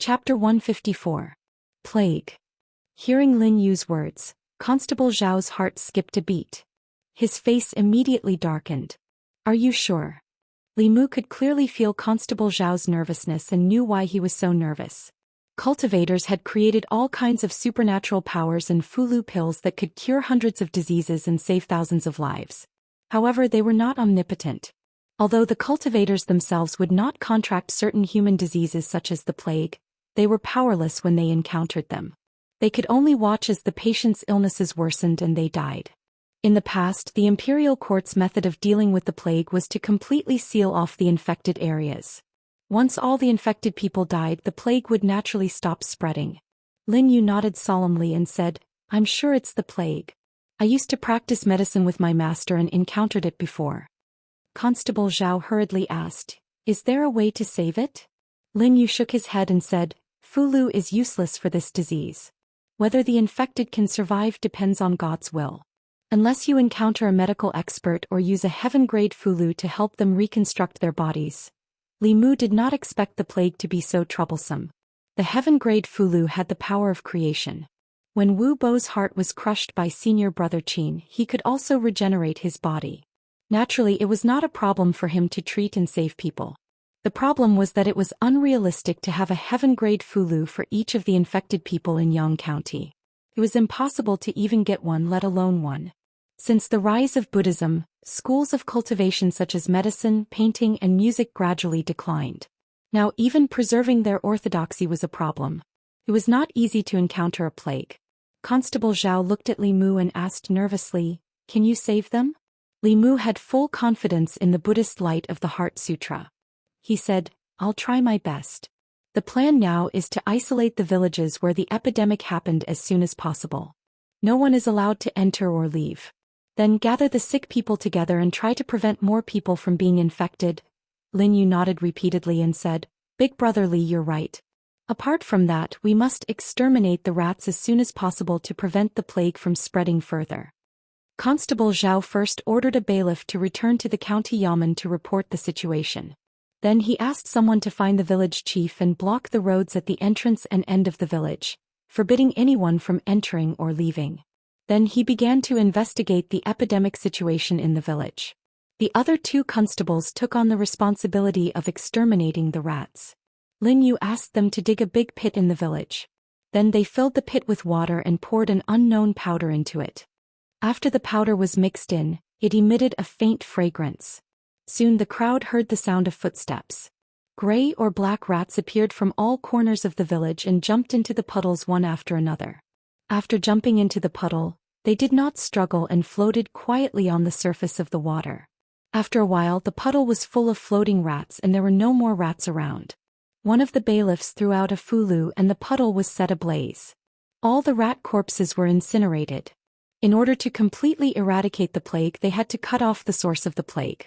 Chapter 154. Plague. Hearing Lin Yu's words, Constable Zhao's heart skipped a beat. His face immediately darkened. Are you sure? Li Mu could clearly feel Constable Zhao's nervousness and knew why he was so nervous. Cultivators had created all kinds of supernatural powers and fulu pills that could cure hundreds of diseases and save thousands of lives. However, they were not omnipotent. Although the cultivators themselves would not contract certain human diseases such as the plague, they were powerless when they encountered them. They could only watch as the patient's illnesses worsened and they died. In the past, the imperial court's method of dealing with the plague was to completely seal off the infected areas. Once all the infected people died, the plague would naturally stop spreading. Lin Yu nodded solemnly and said, I'm sure it's the plague. I used to practice medicine with my master and encountered it before. Constable Zhao hurriedly asked, Is there a way to save it? Lin Yu shook his head and said, Fulu is useless for this disease. Whether the infected can survive depends on God's will. Unless you encounter a medical expert or use a heaven-grade Fulu to help them reconstruct their bodies. Li Mu did not expect the plague to be so troublesome. The heaven-grade Fulu had the power of creation. When Wu Bo's heart was crushed by senior brother Qin, he could also regenerate his body. Naturally, it was not a problem for him to treat and save people. The problem was that it was unrealistic to have a heaven-grade Fulu for each of the infected people in Yang County. It was impossible to even get one, let alone one. Since the rise of Buddhism, schools of cultivation such as medicine, painting, and music gradually declined. Now even preserving their orthodoxy was a problem. It was not easy to encounter a plague. Constable Zhao looked at Li Mu and asked nervously, Can you save them? Li Mu had full confidence in the Buddhist light of the Heart Sutra. He said, I'll try my best. The plan now is to isolate the villages where the epidemic happened as soon as possible. No one is allowed to enter or leave. Then gather the sick people together and try to prevent more people from being infected. Lin Yu nodded repeatedly and said, Big Brother Li, you're right. Apart from that, we must exterminate the rats as soon as possible to prevent the plague from spreading further. Constable Zhao first ordered a bailiff to return to the county yamen to report the situation. Then he asked someone to find the village chief and block the roads at the entrance and end of the village, forbidding anyone from entering or leaving. Then he began to investigate the epidemic situation in the village. The other two constables took on the responsibility of exterminating the rats. Lin Yu asked them to dig a big pit in the village. Then they filled the pit with water and poured an unknown powder into it. After the powder was mixed in, it emitted a faint fragrance. Soon the crowd heard the sound of footsteps. Gray or black rats appeared from all corners of the village and jumped into the puddles one after another. After jumping into the puddle, they did not struggle and floated quietly on the surface of the water. After a while, the puddle was full of floating rats and there were no more rats around. One of the bailiffs threw out a fulu and the puddle was set ablaze. All the rat corpses were incinerated. In order to completely eradicate the plague, they had to cut off the source of the plague.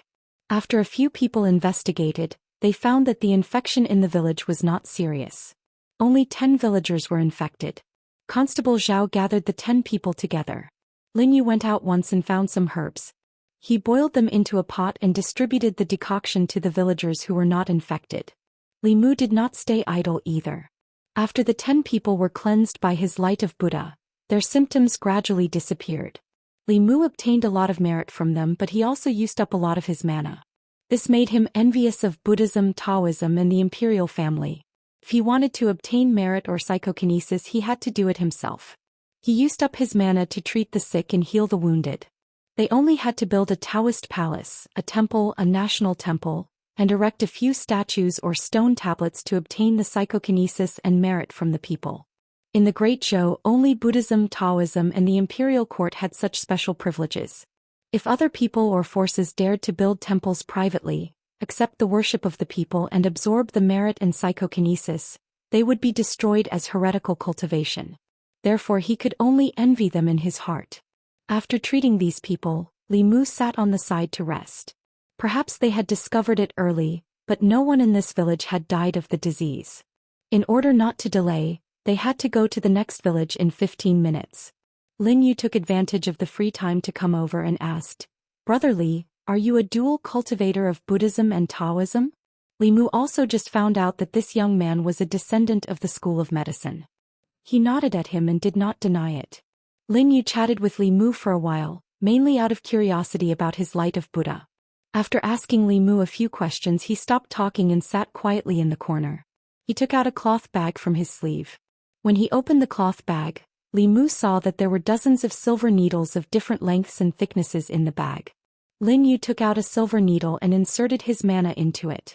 After a few people investigated, they found that the infection in the village was not serious. Only 10 villagers were infected. Constable Zhao gathered the 10 people together. Lin Yu went out once and found some herbs. He boiled them into a pot and distributed the decoction to the villagers who were not infected. Li Mu did not stay idle either. After the 10 people were cleansed by his light of Buddha, their symptoms gradually disappeared. Li Mu obtained a lot of merit from them, but he also used up a lot of his mana. This made him envious of Buddhism, Taoism, and the imperial family. If he wanted to obtain merit or psychokinesis, he had to do it himself. He used up his mana to treat the sick and heal the wounded. They only had to build a Daoist palace, a temple, a national temple, and erect a few statues or stone tablets to obtain the psychokinesis and merit from the people. In the Great Zhou, only Buddhism, Taoism, and the imperial court had such special privileges. If other people or forces dared to build temples privately, accept the worship of the people and absorb the merit and psychokinesis, they would be destroyed as heretical cultivation. Therefore he could only envy them in his heart. After treating these people, Li Mu sat on the side to rest. Perhaps they had discovered it early, but no one in this village had died of the disease. In order not to delay, they had to go to the next village in 15 minutes. Lin Yu took advantage of the free time to come over and asked, Brother Li, are you a dual cultivator of Buddhism and Taoism? Li Mu also just found out that this young man was a descendant of the School of Medicine. He nodded at him and did not deny it. Lin Yu chatted with Li Mu for a while, mainly out of curiosity about his light of Buddha. After asking Li Mu a few questions, he stopped talking and sat quietly in the corner. He took out a cloth bag from his sleeve. When he opened the cloth bag, Li Mu saw that there were dozens of silver needles of different lengths and thicknesses in the bag. Lin Yu took out a silver needle and inserted his mana into it.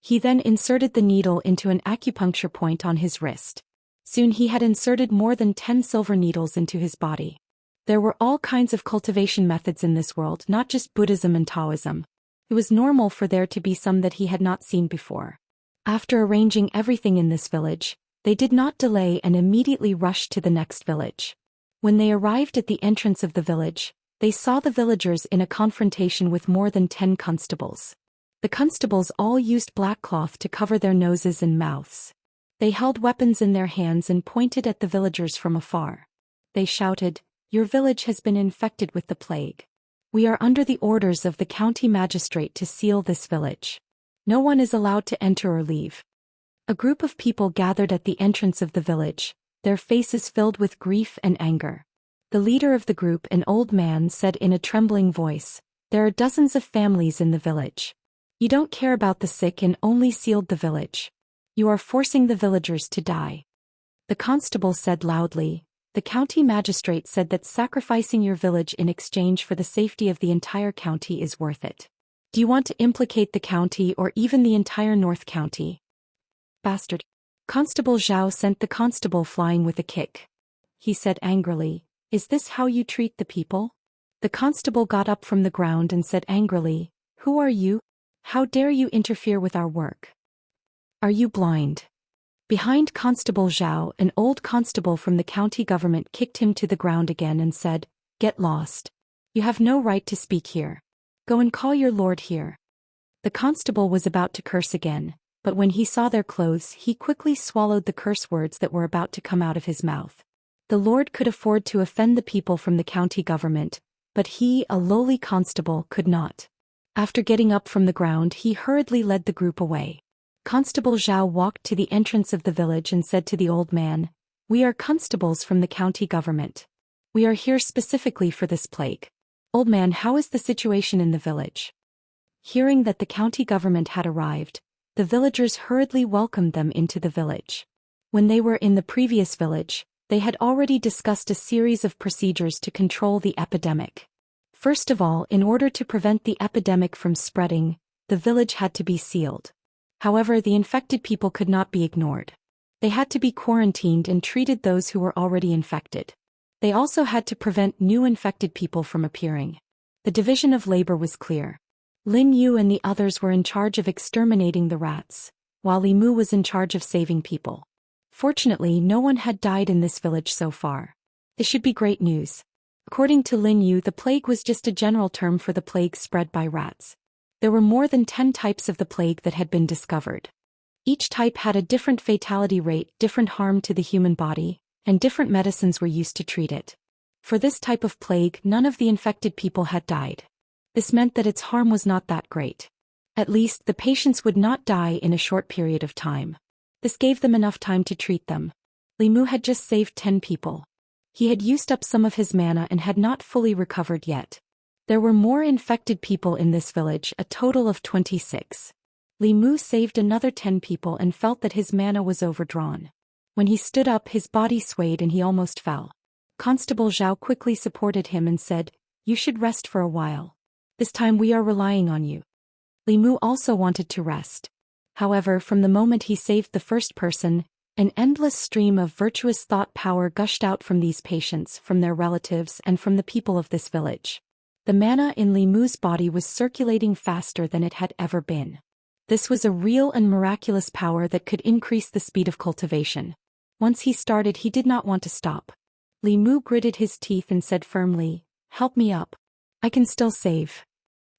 He then inserted the needle into an acupuncture point on his wrist. Soon he had inserted more than 10 silver needles into his body. There were all kinds of cultivation methods in this world, not just Buddhism and Taoism. It was normal for there to be some that he had not seen before. After arranging everything in this village, they did not delay and immediately rushed to the next village. When they arrived at the entrance of the village, they saw the villagers in a confrontation with more than 10 constables. The constables all used black cloth to cover their noses and mouths. They held weapons in their hands and pointed at the villagers from afar. They shouted, "Your village has been infected with the plague. We are under the orders of the county magistrate to seal this village. No one is allowed to enter or leave." A group of people gathered at the entrance of the village, their faces filled with grief and anger. The leader of the group, an old man, said in a trembling voice, "There are dozens of families in the village. You don't care about the sick and only sealed the village. You are forcing the villagers to die." The constable said loudly, "The county magistrate said that sacrificing your village in exchange for the safety of the entire county is worth it. Do you want to implicate the county or even the entire North County? Bastard." Constable Zhao sent the constable flying with a kick. He said angrily, "Is this how you treat the people?" The constable got up from the ground and said angrily, "Who are you? How dare you interfere with our work? Are you blind?" Behind Constable Zhao, an old constable from the county government kicked him to the ground again and said, "Get lost. You have no right to speak here. Go and call your lord here." The constable was about to curse again, but when he saw their clothes, he quickly swallowed the curse words that were about to come out of his mouth. The lord could afford to offend the people from the county government, but he, a lowly constable, could not. After getting up from the ground, he hurriedly led the group away. Constable Zhao walked to the entrance of the village and said to the old man, "We are constables from the county government. We are here specifically for this plague. Old man, how is the situation in the village?" Hearing that the county government had arrived, the villagers hurriedly welcomed them into the village. When they were in the previous village, they had already discussed a series of procedures to control the epidemic. First of all, in order to prevent the epidemic from spreading, the village had to be sealed. However, the infected people could not be ignored. They had to be quarantined and treated those who were already infected. They also had to prevent new infected people from appearing. The division of labor was clear. Lin Yu and the others were in charge of exterminating the rats, while Li Mu was in charge of saving people. Fortunately, no one had died in this village so far. This should be great news. According to Lin Yu, the plague was just a general term for the plague spread by rats. There were more than 10 types of the plague that had been discovered. Each type had a different fatality rate, different harm to the human body, and different medicines were used to treat it. For this type of plague, none of the infected people had died. This meant that its harm was not that great. At least, the patients would not die in a short period of time. This gave them enough time to treat them. Li Mu had just saved 10 people. He had used up some of his mana and had not fully recovered yet. There were more infected people in this village, a total of 26. Li Mu saved another 10 people and felt that his mana was overdrawn. When he stood up, his body swayed and he almost fell. Constable Zhao quickly supported him and said, "You should rest for a while. This time we are relying on you." Li Mu also wanted to rest. However, from the moment he saved the first person, an endless stream of virtuous thought power gushed out from these patients, from their relatives, and from the people of this village. The mana in Li Mu's body was circulating faster than it had ever been. This was a real and miraculous power that could increase the speed of cultivation. Once he started, he did not want to stop. Li Mu gritted his teeth and said firmly, "Help me up. I can still save."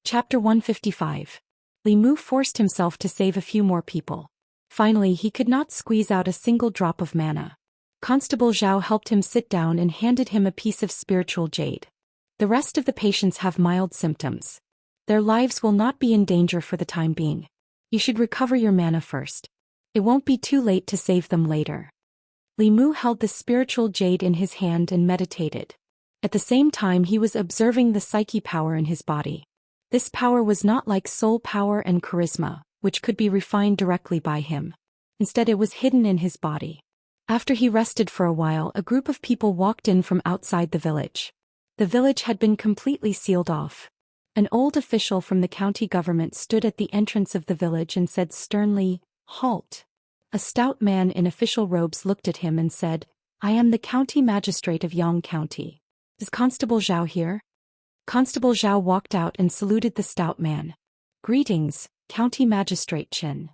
Chapter 155. Li Mu forced himself to save a few more people. Finally, he could not squeeze out a single drop of mana. Constable Zhao helped him sit down and handed him a piece of spiritual jade. The rest of the patients have mild symptoms. Their lives will not be in danger for the time being. You should recover your mana first. It won't be too late to save them later. Li Mu held the spiritual jade in his hand and meditated. At the same time he was observing the psyche power in his body. This power was not like soul power and charisma, which could be refined directly by him. Instead it was hidden in his body. After he rested for a while, a group of people walked in from outside the village. The village had been completely sealed off. An old official from the county government stood at the entrance of the village and said sternly, "Halt." A stout man in official robes looked at him and said, "I am the county magistrate of Yang County. Is Constable Zhou here?" Constable Zhou walked out and saluted the stout man. "Greetings, County Magistrate Chen."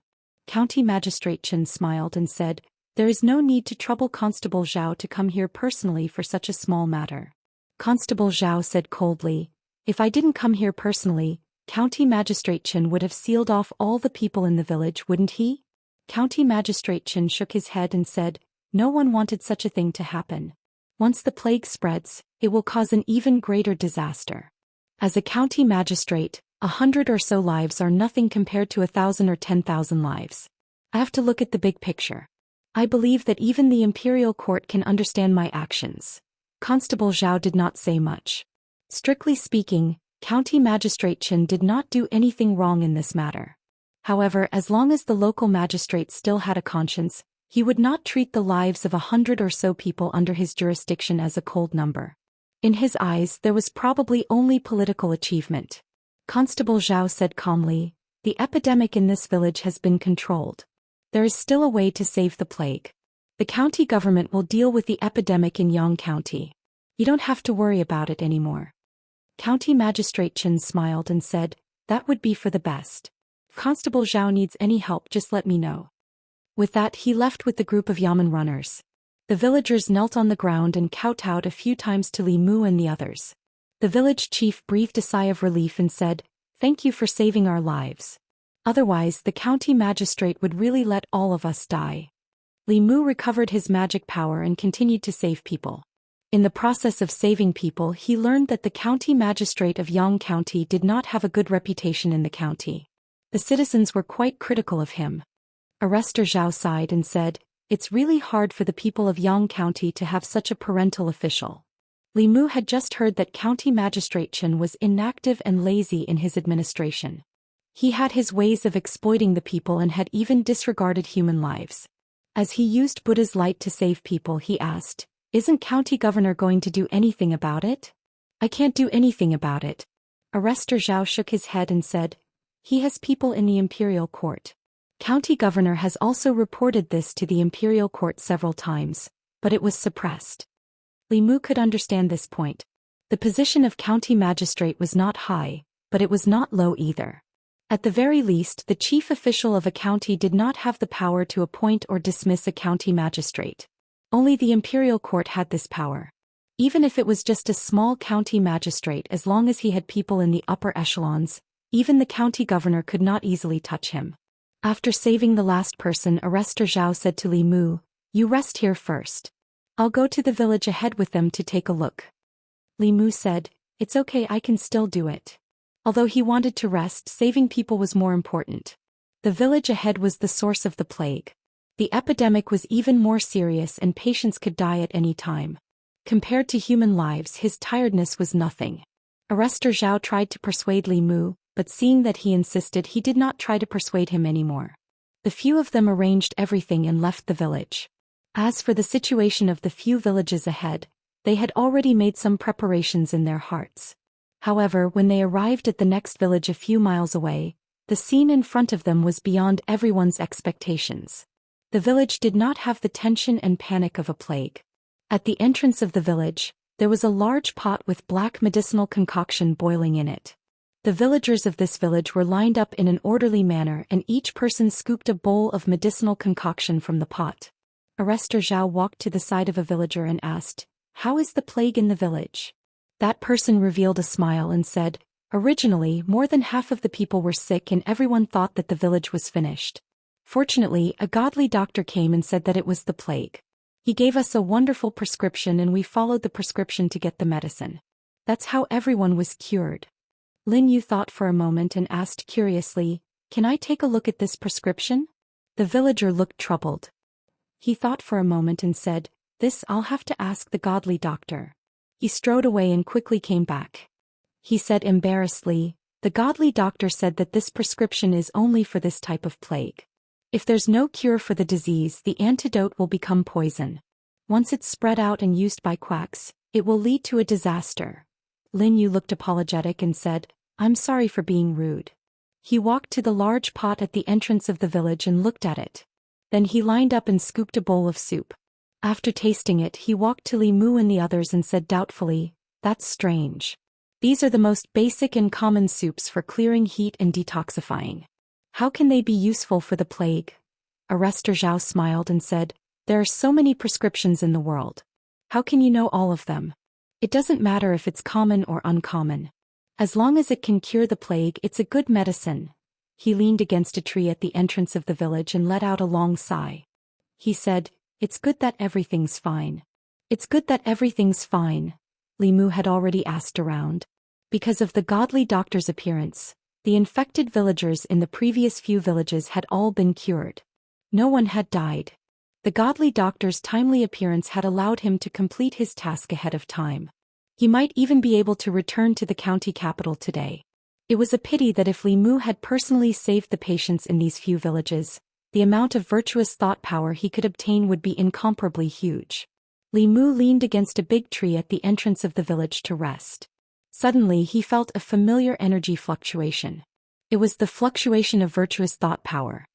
County Magistrate Chen smiled and said, "There is no need to trouble Constable Zhou to come here personally for such a small matter." Constable Zhou said coldly, "If I didn't come here personally, County Magistrate Chen would have sealed off all the people in the village, wouldn't he?" County Magistrate Chen shook his head and said, "No one wanted such a thing to happen. Once the plague spreads, it will cause an even greater disaster. As a county magistrate, 100 or so lives are nothing compared to 1,000 or 10,000 lives. I have to look at the big picture. I believe that even the imperial court can understand my actions." Constable Zhou did not say much. Strictly speaking, County Magistrate Chen did not do anything wrong in this matter. However, as long as the local magistrate still had a conscience, he would not treat the lives of 100 or so people under his jurisdiction as a cold number. In his eyes there was probably only political achievement. Constable Zhou said calmly, "The epidemic in this village has been controlled. There is still a way to save the plague. The county government will deal with the epidemic in Yang County. You don't have to worry about it anymore." County Magistrate Chen smiled and said, "That would be for the best. If Constable Zhou needs any help, just let me know." With that he left with the group of Yamen runners. The villagers knelt on the ground and kowtowed a few times to Li Mu and the others. The village chief breathed a sigh of relief and said, "Thank you for saving our lives. Otherwise the county magistrate would really let all of us die." Li Mu recovered his magic power and continued to save people. In the process of saving people he learned that the county magistrate of Yang County did not have a good reputation in the county. The citizens were quite critical of him. Arrestor Zhao sighed and said, "It's really hard for the people of Yang County to have such a parental official." Li Mu had just heard that County Magistrate Chen was inactive and lazy in his administration. He had his ways of exploiting the people and had even disregarded human lives. As he used Buddha's light to save people, he asked, "Isn't County Governor going to do anything about it?" "I can't do anything about it." Arrestor Zhao shook his head and said, "He has people in the imperial court. County Governor has also reported this to the imperial court several times, but it was suppressed." Li Mu could understand this point. The position of county magistrate was not high, but it was not low either. At the very least, the chief official of a county did not have the power to appoint or dismiss a county magistrate. Only the imperial court had this power. Even if it was just a small county magistrate, as long as he had people in the upper echelons, even the county governor could not easily touch him. After saving the last person, Arrestor Zhao said to Li Mu, "You rest here first. I'll go to the village ahead with them to take a look." Li Mu said, "It's okay, I can still do it." Although he wanted to rest, saving people was more important. The village ahead was the source of the plague. The epidemic was even more serious and patients could die at any time. Compared to human lives, his tiredness was nothing. Arrestor Zhao tried to persuade Li Mu, but seeing that he insisted, he did not try to persuade him anymore. The few of them arranged everything and left the village. As for the situation of the few villages ahead, they had already made some preparations in their hearts. However, when they arrived at the next village a few miles away, the scene in front of them was beyond everyone's expectations. The village did not have the tension and panic of a plague. At the entrance of the village, there was a large pot with black medicinal concoction boiling in it. The villagers of this village were lined up in an orderly manner and each person scooped a bowl of medicinal concoction from the pot. Arrestor Zhao walked to the side of a villager and asked, "How is the plague in the village?" That person revealed a smile and said, "Originally, more than half of the people were sick and everyone thought that the village was finished. Fortunately, a godly doctor came and said that it was the plague. He gave us a wonderful prescription and we followed the prescription to get the medicine. That's how everyone was cured." Lin Yu thought for a moment and asked curiously, "Can I take a look at this prescription?" The villager looked troubled. He thought for a moment and said, "This I'll have to ask the godly doctor." He strode away and quickly came back. He said embarrassedly, "The godly doctor said that this prescription is only for this type of plague. If there's no cure for the disease, the antidote will become poison. Once it's spread out and used by quacks, it will lead to a disaster." Lin Yu looked apologetic and said, "I'm sorry for being rude." He walked to the large pot at the entrance of the village and looked at it. Then he lined up and scooped a bowl of soup. After tasting it, he walked to Li Mu and the others and said doubtfully, "That's strange. These are the most basic and common soups for clearing heat and detoxifying. How can they be useful for the plague?" Arrestor Zhao smiled and said, "There are so many prescriptions in the world. How can you know all of them? It doesn't matter if it's common or uncommon. As long as it can cure the plague, it's a good medicine." He leaned against a tree at the entrance of the village and let out a long sigh. He said, "It's good that everything's fine." "It's good that everything's fine," Li Mu had already asked around. Because of the godly doctor's appearance, the infected villagers in the previous few villages had all been cured. No one had died. The godly doctor's timely appearance had allowed him to complete his task ahead of time. He might even be able to return to the county capital today. It was a pity that if Li Mu had personally saved the patients in these few villages, the amount of virtuous thought power he could obtain would be incomparably huge. Li Mu leaned against a big tree at the entrance of the village to rest. Suddenly he felt a familiar energy fluctuation. It was the fluctuation of virtuous thought power.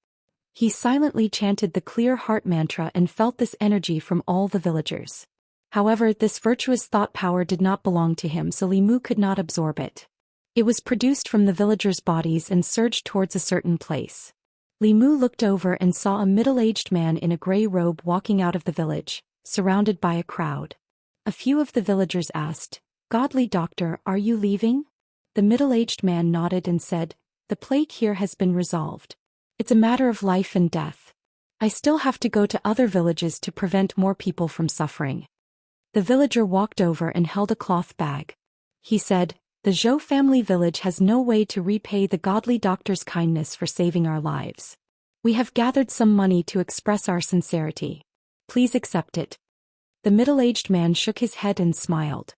He silently chanted the clear heart mantra and felt this energy from all the villagers. However, this virtuous thought power did not belong to him, so Li Mu could not absorb it. It was produced from the villagers' bodies and surged towards a certain place. Li Mu looked over and saw a middle-aged man in a gray robe walking out of the village, surrounded by a crowd. A few of the villagers asked, "Godly doctor, are you leaving?" The middle-aged man nodded and said, "The plague here has been resolved. It's a matter of life and death. I still have to go to other villages to prevent more people from suffering." The villager walked over and held a cloth bag. He said, "The Zhou family village has no way to repay the godly doctor's kindness for saving our lives. We have gathered some money to express our sincerity. Please accept it." The middle-aged man shook his head and smiled.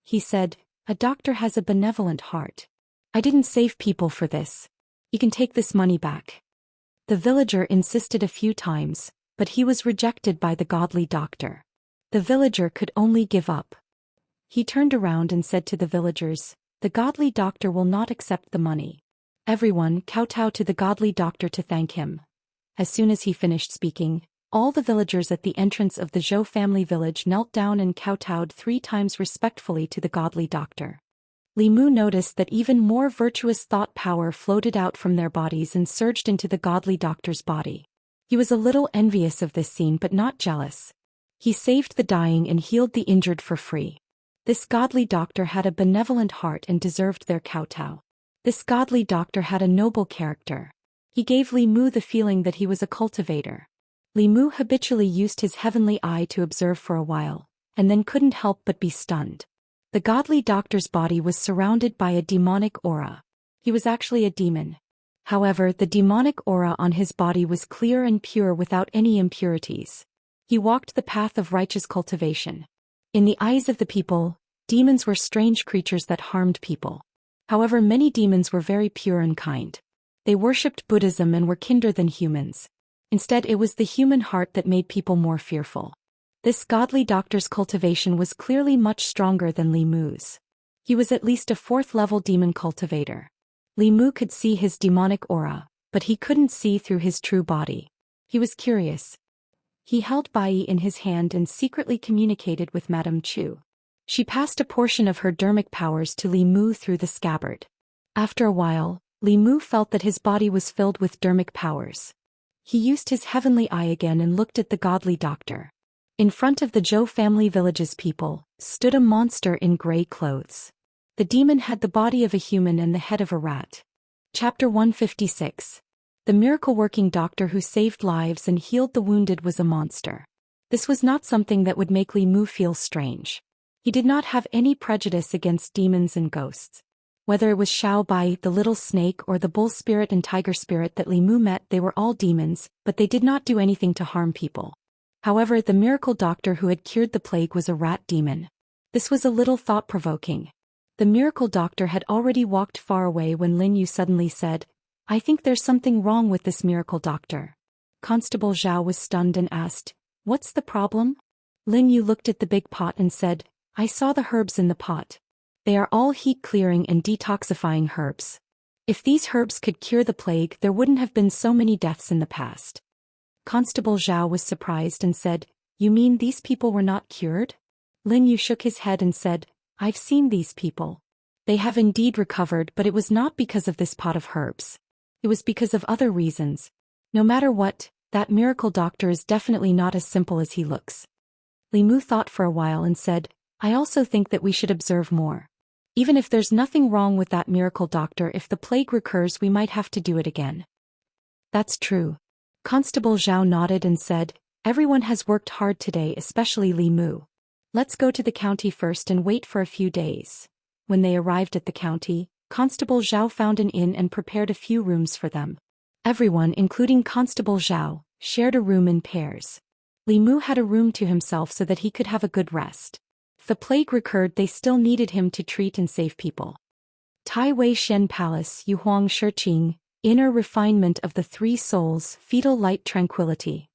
He said, "A doctor has a benevolent heart. I didn't save people for this. You can take this money back." The villager insisted a few times, but he was rejected by the godly doctor. The villager could only give up. He turned around and said to the villagers, "The godly doctor will not accept the money." Everyone kowtowed to the godly doctor to thank him. As soon as he finished speaking, all the villagers at the entrance of the Zhou family village knelt down and kowtowed 3 times respectfully to the godly doctor. Li Mu noticed that even more virtuous thought power floated out from their bodies and surged into the godly doctor's body. He was a little envious of this scene but not jealous. He saved the dying and healed the injured for free. This godly doctor had a benevolent heart and deserved their kowtow. This godly doctor had a noble character. He gave Li Mu the feeling that he was a cultivator. Li Mu habitually used his heavenly eye to observe for a while, and then couldn't help but be stunned. The godly doctor's body was surrounded by a demonic aura. He was actually a demon. However, the demonic aura on his body was clear and pure without any impurities. He walked the path of righteous cultivation. In the eyes of the people, demons were strange creatures that harmed people. However, many demons were very pure and kind. They worshipped Buddhism and were kinder than humans. Instead, it was the human heart that made people more fearful. This godly doctor's cultivation was clearly much stronger than Li Mu's. He was at least a 4th-level demon cultivator. Li Mu could see his demonic aura, but he couldn't see through his true body. He was curious. He held Bai in his hand and secretly communicated with Madame Chu. She passed a portion of her dermic powers to Li Mu through the scabbard. After a while, Li Mu felt that his body was filled with dermic powers. He used his heavenly eye again and looked at the godly doctor. In front of the Zhou family village's people, stood a monster in gray clothes. The demon had the body of a human and the head of a rat. Chapter 156. The miracle-working doctor who saved lives and healed the wounded was a monster. This was not something that would make Li Mu feel strange. He did not have any prejudice against demons and ghosts. Whether it was Xiao Bai, the little snake, or the bull spirit and tiger spirit that Li Mu met, they were all demons, but they did not do anything to harm people. However, the miracle doctor who had cured the plague was a rat demon. This was a little thought-provoking. The miracle doctor had already walked far away when Lin Yu suddenly said, "I think there's something wrong with this miracle doctor." Constable Zhao was stunned and asked, "What's the problem?" Lin Yu looked at the big pot and said, "I saw the herbs in the pot. They are all heat-clearing and detoxifying herbs. If these herbs could cure the plague, there wouldn't have been so many deaths in the past." Constable Zhao was surprised and said, "You mean these people were not cured?" Lin Yu shook his head and said, "I've seen these people. They have indeed recovered, but it was not because of this pot of herbs. It was because of other reasons. No matter what, that miracle doctor is definitely not as simple as he looks." Li Mu thought for a while and said, "I also think that we should observe more. Even if there's nothing wrong with that miracle doctor, if the plague recurs, we might have to do it again." "That's true." Constable Zhao nodded and said, "Everyone has worked hard today, especially Li Mu. Let's go to the county first and wait for a few days." When they arrived at the county, Constable Zhao found an inn and prepared a few rooms for them. Everyone, including Constable Zhao, shared a room in pairs. Li Mu had a room to himself so that he could have a good rest. If the plague recurred, they still needed him to treat and save people. Tai Wei Shen Palace, Yuhuang Shiqing, Inner Refinement of the Three Souls, Fetal Light Tranquility.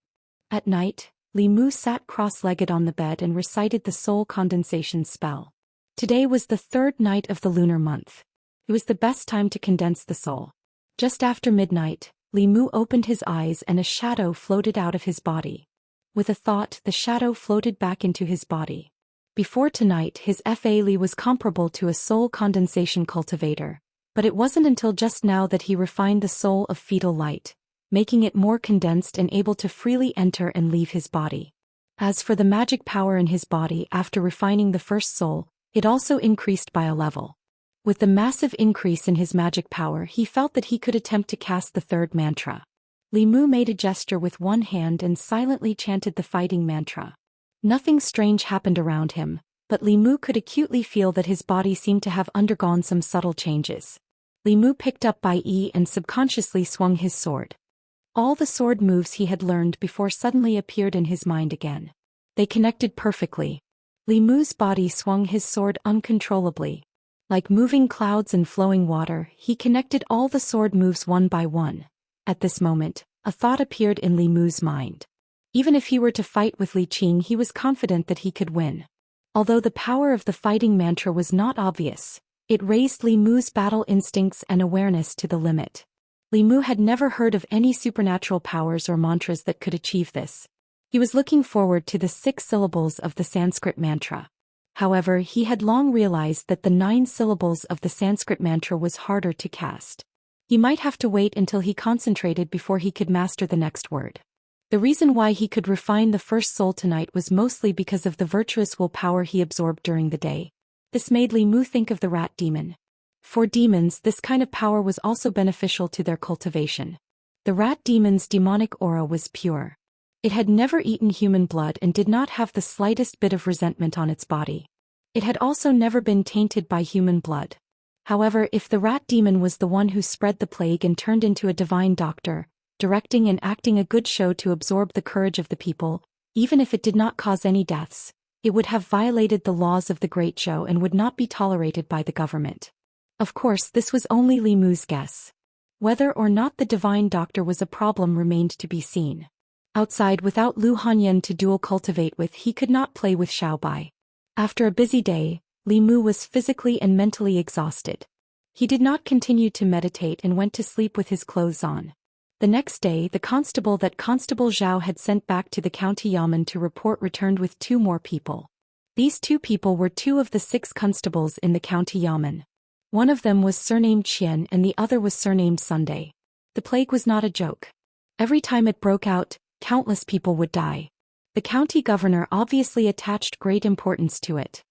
At night, Li Mu sat cross-legged on the bed and recited the soul condensation spell. Today was the third night of the lunar month. It was the best time to condense the soul. Just after midnight, Li Mu opened his eyes and a shadow floated out of his body. With a thought, the shadow floated back into his body. Before tonight, his Fa Li was comparable to a soul condensation cultivator, but it wasn't until just now that he refined the soul of fetal light, making it more condensed and able to freely enter and leave his body. As for the magic power in his body after refining the first soul, it also increased by a level. With the massive increase in his magic power, he felt that he could attempt to cast the third mantra. Li Mu made a gesture with one hand and silently chanted the fighting mantra. Nothing strange happened around him, but Li Mu could acutely feel that his body seemed to have undergone some subtle changes. Li Mu picked up Bai Yi and subconsciously swung his sword. All the sword moves he had learned before suddenly appeared in his mind again. They connected perfectly. Li Mu's body swung his sword uncontrollably. Like moving clouds and flowing water, he connected all the sword moves one by one. At this moment, a thought appeared in Li Mu's mind. Even if he were to fight with Li Qing, he was confident that he could win. Although the power of the fighting mantra was not obvious, it raised Li Mu's battle instincts and awareness to the limit. Li Mu had never heard of any supernatural powers or mantras that could achieve this. He was looking forward to the 6 syllables of the Sanskrit mantra. However, he had long realized that the 9 syllables of the Sanskrit mantra was harder to cast. He might have to wait until he concentrated before he could master the next word. The reason why he could refine the first soul tonight was mostly because of the virtuous willpower he absorbed during the day. This made Li Mu think of the rat demon. For demons, this kind of power was also beneficial to their cultivation. The rat demon's demonic aura was pure. It had never eaten human blood and did not have the slightest bit of resentment on its body. It had also never been tainted by human blood. However, if the rat demon was the one who spread the plague and turned into a divine doctor, directing and acting a good show to absorb the courage of the people, even if it did not cause any deaths, it would have violated the laws of the Great Show and would not be tolerated by the government. Of course, this was only Li Mu's guess. Whether or not the divine doctor was a problem remained to be seen. Outside, without Lu Hanyan to dual cultivate with, he could not play with Xiao Bai. After a busy day, Li Mu was physically and mentally exhausted. He did not continue to meditate and went to sleep with his clothes on. The next day, the constable that Constable Zhao had sent back to the county yamen to report returned with 2 more people. These 2 people were 2 of the 6 constables in the county yamen. One of them was surnamed Qian and the other was surnamed Sunday. The plague was not a joke. Every time it broke out, countless people would die. The county governor obviously attached great importance to it.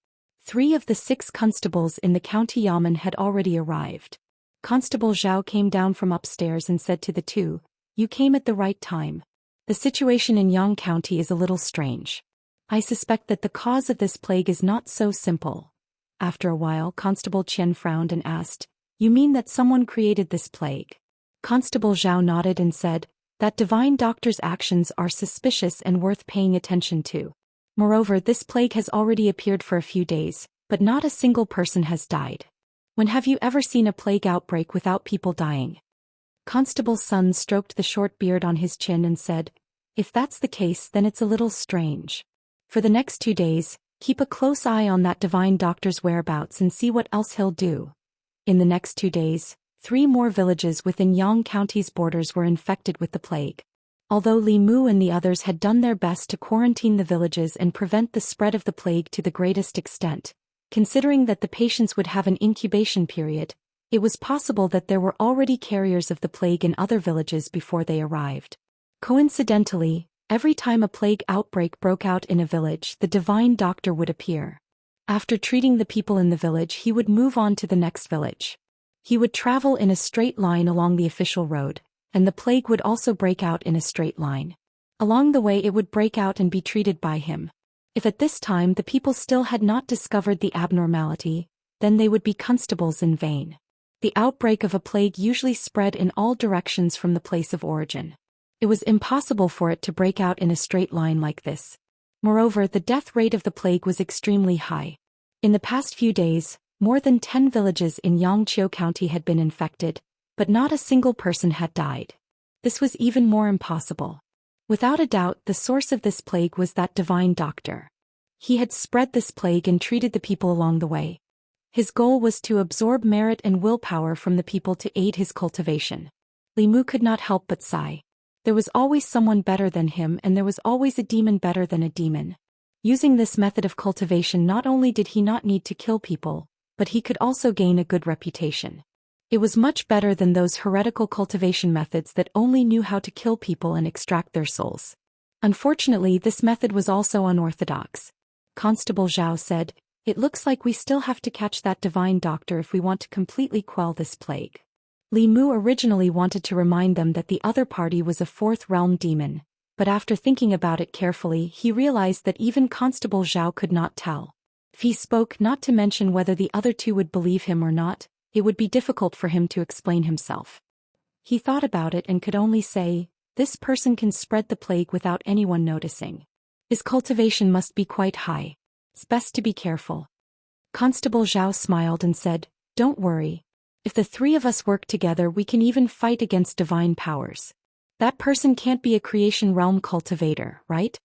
3 of the 6 constables in the county yamen had already arrived. Constable Zhao came down from upstairs and said to the 2, "You came at the right time. The situation in Yang County is a little strange. I suspect that the cause of this plague is not so simple. After a while, Constable Qian frowned and asked, "You mean that someone created this plague?" Constable Zhao nodded and said, "That divine doctor's actions are suspicious and worth paying attention to. Moreover, this plague has already appeared for a few days, but not a single person has died. When have you ever seen a plague outbreak without people dying?" Constable's son stroked the short beard on his chin and said, "If that's the case, then it's a little strange. For the next 2 days, keep a close eye on that divine doctor's whereabouts and see what else he'll do." In the next 2 days, 3 more villages within Yang County's borders were infected with the plague. Although Li Mu and the others had done their best to quarantine the villages and prevent the spread of the plague to the greatest extent, considering that the patients would have an incubation period, it was possible that there were already carriers of the plague in other villages before they arrived. Coincidentally, every time a plague outbreak broke out in a village, the divine doctor would appear. After treating the people in the village, he would move on to the next village. He would travel in a straight line along the official road, and the plague would also break out in a straight line. Along the way it would break out and be treated by him. If at this time the people still had not discovered the abnormality, then they would be constables in vain. The outbreak of a plague usually spread in all directions from the place of origin. It was impossible for it to break out in a straight line like this. Moreover, the death rate of the plague was extremely high. In the past few days, more than 10 villages in Yangqiu County had been infected, but not a single person had died. This was even more impossible. Without a doubt, the source of this plague was that divine doctor. He had spread this plague and treated the people along the way. His goal was to absorb merit and willpower from the people to aid his cultivation. Li Mu could not help but sigh. There was always someone better than him, and there was always a demon better than a demon. Using this method of cultivation, not only did he not need to kill people, but he could also gain a good reputation. It was much better than those heretical cultivation methods that only knew how to kill people and extract their souls. Unfortunately, this method was also unorthodox. Constable Zhao said, "It looks like we still have to catch that divine doctor if we want to completely quell this plague." Li Mu originally wanted to remind them that the other party was a fourth realm demon, but after thinking about it carefully, he realized that even Constable Zhao could not tell. If he spoke, not to mention whether the other two would believe him or not, it would be difficult for him to explain himself. He thought about it and could only say, "This person can spread the plague without anyone noticing. His cultivation must be quite high. It's best to be careful." Constable Zhao smiled and said, "Don't worry. If the 3 of us work together, we can even fight against divine powers. That person can't be a creation realm cultivator, right?"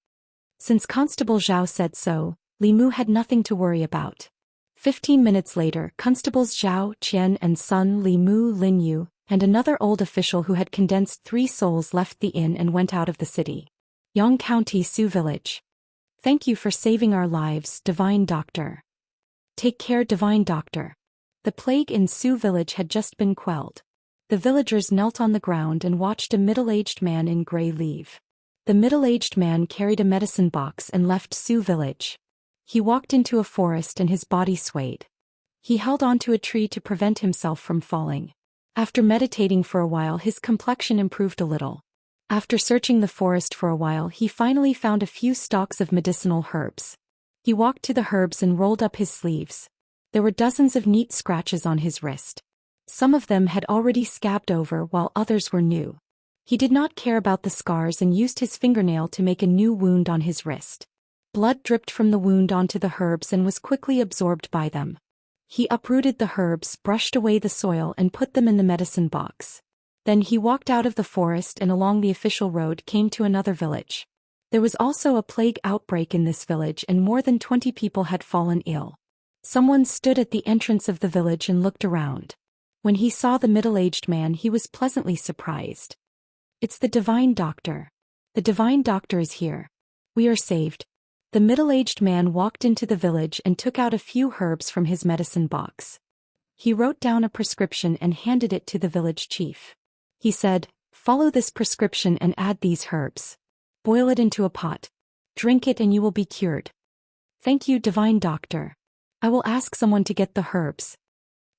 Since Constable Zhao said so, Li Mu had nothing to worry about. 15 minutes later, Constables Zhou Xian and son Li Mu Lin Yu, and another old official who had condensed 3 souls left the inn and went out of the city. Yang County Su Village. "Thank you for saving our lives, Divine Doctor." "Take care, Divine Doctor." The plague in Su Village had just been quelled. The villagers knelt on the ground and watched a middle-aged man in gray leave. The middle-aged man carried a medicine box and left Su Village. He walked into a forest and his body swayed. He held onto a tree to prevent himself from falling. After meditating for a while, his complexion improved a little. After searching the forest for a while, he finally found a few stalks of medicinal herbs. He walked to the herbs and rolled up his sleeves. There were dozens of neat scratches on his wrist. Some of them had already scabbed over while others were new. He did not care about the scars and used his fingernail to make a new wound on his wrist. Blood dripped from the wound onto the herbs and was quickly absorbed by them. He uprooted the herbs, brushed away the soil, and put them in the medicine box. Then he walked out of the forest and along the official road came to another village. There was also a plague outbreak in this village and more than 20 people had fallen ill. Someone stood at the entrance of the village and looked around. When he saw the middle-aged man, he was pleasantly surprised. "It's the Divine Doctor. The Divine Doctor is here. We are saved." The middle-aged man walked into the village and took out a few herbs from his medicine box. He wrote down a prescription and handed it to the village chief. He said, "Follow this prescription and add these herbs. Boil it into a pot. Drink it and you will be cured." "Thank you, Divine Doctor. I will ask someone to get the herbs."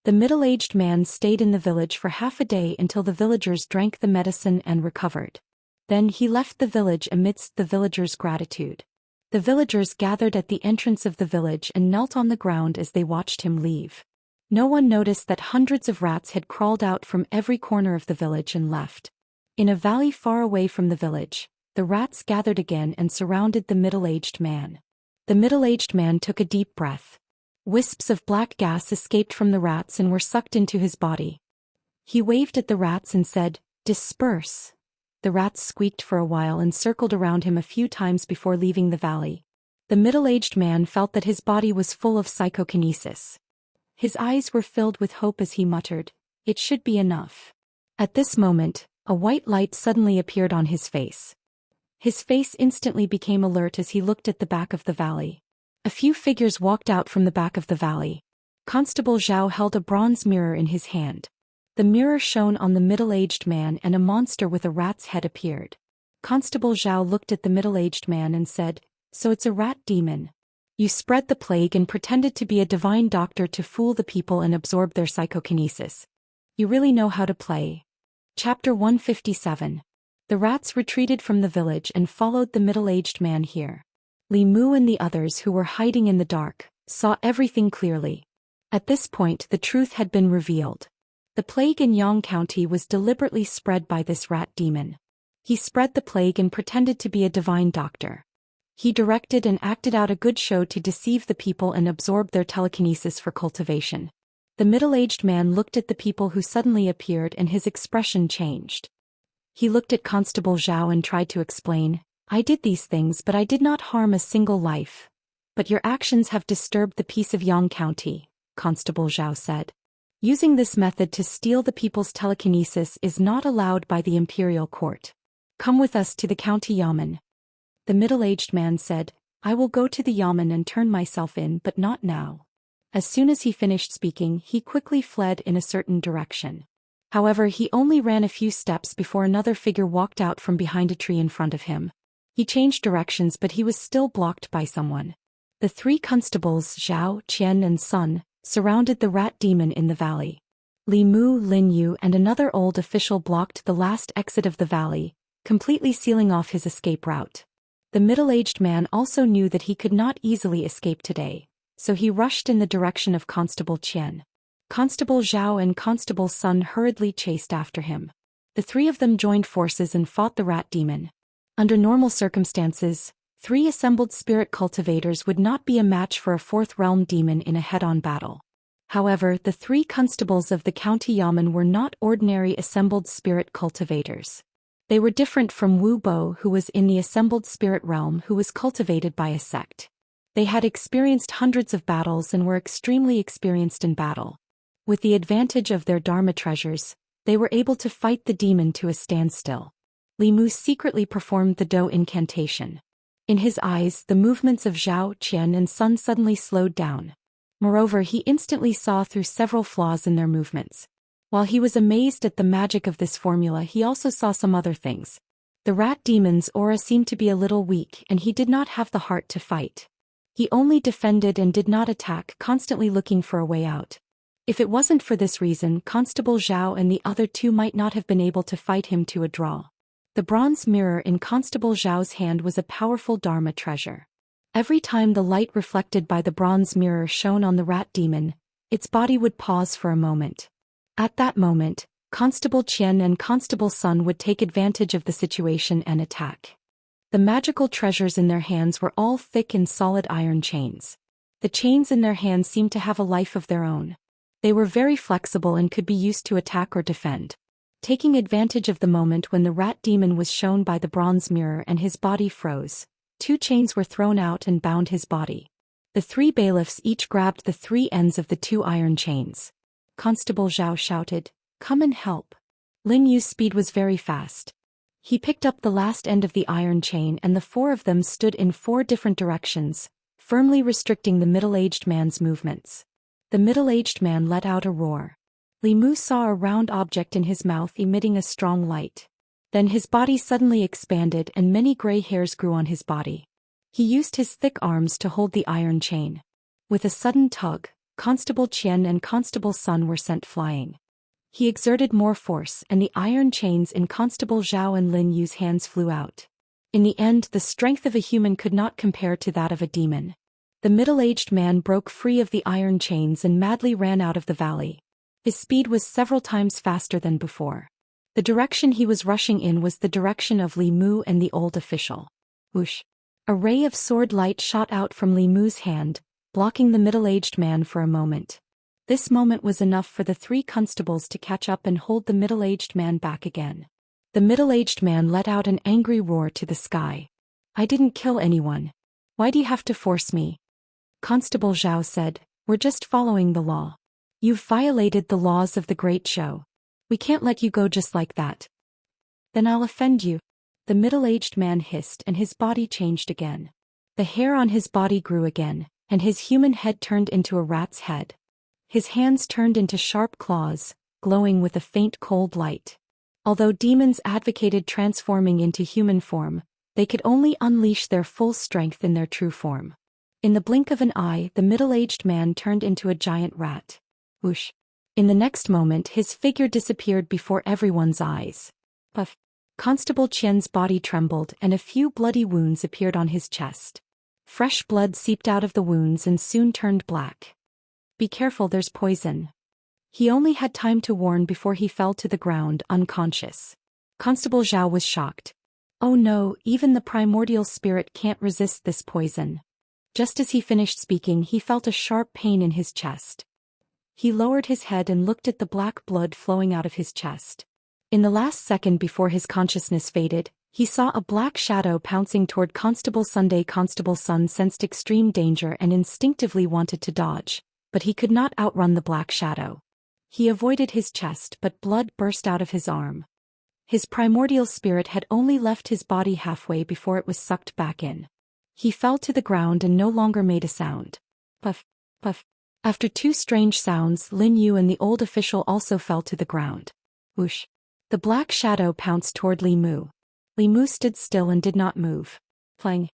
The middle-aged man stayed in the village for half a day until the villagers drank the medicine and recovered. Then he left the village amidst the villagers' gratitude. The villagers gathered at the entrance of the village and knelt on the ground as they watched him leave. No one noticed that hundreds of rats had crawled out from every corner of the village and left. In a valley far away from the village, the rats gathered again and surrounded the middle-aged man. The middle-aged man took a deep breath. Wisps of black gas escaped from the rats and were sucked into his body. He waved at the rats and said, "Disperse." The rats squeaked for a while and circled around him a few times before leaving the valley. The middle-aged man felt that his body was full of psychokinesis. His eyes were filled with hope as he muttered, "It should be enough." At this moment, a white light suddenly appeared on his face. His face instantly became alert as he looked at the back of the valley. A few figures walked out from the back of the valley. Constable Zhou held a bronze mirror in his hand. The mirror shone on the middle-aged man and a monster with a rat's head appeared. Constable Zhou looked at the middle-aged man and said, "So it's a rat demon. You spread the plague and pretended to be a divine doctor to fool the people and absorb their psychokinesis. You really know how to play." Chapter 157. The rats retreated from the village and followed the middle-aged man here. Li Mu and the others who were hiding in the dark saw everything clearly. At this point the truth had been revealed. The plague in Yang County was deliberately spread by this rat demon. He spread the plague and pretended to be a divine doctor. He directed and acted out a good show to deceive the people and absorb their telekinesis for cultivation. The middle-aged man looked at the people who suddenly appeared and his expression changed. He looked at Constable Zhou and tried to explain, "I did these things but I did not harm a single life. But your actions have disturbed the peace of Yang County," Constable Zhou said. Using this method to steal the people's telekinesis is not allowed by the imperial court. "Come with us to the county yamen." The middle-aged man said, "I will go to the yamen and turn myself in, but not now." As soon as he finished speaking, he quickly fled in a certain direction. However, he only ran a few steps before another figure walked out from behind a tree in front of him. He changed directions, but he was still blocked by someone. The three constables, Zhou, Qian and Sun, surrounded the rat demon in the valley. Li Mu, Lin Yu and another old official blocked the last exit of the valley, completely sealing off his escape route. The middle-aged man also knew that he could not easily escape today, so he rushed in the direction of Constable Qian. Constable Zhou and Constable Sun hurriedly chased after him. The three of them joined forces and fought the rat demon. Under normal circumstances, 3 assembled spirit cultivators would not be a match for a 4th realm demon in a head-on battle. However, the 3 constables of the county yamen were not ordinary assembled spirit cultivators. They were different from Wu Bo, who was in the assembled spirit realm, who was cultivated by a sect. They had experienced hundreds of battles and were extremely experienced in battle. With the advantage of their Dharma treasures, they were able to fight the demon to a standstill. Li Mu secretly performed the Dou incantation. In his eyes, the movements of Zhou, Qian and Sun suddenly slowed down. Moreover, he instantly saw through several flaws in their movements. While he was amazed at the magic of this formula, he also saw some other things. The rat demon's aura seemed to be a little weak and he did not have the heart to fight. He only defended and did not attack, constantly looking for a way out. If it wasn't for this reason, Constable Zhou and the other 2 might not have been able to fight him to a draw. The bronze mirror in Constable Zhao's hand was a powerful Dharma treasure. Every time the light reflected by the bronze mirror shone on the rat demon, its body would pause for a moment. At that moment, Constable Qian and Constable Sun would take advantage of the situation and attack. The magical treasures in their hands were all thick and solid iron chains. The chains in their hands seemed to have a life of their own. They were very flexible and could be used to attack or defend. Taking advantage of the moment when the rat demon was shown by the bronze mirror and his body froze, 2 chains were thrown out and bound his body. The 3 bailiffs each grabbed the 3 ends of the 2 iron chains. Constable Zhou shouted, "Come and help." Lin Yu's speed was very fast. He picked up the last end of the iron chain and the 4 of them stood in 4 different directions, firmly restricting the middle-aged man's movements. The middle-aged man let out a roar. Li Mu saw a round object in his mouth emitting a strong light. Then his body suddenly expanded and many gray hairs grew on his body. He used his thick arms to hold the iron chain. With a sudden tug, Constable Qian and Constable Sun were sent flying. He exerted more force and the iron chains in Constable Zhou and Lin Yu's hands flew out. In the end, the strength of a human could not compare to that of a demon. The middle-aged man broke free of the iron chains and madly ran out of the valley. His speed was several times faster than before. The direction he was rushing in was the direction of Li Mu and the old official. Whoosh! A ray of sword light shot out from Li Mu's hand, blocking the middle-aged man for a moment. This moment was enough for the three constables to catch up and hold the middle-aged man back again. The middle-aged man let out an angry roar to the sky. "I didn't kill anyone. Why do you have to force me?" Constable Zhou said, "We're just following the law. You've violated the laws of the Great Show. We can't let you go just like that." "Then I'll offend you," the middle-aged man hissed, and his body changed again. The hair on his body grew again, and his human head turned into a rat's head. His hands turned into sharp claws, glowing with a faint cold light. Although demons advocated transforming into human form, they could only unleash their full strength in their true form. In the blink of an eye, the middle-aged man turned into a giant rat. Whoosh! In the next moment, his figure disappeared before everyone's eyes. Puff! Constable Qian's body trembled, and a few bloody wounds appeared on his chest. Fresh blood seeped out of the wounds and soon turned black. "Be careful, there's poison." He only had time to warn before he fell to the ground, unconscious. Constable Zhou was shocked. "Oh no, even the primordial spirit can't resist this poison." Just as he finished speaking, he felt a sharp pain in his chest. He lowered his head and looked at the black blood flowing out of his chest. In the last second before his consciousness faded, he saw a black shadow pouncing toward Constable Sunday. Constable Sun sensed extreme danger and instinctively wanted to dodge, but he could not outrun the black shadow. He avoided his chest, but blood burst out of his arm. His primordial spirit had only left his body halfway before it was sucked back in. He fell to the ground and no longer made a sound. Puff, puff. After two strange sounds, Lin Yu and the old official also fell to the ground. Whoosh! The black shadow pounced toward Li Mu. Li Mu stood still and did not move. Plang!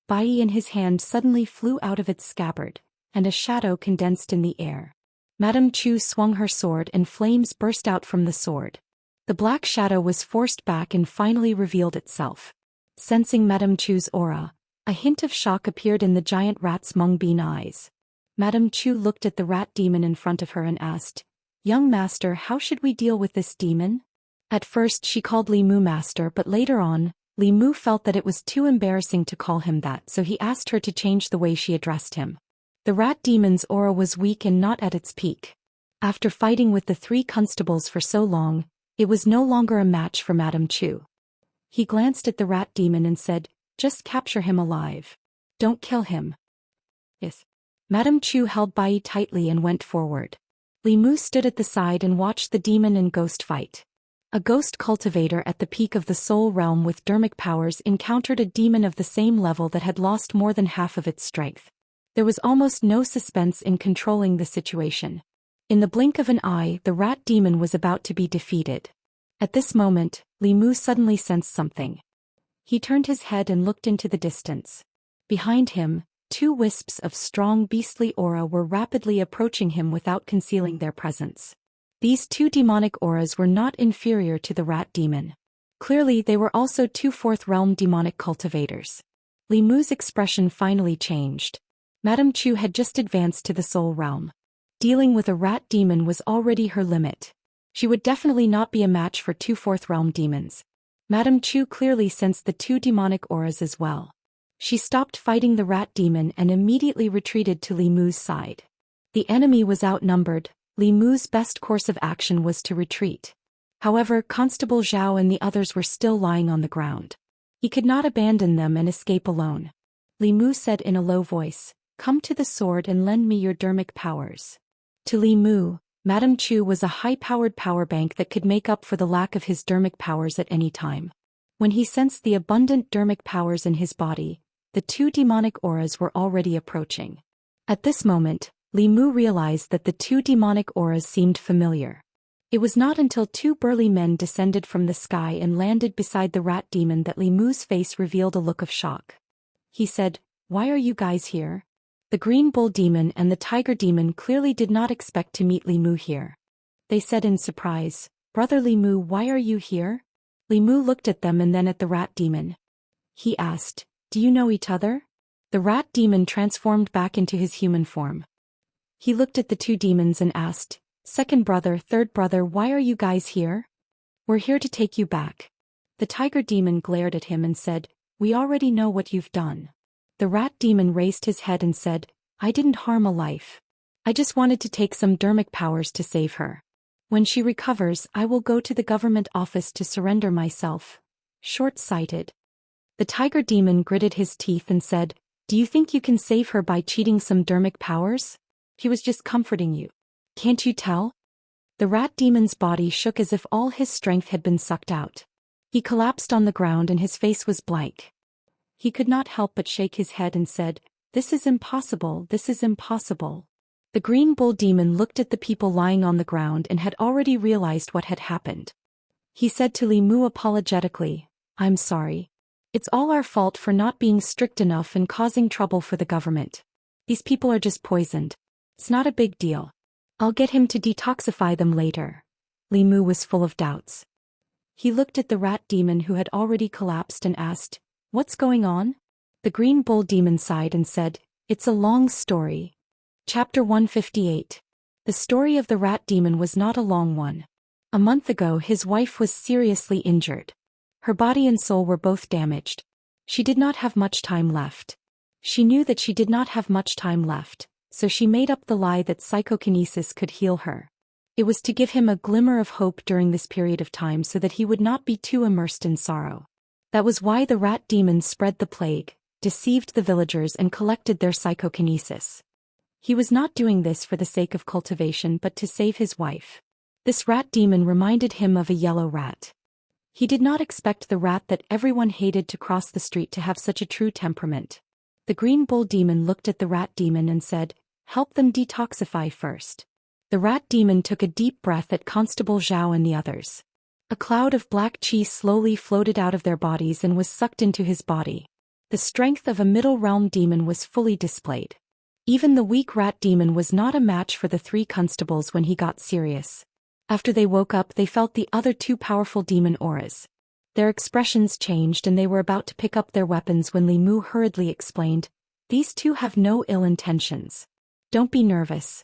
Bai in his hand suddenly flew out of its scabbard, and a shadow condensed in the air. Madame Chu swung her sword and flames burst out from the sword. The black shadow was forced back and finally revealed itself. Sensing Madame Chu's aura, a hint of shock appeared in the giant rat's mung-bean eyes. Madame Chu looked at the rat demon in front of her and asked, "Young master, how should we deal with this demon?" At first she called Li Mu master, but later on, Li Mu felt that it was too embarrassing to call him that, so he asked her to change the way she addressed him. The rat demon's aura was weak and not at its peak. After fighting with the three constables for so long, it was no longer a match for Madame Chu. He glanced at the rat demon and said, "Just capture him alive. Don't kill him." "Yes." Madame Chu held Bai tightly and went forward. Li Mu stood at the side and watched the demon and ghost fight. A ghost cultivator at the peak of the soul realm with dermic powers encountered a demon of the same level that had lost more than half of its strength. There was almost no suspense in controlling the situation. In the blink of an eye, the rat demon was about to be defeated. At this moment, Li Mu suddenly sensed something. He turned his head and looked into the distance. Behind him, two wisps of strong beastly aura were rapidly approaching him without concealing their presence. These two demonic auras were not inferior to the rat demon. Clearly they were also two fourth realm demonic cultivators. Li Mu's expression finally changed. Madame Chu had just advanced to the soul realm. Dealing with a rat demon was already her limit. She would definitely not be a match for two fourth realm demons. Madame Chu clearly sensed the two demonic auras as well. She stopped fighting the rat demon and immediately retreated to Li Mu's side. The enemy was outnumbered. Li Mu's best course of action was to retreat. However, Constable Zhou and the others were still lying on the ground. He could not abandon them and escape alone. Li Mu said in a low voice, "Come to the sword and lend me your dermic powers." To Li Mu, Madame Chu was a high-powered power bank that could make up for the lack of his dermic powers at any time. When he sensed the abundant dermic powers in his body, the two demonic auras were already approaching. At this moment, Li Mu realized that the two demonic auras seemed familiar. It was not until two burly men descended from the sky and landed beside the rat demon that Li Mu's face revealed a look of shock. He said, "Why are you guys here?" The green bull demon and the tiger demon clearly did not expect to meet Li Mu here. They said in surprise, "Brother Li Mu, why are you here?" Li Mu looked at them and then at the rat demon. He asked, "Do you know each other?" The rat demon transformed back into his human form. He looked at the two demons and asked, "Second brother, third brother, why are you guys here?" "We're here to take you back." The tiger demon glared at him and said, "We already know what you've done." The rat demon raised his head and said, "I didn't harm a life. I just wanted to take some dermic powers to save her. When she recovers, I will go to the government office to surrender myself." Short-sighted. The tiger demon gritted his teeth and said, "Do you think you can save her by cheating some dermic powers? He was just comforting you. Can't you tell?" The rat demon's body shook as if all his strength had been sucked out. He collapsed on the ground and his face was blank. He could not help but shake his head and said, "This is impossible, this is impossible." The green bull demon looked at the people lying on the ground and had already realized what had happened. He said to Li Mu apologetically, "I'm sorry. It's all our fault for not being strict enough and causing trouble for the government. These people are just poisoned. It's not a big deal. I'll get him to detoxify them later." Li Mu was full of doubts. He looked at the rat demon who had already collapsed and asked, "What's going on?" The green bull demon sighed and said, "It's a long story." Chapter 158. The story of the rat demon was not a long one. A month ago his wife was seriously injured. Her body and soul were both damaged. She did not have much time left. She knew that she did not have much time left, so she made up the lie that psychokinesis could heal her. It was to give him a glimmer of hope during this period of time so that he would not be too immersed in sorrow. That was why the rat demon spread the plague, deceived the villagers and collected their psychokinesis. He was not doing this for the sake of cultivation but to save his wife. This rat demon reminded him of a yellow rat. He did not expect the rat that everyone hated to cross the street to have such a true temperament. The green bull demon looked at the rat demon and said, "Help them detoxify first." The rat demon took a deep breath at Constable Zhou and the others. A cloud of black chi slowly floated out of their bodies and was sucked into his body. The strength of a middle realm demon was fully displayed. Even the weak rat demon was not a match for the three constables when he got serious. After they woke up they felt the other two powerful demon auras. Their expressions changed and they were about to pick up their weapons when Li Mu hurriedly explained, "These two have no ill intentions. Don't be nervous."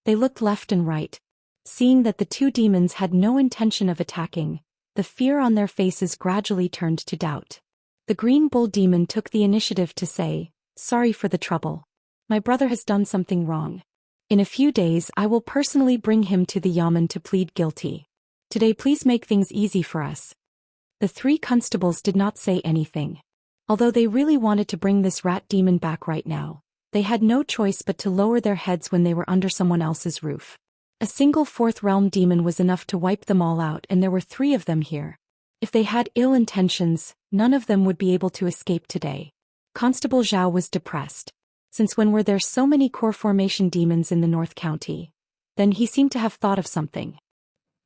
They looked left and right. Seeing that the two demons had no intention of attacking, the fear on their faces gradually turned to doubt. The green bull demon took the initiative to say, "Sorry for the trouble. My brother has done something wrong. In a few days I will personally bring him to the yamen to plead guilty. Today please make things easy for us." The three constables did not say anything. Although they really wanted to bring this rat demon back right now, they had no choice but to lower their heads when they were under someone else's roof. A single fourth realm demon was enough to wipe them all out and there were three of them here. If they had ill intentions, none of them would be able to escape today. Constable Zhao was depressed. Since when were there so many core formation demons in the North County? Then he seemed to have thought of something.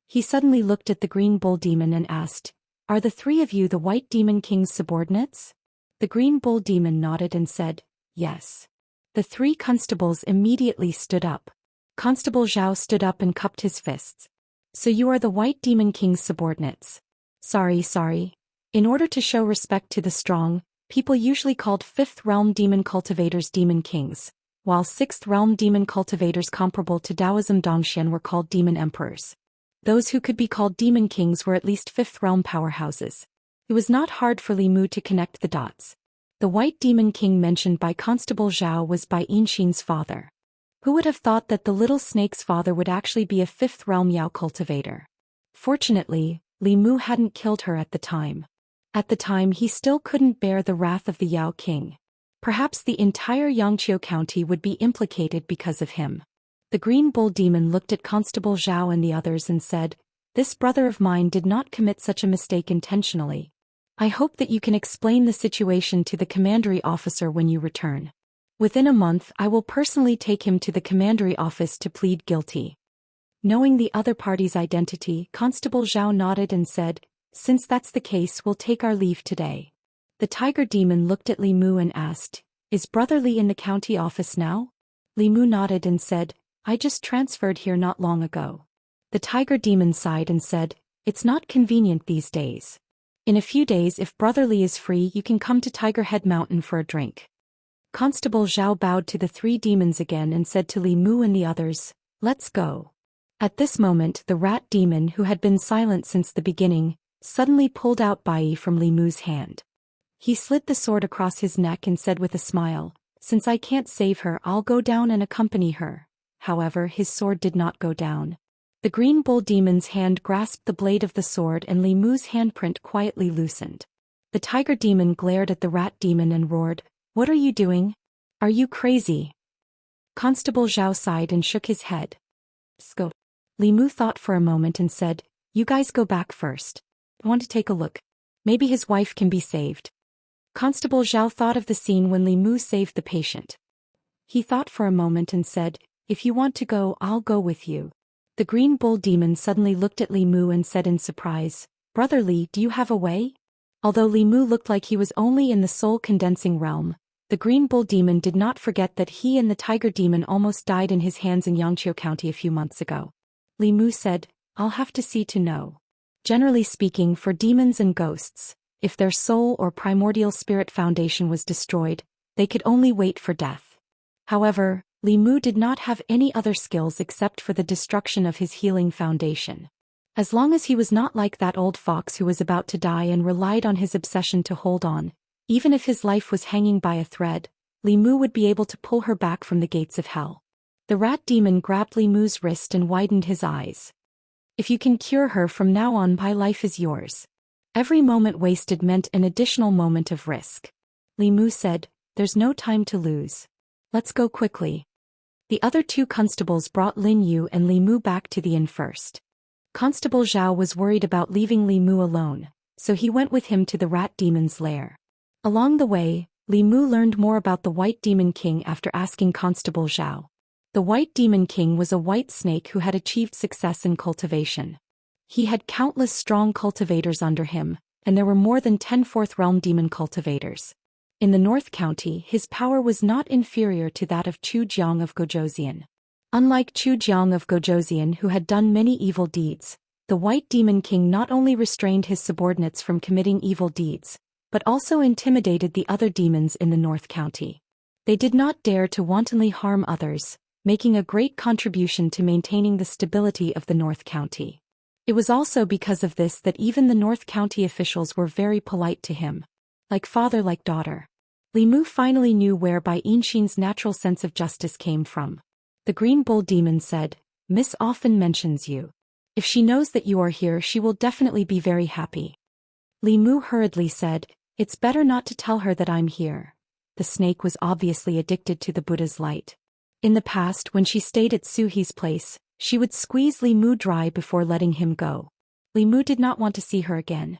He suddenly looked at the green bull demon and asked, "Are the three of you the white demon king's subordinates?" The green bull demon nodded and said, "Yes." The three constables immediately stood up. Constable Zhao stood up and cupped his fists. "So you are the white demon king's subordinates." Sorry. In order to show respect to the strong, people usually called 5th realm demon cultivators demon kings, while 6th realm demon cultivators comparable to Daoism Zhou Xian were called demon emperors. Those who could be called demon kings were at least 5th realm powerhouses. It was not hard for Li Mu to connect the dots. The white demon king mentioned by Constable Zhao was Bai Yinshin's father. Who would have thought that the little snake's father would actually be a 5th realm Yao cultivator? Fortunately, Li Mu hadn't killed her at the time. At the time he still couldn't bear the wrath of the Yao king. Perhaps the entire Yangqiu county would be implicated because of him. The green bull demon looked at Constable Zhao and the others and said, "This brother of mine did not commit such a mistake intentionally. I hope that you can explain the situation to the commandery officer when you return. Within a month I will personally take him to the commandery office to plead guilty." Knowing the other party's identity, Constable Zhao nodded and said, "Since that's the case we'll take our leave today." The tiger demon looked at Li Mu and asked, "Is Brother Li in the county office now?" Li Mu nodded and said, "I just transferred here not long ago." The tiger demon sighed and said, "It's not convenient these days. In a few days, if Brother Li is free, you can come to Tiger Head Mountain for a drink. Constable Zhao bowed to the three demons again and said to Li Mu and the others, "Let's go." At this moment, the rat demon, who had been silent since the beginning, suddenly pulled out Bai from Li Mu's hand. He slid the sword across his neck and said with a smile, "Since I can't save her, I'll go down and accompany her." However, his sword did not go down. The green bull demon's hand grasped the blade of the sword and Li Mu's handprint quietly loosened. The tiger demon glared at the rat demon and roared, "What are you doing? Are you crazy?" Constable Zhao sighed and shook his head. "Go." Li Mu thought for a moment and said, "You guys go back first. I want to take a look. Maybe his wife can be saved." Constable Zhao thought of the scene when Li Mu saved the patient. He thought for a moment and said, "If you want to go, I'll go with you." The green bull demon suddenly looked at Li Mu and said in surprise, "Brother Li, do you have a way?" Although Li Mu looked like he was only in the soul condensing realm, the green bull demon did not forget that he and the tiger demon almost died in his hands in Xianxia County a few months ago. Li Mu said, "I'll have to see to know." Generally speaking, for demons and ghosts, if their soul or primordial spirit foundation was destroyed, they could only wait for death. However, Li Mu did not have any other skills except for the destruction of his healing foundation. As long as he was not like that old fox who was about to die and relied on his obsession to hold on, even if his life was hanging by a thread, Li Mu would be able to pull her back from the gates of hell. The rat demon grabbed Li Mu's wrist and widened his eyes. "If you can cure her from now on, my life is yours." Every moment wasted meant an additional moment of risk. Li Mu said, "There's no time to lose. Let's go quickly." The other two constables brought Lin Yu and Li Mu back to the inn first. Constable Zhao was worried about leaving Li Mu alone, so he went with him to the rat demon's lair. Along the way, Li Mu learned more about the White Demon King after asking Constable Zhao. The White Demon King was a white snake who had achieved success in cultivation. He had countless strong cultivators under him, and there were more than 10 Fourth Realm demon cultivators. In the North County, his power was not inferior to that of Chu Jiang of Gozhouxian. Unlike Chu Jiang of Gozhouxian, who had done many evil deeds, the White Demon King not only restrained his subordinates from committing evil deeds, but also intimidated the other demons in the North County. They did not dare to wantonly harm others, making a great contribution to maintaining the stability of the North County. It was also because of this that even the North County officials were very polite to him. Like father, like daughter. Li Mu finally knew where Bai Yinxin's natural sense of justice came from. The green bull demon said, "Miss often mentions you. If she knows that you are here, she will definitely be very happy." Li Mu hurriedly said, "It's better not to tell her that I'm here." The snake was obviously addicted to the Buddha's light. In the past, when she stayed at Suhi's place, she would squeeze Li Mu dry before letting him go. Li Mu did not want to see her again.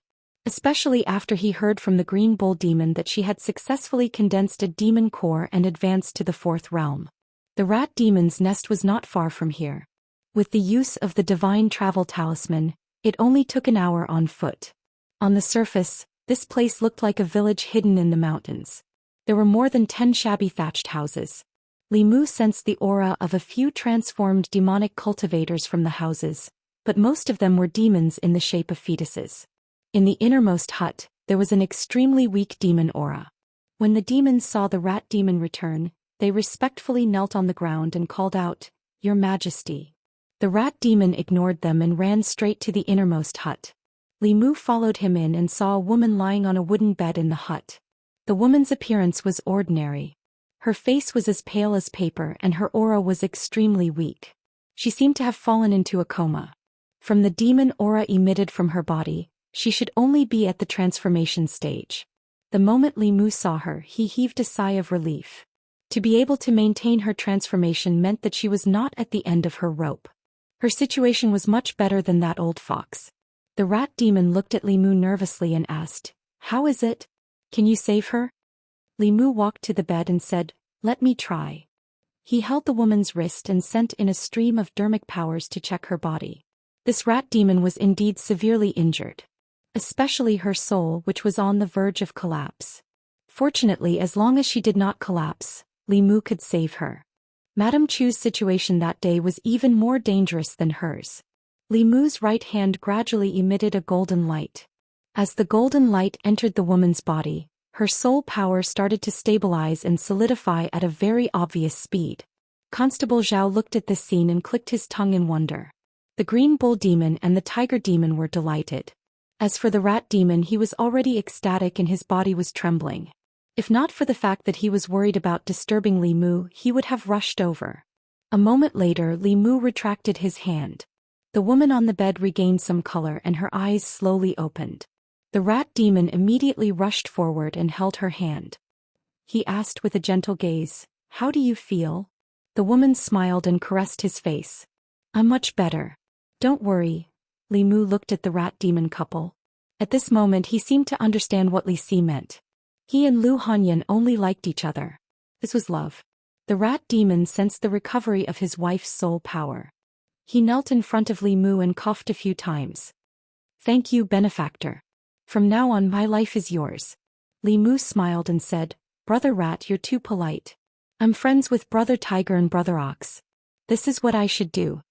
Especially after he heard from the green bull demon that she had successfully condensed a demon core and advanced to the Fourth Realm. The rat demon's nest was not far from here. With the use of the divine travel talisman, it only took an hour on foot. On the surface, this place looked like a village hidden in the mountains. There were more than 10 shabby thatched houses. Li Mu sensed the aura of a few transformed demonic cultivators from the houses, but most of them were demons in the shape of fetuses. In the innermost hut, there was an extremely weak demon aura. When the demons saw the rat demon return, they respectfully knelt on the ground and called out, "Your Majesty." The rat demon ignored them and ran straight to the innermost hut. Li Mu followed him in and saw a woman lying on a wooden bed in the hut. The woman's appearance was ordinary. Her face was as pale as paper and her aura was extremely weak. She seemed to have fallen into a coma. From the demon aura emitted from her body, she should only be at the transformation stage. The moment Li Mu saw her, he heaved a sigh of relief. To be able to maintain her transformation meant that she was not at the end of her rope. Her situation was much better than that old fox. The rat demon looked at Li Mu nervously and asked, "How is it? Can you save her?" Li Mu walked to the bed and said, "Let me try." He held the woman's wrist and sent in a stream of dermic powers to check her body. This rat demon was indeed severely injured. Especially her soul, which was on the verge of collapse. Fortunately, as long as she did not collapse, Li Mu could save her. Madame Chu's situation that day was even more dangerous than hers. Li Mu's right hand gradually emitted a golden light. As the golden light entered the woman's body, her soul power started to stabilize and solidify at a very obvious speed. Constable Zhou looked at this scene and clicked his tongue in wonder. The green bull demon and the tiger demon were delighted. As for the rat demon, he was already ecstatic and his body was trembling. If not for the fact that he was worried about disturbing Li Mu, he would have rushed over. A moment later, Li Mu retracted his hand. The woman on the bed regained some color and her eyes slowly opened. The rat demon immediately rushed forward and held her hand. He asked with a gentle gaze, "How do you feel?" The woman smiled and caressed his face. "I'm much better. Don't worry." Li Mu looked at the rat demon couple. At this moment he seemed to understand what Li Si meant. He and Lu Hanyan only liked each other. This was love. The rat demon sensed the recovery of his wife's soul power. He knelt in front of Li Mu and coughed a few times. "Thank you, benefactor. From now on my life is yours." Li Mu smiled and said, "Brother Rat, you're too polite. I'm friends with Brother Tiger and Brother Ox. This is what I should do."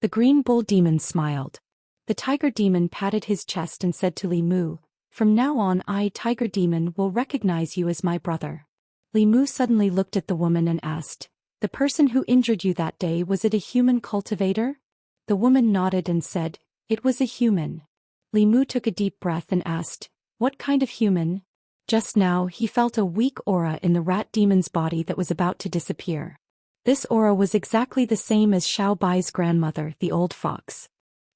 The green bull demon smiled. The tiger demon patted his chest and said to Li Mu, "From now on I, Tiger Demon, will recognize you as my brother." Li Mu suddenly looked at the woman and asked, "The person who injured you that day, was it a human cultivator?" The woman nodded and said, "It was a human." Li Mu took a deep breath and asked, "What kind of human?" Just now he felt a weak aura in the rat demon's body that was about to disappear. This aura was exactly the same as Xiao Bai's grandmother, the old fox.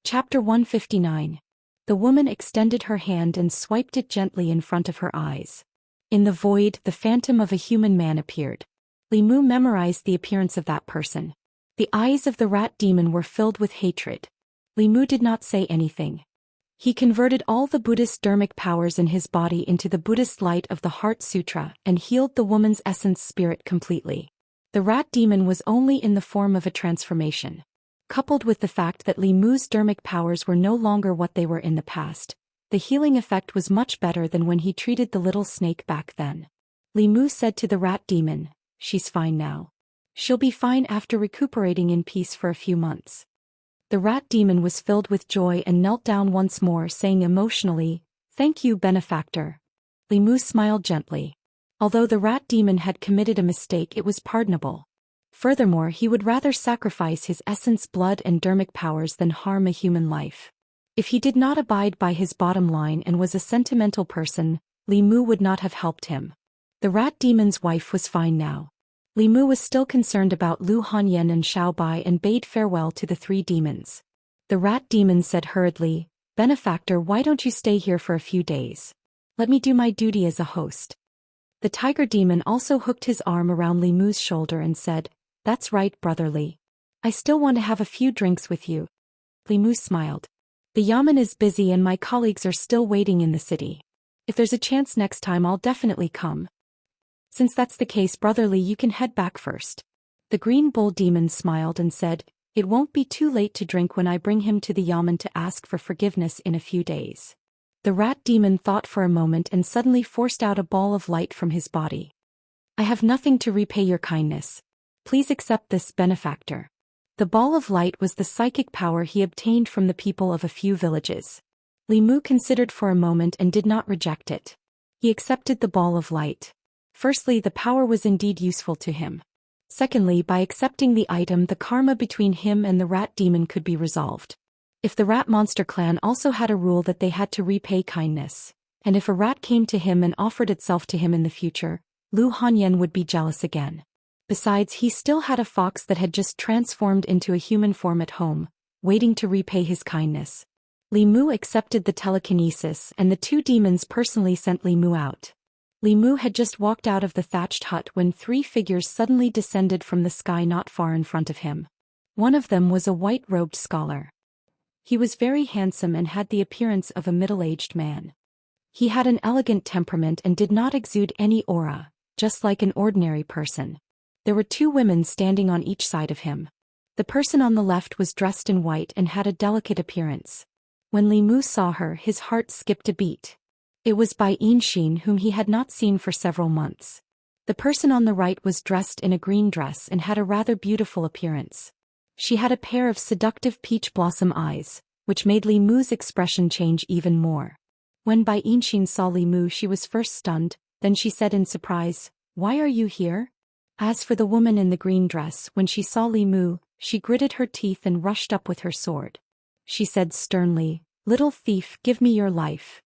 Chapter 159. The woman extended her hand and swiped it gently in front of her eyes. In the void, the phantom of a human man appeared. Li Mu memorized the appearance of that person. The eyes of the rat demon were filled with hatred. Li Mu did not say anything. He converted all the Buddhist dharmic powers in his body into the Buddhist light of the Heart Sutra and healed the woman's essence spirit completely. The rat demon was only in the form of a transformation. Coupled with the fact that Li Mu's dharmic powers were no longer what they were in the past, the healing effect was much better than when he treated the little snake back then. Li Mu said to the rat demon, "She's fine now. She'll be fine after recuperating in peace for a few months." The rat demon was filled with joy and knelt down once more, saying emotionally, "Thank you, benefactor." Li Mu smiled gently. Although the rat demon had committed a mistake, it was pardonable. Furthermore, he would rather sacrifice his essence blood and dharmic powers than harm a human life. If he did not abide by his bottom line and was a sentimental person, Li Mu would not have helped him. The rat demon's wife was fine now. Li Mu was still concerned about Lu Hanyan and Xiao Bai and bade farewell to the three demons. The rat demon said hurriedly, "Benefactor, why don't you stay here for a few days? Let me do my duty as a host." The tiger demon also hooked his arm around Li Mu's shoulder and said, "That's right, brother Li. I still want to have a few drinks with you." Li Mu smiled. "The yamen is busy and my colleagues are still waiting in the city. If there's a chance next time, I'll definitely come." "Since that's the case, brother Li, you can head back first." The green bull demon smiled and said, "It won't be too late to drink when I bring him to the yamen to ask for forgiveness in a few days." The rat demon thought for a moment and suddenly forced out a ball of light from his body. "I have nothing to repay your kindness. Please accept this, benefactor." The ball of light was the psychic power he obtained from the people of a few villages. Li Mu considered for a moment and did not reject it. He accepted the ball of light. Firstly, the power was indeed useful to him. Secondly, by accepting the item, the karma between him and the rat demon could be resolved. If the rat monster clan also had a rule that they had to repay kindness, and if a rat came to him and offered itself to him in the future, Lu Hanyan would be jealous again. Besides, he still had a fox that had just transformed into a human form at home, waiting to repay his kindness. Li Mu accepted the telekinesis and the two demons personally sent Li Mu out. Li Mu had just walked out of the thatched hut when three figures suddenly descended from the sky not far in front of him. One of them was a white-robed scholar. He was very handsome and had the appearance of a middle-aged man. He had an elegant temperament and did not exude any aura, just like an ordinary person. There were two women standing on each side of him. The person on the left was dressed in white and had a delicate appearance. When Li Mu saw her, his heart skipped a beat. It was Bai Yinshin, whom he had not seen for several months. The person on the right was dressed in a green dress and had a rather beautiful appearance. She had a pair of seductive peach blossom eyes, which made Li Mu's expression change even more. When Bai Yinxin saw Li Mu, she was first stunned, then she said in surprise, "Why are you here?" As for the woman in the green dress, when she saw Li Mu, she gritted her teeth and rushed up with her sword. She said sternly, "Little thief, give me your life."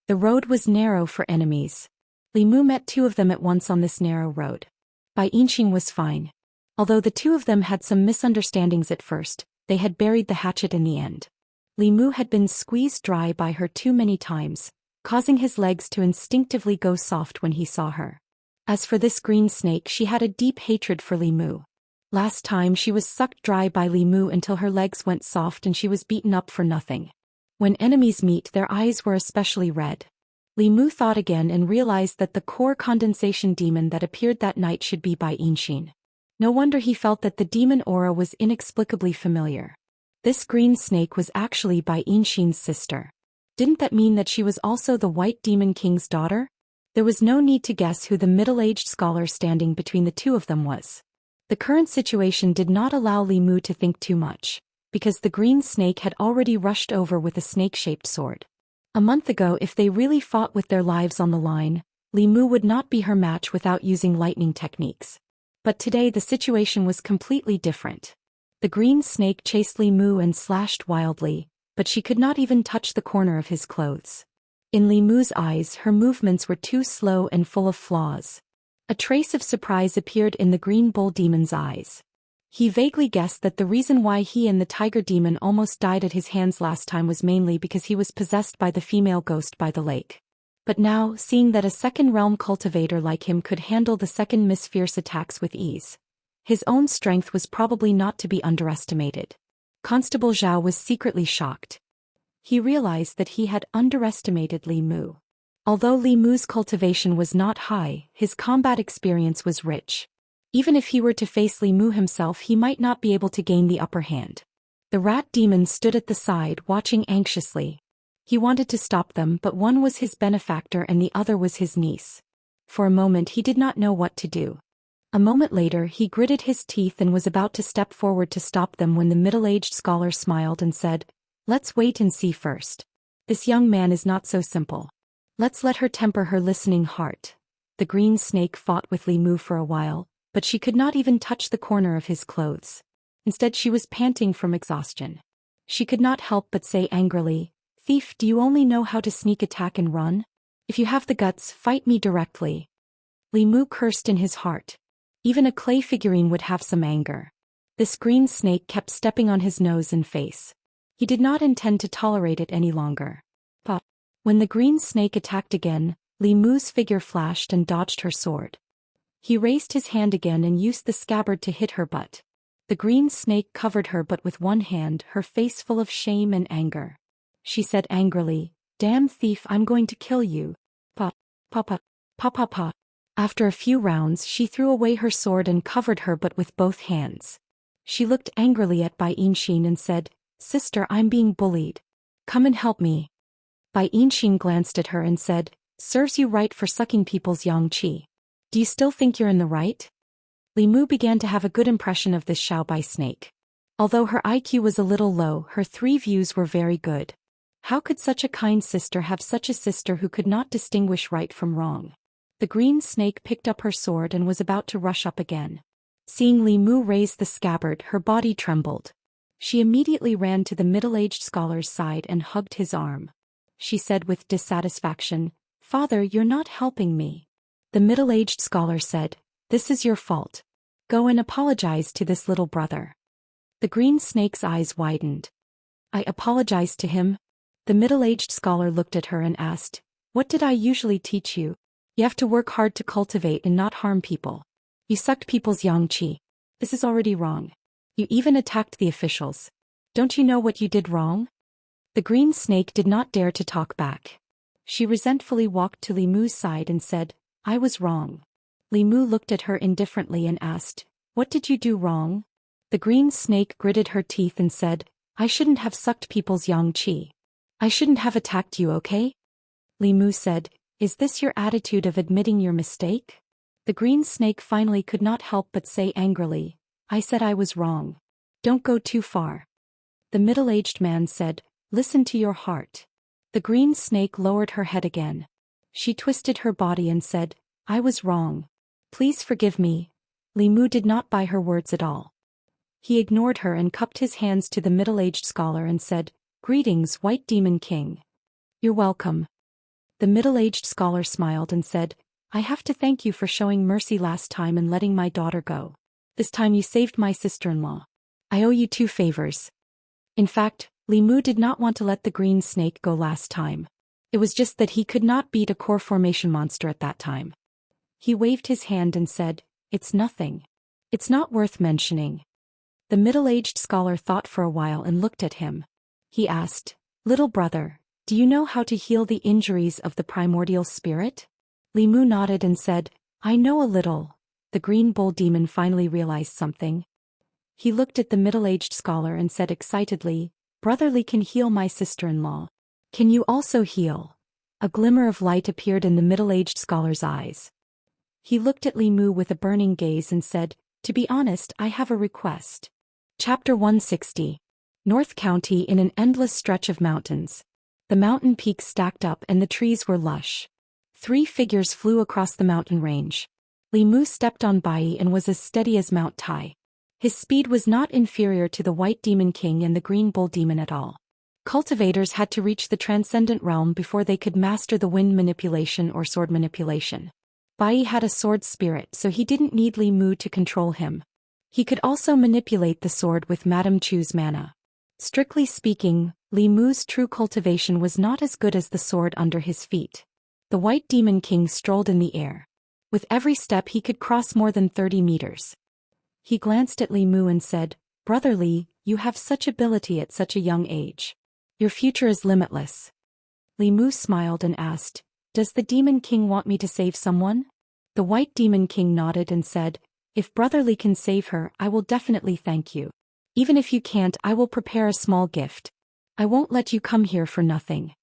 The road was narrow for enemies. Li Mu met two of them at once on this narrow road. Bai Yinxin was fine. Although the two of them had some misunderstandings at first, they had buried the hatchet in the end. Li Mu had been squeezed dry by her too many times, causing his legs to instinctively go soft when he saw her. As for this green snake, she had a deep hatred for Li Mu. Last time she was sucked dry by Li Mu until her legs went soft and she was beaten up for nothing. When enemies meet, their eyes were especially red. Li Mu thought again and realized that the core condensation demon that appeared that night should be Bai Yinxin. No wonder he felt that the demon aura was inexplicably familiar. This green snake was actually Bai Yinxin's sister. Didn't that mean that she was also the White Demon King's daughter? There was no need to guess who the middle-aged scholar standing between the two of them was. The current situation did not allow Li Mu to think too much, because the green snake had already rushed over with a snake-shaped sword. A month ago, if they really fought with their lives on the line, Li Mu would not be her match without using lightning techniques. But today the situation was completely different. The green snake chased Li Mu and slashed wildly, but she could not even touch the corner of his clothes. In Li Mu's eyes, her movements were too slow and full of flaws. A trace of surprise appeared in the green bull demon's eyes. He vaguely guessed that the reason why he and the tiger demon almost died at his hands last time was mainly because he was possessed by the female ghost by the lake. But now, seeing that a second-realm cultivator like him could handle the second Miss Fierce attacks with ease, his own strength was probably not to be underestimated. Constable Zhou was secretly shocked. He realized that he had underestimated Li Mu. Although Li Mu's cultivation was not high, his combat experience was rich. Even if he were to face Li Mu himself, he might not be able to gain the upper hand. The rat demon stood at the side, watching anxiously. He wanted to stop them, but one was his benefactor and the other was his niece. For a moment he did not know what to do. A moment later he gritted his teeth and was about to step forward to stop them when the middle-aged scholar smiled and said, "Let's wait and see first. This young man is not so simple. Let's let her temper her listening heart." The green snake fought with Li Mu for a while, but she could not even touch the corner of his clothes. Instead she was panting from exhaustion. She could not help but say angrily, "Thief, do you only know how to sneak attack and run? If you have the guts, fight me directly." Li Mu cursed in his heart. Even a clay figurine would have some anger. This green snake kept stepping on his nose and face. He did not intend to tolerate it any longer. But when the green snake attacked again, Li Mu's figure flashed and dodged her sword. He raised his hand again and used the scabbard to hit her butt. The green snake covered her butt with one hand, her face full of shame and anger. She said angrily, "Damn thief, I'm going to kill you." Pa, pa pa, pa pa pa. After a few rounds she threw away her sword and covered her butt with both hands. She looked angrily at Bai Yinxin and said, "Sister, I'm being bullied. Come and help me." Bai Yinxin glanced at her and said, "Serves you right for sucking people's yang qi. Do you still think you're in the right?" Li Mu began to have a good impression of this Xiaobai snake. Although her IQ was a little low, her three views were very good. How could such a kind sister have such a sister who could not distinguish right from wrong? The green snake picked up her sword and was about to rush up again. Seeing Li Mu raise the scabbard, her body trembled. She immediately ran to the middle-aged scholar's side and hugged his arm. She said with dissatisfaction, "Father, you're not helping me." The middle-aged scholar said, "This is your fault. Go and apologize to this little brother." The green snake's eyes widened. "I apologize to him?" The middle-aged scholar looked at her and asked, "What did I usually teach you? You have to work hard to cultivate and not harm people. You sucked people's yang qi. This is already wrong. You even attacked the officials. Don't you know what you did wrong?" The green snake did not dare to talk back. She resentfully walked to Li Mu's side and said, "I was wrong." Li Mu looked at her indifferently and asked, "What did you do wrong?" The green snake gritted her teeth and said, "I shouldn't have sucked people's yang qi. I shouldn't have attacked you, okay?" Li Mu said, "Is this your attitude of admitting your mistake?" The green snake finally could not help but say angrily, "I said I was wrong. Don't go too far." The middle-aged man said, "Listen to your heart. The green snake lowered her head again. She twisted her body and said, I was wrong. Please forgive me. Li Mu did not buy her words at all. He ignored her and cupped his hands to the middle-aged scholar and said, Greetings, White Demon King. You're welcome. The middle-aged scholar smiled and said, I have to thank you for showing mercy last time and letting my daughter go. This time you saved my sister-in-law. I owe you 2 favors. In fact, Li Mu did not want to let the green snake go last time. It was just that he could not beat a core formation monster at that time. He waved his hand and said, It's nothing. It's not worth mentioning. The middle-aged scholar thought for a while and looked at him. He asked, Little brother, do you know how to heal the injuries of the primordial spirit? Li Mu nodded and said, I know a little. The green bull demon finally realized something. He looked at the middle-aged scholar and said excitedly, Brother Li can heal my sister-in-law. Can you also heal? A glimmer of light appeared in the middle-aged scholar's eyes. He looked at Li Mu with a burning gaze and said, To be honest, I have a request. Chapter 160. North County in an endless stretch of mountains. The mountain peaks stacked up and the trees were lush. 3 figures flew across the mountain range. Li Mu stepped on Bai and was as steady as Mount Tai. His speed was not inferior to the White Demon King and the Green Bull Demon at all. Cultivators had to reach the transcendent realm before they could master the wind manipulation or sword manipulation. Bai had a sword spirit, so he didn't need Li Mu to control him. He could also manipulate the sword with Madame Chu's mana. Strictly speaking, Li Mu's true cultivation was not as good as the sword under his feet. The White Demon King strolled in the air. With every step he could cross more than 30 meters. He glanced at Li Mu and said, Brother Li, you have such ability at such a young age. Your future is limitless. Li Mu smiled and asked, Does the Demon King want me to save someone? The White Demon King nodded and said, If Brother Li can save her, I will definitely thank you. Even if you can't, I will prepare a small gift. I won't let you come here for nothing.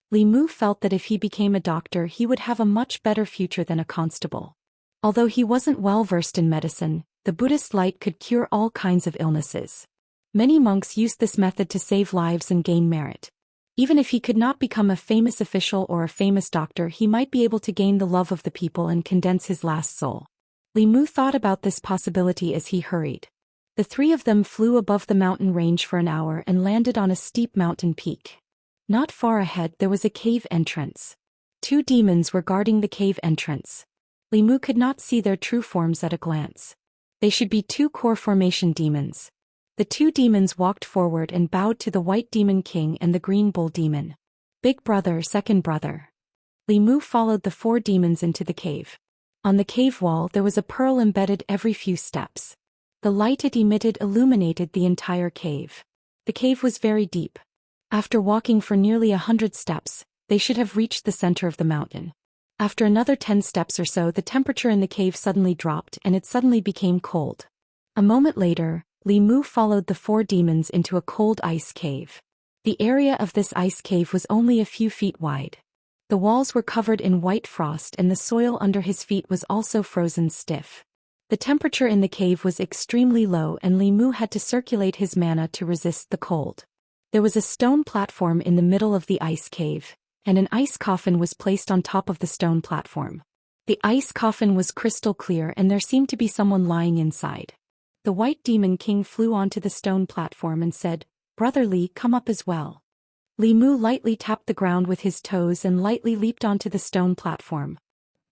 Li Mu felt that if he became a doctor he would have a much better future than a constable. Although he wasn't well versed in medicine, the Buddhist light could cure all kinds of illnesses. Many monks used this method to save lives and gain merit. Even if he could not become a famous official or a famous doctor, he might be able to gain the love of the people and condense his last soul. Li Mu thought about this possibility as he hurried. The 3 of them flew above the mountain range for an hour and landed on a steep mountain peak. Not far ahead there was a cave entrance. 2 demons were guarding the cave entrance. Li Mu could not see their true forms at a glance. They should be 2 core formation demons. The 2 demons walked forward and bowed to the White Demon King and the Green Bull Demon. Big brother, second brother. Li Mu followed the 4 demons into the cave. On the cave wall there was a pearl embedded every few steps. The light it emitted illuminated the entire cave. The cave was very deep. After walking for nearly 100 steps, they should have reached the center of the mountain. After another 10 steps or so, the temperature in the cave suddenly dropped and it suddenly became cold. A moment later, Li Mu followed the 4 demons into a cold ice cave. The area of this ice cave was only a few feet wide. The walls were covered in white frost and the soil under his feet was also frozen stiff. The temperature in the cave was extremely low and Li Mu had to circulate his mana to resist the cold. There was a stone platform in the middle of the ice cave, and an ice coffin was placed on top of the stone platform. The ice coffin was crystal clear and there seemed to be someone lying inside. The White Demon King flew onto the stone platform and said, Brother Li, come up as well. Li Mu lightly tapped the ground with his toes and lightly leaped onto the stone platform.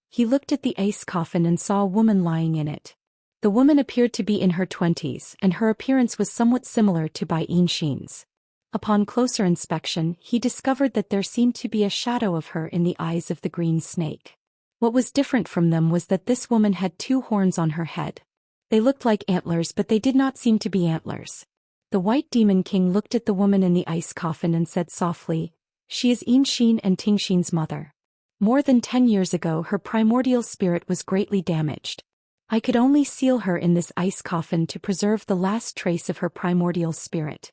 He looked at the ice coffin and saw a woman lying in it. The woman appeared to be in her 20s and her appearance was somewhat similar to Bai Yinshin's. Upon closer inspection, he discovered that there seemed to be a shadow of her in the eyes of the green snake. What was different from them was that this woman had 2 horns on her head. They looked like antlers but they did not seem to be antlers. The White Demon King looked at the woman in the ice coffin and said softly, She is Yinshin and Tingshin's mother. More than 10 years ago her primordial spirit was greatly damaged. I could only seal her in this ice coffin to preserve the last trace of her primordial spirit.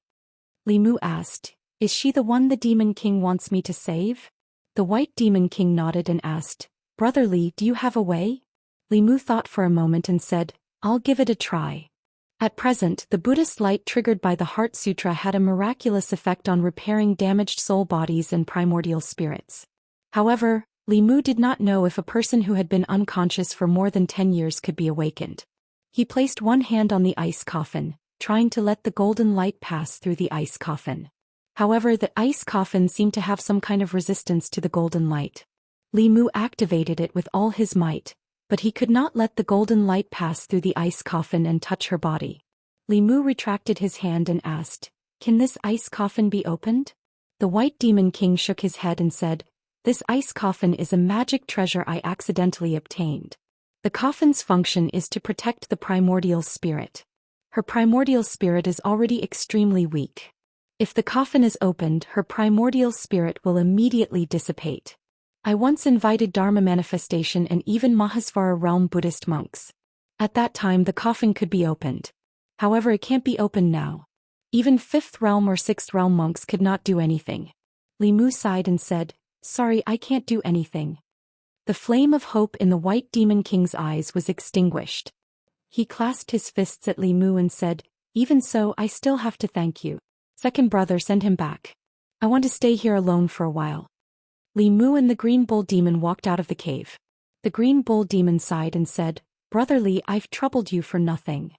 Li Mu asked, Is she the one the Demon King wants me to save? The White Demon King nodded and asked, Brother Li, do you have a way? Li Mu thought for a moment and said, I'll give it a try. At present, the Buddhist light triggered by the Heart Sutra had a miraculous effect on repairing damaged soul bodies and primordial spirits. However, Li Mu did not know if a person who had been unconscious for more than 10 years could be awakened. He placed one hand on the ice coffin, trying to let the golden light pass through the ice coffin. However, the ice coffin seemed to have some kind of resistance to the golden light. Li Mu activated it with all his might, but he could not let the golden light pass through the ice coffin and touch her body. Li Mu retracted his hand and asked, "Can this ice coffin be opened?" The White Demon King shook his head and said, "This ice coffin is a magic treasure I accidentally obtained. The coffin's function is to protect the primordial spirit. Her primordial spirit is already extremely weak. If the coffin is opened, her primordial spirit will immediately dissipate. I once invited Dharma manifestation and even Mahasvara realm Buddhist monks. At that time the coffin could be opened. However, it can't be opened now. Even 5th realm or 6th realm monks could not do anything." Li Mu sighed and said, "Sorry, I can't do anything." The flame of hope in the White Demon King's eyes was extinguished. He clasped his fists at Li Mu and said, "Even so, I still have to thank you. Second brother, send him back. I want to stay here alone for a while." Li Mu and the Green Bull Demon walked out of the cave. The Green Bull Demon sighed and said, "Brother Li, I've troubled you for nothing.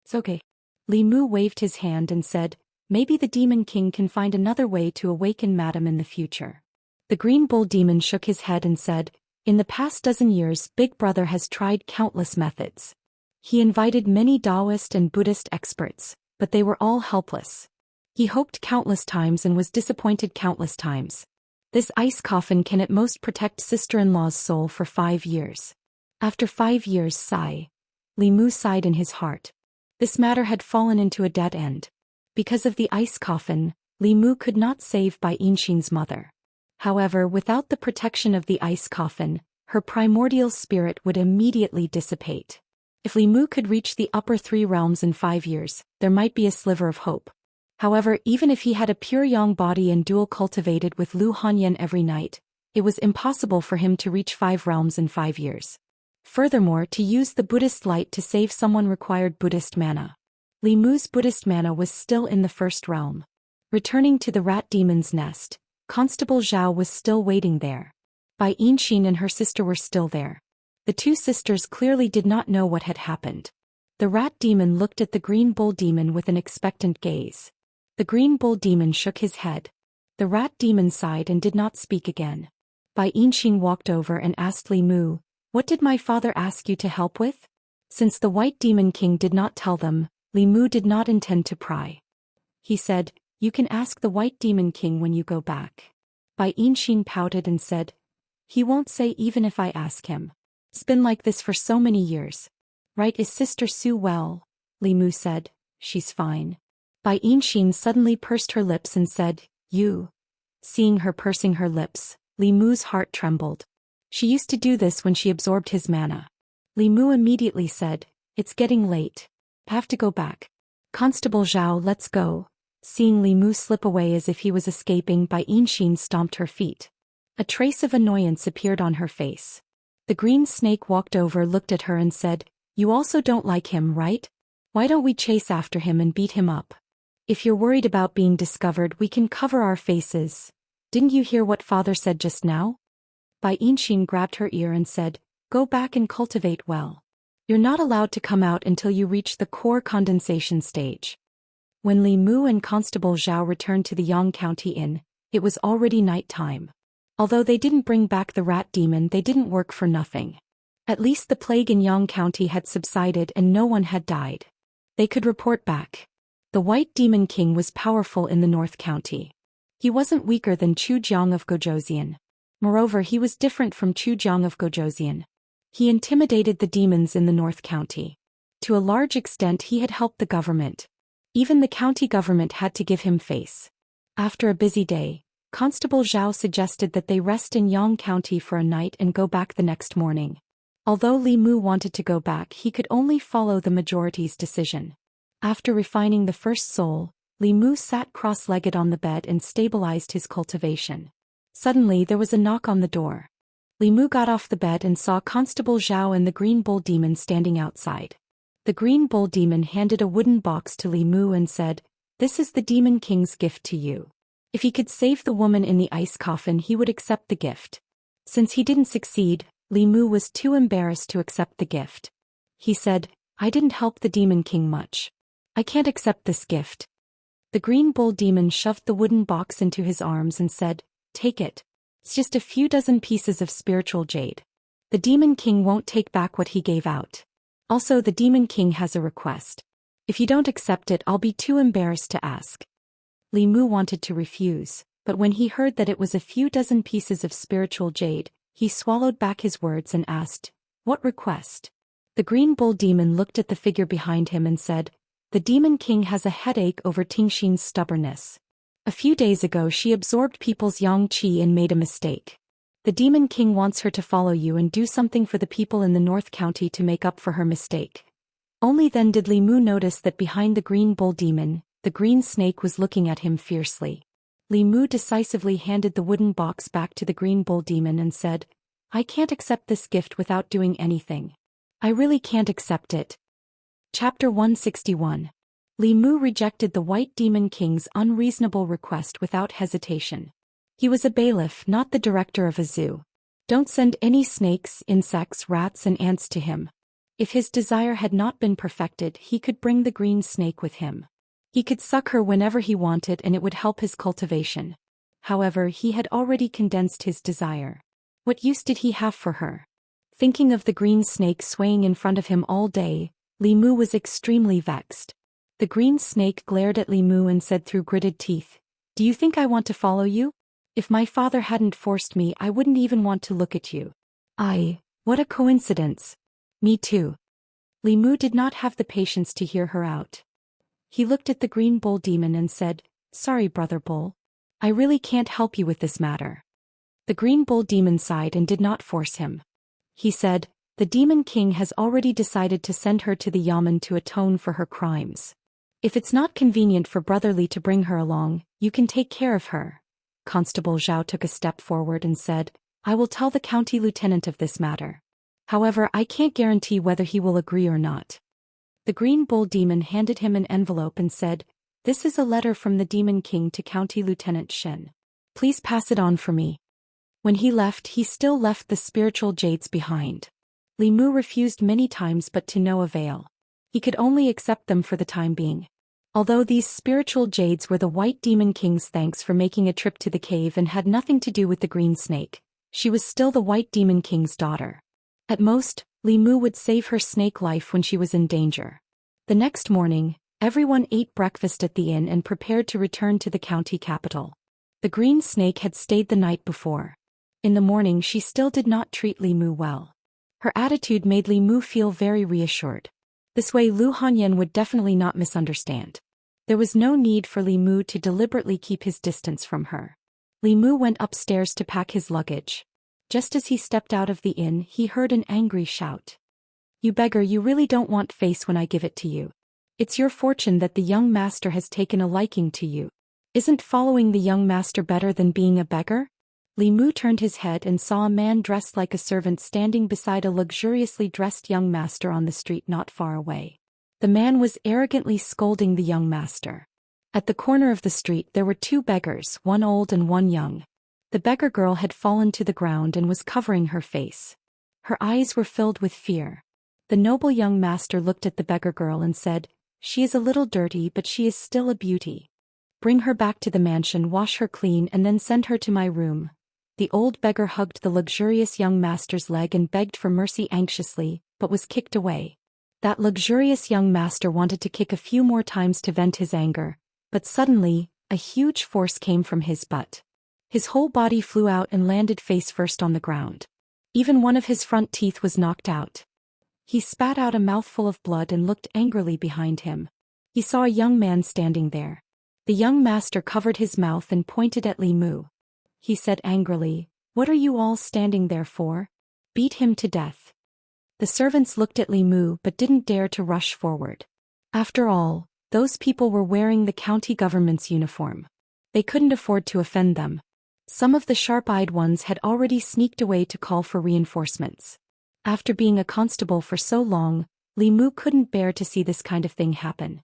It's okay." Li Mu waved his hand and said, "Maybe the Demon King can find another way to awaken Madam in the future." The Green Bull Demon shook his head and said, "In the past dozen years, Big Brother has tried countless methods. He invited many Daoist and Buddhist experts, but they were all helpless. He hoped countless times and was disappointed countless times. This ice coffin can at most protect sister-in-law's soul for 5 years. After 5 years, sigh." Li Mu sighed in his heart. This matter had fallen into a dead end. Because of the ice coffin, Li Mu could not save Bai Yinxin's mother. However, without the protection of the ice coffin, her primordial spirit would immediately dissipate. If Li Mu could reach the upper 3 realms in 5 years, there might be a sliver of hope. However, even if he had a pure yang body and dual cultivated with Lu Hanyan every night, it was impossible for him to reach 5 realms in 5 years. Furthermore, to use the Buddhist light to save someone required Buddhist mana. Li Mu's Buddhist mana was still in the 1st realm. Returning to the rat demon's nest, Constable Zhao was still waiting there. Bai Yinxin and her sister were still there. The 2 sisters clearly did not know what had happened. The rat demon looked at the Green Bull Demon with an expectant gaze. The Green Bull Demon shook his head. The rat demon sighed and did not speak again. Bai Yinxin walked over and asked Li Mu, "What did my father ask you to help with?" Since the White Demon King did not tell them, Li Mu did not intend to pry. He said, "You can ask the White Demon King when you go back." Bai Yinxin pouted and said, "He won't say even if I ask him. It's been like this for so many years." "Right, is Sister Sue well?" Li Mu said, "She's fine." Bai Yinxin suddenly pursed her lips and said, "You." Seeing her pursing her lips, Li Mu's heart trembled. She used to do this when she absorbed his mana. Li Mu immediately said, "It's getting late. I have to go back. Constable Zhao, let's go." Seeing Li Mu slip away as if he was escaping, Bai Yinxin stomped her feet. A trace of annoyance appeared on her face. The green snake walked over, looked at her and said, "You also don't like him, right? Why don't we chase after him and beat him up? If you're worried about being discovered, we can cover our faces. Didn't you hear what father said just now?" Bai Yinxin grabbed her ear and said, "Go back and cultivate well. You're not allowed to come out until you reach the core condensation stage." When Li Mu and Constable Zhao returned to the Yang County Inn, it was already night time. Although they didn't bring back the rat demon, they didn't work for nothing. At least the plague in Yang County had subsided and no one had died. They could report back. The White Demon King was powerful in the North County. He wasn't weaker than Chu Jiang of Gojoseon. Moreover, he was different from Chu Jiang of Gojoseon. He intimidated the demons in the North County. To a large extent, he had helped the government. Even the county government had to give him face. After a busy day, Constable Zhao suggested that they rest in Yang County for a night and go back the next morning. Although Li Mu wanted to go back, he could only follow the majority's decision. After refining the first soul, Li Mu sat cross-legged on the bed and stabilized his cultivation. Suddenly there was a knock on the door. Li Mu got off the bed and saw Constable Zhao and the Green Bull Demon standing outside. The green bull demon handed a wooden box to Li Mu and said, "This is the Demon King's gift to you. If he could save the woman in the ice coffin, he would accept the gift." Since he didn't succeed, Li Mu was too embarrassed to accept the gift. He said, "I didn't help the Demon King much. I can't accept this gift." The green bull demon shoved the wooden box into his arms and said, "Take it. It's just a few dozen pieces of spiritual jade. The Demon King won't take back what he gave out. Also, the Demon King has a request. If you don't accept it, I'll be too embarrassed to ask." Li Mu wanted to refuse, but when he heard that it was a few dozen pieces of spiritual jade, he swallowed back his words and asked, "What request?" The green bull demon looked at the figure behind him and said, "The Demon King has a headache over Tingxin's stubbornness. A few days ago she absorbed people's yang qi and made a mistake. The Demon King wants her to follow you and do something for the people in the North County to make up for her mistake." Only then did Li Mu notice that behind the green bull demon, the green snake was looking at him fiercely. Li Mu decisively handed the wooden box back to the green bull demon and said, "I can't accept this gift without doing anything. I really can't accept it." Chapter 161. Li Mu rejected the White Demon King's unreasonable request without hesitation. He was a bailiff, not the director of a zoo. Don't send any snakes, insects, rats and ants to him. If his desire had not been perfected, he could bring the green snake with him. He could suck her whenever he wanted and it would help his cultivation. However, he had already condensed his desire. What use did he have for her? Thinking of the green snake swaying in front of him all day, Li Mu was extremely vexed. The green snake glared at Li Mu and said through gritted teeth, "Do you think I want to follow you? If my father hadn't forced me, I wouldn't even want to look at you." What a coincidence. Me too." Li Mu did not have the patience to hear her out. He looked at the green bull demon and said, "Sorry, brother bull. I really can't help you with this matter." The green bull demon sighed and did not force him. He said, "The Demon King has already decided to send her to the yamen to atone for her crimes. If it's not convenient for Brother Li to bring her along, you can take care of her." Constable Zhao took a step forward and said, "I will tell the county lieutenant of this matter. However, I can't guarantee whether he will agree or not." The green bull demon handed him an envelope and said, "This is a letter from the Demon King to County Lieutenant Shen. Please pass it on for me." When he left, he still left the spiritual jades behind. Li Mu refused many times but to no avail. He could only accept them for the time being. Although these spiritual jades were the White Demon King's thanks for making a trip to the cave and had nothing to do with the green snake, she was still the White Demon King's daughter. At most, Li Mu would save her snake life when she was in danger. The next morning, everyone ate breakfast at the inn and prepared to return to the county capital. The green snake had stayed the night before. In the morning she still did not treat Li Mu well. Her attitude made Li Mu feel very reassured. This way Lu Hanyan would definitely not misunderstand. There was no need for Li Mu to deliberately keep his distance from her. Li Mu went upstairs to pack his luggage. Just as he stepped out of the inn, he heard an angry shout. "You beggar, you really don't want face when I give it to you. It's your fortune that the young master has taken a liking to you. Isn't following the young master better than being a beggar?" Li Mu turned his head and saw a man dressed like a servant standing beside a luxuriously dressed young master on the street not far away. The man was arrogantly scolding the young master. At the corner of the street there were two beggars, one old and one young. The beggar girl had fallen to the ground and was covering her face. Her eyes were filled with fear. The noble young master looked at the beggar girl and said, "She is a little dirty, but she is still a beauty. Bring her back to the mansion, wash her clean, and then send her to my room." The old beggar hugged the luxurious young master's leg and begged for mercy anxiously, but was kicked away. That luxurious young master wanted to kick a few more times to vent his anger, but suddenly, a huge force came from his butt. His whole body flew out and landed face first on the ground. Even one of his front teeth was knocked out. He spat out a mouthful of blood and looked angrily behind him. He saw a young man standing there. The young master covered his mouth and pointed at Li Mu. He said angrily, "What are you all standing there for? Beat him to death." The servants looked at Li Mu but didn't dare to rush forward. After all, those people were wearing the county government's uniform. They couldn't afford to offend them. Some of the sharp-eyed ones had already sneaked away to call for reinforcements. After being a constable for so long, Li Mu couldn't bear to see this kind of thing happen.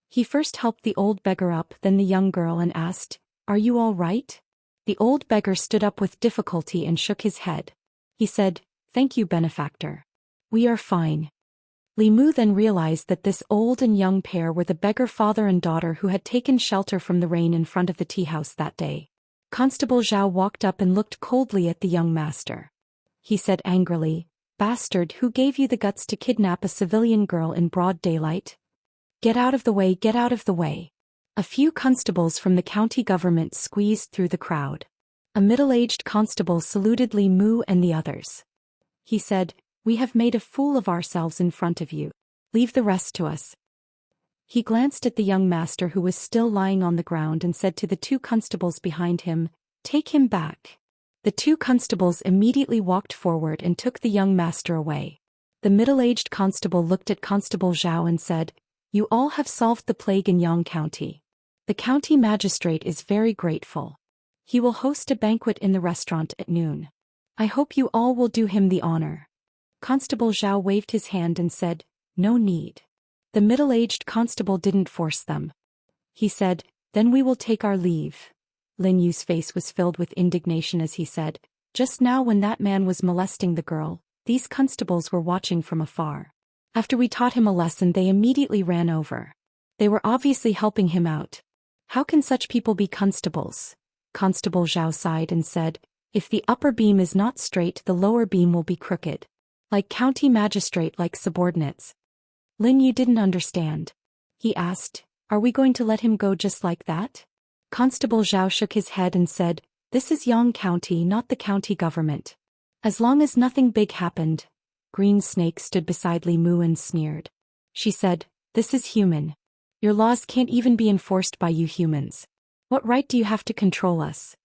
He first helped the old beggar up, then the young girl, and asked, "Are you all right?" The old beggar stood up with difficulty and shook his head. He said, "Thank you, benefactor. We are fine." Li Mu then realized that this old and young pair were the beggar father and daughter who had taken shelter from the rain in front of the tea house that day. Constable Zhou walked up and looked coldly at the young master. He said angrily, "Bastard, who gave you the guts to kidnap a civilian girl in broad daylight? Get out of the way, get out of the way." A few constables from the county government squeezed through the crowd. A middle-aged constable saluted Li Mu and the others. He said, "We have made a fool of ourselves in front of you. Leave the rest to us." He glanced at the young master who was still lying on the ground and said to the two constables behind him, "Take him back." The two constables immediately walked forward and took the young master away. The middle-aged constable looked at Constable Zhou and said, "You all have solved the plague in Yang County. The county magistrate is very grateful. He will host a banquet in the restaurant at noon. I hope you all will do him the honor." Constable Zhou waved his hand and said, "No need." The middle-aged constable didn't force them. He said, "Then we will take our leave." Lin Yu's face was filled with indignation as he said, "Just now when that man was molesting the girl, these constables were watching from afar. After we taught him a lesson they immediately ran over. They were obviously helping him out. How can such people be constables?" Constable Zhou sighed and said, "If the upper beam is not straight, the lower beam will be crooked. Like county magistrate, like subordinates." Lin Yu didn't understand. He asked, "Are we going to let him go just like that?" Constable Zhou shook his head and said, "This is Yang County, not the county government. As long as nothing big happened." Green Snake stood beside Li Mu and sneered. She said, "This is human. Your laws can't even be enforced by you humans. What right do you have to control us?"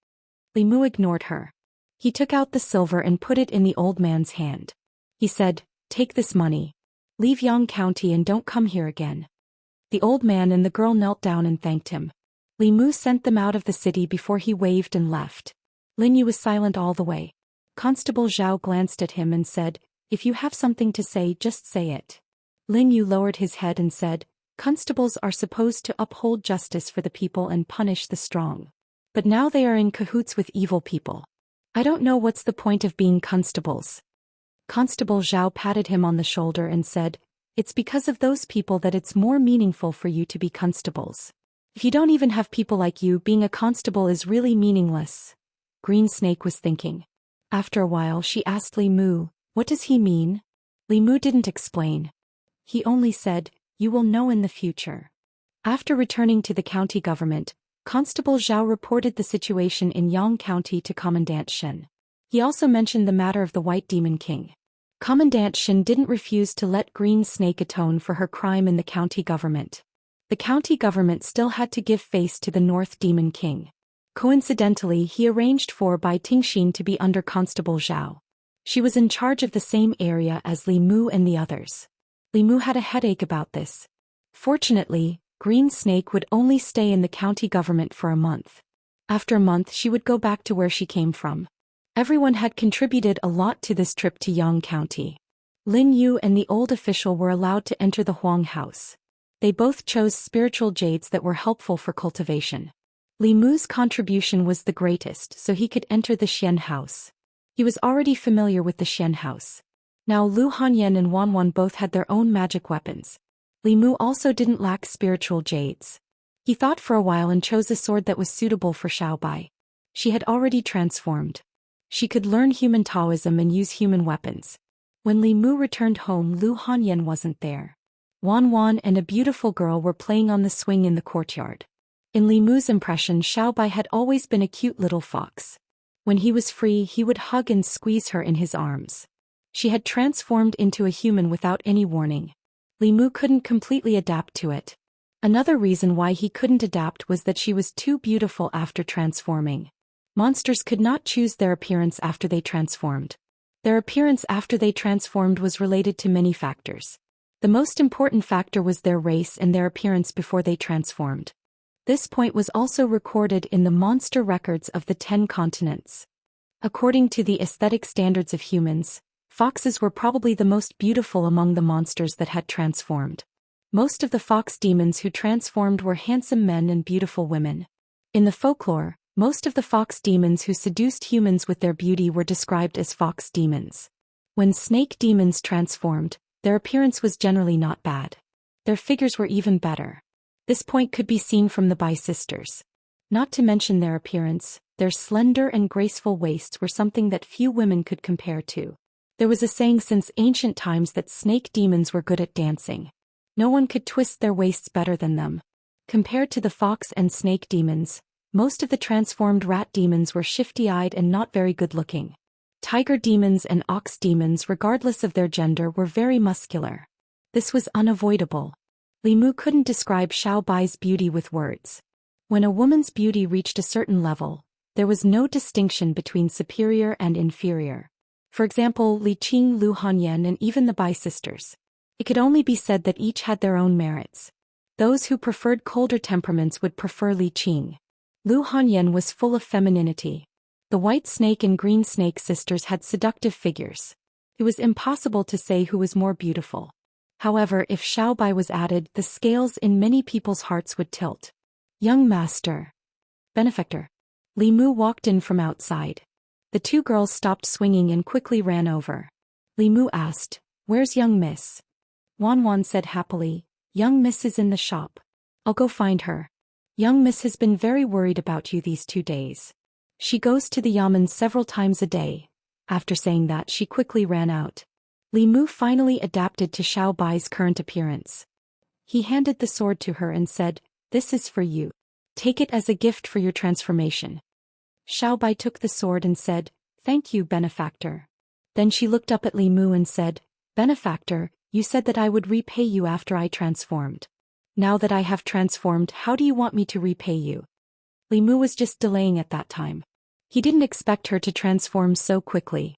Li Mu ignored her. He took out the silver and put it in the old man's hand. He said, "Take this money. Leave Yang County and don't come here again." The old man and the girl knelt down and thanked him. Li Mu sent them out of the city before he waved and left. Lin Yu was silent all the way. Constable Zhou glanced at him and said, "If you have something to say, just say it." Lin Yu lowered his head and said, "Constables are supposed to uphold justice for the people and punish the strong. But now they are in cahoots with evil people. I don't know what's the point of being constables." Constable Zhou patted him on the shoulder and said, "It's because of those people that it's more meaningful for you to be constables. If you don't even have people like you, being a constable is really meaningless." Green Snake was thinking. After a while she asked Li Mu, "What does he mean?" Li Mu didn't explain. He only said, "You will know in the future." After returning to the county government, Constable Zhou reported the situation in Yang County to Commandant Shen. He also mentioned the matter of the White Demon King. Commandant Shen didn't refuse to let Green Snake atone for her crime in the county government. The county government still had to give face to the North Demon King. Coincidentally, he arranged for Bai Tingxin to be under Constable Zhou. She was in charge of the same area as Li Mu and the others. Li Mu had a headache about this. Fortunately, Green Snake would only stay in the county government for a month. After a month she would go back to where she came from. Everyone had contributed a lot to this trip to Yang County. Lin Yu and the old official were allowed to enter the Huang house. They both chose spiritual jades that were helpful for cultivation. Li Mu's contribution was the greatest, so he could enter the Xian house. He was already familiar with the Xian house. Now Lu Hanyan and Wanwan both had their own magic weapons. Li Mu also didn't lack spiritual jades. He thought for a while and chose a sword that was suitable for Xiaobai. She had already transformed. She could learn human Taoism and use human weapons. When Li Mu returned home, Lu Hanyan wasn't there. Wanwan and a beautiful girl were playing on the swing in the courtyard. In Li Mu's impression, Xiaobai had always been a cute little fox. When he was free, he would hug and squeeze her in his arms. She had transformed into a human without any warning. Li Mu couldn't completely adapt to it. Another reason why he couldn't adapt was that she was too beautiful after transforming. Monsters could not choose their appearance after they transformed. Their appearance after they transformed was related to many factors. The most important factor was their race and their appearance before they transformed. This point was also recorded in the monster records of the 10 continents. According to the aesthetic standards of humans, Foxes were probably the most beautiful among the monsters that had transformed. Most of the fox demons who transformed were handsome men and beautiful women. In the folklore, most of the fox demons who seduced humans with their beauty were described as fox demons. When snake demons transformed, their appearance was generally not bad. Their figures were even better. This point could be seen from the Bai sisters. Not to mention their appearance, their slender and graceful waists were something that few women could compare to. There was a saying since ancient times that snake demons were good at dancing. No one could twist their waists better than them. Compared to the fox and snake demons, most of the transformed rat demons were shifty-eyed and not very good-looking. Tiger demons and ox demons, regardless of their gender, were very muscular. This was unavoidable. Li Mu couldn't describe Xiao Bai's beauty with words. When a woman's beauty reached a certain level, there was no distinction between superior and inferior. For example, Li Qing, Lu Hanyan, and even the Bai sisters. It could only be said that each had their own merits. Those who preferred colder temperaments would prefer Li Qing. Lu Hanyan was full of femininity. The white snake and green snake sisters had seductive figures. It was impossible to say who was more beautiful. However, if Xiao Bai was added, the scales in many people's hearts would tilt. Young master. Benefactor. Li Mu walked in from outside. The two girls stopped swinging and quickly ran over. Li Mu asked, "Where's young miss?" Wan Wan said happily, "Young miss is in the shop. I'll go find her. Young miss has been very worried about you these 2 days. She goes to the yamen several times a day." After saying that, she quickly ran out. Li Mu finally adapted to Xiao Bai's current appearance. He handed the sword to her and said, "This is for you. Take it as a gift for your transformation." Xiao Bai took the sword and said, "Thank you, benefactor." Then she looked up at Li Mu and said, "Benefactor, you said that I would repay you after I transformed. Now that I have transformed, how do you want me to repay you?" Li Mu was just delaying at that time. He didn't expect her to transform so quickly.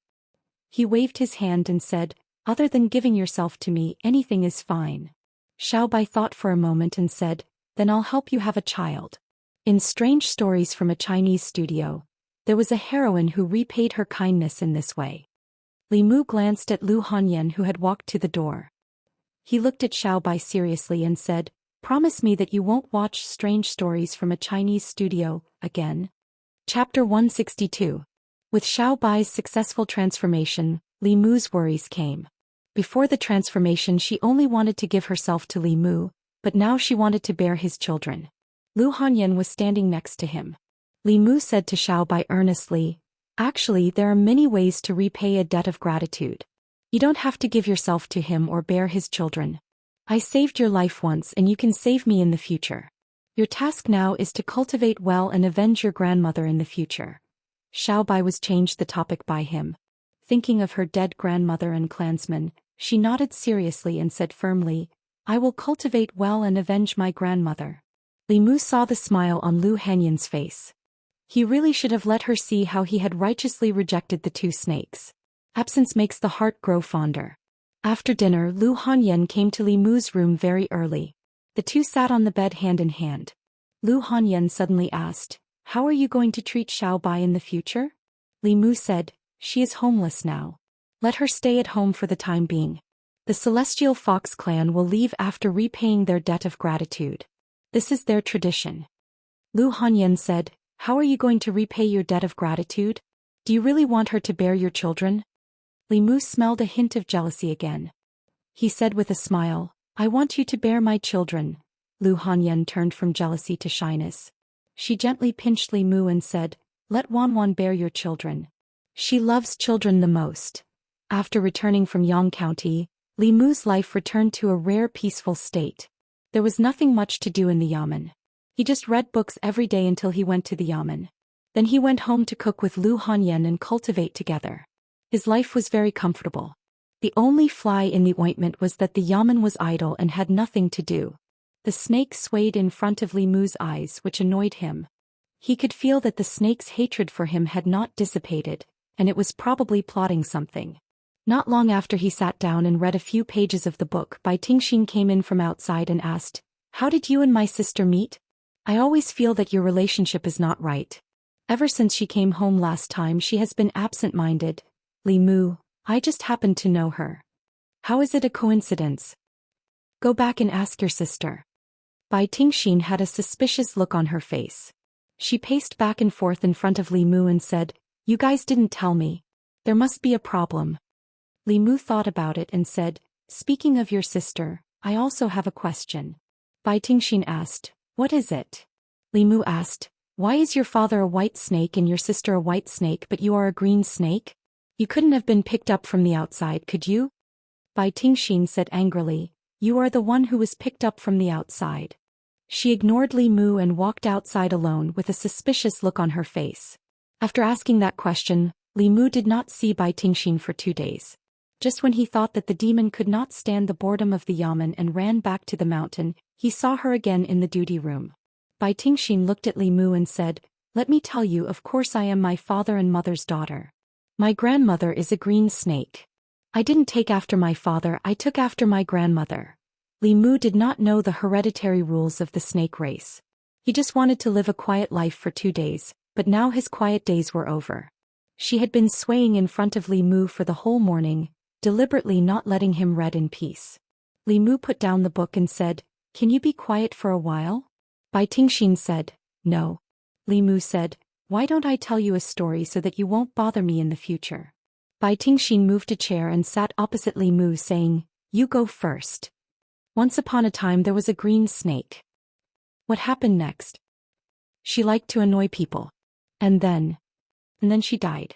He waved his hand and said, "Other than giving yourself to me, anything is fine." Xiao Bai thought for a moment and said, "Then I'll help you have a child." In Strange Stories from a Chinese Studio, there was a heroine who repaid her kindness in this way. Li Mu glanced at Lu Hanyan, who had walked to the door. He looked at Xiao Bai seriously and said, "Promise me that you won't watch Strange Stories from a Chinese Studio again." Chapter 162. With Xiao Bai's successful transformation, Li Mu's worries came. Before the transformation, she only wanted to give herself to Li Mu, but now she wanted to bear his children. Lu Hanyan was standing next to him. Li Mu said to Xiao Bai earnestly, "Actually, there are many ways to repay a debt of gratitude. You don't have to give yourself to him or bear his children. I saved your life once and you can save me in the future. Your task now is to cultivate well and avenge your grandmother in the future." Xiao Bai was changed the topic by him. Thinking of her dead grandmother and clansmen, she nodded seriously and said firmly, "I will cultivate well and avenge my grandmother." Li Mu saw the smile on Lu Hanyan's face. He really should have let her see how he had righteously rejected the two snakes. Absence makes the heart grow fonder. After dinner, Lu Hanyan came to Li Mu's room very early. The two sat on the bed hand in hand. Lu Hanyan suddenly asked, "How are you going to treat Xiao Bai in the future?" Li Mu said, "She is homeless now. Let her stay at home for the time being. The Celestial Fox clan will leave after repaying their debt of gratitude. This is their tradition." Lu Hanyan said, "How are you going to repay your debt of gratitude? Do you really want her to bear your children?" Li Mu smelled a hint of jealousy again. He said with a smile, "I want you to bear my children." Lu Hanyan turned from jealousy to shyness. She gently pinched Li Mu and said, "Let Wan Wan bear your children. She loves children the most." After returning from Yang County, Li Mu's life returned to a rare peaceful state. There was nothing much to do in the yamen. He just read books every day until he went to the yamen. Then he went home to cook with Lu Hanyan and cultivate together. His life was very comfortable. The only fly in the ointment was that the yamen was idle and had nothing to do. The snake swayed in front of Li Mu's eyes, which annoyed him. He could feel that the snake's hatred for him had not dissipated, and it was probably plotting something. Not long after he sat down and read a few pages of the book, Bai Tingxin came in from outside and asked, "How did you and my sister meet? I always feel that your relationship is not right. Ever since she came home last time, she has been absent-minded." Li Mu, I just happened to know her. How is it a coincidence? Go back and ask your sister. Bai Tingxin had a suspicious look on her face. She paced back and forth in front of Li Mu and said, You guys didn't tell me. There must be a problem. Li Mu thought about it and said, Speaking of your sister, I also have a question. Bai Tingxin asked, What is it? Li Mu asked, Why is your father a white snake and your sister a white snake but you are a green snake? You couldn't have been picked up from the outside, could you? Bai Tingxin said angrily, You are the one who was picked up from the outside. She ignored Li Mu and walked outside alone with a suspicious look on her face. After asking that question, Li Mu did not see Bai Tingxin for 2 days. Just when he thought that the demon could not stand the boredom of the yamen and ran back to the mountain, he saw her again in the duty room. Bai Tingxin looked at Li Mu and said, Let me tell you, of course I am my father and mother's daughter. My grandmother is a green snake. I didn't take after my father, I took after my grandmother. Li Mu did not know the hereditary rules of the snake race. He just wanted to live a quiet life for 2 days, but now his quiet days were over. She had been swaying in front of Li Mu for the whole morning, deliberately not letting him read in peace. Li Mu put down the book and said, Can you be quiet for a while? Bai Tingxin said, No. Li Mu said, Why don't I tell you a story so that you won't bother me in the future? Bai Tingxin moved a chair and sat opposite Li Mu saying, You go first. Once upon a time there was a green snake. What happened next? She liked to annoy people. And then she died.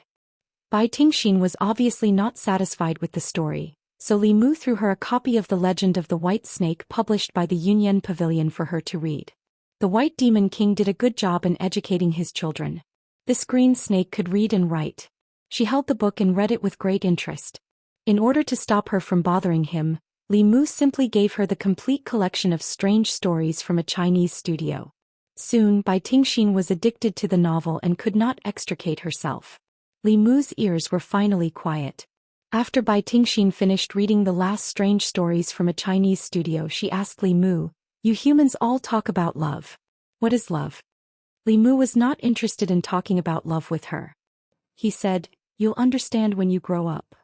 Bai Tingxin was obviously not satisfied with the story, so Li Mu threw her a copy of The Legend of the White Snake published by the Yunyan Pavilion for her to read. The White Demon King did a good job in educating his children. This green snake could read and write. She held the book and read it with great interest. In order to stop her from bothering him, Li Mu simply gave her the complete collection of strange stories from a Chinese studio. Soon Bai Tingxin was addicted to the novel and could not extricate herself. Li Mu's ears were finally quiet. After Bai Tingxin finished reading the last strange stories from a Chinese studio, she asked Li Mu, You humans all talk about love. What is love? Li Mu was not interested in talking about love with her. He said, You'll understand when you grow up.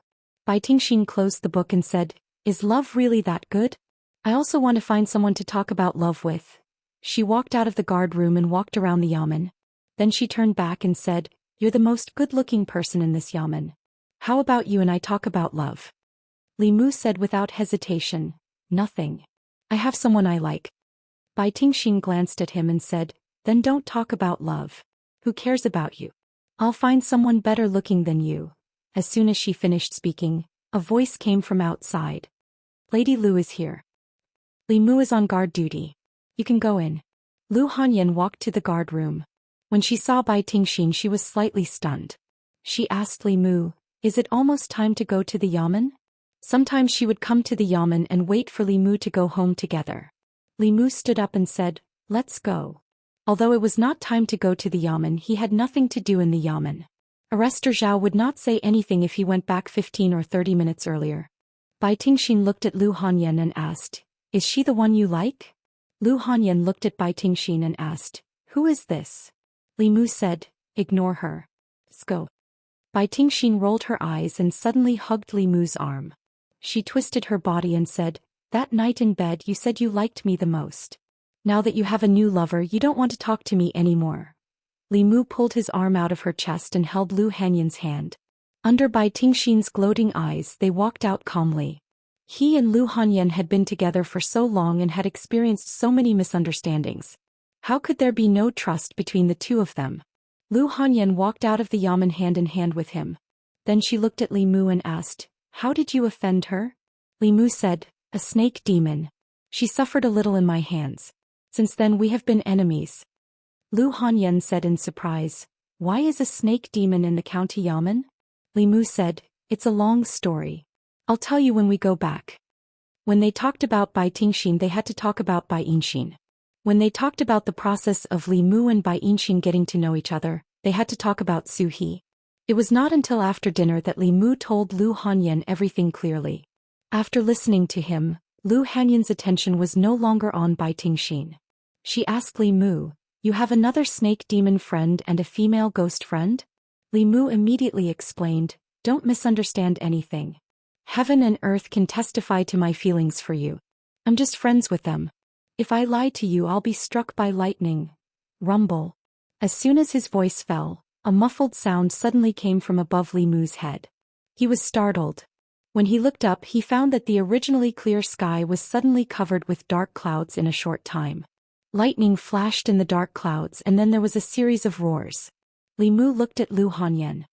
Bai Tingxin closed the book and said, Is love really that good? I also want to find someone to talk about love with. She walked out of the guard room and walked around the yamen. Then she turned back and said, You're the most good-looking person in this yamen. How about you and I talk about love? Li Mu said without hesitation, Nothing. I have someone I like. Bai Tingxin glanced at him and said, Then don't talk about love. Who cares about you? I'll find someone better looking than you. As soon as she finished speaking, a voice came from outside. Lady Lu is here. Li Mu is on guard duty. You can go in. Lu Hanyan walked to the guard room. When she saw Bai Tingxin, she was slightly stunned. She asked Li Mu, Is it almost time to go to the yamen? Sometimes she would come to the yamen and wait for Li Mu to go home together. Li Mu stood up and said, Let's go. Although it was not time to go to the yamen, he had nothing to do in the yamen. Arrestor Zhao would not say anything if he went back 15 or 30 minutes earlier. Bai Tingxin looked at Lu Hanyan and asked, Is she the one you like? Lu Hanyan looked at Bai Tingxin and asked, Who is this? Li Mu said, Ignore her. Let's go. Bai Tingxin rolled her eyes and suddenly hugged Li Mu's arm. She twisted her body and said, That night in bed you said you liked me the most. Now that you have a new lover, you don't want to talk to me anymore. Li Mu pulled his arm out of her chest and held Lu Hanyan's hand. Under Bai Tingxin's gloating eyes, they walked out calmly. He and Lu Hanyan had been together for so long and had experienced so many misunderstandings. How could there be no trust between the two of them? Lu Hanyan walked out of the yamen hand in hand with him. Then she looked at Li Mu and asked, How did you offend her? Li Mu said, A snake demon. She suffered a little in my hands. Since then we have been enemies. Lu Hanyan said in surprise, Why is a snake demon in the county yamen? Li Mu said, It's a long story. I'll tell you when we go back. When they talked about Bai Tingxin, they had to talk about Bai Yinxin. When they talked about the process of Li Mu and Bai Yinxin getting to know each other, they had to talk about Su He. It was not until after dinner that Li Mu told Lu Hanyan everything clearly. After listening to him, Lu Hanyan's attention was no longer on Bai Tingxin. She asked Li Mu, You have another snake demon friend and a female ghost friend? Li Mu immediately explained, Don't misunderstand anything. Heaven and earth can testify to my feelings for you. I'm just friends with them. If I lie to you, I'll be struck by lightning. Rumble. As soon as his voice fell, a muffled sound suddenly came from above Li Mu's head. He was startled. When he looked up, he found that the originally clear sky was suddenly covered with dark clouds in a short time. Lightning flashed in the dark clouds, and then there was a series of roars. Li Mu looked at Lu Hanyan.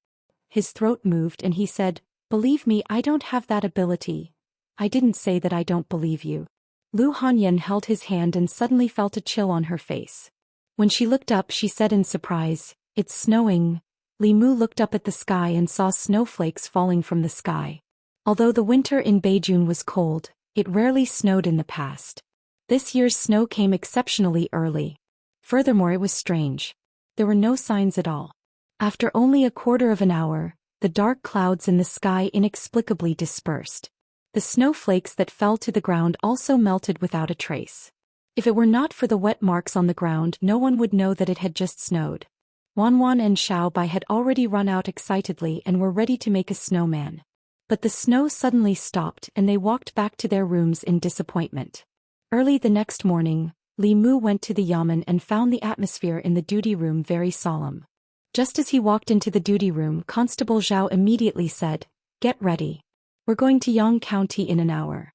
His throat moved and he said, "Believe me, I don't have that ability. I didn't say that I don't believe you." Lu Hanyan held his hand and suddenly felt a chill on her face. When she looked up, she said in surprise, "It's snowing." Li Mu looked up at the sky and saw snowflakes falling from the sky. Although the winter in Beijun was cold, it rarely snowed in the past. This year's snow came exceptionally early. Furthermore, it was strange. There were no signs at all. After only a quarter of an hour, the dark clouds in the sky inexplicably dispersed. The snowflakes that fell to the ground also melted without a trace. If it were not for the wet marks on the ground, no one would know that it had just snowed. Wanwan and Xiaobai had already run out excitedly and were ready to make a snowman. But the snow suddenly stopped and they walked back to their rooms in disappointment. Early the next morning, Li Mu went to the yamen and found the atmosphere in the duty room very solemn. Just as he walked into the duty room, Constable Zhao immediately said, "Get ready. We're going to Yang County in an hour."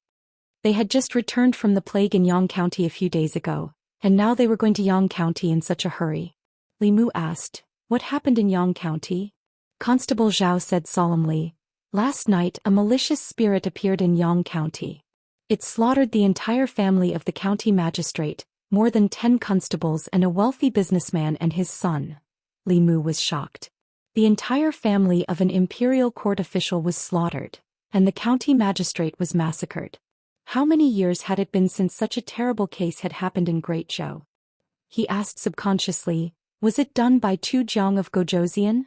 They had just returned from the plague in Yang County a few days ago, and now they were going to Yang County in such a hurry. Li Mu asked, "What happened in Yang County?" Constable Zhao said solemnly, "Last night a malicious spirit appeared in Yang County. It slaughtered the entire family of the county magistrate, more than 10 constables and a wealthy businessman and his son." Li Mu was shocked. The entire family of an imperial court official was slaughtered, and the county magistrate was massacred. How many years had it been since such a terrible case had happened in Great Zhou? He asked subconsciously, "Was it done by Chu Jiang of Gozhouzian?"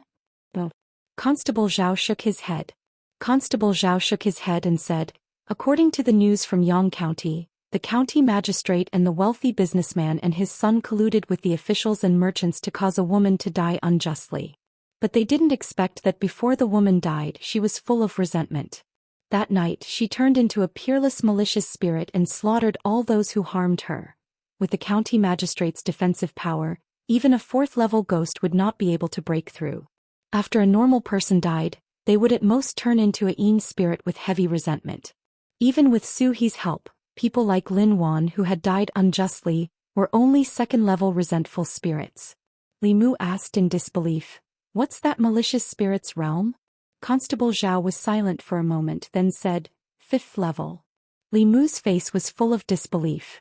No. Constable Zhao shook his head. Constable Zhao shook his head and said, "According to the news from Yang County, the county magistrate and the wealthy businessman and his son colluded with the officials and merchants to cause a woman to die unjustly. But they didn't expect that before the woman died, she was full of resentment. That night, she turned into a peerless malicious spirit and slaughtered all those who harmed her. With the county magistrate's defensive power, even a 4th-level ghost would not be able to break through. After a normal person died, they would at most turn into a Yin spirit with heavy resentment. Even with Su He's help, people like Lin Wan who had died unjustly were only 2nd-level resentful spirits." Li Mu asked in disbelief, "What's that malicious spirit's realm?" Constable Zhao was silent for a moment, then said, 5th level. Li Mu's face was full of disbelief.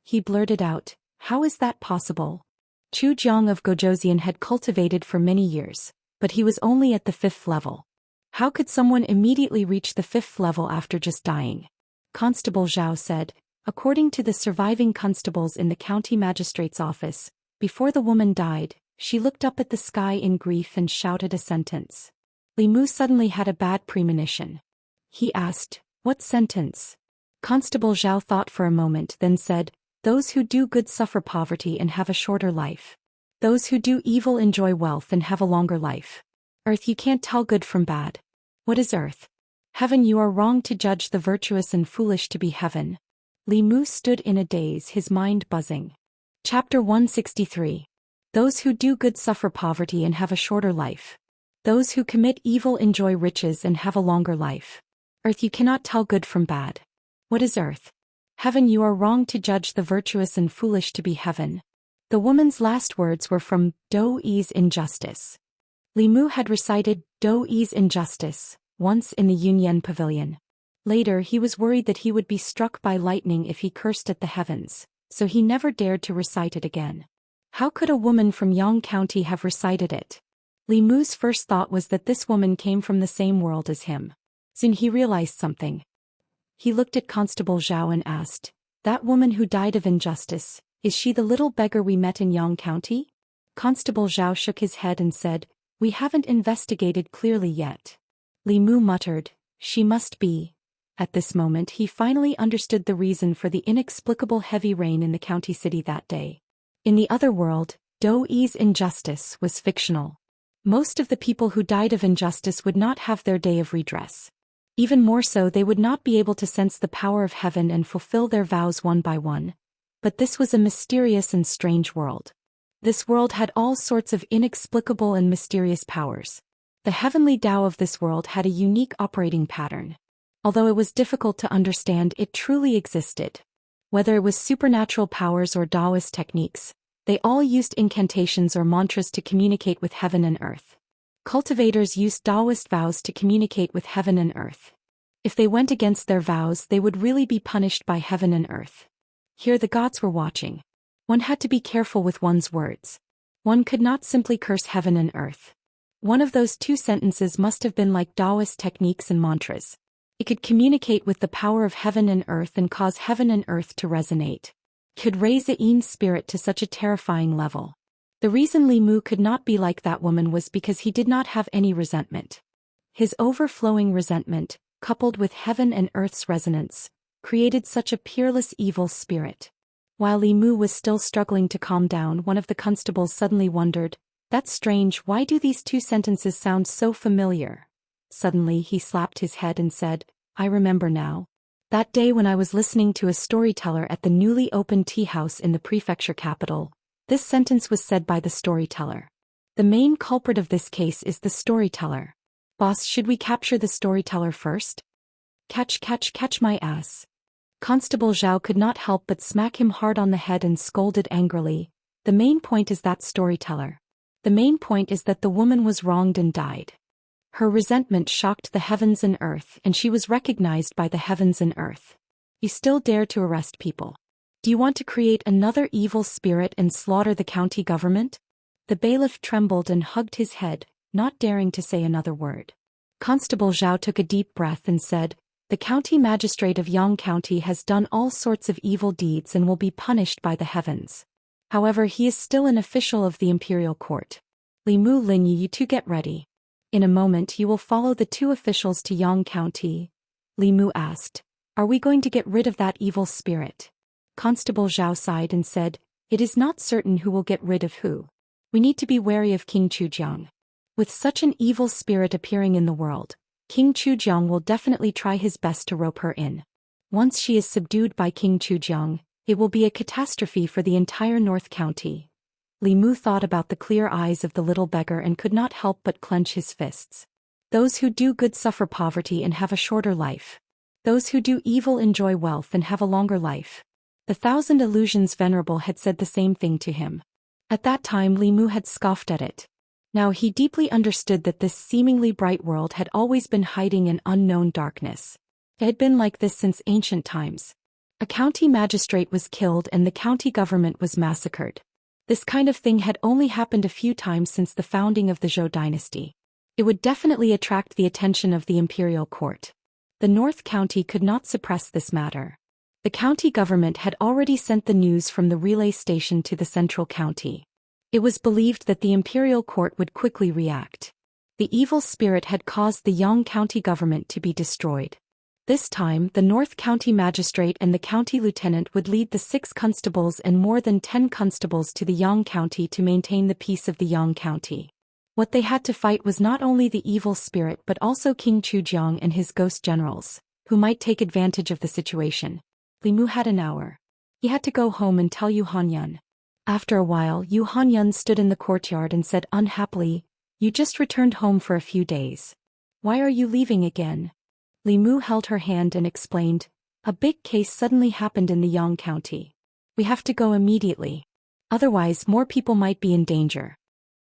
He blurted out, "How is that possible?" Chu Jiang of Gozhouzian had cultivated for many years, but he was only at the 5th level. How could someone immediately reach the 5th level after just dying? Constable Zhao said, "According to the surviving constables in the county magistrate's office, before the woman died, she looked up at the sky in grief and shouted a sentence." Li Mu suddenly had a bad premonition. He asked, "What sentence?" Constable Zhao thought for a moment, then said, "Those who do good suffer poverty and have a shorter life. Those who do evil enjoy wealth and have a longer life. Earth, you can't tell good from bad. What is earth? Heaven, you are wrong to judge the virtuous and foolish to be heaven." Li Mu stood in a daze, his mind buzzing. Chapter 163. Those who do good suffer poverty and have a shorter life. Those who commit evil enjoy riches and have a longer life. Earth, you cannot tell good from bad. What is earth? Heaven, you are wrong to judge the virtuous and foolish to be heaven. The woman's last words were from Daoist's Injustice. Li Mu had recited Daoist's Injustice once in the Yunyan Pavilion. Later, he was worried that he would be struck by lightning if he cursed at the heavens, so he never dared to recite it again. How could a woman from Yang County have recited it? Li Mu's first thought was that this woman came from the same world as him. Soon he realized something. He looked at Constable Zhao and asked, "That woman who died of injustice, is she the little beggar we met in Yang County?" Constable Zhao shook his head and said, "We haven't investigated clearly yet." Li Mu muttered, "She must be." At this moment he finally understood the reason for the inexplicable heavy rain in the county city that day. In the other world, Daoist's Injustice was fictional. Most of the people who died of injustice would not have their day of redress. Even more so, they would not be able to sense the power of heaven and fulfill their vows one by one. But this was a mysterious and strange world. This world had all sorts of inexplicable and mysterious powers. The heavenly Tao of this world had a unique operating pattern. Although it was difficult to understand, it truly existed. Whether it was supernatural powers or Daoist techniques, they all used incantations or mantras to communicate with heaven and earth. Cultivators used Daoist vows to communicate with heaven and earth. If they went against their vows, they would really be punished by heaven and earth. Here the gods were watching. One had to be careful with one's words. One could not simply curse heaven and earth. One of those two sentences must have been like Daoist techniques and mantras. It could communicate with the power of heaven and earth and cause heaven and earth to resonate. Could raise Yi's spirit to such a terrifying level. The reason Li Mu could not be like that woman was because he did not have any resentment. His overflowing resentment, coupled with heaven and earth's resonance, created such a peerless evil spirit. While Li Mu was still struggling to calm down, one of the constables suddenly wondered, "That's strange, why do these two sentences sound so familiar?" Suddenly he slapped his head and said, "I remember now. That day when I was listening to a storyteller at the newly opened tea house in the prefecture capital, this sentence was said by the storyteller. The main culprit of this case is the storyteller. Boss, should we capture the storyteller first?" Catch my ass." Constable Zhou could not help but smack him hard on the head and scolded angrily. "The main point is that storyteller. The main point is that the woman was wronged and died. Her resentment shocked the heavens and earth, and she was recognized by the heavens and earth. You still dare to arrest people? Do you want to create another evil spirit and slaughter the county government?" The bailiff trembled and hugged his head, not daring to say another word. Constable Zhou took a deep breath and said, "The county magistrate of Yang County has done all sorts of evil deeds and will be punished by the heavens. However, he is still an official of the imperial court. Li Mu, Lin Yi, you two get ready. In a moment you will follow the two officials to Yang County." Li Mu asked, "Are we going to get rid of that evil spirit?" Constable Zhou sighed and said, "It is not certain who will get rid of who. We need to be wary of King Chujiang. With such an evil spirit appearing in the world, King Chujiang will definitely try his best to rope her in. Once she is subdued by King Chujiang, it will be a catastrophe for the entire North County." Li Mu thought about the clear eyes of the little beggar and could not help but clench his fists. Those who do good suffer poverty and have a shorter life. Those who do evil enjoy wealth and have a longer life. The Thousand Illusions Venerable had said the same thing to him. At that time Li Mu had scoffed at it. Now he deeply understood that this seemingly bright world had always been hiding in unknown darkness. It had been like this since ancient times. A county magistrate was killed and the county government was massacred. This kind of thing had only happened a few times since the founding of the Zhou dynasty. It would definitely attract the attention of the imperial court. The North County could not suppress this matter. The county government had already sent the news from the relay station to the central county. It was believed that the imperial court would quickly react. The evil spirit had caused the Yang County government to be destroyed. This time, the North County magistrate and the county lieutenant would lead the 6 constables and more than 10 constables to the Yang County to maintain the peace of the Yang County. What they had to fight was not only the evil spirit but also King Chujiang and his ghost generals, who might take advantage of the situation. Li Mu had an hour. He had to go home and tell Yu Hanyun. After a while, Yu Hanyun stood in the courtyard and said unhappily, "You just returned home for a few days. Why are you leaving again?" Li Mu held her hand and explained, "A big case suddenly happened in the Yang County. We have to go immediately. Otherwise more people might be in danger."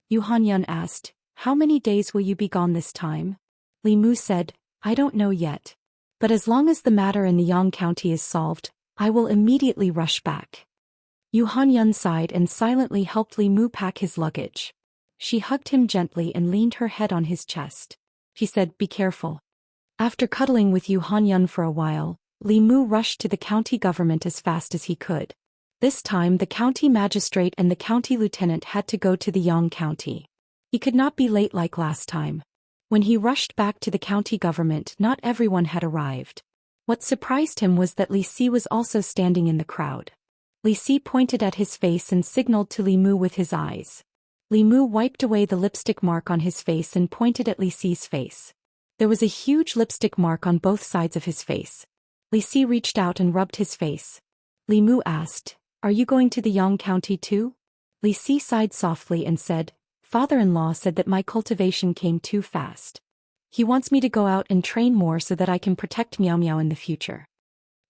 Yu Hanyun asked, "How many days will you be gone this time?" Li Mu said, "I don't know yet. But as long as the matter in the Yang County is solved, I will immediately rush back." Yu Hanyun sighed and silently helped Li Mu pack his luggage. She hugged him gently and leaned her head on his chest. She said, "Be careful." After cuddling with Yu Hanyun for a while, Li Mu rushed to the county government as fast as he could. This time the county magistrate and the county lieutenant had to go to the Yang County. He could not be late like last time. When he rushed back to the county government, not everyone had arrived. What surprised him was that Li Si was also standing in the crowd. Li Si pointed at his face and signaled to Li Mu with his eyes. Li Mu wiped away the lipstick mark on his face and pointed at Li Si's face. There was a huge lipstick mark on both sides of his face. Li Si reached out and rubbed his face. Li Mu asked, "Are you going to the Yang County too?" Li Si sighed softly and said, "Father-in-law said that my cultivation came too fast. He wants me to go out and train more so that I can protect Miao Miao in the future."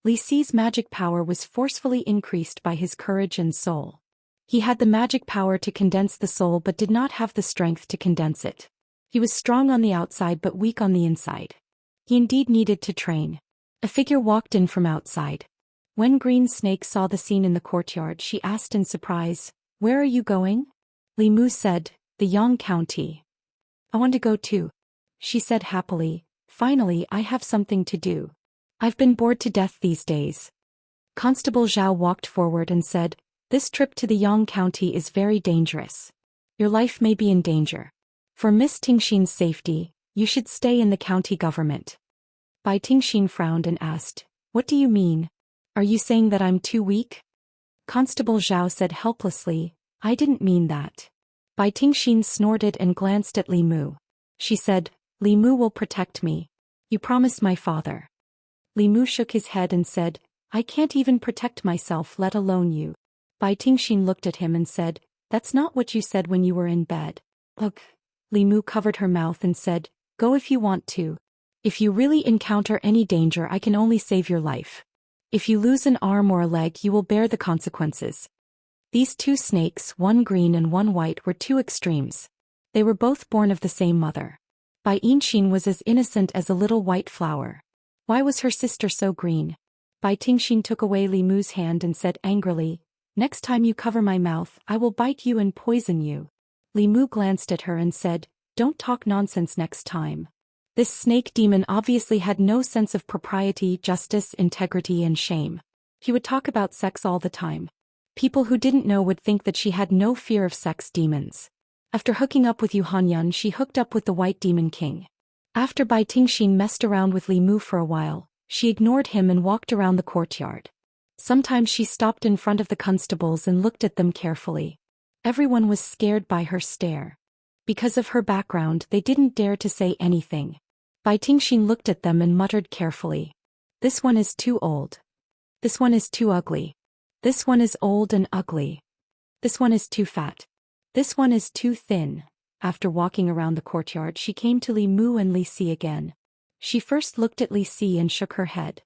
Li Si's magic power was forcefully increased by his courage and soul. He had the magic power to condense the soul but did not have the strength to condense it. He was strong on the outside but weak on the inside. He indeed needed to train. A figure walked in from outside. When Green Snake saw the scene in the courtyard, she asked in surprise, "Where are you going?" Li Mu said, "The Yang County." "I want to go too," she said happily. "Finally, I have something to do. I've been bored to death these days." Constable Zhao walked forward and said, "This trip to the Yang County is very dangerous. Your life may be in danger. For Miss Tingxin's safety, you should stay in the county government." Bai Tingxin frowned and asked, "What do you mean? Are you saying that I'm too weak?" Constable Zhao said helplessly, "I didn't mean that." Bai Tingxin snorted and glanced at Li Mu. She said, "Li Mu will protect me. You promised my father." Li Mu shook his head and said, "I can't even protect myself, let alone you." Bai Tingxin looked at him and said, "That's not what you said when you were in bed." "Look." Li Mu covered her mouth and said, "Go if you want to. If you really encounter any danger, I can only save your life. If you lose an arm or a leg, you will bear the consequences." These two snakes, one green and one white, were two extremes. They were both born of the same mother. Bai Tingxin was as innocent as a little white flower. Why was her sister so green? Bai Tingxin took away Li Mu's hand and said angrily, "Next time you cover my mouth, I will bite you and poison you." Li Mu glanced at her and said, "Don't talk nonsense next time." This snake demon obviously had no sense of propriety, justice, integrity, and shame. He would talk about sex all the time. People who didn't know would think that she had no fear of sex demons. After hooking up with Yu Hanyan, she hooked up with the White Demon King. After Bai Tingxin messed around with Li Mu for a while, she ignored him and walked around the courtyard. Sometimes she stopped in front of the constables and looked at them carefully. Everyone was scared by her stare. Because of her background, they didn't dare to say anything. Bai Tingxin looked at them and muttered carefully, "This one is too old. This one is too ugly. This one is old and ugly. This one is too fat. This one is too thin." After walking around the courtyard, she came to Li Mu and Li Si again. She first looked at Li Si and shook her head.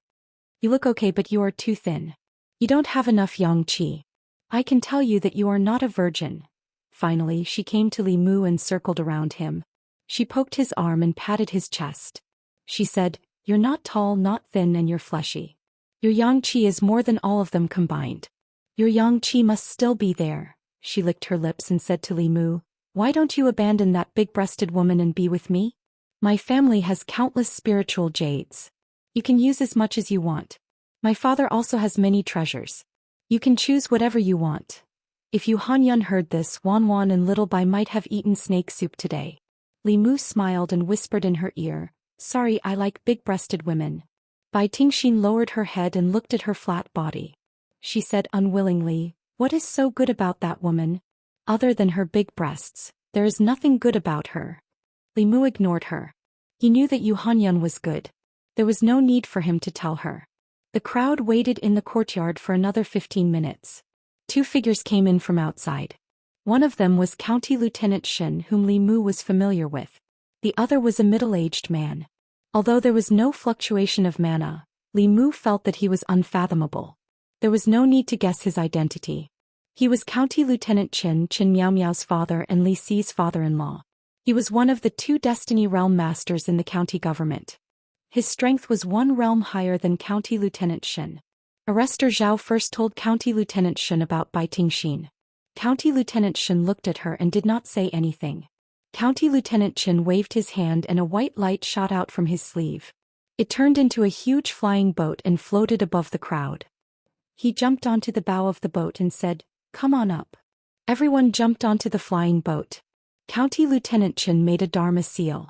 "You look okay, but you are too thin. You don't have enough yang qi. I can tell you that you are not a virgin." Finally, she came to Li Mu and circled around him. She poked his arm and patted his chest. She said, "You're not tall, not thin, and you're fleshy. Your yang qi is more than all of them combined. Your yang qi must still be there." She licked her lips and said to Li Mu, "Why don't you abandon that big-breasted woman and be with me? My family has countless spiritual jades. You can use as much as you want. My father also has many treasures. You can choose whatever you want." If Yu Hanyan heard this, Wan Wan and Little Bai might have eaten snake soup today. Li Mu smiled and whispered in her ear, "Sorry, I like big-breasted women." Bai Tingxin lowered her head and looked at her flat body. She said unwillingly, "What is so good about that woman? Other than her big breasts, there is nothing good about her." Li Mu ignored her. He knew that Yu Hanyan was good. There was no need for him to tell her. The crowd waited in the courtyard for another 15 minutes. Two figures came in from outside. One of them was County Lieutenant Shen, whom Li Mu was familiar with. The other was a middle-aged man. Although there was no fluctuation of mana, Li Mu felt that he was unfathomable. There was no need to guess his identity. He was County Lieutenant Qin Miao Miao's father and Li Si's father-in-law. He was one of the two Destiny Realm Masters in the county government. His strength was one realm higher than County Lieutenant Shen. Arrestor Zhao first told County Lieutenant Shen about Bai Tingxin. County Lieutenant Shen looked at her and did not say anything. County Lieutenant Shen waved his hand and a white light shot out from his sleeve. It turned into a huge flying boat and floated above the crowd. He jumped onto the bow of the boat and said, "Come on up." Everyone jumped onto the flying boat. County Lieutenant Shen made a Dharma seal.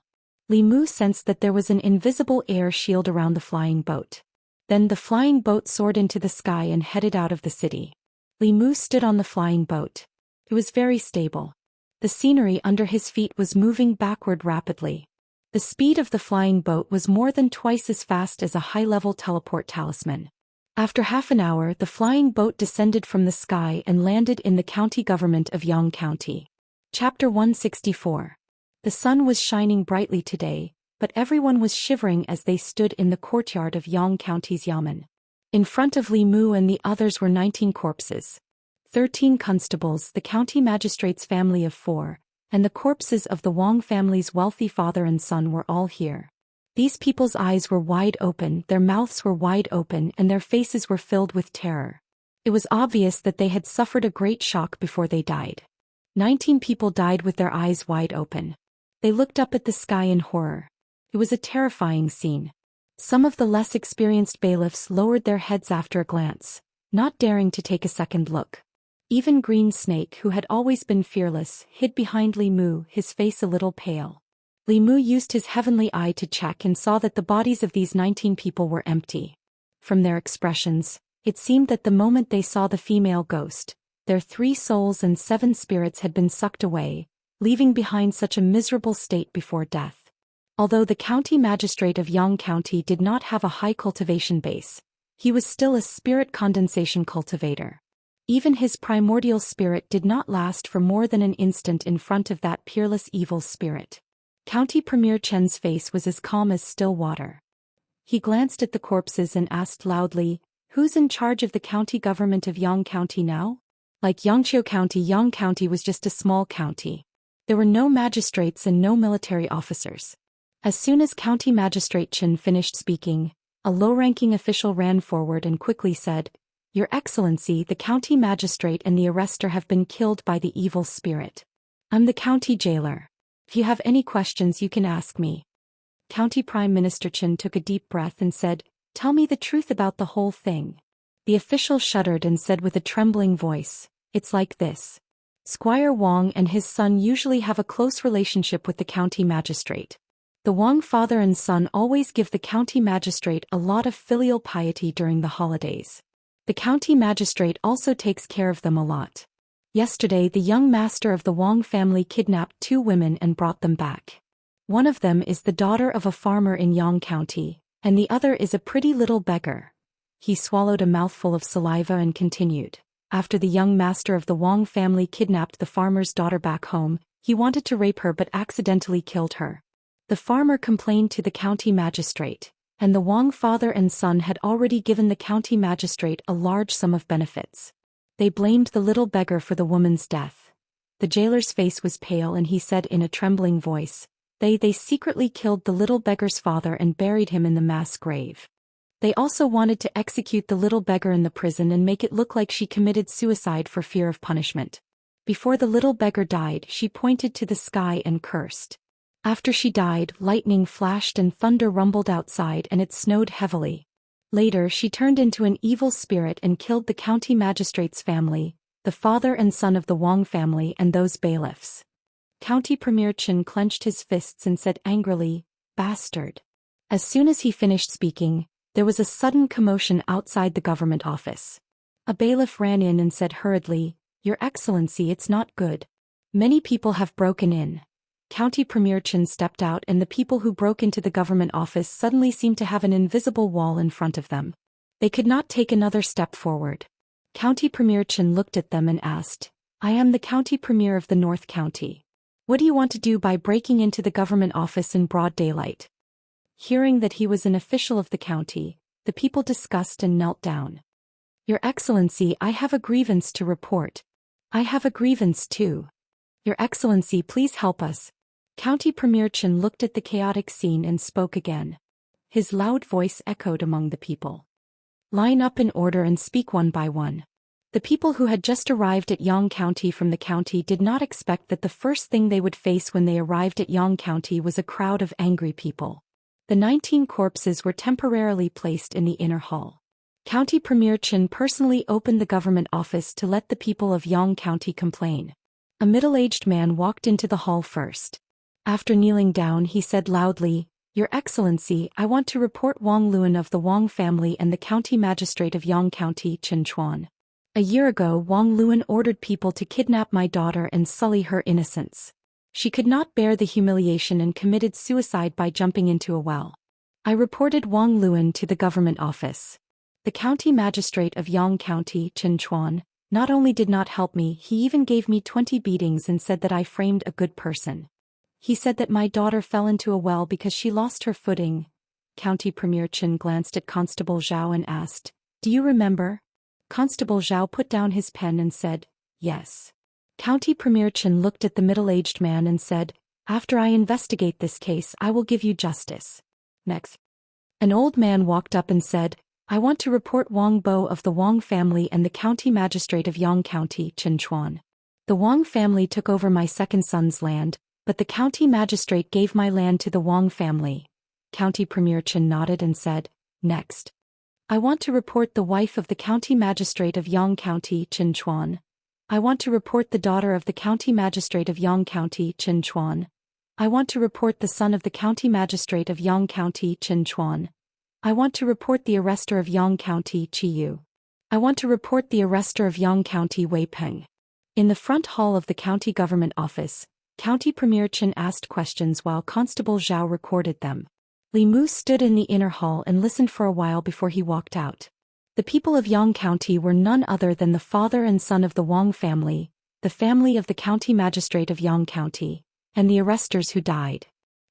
Li Mu sensed that there was an invisible air shield around the flying boat. Then the flying boat soared into the sky and headed out of the city. Li Mu stood on the flying boat. It was very stable. The scenery under his feet was moving backward rapidly. The speed of the flying boat was more than twice as fast as a high-level teleport talisman. After half an hour, the flying boat descended from the sky and landed in the county government of Yang County. Chapter 164. The sun was shining brightly today, but everyone was shivering as they stood in the courtyard of Yang County's Yamen. In front of Li Mu and the others were 19 corpses. 13 constables, the county magistrate's family of 4, and the corpses of the Wang family's wealthy father and son were all here. These people's eyes were wide open, their mouths were wide open, and their faces were filled with terror. It was obvious that they had suffered a great shock before they died. 19 people died with their eyes wide open. They looked up at the sky in horror. It was a terrifying scene. Some of the less experienced bailiffs lowered their heads after a glance, not daring to take a second look. Even Green Snake, who had always been fearless, hid behind Li Mu, his face a little pale. Li Mu used his heavenly eye to check and saw that the bodies of these 19 people were empty. From their expressions, it seemed that the moment they saw the female ghost, their 3 souls and 7 spirits had been sucked away, leaving behind such a miserable state before death. Although the county magistrate of Yang County did not have a high cultivation base, he was still a spirit condensation cultivator. Even his primordial spirit did not last for more than an instant in front of that peerless evil spirit. County Premier Chen's face was as calm as still water. He glanced at the corpses and asked loudly, "Who's in charge of the county government of Yang County now?" Like Xianxia County, Yang County was just a small county. There were no magistrates and no military officers. As soon as County Magistrate Chen finished speaking, a low-ranking official ran forward and quickly said, "Your Excellency, the county magistrate and the arrestor have been killed by the evil spirit. I'm the county jailer. If you have any questions you can ask me." County Prime Minister Chen took a deep breath and said, "Tell me the truth about the whole thing." The official shuddered and said with a trembling voice, "It's like this. Squire Wang and his son usually have a close relationship with the county magistrate. The Wang father and son always give the county magistrate a lot of filial piety during the holidays. The county magistrate also takes care of them a lot. Yesterday the young master of the Wang family kidnapped 2 women and brought them back. One of them is the daughter of a farmer in Yang County, and the other is a pretty little beggar." He swallowed a mouthful of saliva and continued. After the young master of the Wang family kidnapped the farmer's daughter back home, he wanted to rape her but accidentally killed her. The farmer complained to the county magistrate, and the Wang father and son had already given the county magistrate a large sum of benefits. They blamed the little beggar for the woman's death. The jailer's face was pale and he said in a trembling voice, They secretly killed the little beggar's father and buried him in the mass grave. They also wanted to execute the little beggar in the prison and make it look like she committed suicide for fear of punishment. Before the little beggar died, she pointed to the sky and cursed. After she died, lightning flashed and thunder rumbled outside and it snowed heavily. Later she turned into an evil spirit and killed the county magistrate's family, the father and son of the Wang family and those bailiffs. County Premier Chen clenched his fists and said angrily, "Bastard." As soon as he finished speaking, there was a sudden commotion outside the government office. A bailiff ran in and said hurriedly, "Your Excellency, it's not good. Many people have broken in." County Premier Chen stepped out and the people who broke into the government office suddenly seemed to have an invisible wall in front of them. They could not take another step forward. County Premier Chen looked at them and asked, "I am the County Premier of the North County. What do you want to do by breaking into the government office in broad daylight?" Hearing that he was an official of the county, the people discussed and knelt down. "Your Excellency, I have a grievance to report." "I have a grievance too." "Your Excellency, please help us." County Premier Chen looked at the chaotic scene and spoke again. His loud voice echoed among the people. "Line up in order and speak one by one." The people who had just arrived at Yang County from the county did not expect that the first thing they would face when they arrived at Yang County was a crowd of angry people. The 19 corpses were temporarily placed in the inner hall. County Premier Chen personally opened the government office to let the people of Yang County complain. A middle-aged man walked into the hall first. After kneeling down, he said loudly, "Your Excellency, I want to report Wang Luan of the Wang family and the county magistrate of Yang County, Chen Chuan." A year ago, Wang Luan ordered people to kidnap my daughter and sully her innocence. She could not bear the humiliation and committed suicide by jumping into a well. I reported Wang Luan to the government office. The county magistrate of Yang County, Chen Chuan, not only did not help me, he even gave me 20 beatings and said that I framed a good person. He said that my daughter fell into a well because she lost her footing. County Premier Chen glanced at Constable Zhao and asked, "Do you remember?" Constable Zhao put down his pen and said, "Yes." County Premier Chen looked at the middle-aged man and said, "After I investigate this case, I will give you justice." Next. An old man walked up and said, "I want to report Wang Bo of the Wang family and the county magistrate of Yang County, Chen Chuan. The Wang family took over my second son's land, but the county magistrate gave my land to the Wang family." County Premier Chen nodded and said, "Next. I want to report the wife of the county magistrate of Yang County, Chen Chuan. I want to report the daughter of the county magistrate of Yang County, Chen Chuan. I want to report the son of the county magistrate of Yang County, Chen Chuan. I want to report the arrestor of Yang County, Chi Yu. I want to report the arrestor of Yang County, Wei Peng." In the front hall of the county government office, County Premier Chen asked questions while Constable Zhao recorded them. Li Mu stood in the inner hall and listened for a while before he walked out. The people of Yang County were none other than the father and son of the Wang family, the family of the county magistrate of Yang County, and the arresters who died.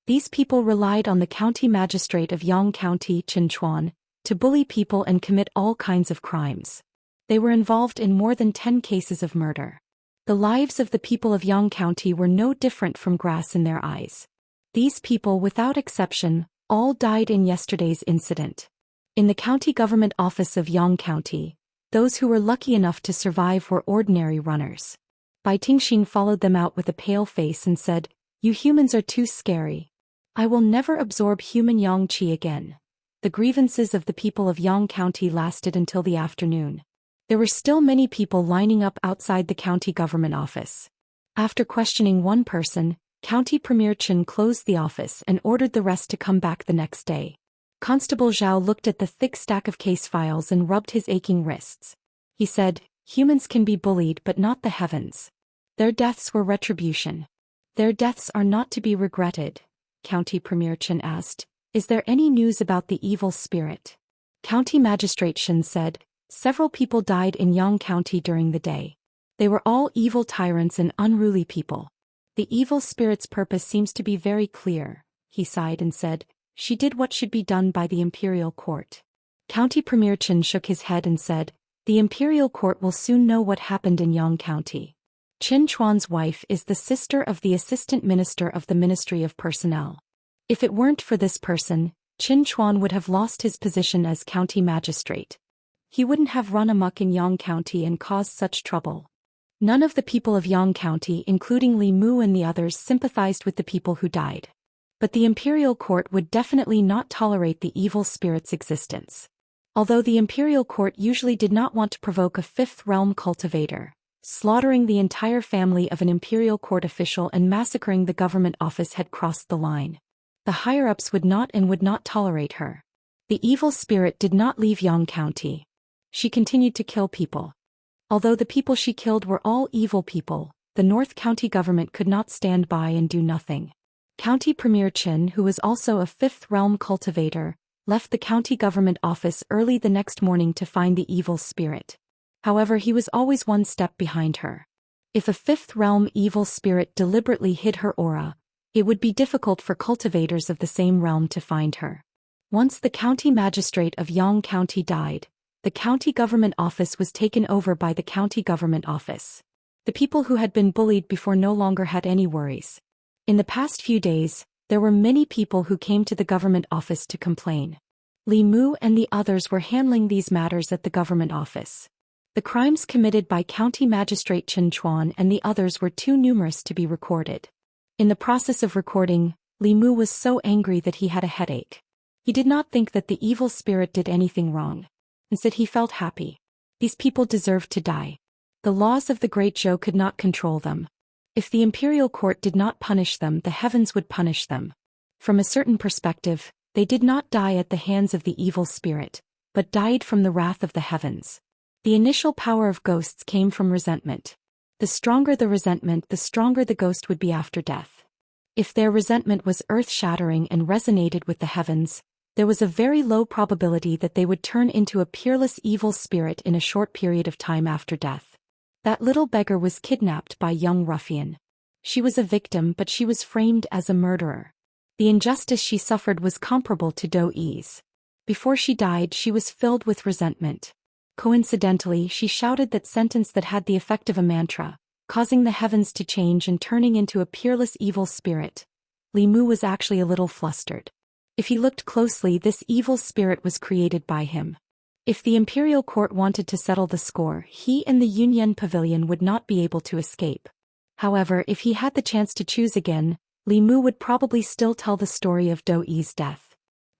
These people relied on the county magistrate of Yang County, Chen Chuan, to bully people and commit all kinds of crimes. They were involved in more than 10 cases of murder. The lives of the people of Yang County were no different from grass in their eyes. These people, without exception, all died in yesterday's incident. In the county government office of Yang County, those who were lucky enough to survive were ordinary runners. Bai Tingxing followed them out with a pale face and said, "You humans are too scary. I will never absorb human yang qi again." The grievances of the people of Yang County lasted until the afternoon. There were still many people lining up outside the county government office. After questioning one person, County Premier Chen closed the office and ordered the rest to come back the next day. Constable Zhao looked at the thick stack of case files and rubbed his aching wrists. He said, "Humans can be bullied but not the heavens. Their deaths were retribution. Their deaths are not to be regretted." County Premier Chen asked, "Is there any news about the evil spirit?" County Magistrate Shen said, "Several people died in Yang County during the day. They were all evil tyrants and unruly people. The evil spirit's purpose seems to be very clear." He sighed and said, "She did what should be done by the imperial court." County Premier Chen shook his head and said, "The imperial court will soon know what happened in Yang County. Chen Chuan's wife is the sister of the assistant minister of the Ministry of Personnel. If it weren't for this person, Chen Chuan would have lost his position as county magistrate. He wouldn't have run amok in Yang County and caused such trouble." None of the people of Yang County, including Li Mu and the others, sympathized with the people who died. But the imperial court would definitely not tolerate the evil spirit's existence. Although the imperial court usually did not want to provoke a fifth realm cultivator, slaughtering the entire family of an imperial court official and massacring the government office had crossed the line. The higher-ups would not tolerate her. The evil spirit did not leave Yang County. She continued to kill people. Although the people she killed were all evil people, the North County government could not stand by and do nothing. County Premier Chen, who was also a fifth realm cultivator, left the county government office early the next morning to find the evil spirit. However, he was always one step behind her. If a fifth realm evil spirit deliberately hid her aura, it would be difficult for cultivators of the same realm to find her. Once the county magistrate of Yang County died, the county government office was taken over by the county government office. The people who had been bullied before no longer had any worries. In the past few days, there were many people who came to the government office to complain. Li Mu and the others were handling these matters at the government office. The crimes committed by County Magistrate Chen Chuan and the others were too numerous to be recorded. In the process of recording, Li Mu was so angry that he had a headache. He did not think that the evil spirit did anything wrong. Instead, he felt happy. These people deserved to die. The laws of the Great Zhou could not control them. If the imperial court did not punish them, the heavens would punish them. From a certain perspective, they did not die at the hands of the evil spirit, but died from the wrath of the heavens. The initial power of ghosts came from resentment. The stronger the resentment, the stronger the ghost would be after death. If their resentment was earth-shattering and resonated with the heavens, there was a very low probability that they would turn into a peerless evil spirit in a short period of time after death. That little beggar was kidnapped by a young ruffian. She was a victim, but she was framed as a murderer. The injustice she suffered was comparable to Daoist. Before she died, she was filled with resentment. Coincidentally, she shouted that sentence that had the effect of a mantra, causing the heavens to change and turning into a peerless evil spirit. Li Mu was actually a little flustered. If he looked closely, this evil spirit was created by him. If the imperial court wanted to settle the score, he and the Yunyan pavilion would not be able to escape. However, if he had the chance to choose again, Li Mu would probably still tell the story of Daoist's death.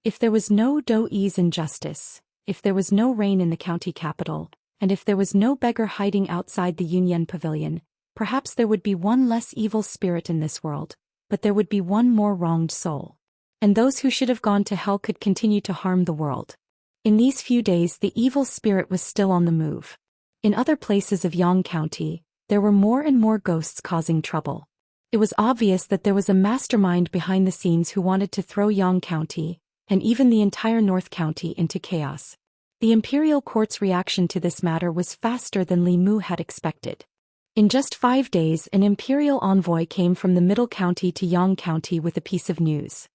If there was no Daoist injustice, if there was no rain in the county capital, and if there was no beggar hiding outside the Yunyan pavilion, perhaps there would be one less evil spirit in this world, but there would be one more wronged soul. And those who should have gone to hell could continue to harm the world. In these few days, the evil spirit was still on the move. In other places of Yang County, there were more and more ghosts causing trouble. It was obvious that there was a mastermind behind the scenes who wanted to throw Yang County, and even the entire North County, into chaos. The imperial court's reaction to this matter was faster than Li Mu had expected. In just 5 days, an imperial envoy came from the Middle County to Yang County with a piece of news.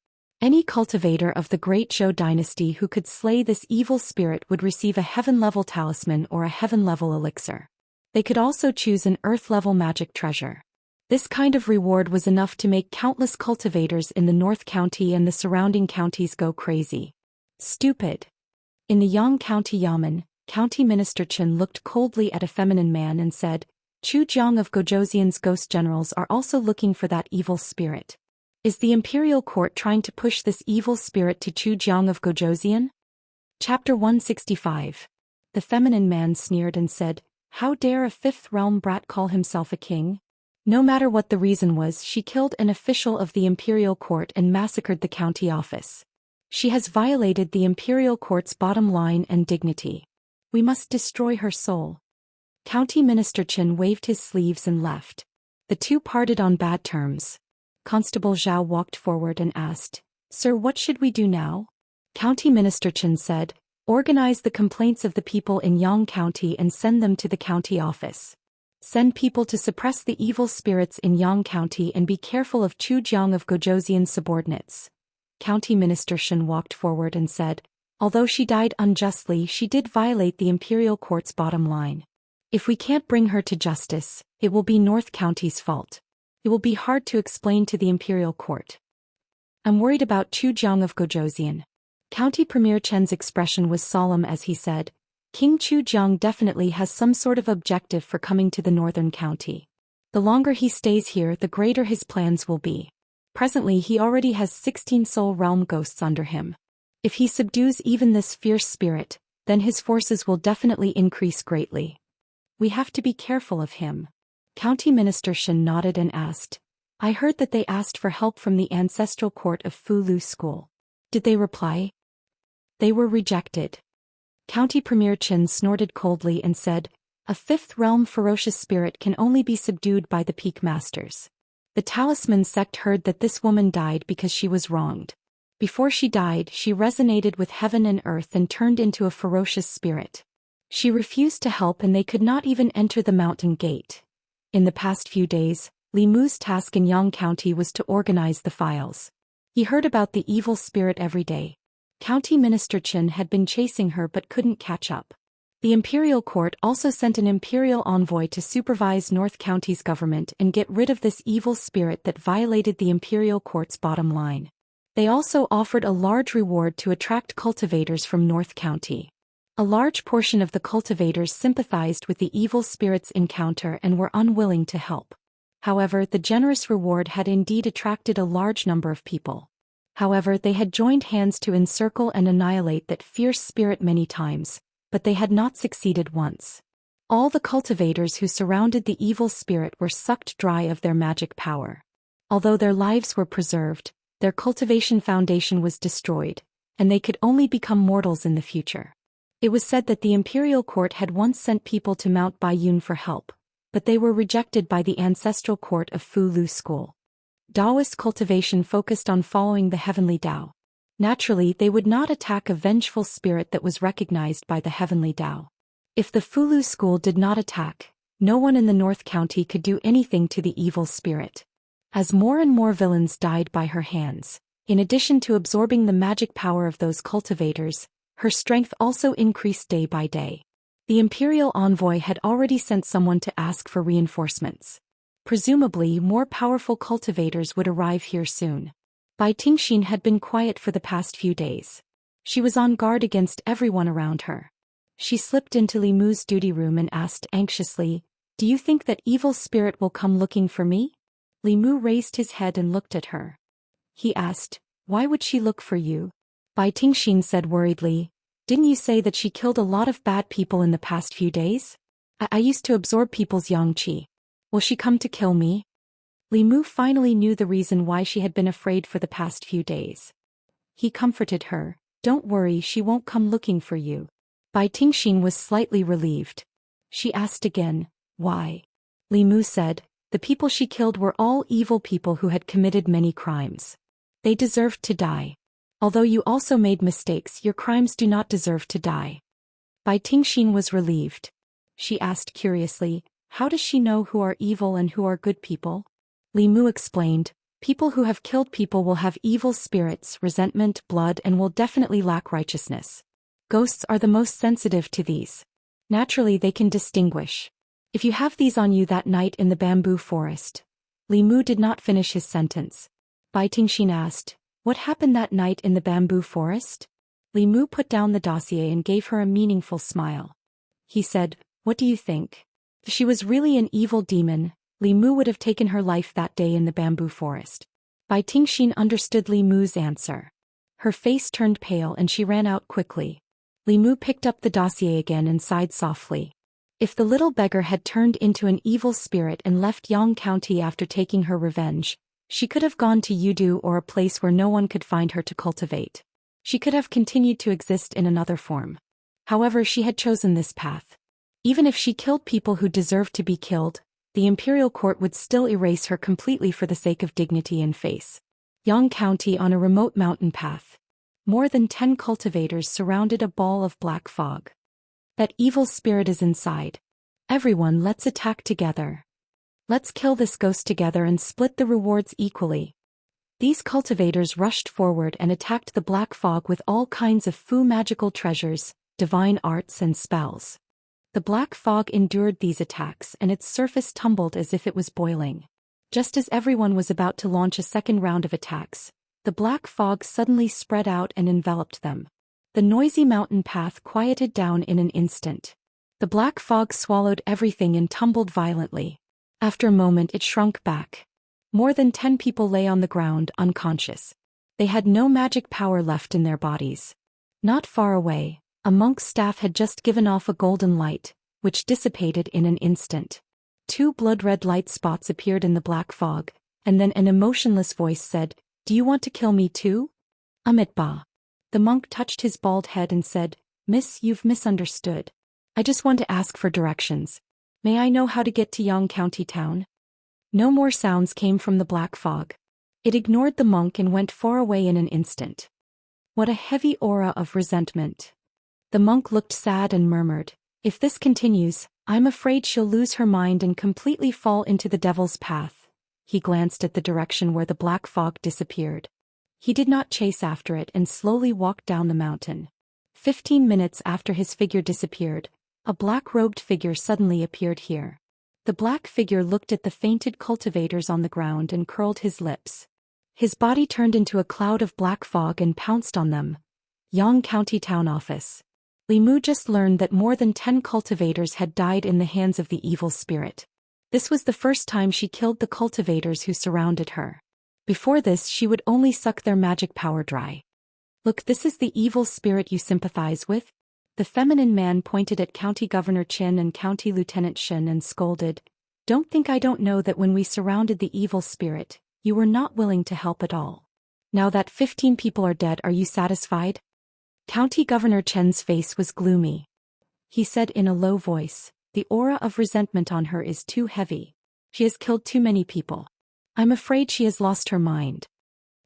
Any cultivator of the great Zhou dynasty who could slay this evil spirit would receive a heaven-level talisman or a heaven-level elixir. They could also choose an earth-level magic treasure. This kind of reward was enough to make countless cultivators in the North County and the surrounding counties go crazy. Stupid. In the Yang County Yamen, County Minister Chen looked coldly at a feminine man and said, "Chu Jiang of Gojoseon's ghost generals are also looking for that evil spirit. Is the imperial court trying to push this evil spirit to Chu Jiang of Gojoseon?" Chapter 165. The feminine man sneered and said, "How dare a fifth realm brat call himself a king?" No matter what the reason was, she killed an official of the imperial court and massacred the county office. She has violated the imperial court's bottom line and dignity. We must destroy her soul. County Minister Chen waved his sleeves and left. The two parted on bad terms. Constable Zhao walked forward and asked, "Sir, what should we do now?" County Minister Chen said, "Organize the complaints of the people in Yang County and send them to the county office. Send people to suppress the evil spirits in Yang County and be careful of Chu Jiang of Gojoseon's subordinates." County Minister Shen walked forward and said, "Although she died unjustly, she did violate the imperial court's bottom line. If we can't bring her to justice, it will be North County's fault. It will be hard to explain to the imperial court. I'm worried about Chu Jiang of Gojoseon." County Premier Chen's expression was solemn as he said, "King Chu Jiang definitely has some sort of objective for coming to the northern county. The longer he stays here, the greater his plans will be. Presently he already has 16 soul realm ghosts under him. If he subdues even this fierce spirit, then his forces will definitely increase greatly. We have to be careful of him." County Minister Shen nodded and asked, "I heard that they asked for help from the ancestral court of Fu Lu School. Did they reply?" "They were rejected." County Premier Chen snorted coldly and said, "A fifth realm ferocious spirit can only be subdued by the peak masters. The talisman sect heard that this woman died because she was wronged. Before she died, she resonated with heaven and earth and turned into a ferocious spirit. She refused to help and they could not even enter the mountain gate. In the past few days, Li Mu's task in Yang County was to organize the files. He heard about the evil spirit every day. County Minister Chen had been chasing her but couldn't catch up. The imperial court also sent an imperial envoy to supervise North County's government and get rid of this evil spirit that violated the imperial court's bottom line. They also offered a large reward to attract cultivators from North County. A large portion of the cultivators sympathized with the evil spirit's encounter and were unwilling to help. However, the generous reward had indeed attracted a large number of people. However, they had joined hands to encircle and annihilate that fierce spirit many times, but they had not succeeded once. All the cultivators who surrounded the evil spirit were sucked dry of their magic power. Although their lives were preserved, their cultivation foundation was destroyed, and they could only become mortals in the future. It was said that the imperial court had once sent people to Mount Baiyun for help, but they were rejected by the ancestral court of Fu Lu school. Daoist cultivation focused on following the heavenly Tao. Naturally, they would not attack a vengeful spirit that was recognized by the heavenly Tao. If the Fu Lu school did not attack, no one in the North County could do anything to the evil spirit. As more and more villains died by her hands, in addition to absorbing the magic power of those cultivators, her strength also increased day by day. The imperial envoy had already sent someone to ask for reinforcements. Presumably, more powerful cultivators would arrive here soon. Bai Tingxin had been quiet for the past few days. She was on guard against everyone around her. She slipped into Li Mu's duty room and asked anxiously, "Do you think that evil spirit will come looking for me?" Li Mu raised his head and looked at her. He asked, "Why would she look for you?" Bai Tingxin said worriedly, "Didn't you say that she killed a lot of bad people in the past few days? I used to absorb people's yang qi. Will she come to kill me?" Li Mu finally knew the reason why she had been afraid for the past few days. He comforted her, "Don't worry, she won't come looking for you." Bai Tingxin was slightly relieved. She asked again, "Why?" Li Mu said, "The people she killed were all evil people who had committed many crimes. They deserved to die. Although you also made mistakes, your crimes do not deserve to die." Bai Tingxin was relieved. She asked curiously, "How does she know who are evil and who are good people?" Li Mu explained, "People who have killed people will have evil spirits, resentment, blood, and will definitely lack righteousness. Ghosts are the most sensitive to these. Naturally, they can distinguish. If you have these on you that night in the bamboo forest." Li Mu did not finish his sentence. Bai Tingxin asked, "What happened that night in the bamboo forest?" Li Mu put down the dossier and gave her a meaningful smile. He said, "What do you think? If she was really an evil demon, Li Mu would have taken her life that day in the bamboo forest." Bai Tingxin understood Li Mu's answer. Her face turned pale and she ran out quickly. Li Mu picked up the dossier again and sighed softly. If the little beggar had turned into an evil spirit and left Yang County after taking her revenge, she could have gone to Yudu or a place where no one could find her to cultivate. She could have continued to exist in another form. However, she had chosen this path. Even if she killed people who deserved to be killed, the imperial court would still erase her completely for the sake of dignity and face. Yang County on a remote mountain path. More than 10 cultivators surrounded a ball of black fog. "That evil spirit is inside. Everyone, let's attack together. Let's kill this ghost together and split the rewards equally." These cultivators rushed forward and attacked the black fog with all kinds of Fu magical treasures, divine arts and spells. The black fog endured these attacks and its surface tumbled as if it was boiling. Just as everyone was about to launch a second round of attacks, the black fog suddenly spread out and enveloped them. The noisy mountain path quieted down in an instant. The black fog swallowed everything and tumbled violently. After a moment it shrunk back. More than 10 people lay on the ground, unconscious. They had no magic power left in their bodies. Not far away, a monk's staff had just given off a golden light, which dissipated in an instant. 2 blood-red light spots appeared in the black fog, and then an emotionless voice said, "Do you want to kill me too?" "Amitba." The monk touched his bald head and said, "Miss, you've misunderstood. I just want to ask for directions. May I know how to get to Yang County town?" No more sounds came from the black fog. It ignored the monk and went far away in an instant. What a heavy aura of resentment. The monk looked sad and murmured, "If this continues, I'm afraid she'll lose her mind and completely fall into the devil's path." He glanced at the direction where the black fog disappeared. He did not chase after it and slowly walked down the mountain. 15 minutes after his figure disappeared, a black-robed figure suddenly appeared here. The black figure looked at the fainted cultivators on the ground and curled his lips. His body turned into a cloud of black fog and pounced on them. Yang County Town Office. Li Mu just learned that more than 10 cultivators had died in the hands of the evil spirit. This was the first time she killed the cultivators who surrounded her. Before this, she would only suck their magic power dry. "Look, this is the evil spirit you sympathize with?" The feminine man pointed at County Governor Qin and County Lieutenant Shen and scolded, "Don't think I don't know that when we surrounded the evil spirit, you were not willing to help at all. Now that 15 people are dead, are you satisfied?" County Governor Chen's face was gloomy. He said in a low voice, "The aura of resentment on her is too heavy. She has killed too many people. I'm afraid she has lost her mind."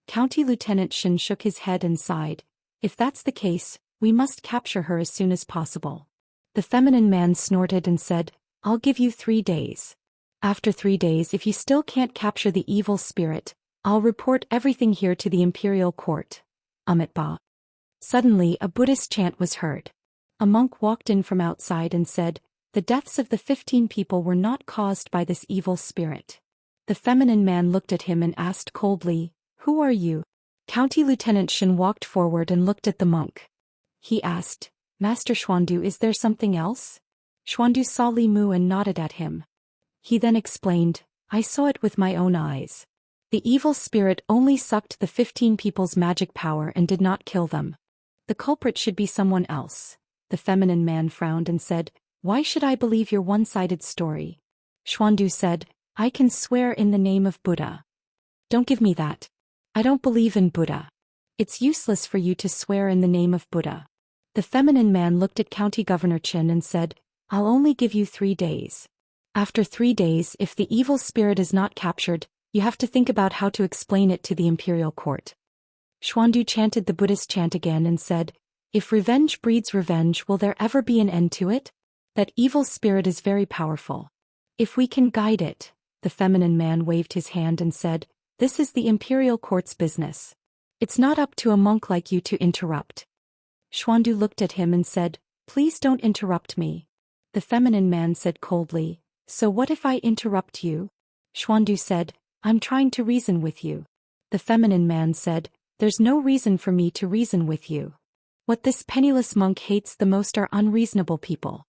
County Lieutenant Shin shook his head and sighed. "If that's the case, we must capture her as soon as possible." The feminine man snorted and said, "I'll give you 3 days. After 3 days, if you still can't capture the evil spirit, I'll report everything here to the imperial court. Amitabha." Suddenly a Buddhist chant was heard. A monk walked in from outside and said, "The deaths of the 15 people were not caused by this evil spirit." The feminine man looked at him and asked coldly, "Who are you?" County Lieutenant Shin walked forward and looked at the monk. He asked, "Master Xuandu, is there something else?" Xuandu saw Li Mu and nodded at him. He then explained, "I saw it with my own eyes. The evil spirit only sucked the 15 people's magic power and did not kill them. The culprit should be someone else." The feminine man frowned and said, "Why should I believe your one-sided story?" Xuandu said, "I can swear in the name of Buddha." "Don't give me that. I don't believe in Buddha. It's useless for you to swear in the name of Buddha." The feminine man looked at County Governor Chin and said, "I'll only give you 3 days. After 3 days, if the evil spirit is not captured, you have to think about how to explain it to the imperial court." Xuandu chanted the Buddhist chant again and said, "If revenge breeds revenge, will there ever be an end to it? That evil spirit is very powerful. If we can guide it." The feminine man waved his hand and said, "This is the imperial court's business. It's not up to a monk like you to interrupt." Xuandu looked at him and said, "Please don't interrupt me." The feminine man said coldly, "So what if I interrupt you?" Xuandu said, "I'm trying to reason with you." The feminine man said, "There's no reason for me to reason with you. What this penniless monk hates the most are unreasonable people."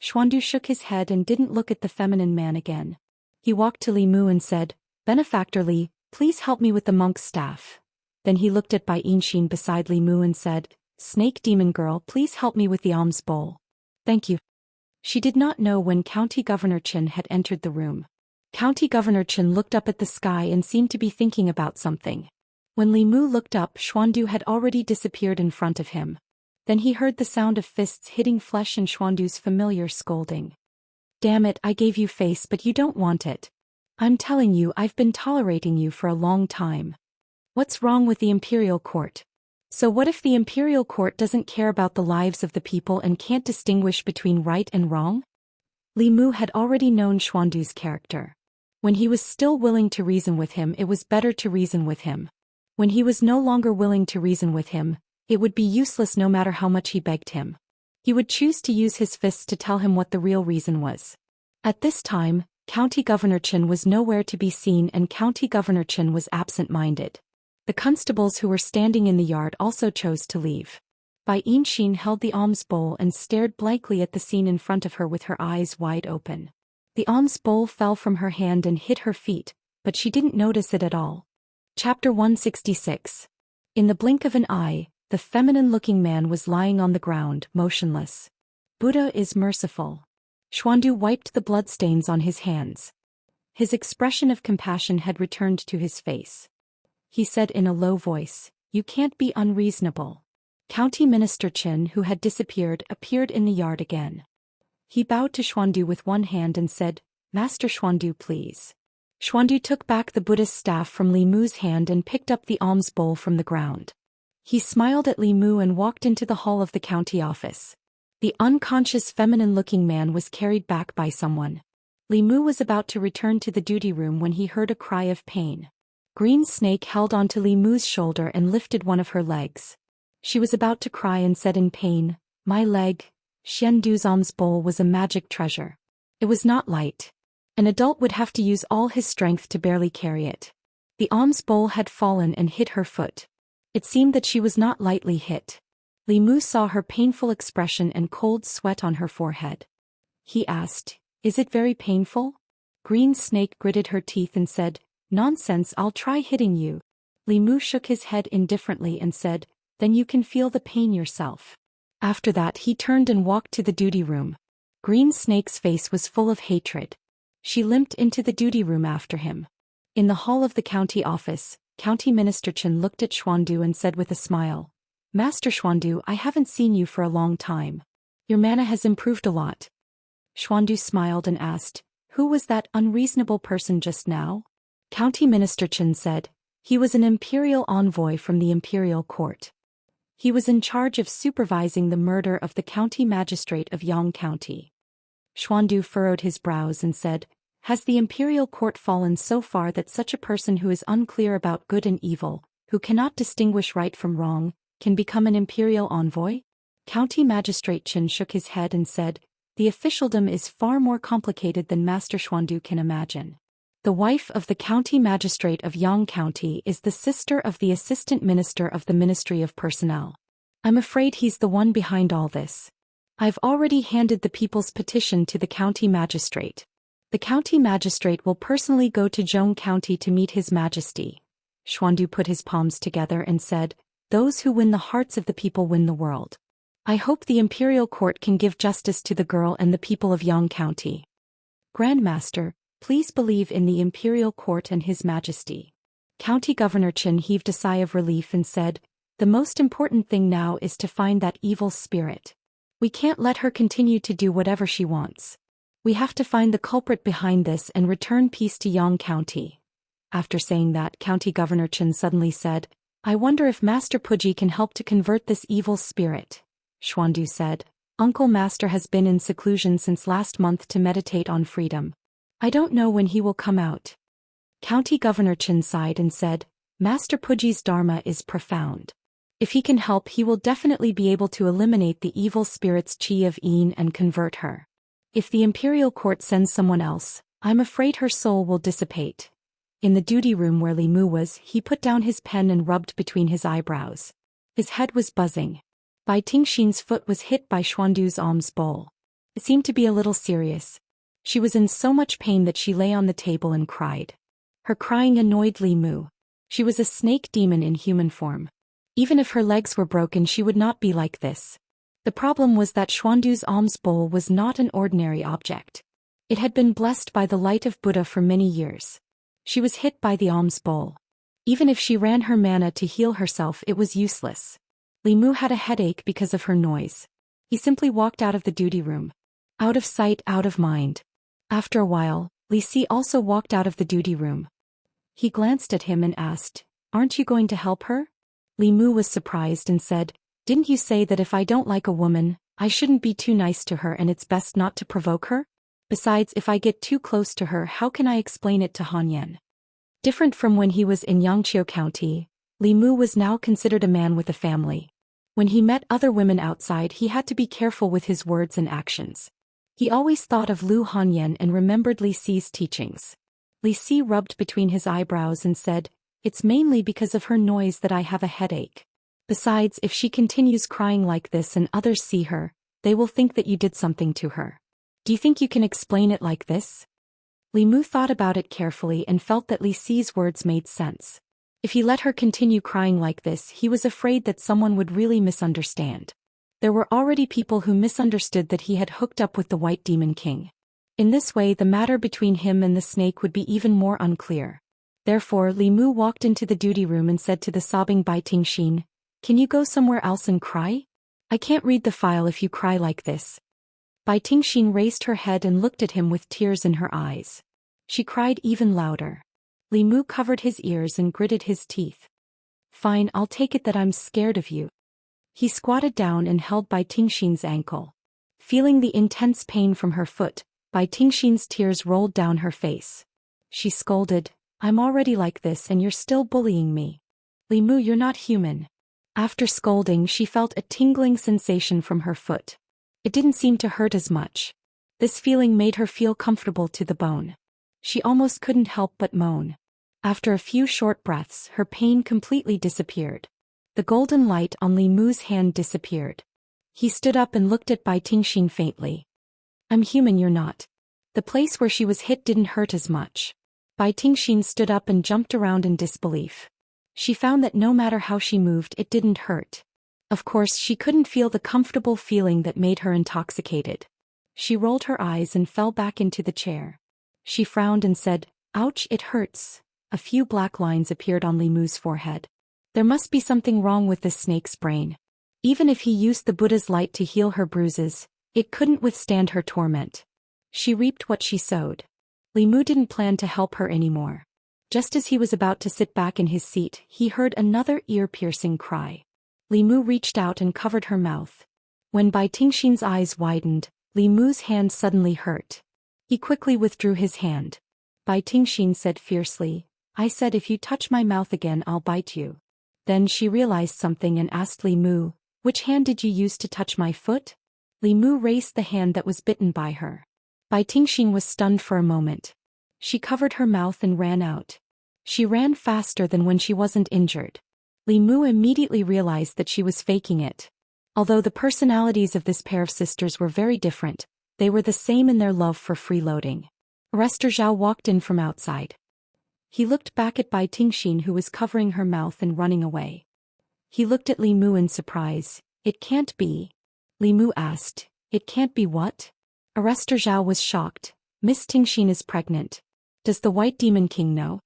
Xuandu shook his head and didn't look at the feminine man again. He walked to Li Mu and said, "Benefactor Li, please help me with the monk's staff." Then he looked at Bai Yinshin beside Li Mu and said, "Snake Demon Girl, please help me with the alms bowl." "Thank you." She did not know when County Governor Chin had entered the room. County Governor Chin looked up at the sky and seemed to be thinking about something. When Li Mu looked up, Xuandu had already disappeared in front of him. Then he heard the sound of fists hitting flesh and Xuandu's familiar scolding. "Damn it, I gave you face but you don't want it. I'm telling you, I've been tolerating you for a long time. What's wrong with the imperial court? So what if the imperial court doesn't care about the lives of the people and can't distinguish between right and wrong?" Li Mu had already known Xuandu's character. When he was still willing to reason with him, it was better to reason with him. When he was no longer willing to reason with him, it would be useless no matter how much he begged him. He would choose to use his fists to tell him what the real reason was. At this time, County Governor Chin was nowhere to be seen and County Governor Chin was absent-minded. The constables who were standing in the yard also chose to leave. Bai Yinshin held the alms bowl and stared blankly at the scene in front of her with her eyes wide open. The alms bowl fell from her hand and hit her feet, but she didn't notice it at all. Chapter 166. In the blink of an eye, the feminine-looking man was lying on the ground, motionless. "Buddha is merciful." Xuandu wiped the bloodstains on his hands. His expression of compassion had returned to his face. He said in a low voice, "You can't be unreasonable." County Minister Chin, who had disappeared, appeared in the yard again. He bowed to Xuandu with one hand and said, "Master Xuandu, please." Xuandu took back the Buddhist staff from Li Mu's hand and picked up the alms bowl from the ground. He smiled at Li Mu and walked into the hall of the county office. The unconscious feminine-looking man was carried back by someone. Li Mu was about to return to the duty room when he heard a cry of pain. Green Snake held onto Li Mu's shoulder and lifted one of her legs. She was about to cry and said in pain, "My leg." Xiandu's alms bowl was a magic treasure. It was not light. An adult would have to use all his strength to barely carry it. The alms bowl had fallen and hit her foot. It seemed that she was not lightly hit. Li Mu saw her painful expression and cold sweat on her forehead. He asked, "Is it very painful?" Green Snake gritted her teeth and said, "Nonsense, I'll try hitting you." Li Mu shook his head indifferently and said, "Then you can feel the pain yourself." After that he turned and walked to the duty room. Green Snake's face was full of hatred. She limped into the duty room after him. In the hall of the county office, County Minister Chen looked at Xuandu and said with a smile, Master Xuandu, I haven't seen you for a long time. Your mana has improved a lot. Xuandu smiled and asked, who was that unreasonable person just now? County Minister Chen said, he was an imperial envoy from the imperial court. He was in charge of supervising the murder of the county magistrate of Yang County. Xuandu furrowed his brows and said, has the imperial court fallen so far that such a person who is unclear about good and evil, who cannot distinguish right from wrong, can become an imperial envoy? County Magistrate Chen shook his head and said, the officialdom is far more complicated than Master Xuandu can imagine. The wife of the county magistrate of Yang County is the sister of the assistant minister of the Ministry of Personnel. I'm afraid he's the one behind all this. I've already handed the people's petition to the county magistrate. The county magistrate will personally go to Zhou County to meet His Majesty. Xuandu put his palms together and said, those who win the hearts of the people win the world. I hope the imperial court can give justice to the girl and the people of Yang County. Grandmaster, please believe in the imperial court and His Majesty. County Governor Chen heaved a sigh of relief and said, the most important thing now is to find that evil spirit. We can't let her continue to do whatever she wants. We have to find the culprit behind this and return peace to Yang County. After saying that, County Governor Chen suddenly said, I wonder if Master Puji can help to convert this evil spirit. Xuandu said, Uncle Master has been in seclusion since last month to meditate on freedom. I don't know when he will come out. County Governor Chen sighed and said, Master Puji's dharma is profound. If he can help, he will definitely be able to eliminate the evil spirit's chi of Yin and convert her. If the imperial court sends someone else, I'm afraid her soul will dissipate. In the duty room where Li Mu was, he put down his pen and rubbed between his eyebrows. His head was buzzing. Bai Tingxin's foot was hit by Xuandu's alms bowl. It seemed to be a little serious. She was in so much pain that she lay on the table and cried. Her crying annoyed Li Mu. She was a snake demon in human form. Even if her legs were broken, she would not be like this. The problem was that Xuandu's alms bowl was not an ordinary object. It had been blessed by the light of Buddha for many years. She was hit by the alms bowl. Even if she ran her mana to heal herself, it was useless. Li Mu had a headache because of her noise. He simply walked out of the duty room. Out of sight, out of mind. After a while, Li Si also walked out of the duty room. He glanced at him and asked, aren't you going to help her? Li Mu was surprised and said, didn't you say that if I don't like a woman, I shouldn't be too nice to her and it's best not to provoke her? Besides, if I get too close to her, how can I explain it to Han Yan? Different from when he was in Yangqiu County, Li Mu was now considered a man with a family. When he met other women outside, he had to be careful with his words and actions. He always thought of Lu Hanyan and remembered Li Si's teachings. Li Si rubbed between his eyebrows and said, it's mainly because of her noise that I have a headache. Besides, if she continues crying like this and others see her, they will think that you did something to her. Do you think you can explain it like this? Li Mu thought about it carefully and felt that Li Si's words made sense. If he let her continue crying like this, he was afraid that someone would really misunderstand. There were already people who misunderstood that he had hooked up with the White Demon King. In this way, the matter between him and the snake would be even more unclear. Therefore, Li Mu walked into the duty room and said to the sobbing Bai Tingxin, can you go somewhere else and cry? I can't read the file if you cry like this. Bai Tingxin raised her head and looked at him with tears in her eyes. She cried even louder. Li Mu covered his ears and gritted his teeth. Fine, I'll take it that I'm scared of you. He squatted down and held Bai Tingxin's ankle. Feeling the intense pain from her foot, Bai Tingxin's tears rolled down her face. She scolded, I'm already like this and you're still bullying me. Li Mu, you're not human. After scolding, she felt a tingling sensation from her foot. It didn't seem to hurt as much. This feeling made her feel comfortable to the bone. She almost couldn't help but moan. After a few short breaths, her pain completely disappeared. The golden light on Li Mu's hand disappeared. He stood up and looked at Bai Tingxin faintly. I'm human, you're not. The place where she was hit didn't hurt as much. Bai Tingxin stood up and jumped around in disbelief. She found that no matter how she moved, it didn't hurt. Of course, she couldn't feel the comfortable feeling that made her intoxicated. She rolled her eyes and fell back into the chair. She frowned and said, ouch, it hurts. A few black lines appeared on Li Mu's forehead. There must be something wrong with this snake's brain. Even if he used the Buddha's light to heal her bruises, it couldn't withstand her torment. She reaped what she sowed. Li Mu didn't plan to help her anymore. Just as he was about to sit back in his seat, he heard another ear-piercing cry. Li Mu reached out and covered her mouth. When Bai Tingxin's eyes widened, Li Mu's hand suddenly hurt. He quickly withdrew his hand. Bai Tingxin said fiercely, "I said if you touch my mouth again I'll bite you." Then she realized something and asked Li Mu, "Which hand did you use to touch my foot?" Li Mu raised the hand that was bitten by her. Bai Tingxin was stunned for a moment. She covered her mouth and ran out. She ran faster than when she wasn't injured. Li Mu immediately realized that she was faking it. Although the personalities of this pair of sisters were very different, they were the same in their love for freeloading. Arrestor Zhao walked in from outside. He looked back at Bai Tingxin who was covering her mouth and running away. He looked at Li Mu in surprise. "It can't be." Li Mu asked, "It can't be what?" Arrestor Zhao was shocked. "Miss Tingxin is pregnant. Does the White Demon King know?"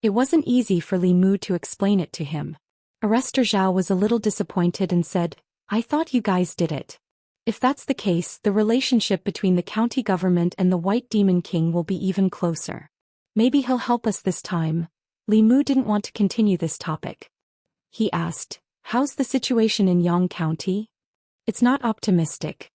It wasn't easy for Li Mu to explain it to him. Arrestor Zhao was a little disappointed and said, "I thought you guys did it. If that's the case, the relationship between the county government and the White Demon King will be even closer. Maybe he'll help us this time." Li Mu didn't want to continue this topic. He asked, "How's the situation in Yang County?" "It's not optimistic."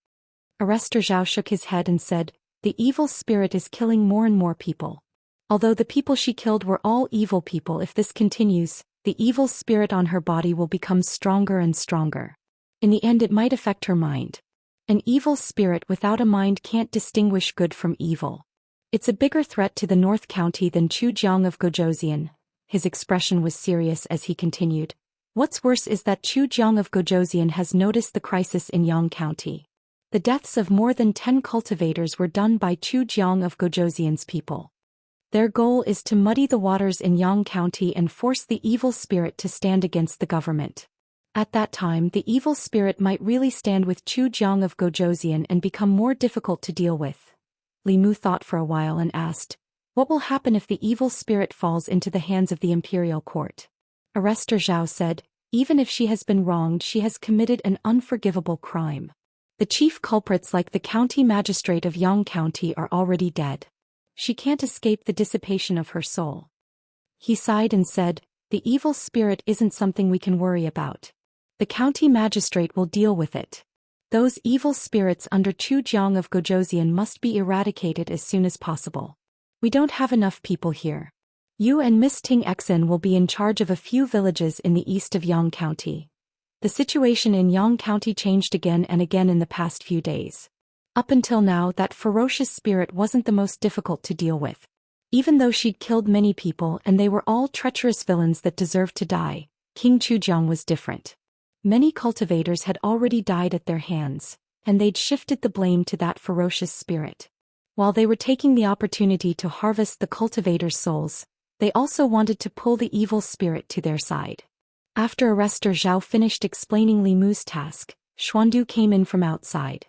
Arrestor Zhao shook his head and said, "The evil spirit is killing more and more people. Although the people she killed were all evil people, if this continues, the evil spirit on her body will become stronger and stronger. In the end it might affect her mind. An evil spirit without a mind can't distinguish good from evil. It's a bigger threat to the North County than Chu Jiang of Gojouxian." His expression was serious as he continued. "What's worse is that Chu Jiang of Gojouxian has noticed the crisis in Yang County. The deaths of more than 10 cultivators were done by Chu Jiang of Gojouxian's people. Their goal is to muddy the waters in Yang County and force the evil spirit to stand against the government. At that time the evil spirit might really stand with Chu Jiang of Gojouxian and become more difficult to deal with." Li Mu thought for a while and asked, "What will happen if the evil spirit falls into the hands of the imperial court?" Arrestor Zhao said, "Even if she has been wronged, she has committed an unforgivable crime. The chief culprits like the county magistrate of Yang County are already dead. She can't escape the dissipation of her soul." He sighed and said, "The evil spirit isn't something we can worry about. The county magistrate will deal with it. Those evil spirits under Chu Jiang of Gojouxian must be eradicated as soon as possible. We don't have enough people here. You and Miss Ting Exen will be in charge of a few villages in the east of Yang County." The situation in Yang County changed again and again in the past few days. Up until now, that ferocious spirit wasn't the most difficult to deal with. Even though she'd killed many people and they were all treacherous villains that deserved to die, King Chu Jiang was different. Many cultivators had already died at their hands, and they'd shifted the blame to that ferocious spirit. While they were taking the opportunity to harvest the cultivators' souls, they also wanted to pull the evil spirit to their side. After Arrestor Zhao finished explaining Li Mu's task, Xuandu came in from outside.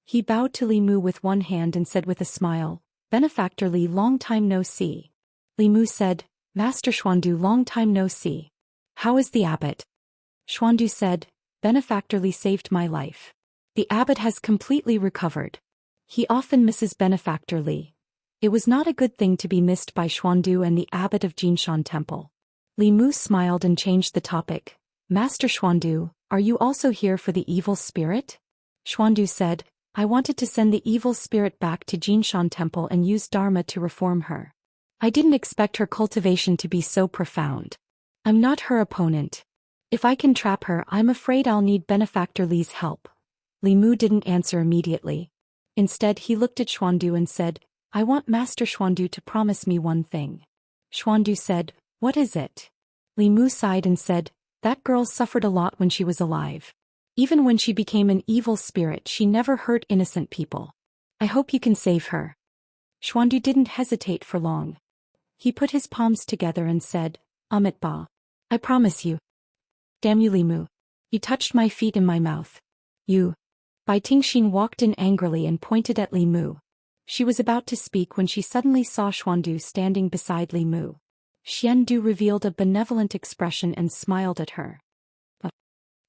He bowed to Li Mu with one hand and said with a smile, "Benefactor Li, long time no see." Li Mu said, "Master Xuandu, long time no see. How is the abbot?" Xuandu said, "Benefactor Li saved my life. The abbot has completely recovered. He often misses Benefactor Li." It was not a good thing to be missed by Xuandu and the abbot of Jinshan Temple. Li Mu smiled and changed the topic. "Master Xuandu, are you also here for the evil spirit?" Xuandu said, "I wanted to send the evil spirit back to Jinshan Temple and use Dharma to reform her. I didn't expect her cultivation to be so profound. I'm not her opponent. If I can trap her, I'm afraid I'll need Benefactor Li's help." Li Mu didn't answer immediately. Instead he looked at Xuandu and said, "I want Master Xuandu to promise me one thing." Xuandu said, "What is it?" Li Mu sighed and said, "That girl suffered a lot when she was alive. Even when she became an evil spirit, she never hurt innocent people. I hope you can save her." Xuandu didn't hesitate for long. He put his palms together and said, "Amit Ba. I promise you." "Damn you, Li Mu. You touched my feet in my mouth. You." Bai Tingxin walked in angrily and pointed at Li Mu. She was about to speak when she suddenly saw Xuandu standing beside Li Mu. Xiandu revealed a benevolent expression and smiled at her.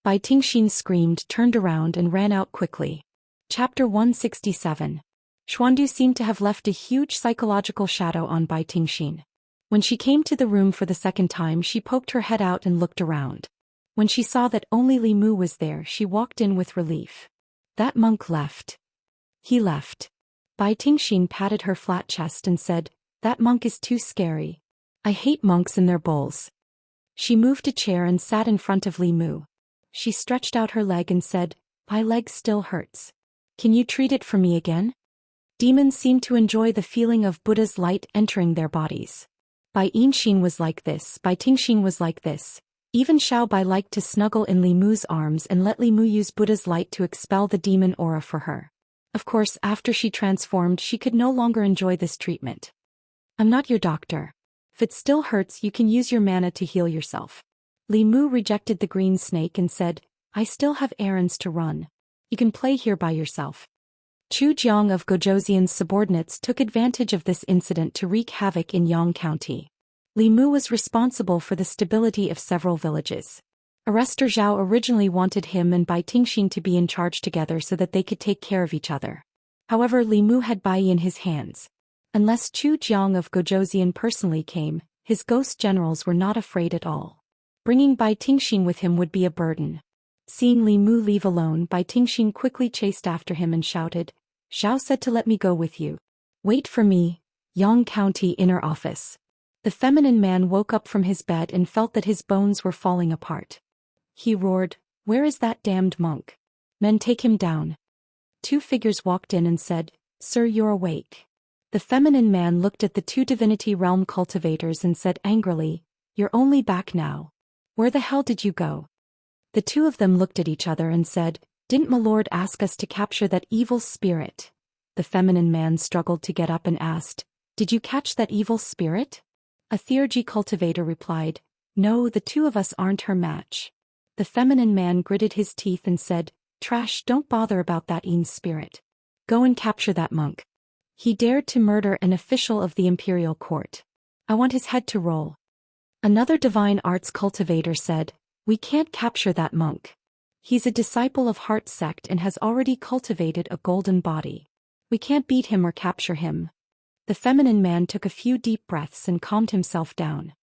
Bai Tingxin screamed, turned around and ran out quickly. Chapter 167. Xuandu seemed to have left a huge psychological shadow on Bai Tingxin. When she came to the room for the second time, she poked her head out and looked around. When she saw that only Li Mu was there, she walked in with relief. That monk left. He left. Bai Tingxin patted her flat chest and said, "That monk is too scary. I hate monks and their bowls." She moved a chair and sat in front of Li Mu. She stretched out her leg and said, "My leg still hurts. Can you treat it for me again?" Demons seemed to enjoy the feeling of Buddha's light entering their bodies. Bai Tingxin was like this, Bai Tingxin was like this. Even Xiao Bai liked to snuggle in Li Mu's arms and let Li Mu use Buddha's light to expel the demon aura for her. Of course, after she transformed, she could no longer enjoy this treatment. "I'm not your doctor. If it still hurts, you can use your mana to heal yourself." Li Mu rejected the green snake and said, "I still have errands to run. You can play here by yourself." Chu Jiang of Gozhouxian's subordinates took advantage of this incident to wreak havoc in Yang County. Li Mu was responsible for the stability of several villages. Arrestor Zhao originally wanted him and Bai Tingxin to be in charge together so that they could take care of each other. However, Li Mu had Bai in his hands. Unless Chu Jiang of Gozhouxian personally came, his ghost generals were not afraid at all. Bringing Bai Tingxin with him would be a burden. Seeing Li Mu leave alone, Bai Tingxin quickly chased after him and shouted, "Zhao said to let me go with you. Wait for me." Yang County inner office. The feminine man woke up from his bed and felt that his bones were falling apart. He roared, "Where is that damned monk? Men, take him down." Two figures walked in and said, "Sir, you're awake." The feminine man looked at the two divinity realm cultivators and said angrily, "You're only back now. Where the hell did you go?" The two of them looked at each other and said, "Didn't my lord ask us to capture that evil spirit?" The feminine man struggled to get up and asked, "Did you catch that evil spirit?" A theurgy cultivator replied, "No, the two of us aren't her match." The feminine man gritted his teeth and said, "Trash, don't bother about that spirit. Go and capture that monk. He dared to murder an official of the imperial court. I want his head to roll." Another divine arts cultivator said, "We can't capture that monk. He's a disciple of Heart sect and has already cultivated a golden body. We can't beat him or capture him." The feminine man took a few deep breaths and calmed himself down.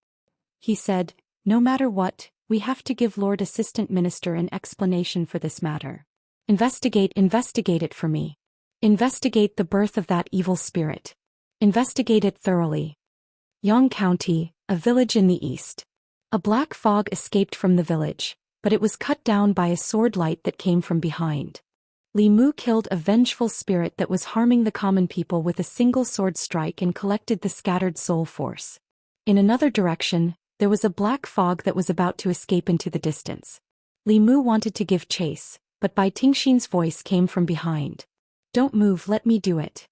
He said, "No matter what, we have to give Lord Assistant Minister an explanation for this matter. Investigate it for me. Investigate the birth of that evil spirit. Investigate it thoroughly." Yang County, a village in the east. A black fog escaped from the village, but it was cut down by a sword light that came from behind. Li Mu killed a vengeful spirit that was harming the common people with a single sword strike and collected the scattered soul force. In another direction, there was a black fog that was about to escape into the distance. Li Mu wanted to give chase, but Bai Tingxin's voice came from behind. "Don't move, let me do it."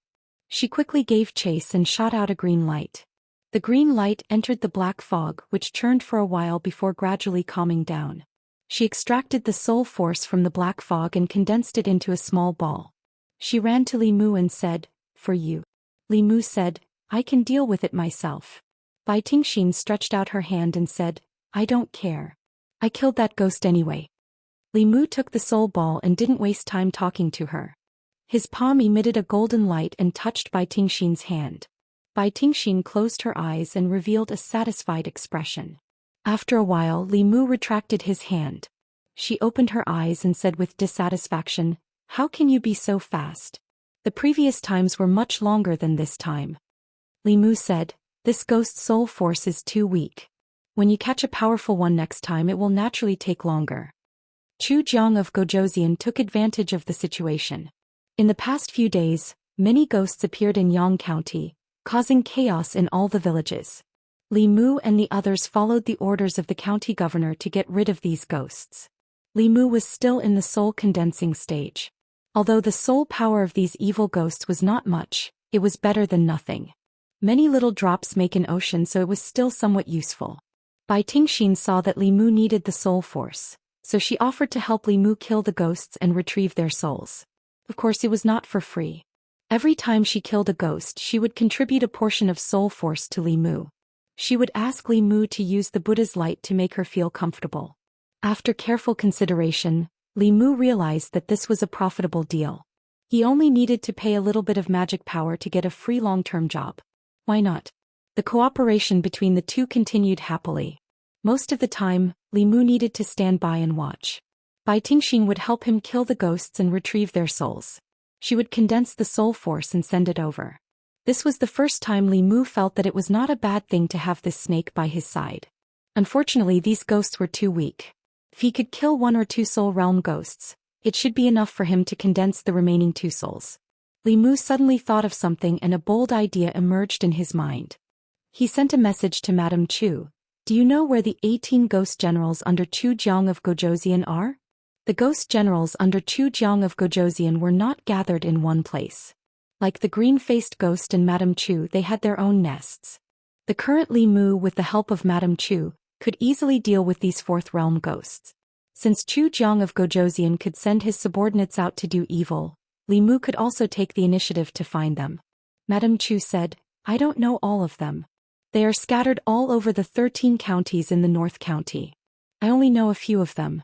She quickly gave chase and shot out a green light. The green light entered the black fog, which churned for a while before gradually calming down. She extracted the soul force from the black fog and condensed it into a small ball. She ran to Li Mu and said, "For you." Li Mu said, "I can deal with it myself." Bai Tingxin stretched out her hand and said, "I don't care. I killed that ghost anyway." Li Mu took the soul ball and didn't waste time talking to her. His palm emitted a golden light and touched Bai Tingxin's hand. Bai Tingxin closed her eyes and revealed a satisfied expression. After a while, Li Mu retracted his hand. She opened her eyes and said with dissatisfaction, "How can you be so fast? The previous times were much longer than this time." Li Mu said, "This ghost soul force is too weak. When you catch a powerful one next time, it will naturally take longer." Chu Jiang of Gozhouxian took advantage of the situation. In the past few days, many ghosts appeared in Yang County, causing chaos in all the villages. Li Mu and the others followed the orders of the county governor to get rid of these ghosts. Li Mu was still in the soul condensing stage. Although the soul power of these evil ghosts was not much, it was better than nothing. Many little drops make an ocean, so it was still somewhat useful. Bai Tingxin saw that Li Mu needed the soul force, so she offered to help Li Mu kill the ghosts and retrieve their souls. Of course, it was not for free. Every time she killed a ghost, she would contribute a portion of soul force to Li Mu. She would ask Li Mu to use the Buddha's light to make her feel comfortable. After careful consideration, Li Mu realized that this was a profitable deal. He only needed to pay a little bit of magic power to get a free long-term job. Why not? The cooperation between the two continued happily. Most of the time, Li Mu needed to stand by and watch. Bai Tingxin would help him kill the ghosts and retrieve their souls. She would condense the soul force and send it over. This was the first time Li Mu felt that it was not a bad thing to have this snake by his side. Unfortunately, these ghosts were too weak. If he could kill 1 or 2 soul realm ghosts, it should be enough for him to condense the remaining 2 souls. Li Mu suddenly thought of something and a bold idea emerged in his mind. He sent a message to Madame Chu. Do you know where the 18 ghost generals under Chu Jiang of Gozhouzian are? The ghost generals under Chu Jiang of Gozhouzian were not gathered in one place. Like the green-faced ghost and Madame Chu, they had their own nests. The current Li Mu, with the help of Madame Chu, could easily deal with these 4th realm ghosts. Since Chu Jiang of Gozhouzian could send his subordinates out to do evil, Li Mu could also take the initiative to find them. Madame Chu said, I don't know all of them. They are scattered all over the 13 counties in the North County. I only know a few of them.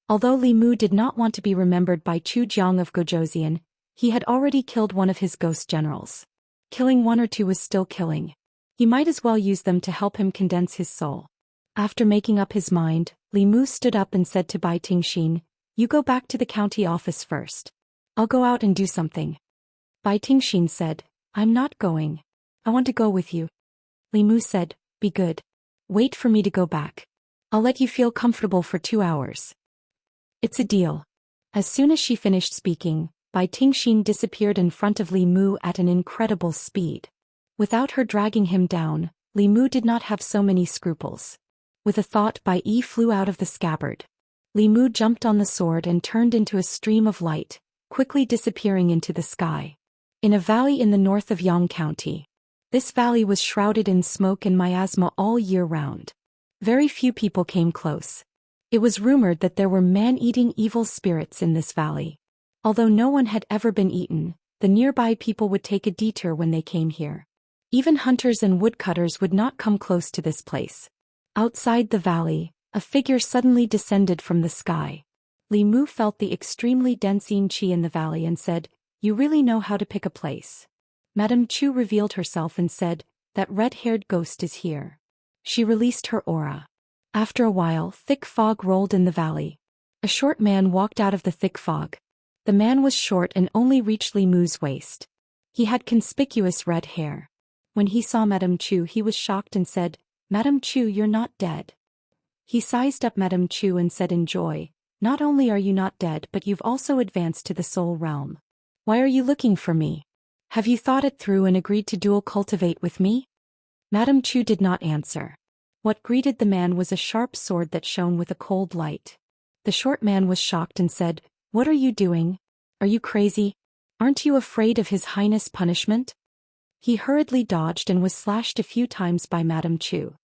Although Li Mu did not want to be remembered by Chu Jiang of Gozhouzian, he had already killed one of his ghost generals. Killing 1 or 2 was still killing. He might as well use them to help him condense his soul. After making up his mind, Li Mu stood up and said to Bai Tingxin, You go back to the county office first. I'll go out and do something. Bai Tingxin said, I'm not going. I want to go with you. Li Mu said, Be good. Wait for me to go back. I'll let you feel comfortable for 2 hours. It's a deal. As soon as she finished speaking, Bai Tingxin disappeared in front of Li Mu at an incredible speed. Without her dragging him down, Li Mu did not have so many scruples. With a thought, Bai Yi flew out of the scabbard. Li Mu jumped on the sword and turned into a stream of light, quickly disappearing into the sky. In a valley in the north of Yang County. This valley was shrouded in smoke and miasma all year round. Very few people came close. It was rumored that there were man-eating evil spirits in this valley. Although no one had ever been eaten, the nearby people would take a detour when they came here. Even hunters and woodcutters would not come close to this place. Outside the valley, a figure suddenly descended from the sky. Li Mu felt the extremely dense yin qi in the valley and said, You really know how to pick a place. Madame Chu revealed herself and said, That red-haired ghost is here. She released her aura. After a while, thick fog rolled in the valley. A short man walked out of the thick fog. The man was short and only reached Li Mu's waist. He had conspicuous red hair. When he saw Madame Chu, he was shocked and said, Madame Chu, you're not dead. He sized up Madame Chu and said in joy, Not only are you not dead, but you've also advanced to the soul realm. Why are you looking for me? Have you thought it through and agreed to dual cultivate with me? Madame Chu did not answer. What greeted the man was a sharp sword that shone with a cold light. The short man was shocked and said, What are you doing? Are you crazy? Aren't you afraid of His Highness' punishment? He hurriedly dodged and was slashed a few times by Madame Chu.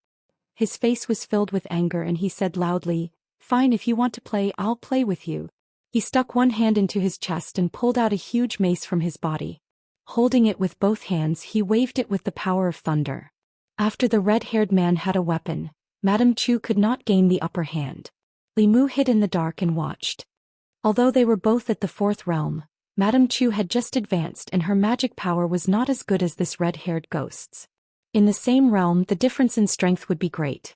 His face was filled with anger and he said loudly, Fine, if you want to play, I'll play with you. He stuck one hand into his chest and pulled out a huge mace from his body. Holding it with both hands, he waved it with the power of thunder. After the red-haired man had a weapon, Madame Chu could not gain the upper hand. Li Mu hid in the dark and watched. Although they were both at the 4th realm, Madame Chu had just advanced and her magic power was not as good as this red-haired ghost's. In the same realm, the difference in strength would be great.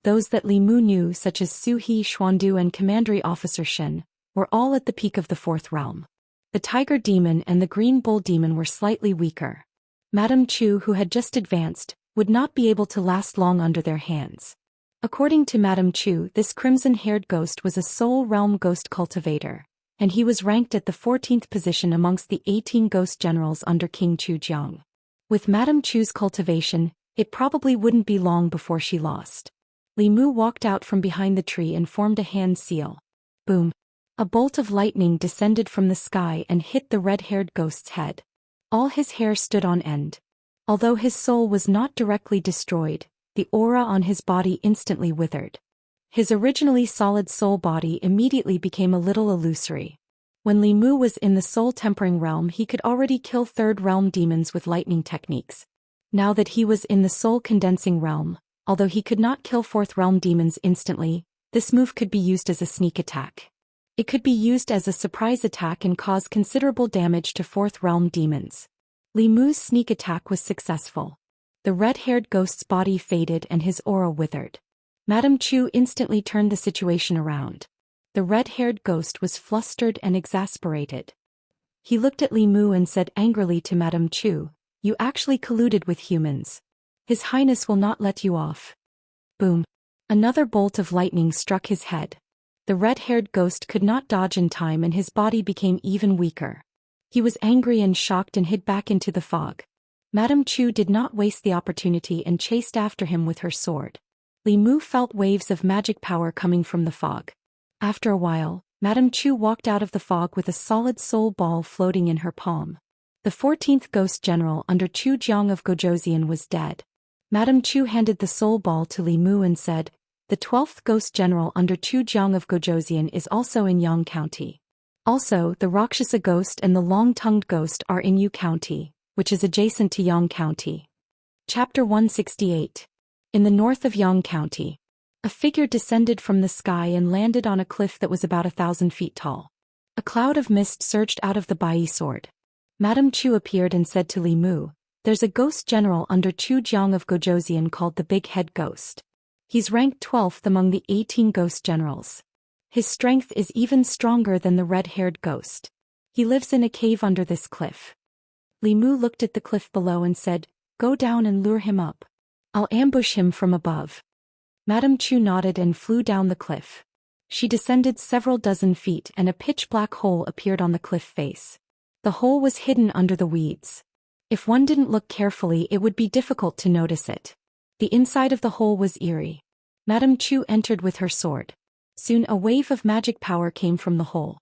Those that Li Mu knew, such as Su He Xuandu and Commandery Officer Shen, were all at the peak of the 4th realm. The Tiger Demon and the Green Bull Demon were slightly weaker. Madame Chu, who had just advanced, would not be able to last long under their hands. According to Madame Chu, this crimson-haired ghost was a soul realm ghost cultivator, and he was ranked at the 14th position amongst the 18 ghost generals under King Chu Jiang. With Madame Chu's cultivation, it probably wouldn't be long before she lost. Li Mu walked out from behind the tree and formed a hand seal. Boom! A bolt of lightning descended from the sky and hit the red-haired ghost's head. All his hair stood on end. Although his soul was not directly destroyed, the aura on his body instantly withered. His originally solid soul body immediately became a little illusory. When Li Mu was in the soul tempering realm, he could already kill 3rd realm demons with lightning techniques. Now that he was in the soul-condensing realm, although he could not kill fourth realm demons instantly, this move could be used as a sneak attack. It could be used as a surprise attack and cause considerable damage to fourth realm demons. Li Mu's sneak attack was successful. The red-haired ghost's body faded and his aura withered. Madame Chu instantly turned the situation around. The red-haired ghost was flustered and exasperated. He looked at Li Mu and said angrily to Madame Chu, "You actually colluded with humans. His Highness will not let you off." Boom. Another bolt of lightning struck his head. The red-haired ghost could not dodge in time and his body became even weaker. He was angry and shocked and hid back into the fog. Madame Chu did not waste the opportunity and chased after him with her sword. Li Mu felt waves of magic power coming from the fog. After a while, Madame Chu walked out of the fog with a solid soul ball floating in her palm. The 14th Ghost General under Chu Jiang of Gozhouzian was dead. Madame Chu handed the soul ball to Li Mu and said, "The 12th Ghost General under Chu Jiang of Gozhouzian is also in Yang County. Also, the Rakshasa Ghost and the Long-Tongued Ghost are in Yu County, which is adjacent to Yang County." Chapter 168. In the north of Yang County, a figure descended from the sky and landed on a cliff that was about 1,000 feet tall. A cloud of mist surged out of the Bai sword. Madame Chu appeared and said to Li Mu, "There's a ghost general under Chu Jiang of Gozhouzian called the Big Head Ghost. He's ranked 12th among the 18 ghost generals. His strength is even stronger than the red-haired ghost. He lives in a cave under this cliff." Li Mu looked at the cliff below and said, "Go down and lure him up. I'll ambush him from above." Madame Chu nodded and flew down the cliff. She descended several dozen feet and a pitch-black hole appeared on the cliff face. The hole was hidden under the weeds. If one didn't look carefully, it would be difficult to notice it. The inside of the hole was eerie. Madame Chu entered with her sword. Soon a wave of magic power came from the hole.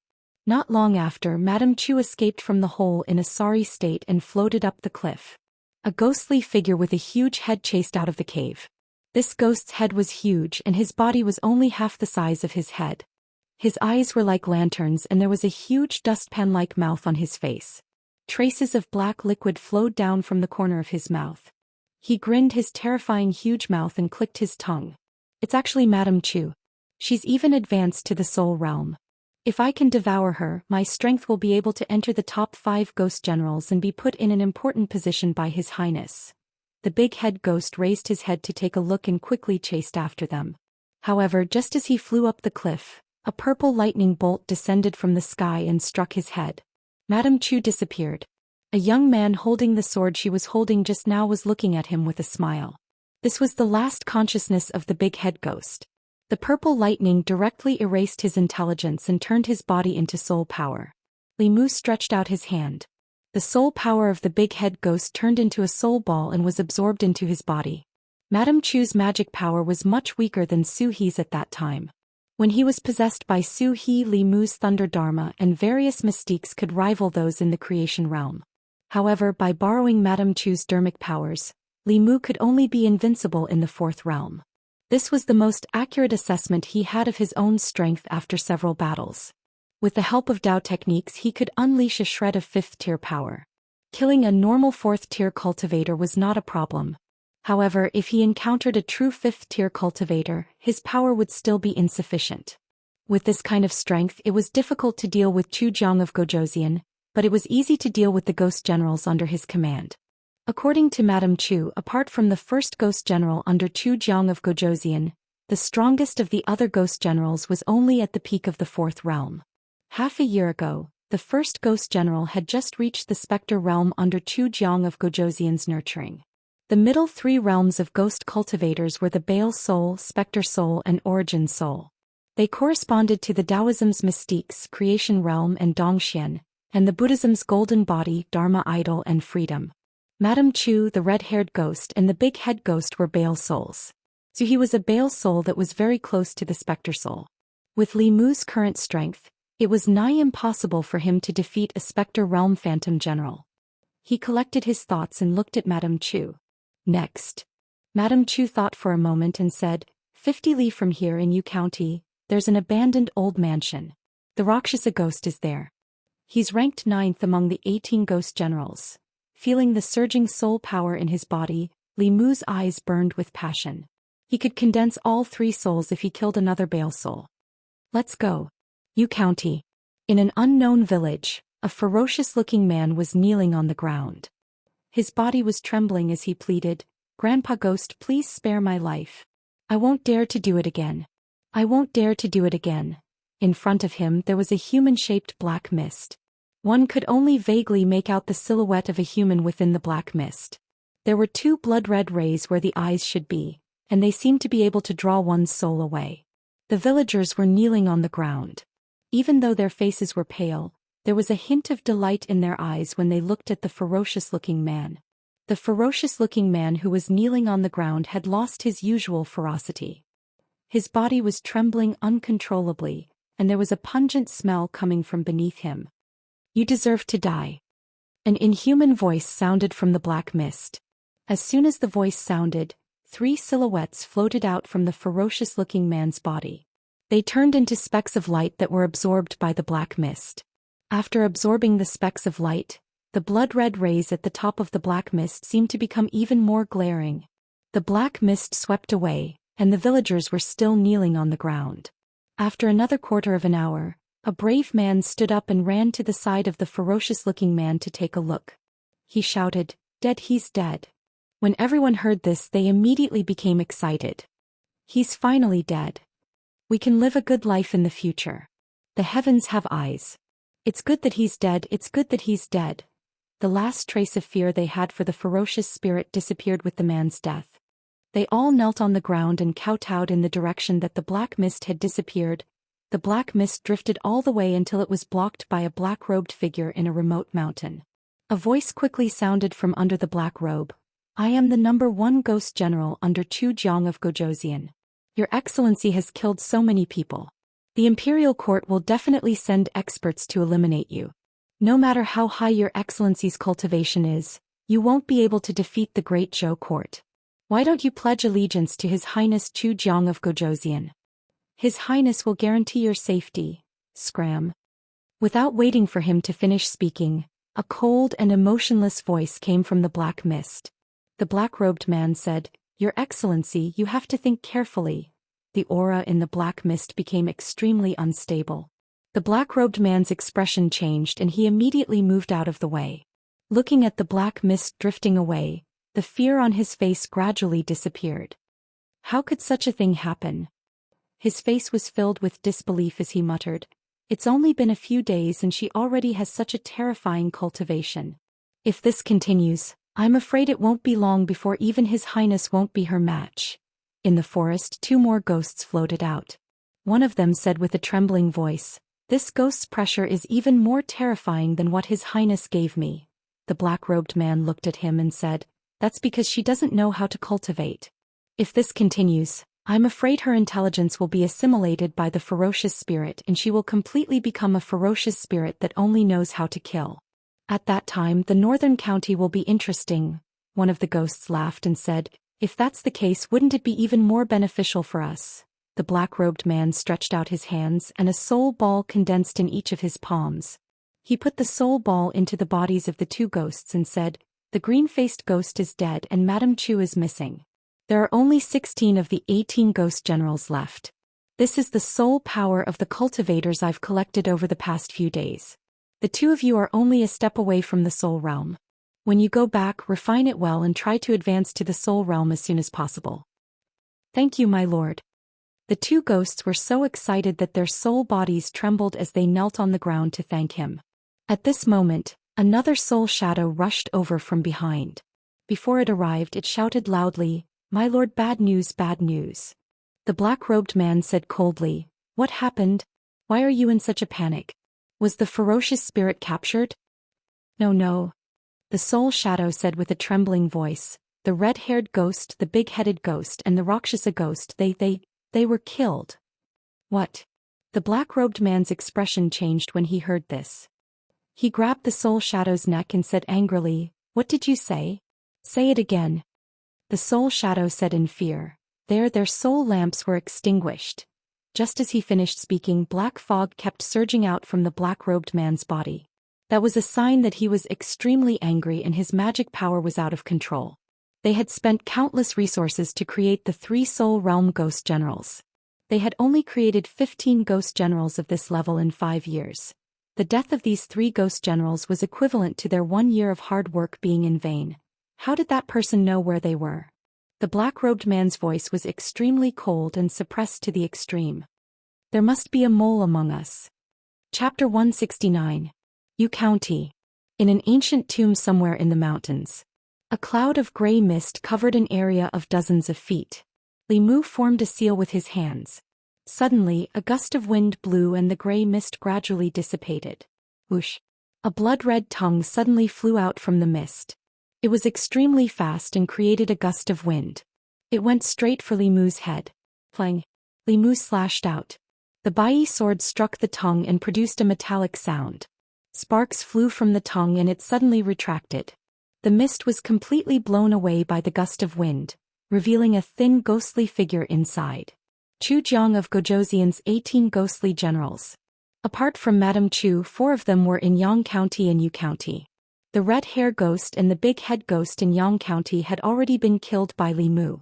Not long after, Madame Chu escaped from the hole in a sorry state and floated up the cliff. A ghostly figure with a huge head chased out of the cave. This ghost's head was huge and his body was only half the size of his head. His eyes were like lanterns and there was a huge dustpan-like mouth on his face. Traces of black liquid flowed down from the corner of his mouth. He grinned his terrifying huge mouth and clicked his tongue. "It's actually Madame Chu. She's even advanced to the soul realm. If I can devour her, my strength will be able to enter the top 5 ghost generals and be put in an important position by His Highness." The big head ghost raised his head to take a look and quickly chased after them. However, just as he flew up the cliff, a purple lightning bolt descended from the sky and struck his head. Madame Chu disappeared. A young man holding the sword she was holding just now was looking at him with a smile. This was the last consciousness of the big head ghost. The purple lightning directly erased his intelligence and turned his body into soul power. Li Mu stretched out his hand. The soul power of the big head ghost turned into a soul ball and was absorbed into his body. Madame Chu's magic power was much weaker than Su He's at that time. When he was possessed by Su He, Li Mu's Thunder Dharma and various mystiques could rival those in the creation realm. However, by borrowing Madame Chu's dermic powers, Li Mu could only be invincible in the 4th realm. This was the most accurate assessment he had of his own strength after several battles. With the help of Dao techniques, he could unleash a shred of 5th-tier power. Killing a normal 4th-tier cultivator was not a problem. However, if he encountered a true 5th-tier cultivator, his power would still be insufficient. With this kind of strength, it was difficult to deal with Chu Jiang of Gozhouzian, but it was easy to deal with the ghost generals under his command. According to Madame Chu, apart from the first ghost general under Chu Jiang of Gozhouzian, the strongest of the other ghost generals was only at the peak of the 4th realm. Half a year ago, the first ghost general had just reached the specter realm under Chu Jiang of Gozhouzian's nurturing. The middle 3 realms of ghost cultivators were the Baal Soul, Spectre Soul and Origin Soul. They corresponded to the Taoism's mystiques, Creation Realm and Zhou Xian, and the Buddhism's Golden Body, Dharma Idol and Freedom. Madame Chu, the red-haired ghost and the big head ghost were Baal Souls. So he was a Baal Soul that was very close to the Spectre Soul. With Li Mu's current strength, it was nigh impossible for him to defeat a Spectre Realm Phantom General. He collected his thoughts and looked at Madame Chu. Next. Madame Chu thought for a moment and said, 50 li from here in Yu County, there's an abandoned old mansion. The Rakshasa ghost is there. He's ranked 9th among the 18 ghost generals. Feeling the surging soul power in his body, Li Mu's eyes burned with passion. He could condense all 3 souls if he killed another Bale soul. Let's go. Yu County. In an unknown village, a ferocious-looking man was kneeling on the ground. His body was trembling as he pleaded, "Grandpa Ghost, please spare my life. I won't dare to do it again. I won't dare to do it again." In front of him there was a human-shaped black mist. One could only vaguely make out the silhouette of a human within the black mist. There were 2 blood-red rays where the eyes should be, and they seemed to be able to draw one's soul away. The villagers were kneeling on the ground. Even though their faces were pale, there was a hint of delight in their eyes when they looked at the ferocious-looking man. The ferocious-looking man who was kneeling on the ground had lost his usual ferocity. His body was trembling uncontrollably, and there was a pungent smell coming from beneath him. "You deserve to die." An inhuman voice sounded from the black mist. As soon as the voice sounded, 3 silhouettes floated out from the ferocious-looking man's body. They turned into specks of light that were absorbed by the black mist. After absorbing the specks of light, the blood-red rays at the top of the black mist seemed to become even more glaring. The black mist swept away, and the villagers were still kneeling on the ground. After another quarter of an hour, a brave man stood up and ran to the side of the ferocious-looking man to take a look. He shouted, "Dead, he's dead." When everyone heard this, they immediately became excited. "He's finally dead. We can live a good life in the future. The heavens have eyes. It's good that he's dead, it's good that he's dead." The last trace of fear they had for the ferocious spirit disappeared with the man's death. They all knelt on the ground and kowtowed in the direction that the black mist had disappeared. The black mist drifted all the way until it was blocked by a black-robed figure in a remote mountain. A voice quickly sounded from under the black robe. "I am the #1 ghost general under Chu Jiang of Gojosian. Your Excellency has killed so many people. The Imperial Court will definitely send experts to eliminate you. No matter how high your Excellency's cultivation is, you won't be able to defeat the Great Zhou Court. Why don't you pledge allegiance to His Highness Chu Jiang of Gojosian? His Highness will guarantee your safety." Scram. Without waiting for him to finish speaking, a cold and emotionless voice came from the black mist. The black-robed man said, "Your Excellency, you have to think carefully." The aura in the black mist became extremely unstable. The black-robed man's expression changed and he immediately moved out of the way. Looking at the black mist drifting away, the fear on his face gradually disappeared. How could such a thing happen? His face was filled with disbelief as he muttered, "It's only been a few days and she already has such a terrifying cultivation. If this continues, I'm afraid it won't be long before even His Highness won't be her match." In the forest, 2 more ghosts floated out. One of them said with a trembling voice, "This ghost's pressure is even more terrifying than what His Highness gave me." The black-robed man looked at him and said, "That's because she doesn't know how to cultivate. If this continues, I'm afraid her intelligence will be assimilated by the ferocious spirit and she will completely become a ferocious spirit that only knows how to kill. At that time the northern county will be interesting." One of the ghosts laughed and said, "If that's the case, wouldn't it be even more beneficial for us?" The black-robed man stretched out his hands and a soul ball condensed in each of his palms. He put the soul ball into the bodies of the 2 ghosts and said, "The green-faced ghost is dead and Madame Chu is missing. There are only 16 of the 18 ghost generals left. This is the soul power of the cultivators I've collected over the past few days. The 2 of you are only a step away from the soul realm. When you go back, refine it well and try to advance to the soul realm as soon as possible." "Thank you, my lord." The 2 ghosts were so excited that their soul bodies trembled as they knelt on the ground to thank him. At this moment, another soul shadow rushed over from behind. Before it arrived, it shouted loudly, "My lord, bad news, bad news." The black-robed man said coldly, "What happened? Why are you in such a panic? Was the ferocious spirit captured?" "No, no." The soul shadow said with a trembling voice, "The red-haired ghost, the big-headed ghost, and the Rakshasa ghost, they were killed." "What?" The black-robed man's expression changed when he heard this. He grabbed the soul shadow's neck and said angrily, "What did you say? Say it again." The soul shadow said in fear, Their soul lamps were extinguished." Just as he finished speaking, black fog kept surging out from the black-robed man's body. That was a sign that he was extremely angry and his magic power was out of control. They had spent countless resources to create the 3 Soul Realm Ghost Generals. They had only created 15 Ghost Generals of this level in 5 years. The death of these 3 Ghost Generals was equivalent to their 1 year of hard work being in vain. How did that person know where they were? The black-robed man's voice was extremely cold and suppressed to the extreme. There must be a mole among us. Chapter 169. Yu County. In an ancient tomb somewhere in the mountains. A cloud of gray mist covered an area of dozens of feet. Li Mu formed a seal with his hands. Suddenly, a gust of wind blew and the gray mist gradually dissipated. Whoosh! A blood-red tongue suddenly flew out from the mist. It was extremely fast and created a gust of wind. It went straight for Li Mu's head. Clang! Li Mu slashed out. The Bai sword struck the tongue and produced a metallic sound. Sparks flew from the tongue and it suddenly retracted. The mist was completely blown away by the gust of wind, revealing a thin ghostly figure inside. Chu Jiang of Gozhouzian's 18 ghostly generals. Apart from Madame Chu, 4 of them were in Yang County and Yu County. The red hair ghost and the big head ghost in Yang County had already been killed by Li Mu.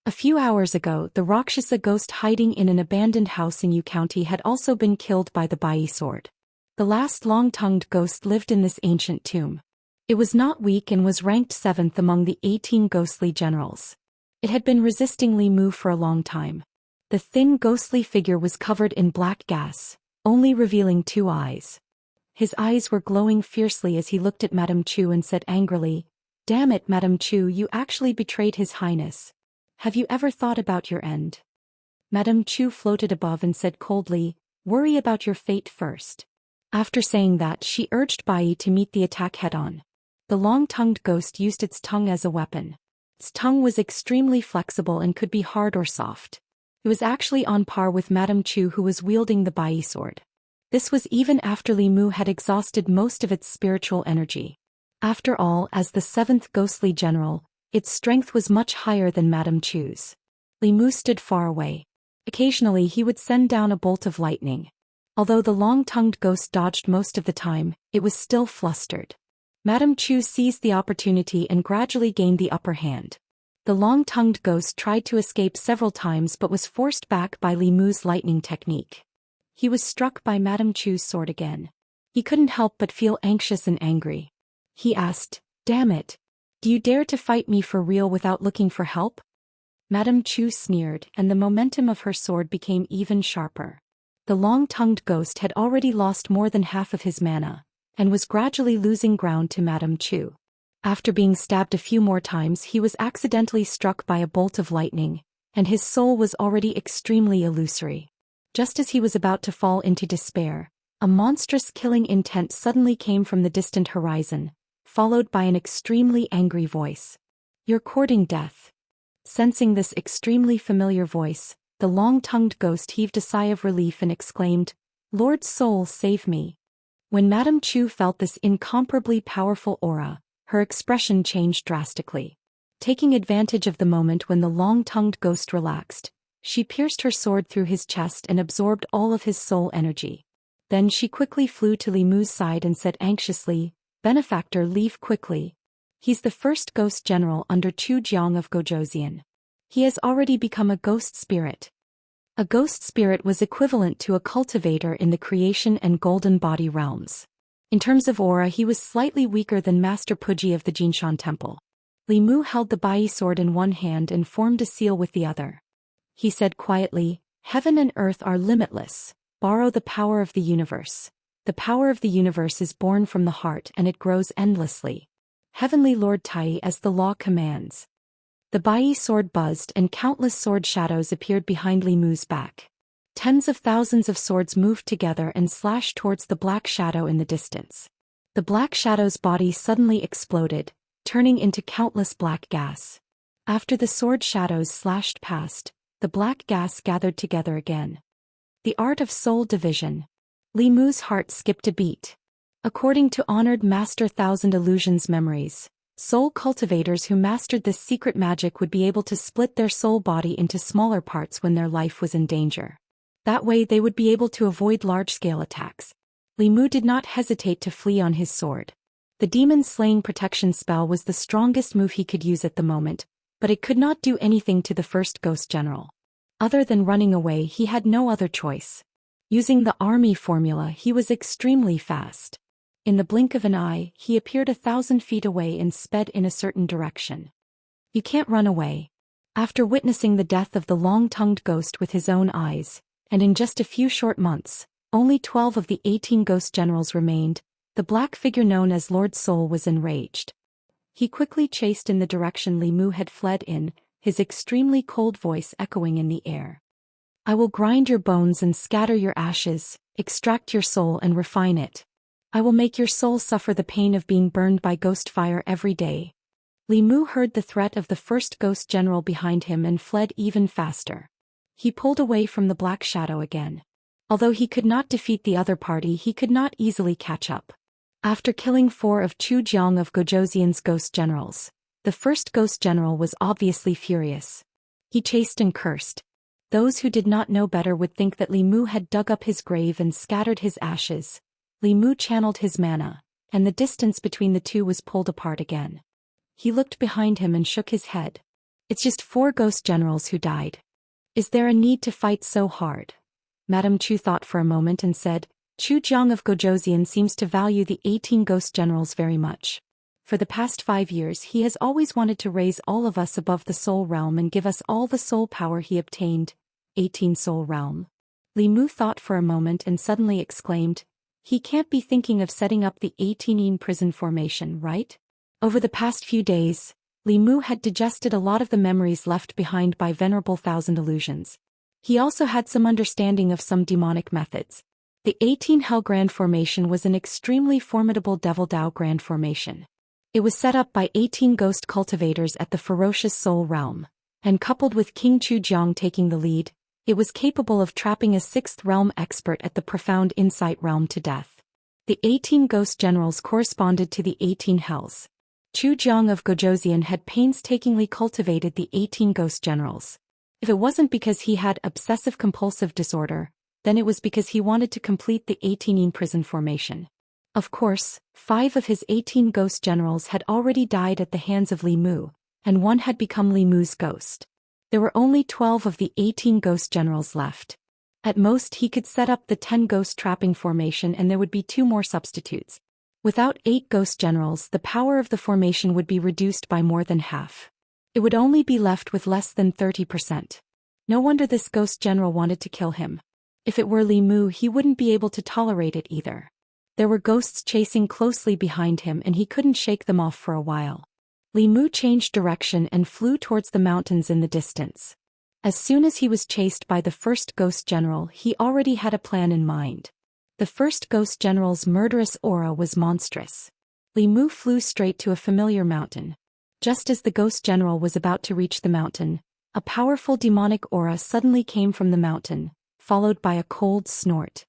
A few hours ago, the Rakshasa ghost hiding in an abandoned house in Yu County had also been killed by the Bai sword. The last long-tongued ghost lived in this ancient tomb. It was not weak and was ranked 7th among the 18 ghostly generals. It had been resisting Li Mu for a long time. The thin ghostly figure was covered in black gas, only revealing 2 eyes. His eyes were glowing fiercely as he looked at Madame Chu and said angrily, "Damn it, Madame Chu, you actually betrayed His Highness. Have you ever thought about your end?" Madame Chu floated above and said coldly, "Worry about your fate first." After saying that, she urged Bai to meet the attack head-on. The long-tongued ghost used its tongue as a weapon. Its tongue was extremely flexible and could be hard or soft. It was actually on par with Madame Chu, who was wielding the Bai sword. This was even after Li Mu had exhausted most of its spiritual energy. After all, as the 7th ghostly general, its strength was much higher than Madame Chu's. Li Mu stood far away. Occasionally he would send down a bolt of lightning. Although the long-tongued ghost dodged most of the time, it was still flustered. Madame Chu seized the opportunity and gradually gained the upper hand. The long-tongued ghost tried to escape several times but was forced back by Li Mu's lightning technique. He was struck by Madame Chu's sword again. He couldn't help but feel anxious and angry. He asked, "Damn it! Do you dare to fight me for real without looking for help?" Madame Chu sneered, and the momentum of her sword became even sharper. The long-tongued ghost had already lost more than half of his mana, and was gradually losing ground to Madame Chu. After being stabbed a few more times, he was accidentally struck by a bolt of lightning, and his soul was already extremely illusory. Just as he was about to fall into despair, a monstrous killing intent suddenly came from the distant horizon, followed by an extremely angry voice. "You're courting death." Sensing this extremely familiar voice, the long-tongued ghost heaved a sigh of relief and exclaimed, "Lord Soul, save me." When Madame Chu felt this incomparably powerful aura, her expression changed drastically. Taking advantage of the moment when the long-tongued ghost relaxed, she pierced her sword through his chest and absorbed all of his soul energy. Then she quickly flew to Li Mu's side and said anxiously, "Benefactor, leave quickly. He's the 1st ghost general under Chu Jiang of Gozhouzian. He has already become a ghost spirit." A ghost spirit was equivalent to a cultivator in the creation and golden body realms. In terms of aura, he was slightly weaker than Master Puji of the Jinshan Temple. Li Mu held the Bai sword in one hand and formed a seal with the other. He said quietly, "Heaven and earth are limitless. Borrow the power of the universe. The power of the universe is born from the heart and it grows endlessly. Heavenly Lord Tai, as the law commands." The Bai sword buzzed and countless sword shadows appeared behind Li Mu's back. Tens of thousands of swords moved together and slashed towards the black shadow in the distance. The black shadow's body suddenly exploded, turning into countless black gas. After the sword shadows slashed past, the black gas gathered together again. The art of soul division. Li Mu's heart skipped a beat. According to honored Master Thousand Illusions memories, soul cultivators who mastered this secret magic would be able to split their soul body into smaller parts when their life was in danger. That way they would be able to avoid large-scale attacks. Li Mu did not hesitate to flee on his sword. The demon-slaying protection spell was the strongest move he could use at the moment, but it could not do anything to the first ghost general. Other than running away, he had no other choice. Using the army formula, he was extremely fast. In the blink of an eye, he appeared 1,000 feet away and sped in a certain direction. You can't run away. After witnessing the death of the long-tongued ghost with his own eyes, and in just a few short months, only 12 of the 18 ghost generals remained, the black figure known as Lord Soul was enraged. He quickly chased in the direction Li Mu had fled in, his extremely cold voice echoing in the air. I will grind your bones and scatter your ashes, extract your soul and refine it. I will make your soul suffer the pain of being burned by ghost fire every day. Li Mu heard the threat of the first ghost general behind him and fled even faster. He pulled away from the black shadow again. Although he could not defeat the other party, he could not easily catch up. After killing 4 of Zhou Xian of Gozhouzian's ghost generals, the first ghost general was obviously furious. He chased and cursed. Those who did not know better would think that Li Mu had dug up his grave and scattered his ashes. Li Mu channeled his mana, and the distance between the two was pulled apart again. He looked behind him and shook his head. It's just 4 ghost generals who died. Is there a need to fight so hard? Madame Chu thought for a moment and said, Zhou Xian of Gozhouzian seems to value the 18 ghost generals very much. For the past 5 years he has always wanted to raise all of us above the soul realm and give us all the soul power he obtained. 18 soul realm. Li Mu thought for a moment and suddenly exclaimed, he can't be thinking of setting up the 18 prison formation, right? Over the past few days, Li Mu had digested a lot of the memories left behind by Venerable Thousand Illusions. He also had some understanding of some demonic methods. The 18 Hell Grand Formation was an extremely formidable Devil Dao Grand Formation. It was set up by 18 ghost cultivators at the ferocious soul realm, and coupled with King Chu Jiang taking the lead, it was capable of trapping a 6th realm expert at the profound insight realm to death. The 18 ghost generals corresponded to the 18 hells. Zhu Jiang of Gozhouzian had painstakingly cultivated the 18 ghost generals. If it wasn't because he had obsessive-compulsive disorder, then it was because he wanted to complete the 18 prison formation. Of course, 5 of his 18 ghost generals had already died at the hands of Li Mu, and 1 had become Li Mu's ghost. There were only 12 of the 18 ghost generals left. At most he could set up the 10 ghost trapping formation and there would be 2 more substitutes. Without 8 ghost generals, the power of the formation would be reduced by more than half. It would only be left with less than 30%. No wonder this ghost general wanted to kill him. If it were Li Mu, he wouldn't be able to tolerate it either. There were ghosts chasing closely behind him and he couldn't shake them off for a while. Li Mu changed direction and flew towards the mountains in the distance. As soon as he was chased by the first ghost general, he already had a plan in mind. The first ghost general's murderous aura was monstrous. Li Mu flew straight to a familiar mountain. Just as the ghost general was about to reach the mountain, a powerful demonic aura suddenly came from the mountain, followed by a cold snort.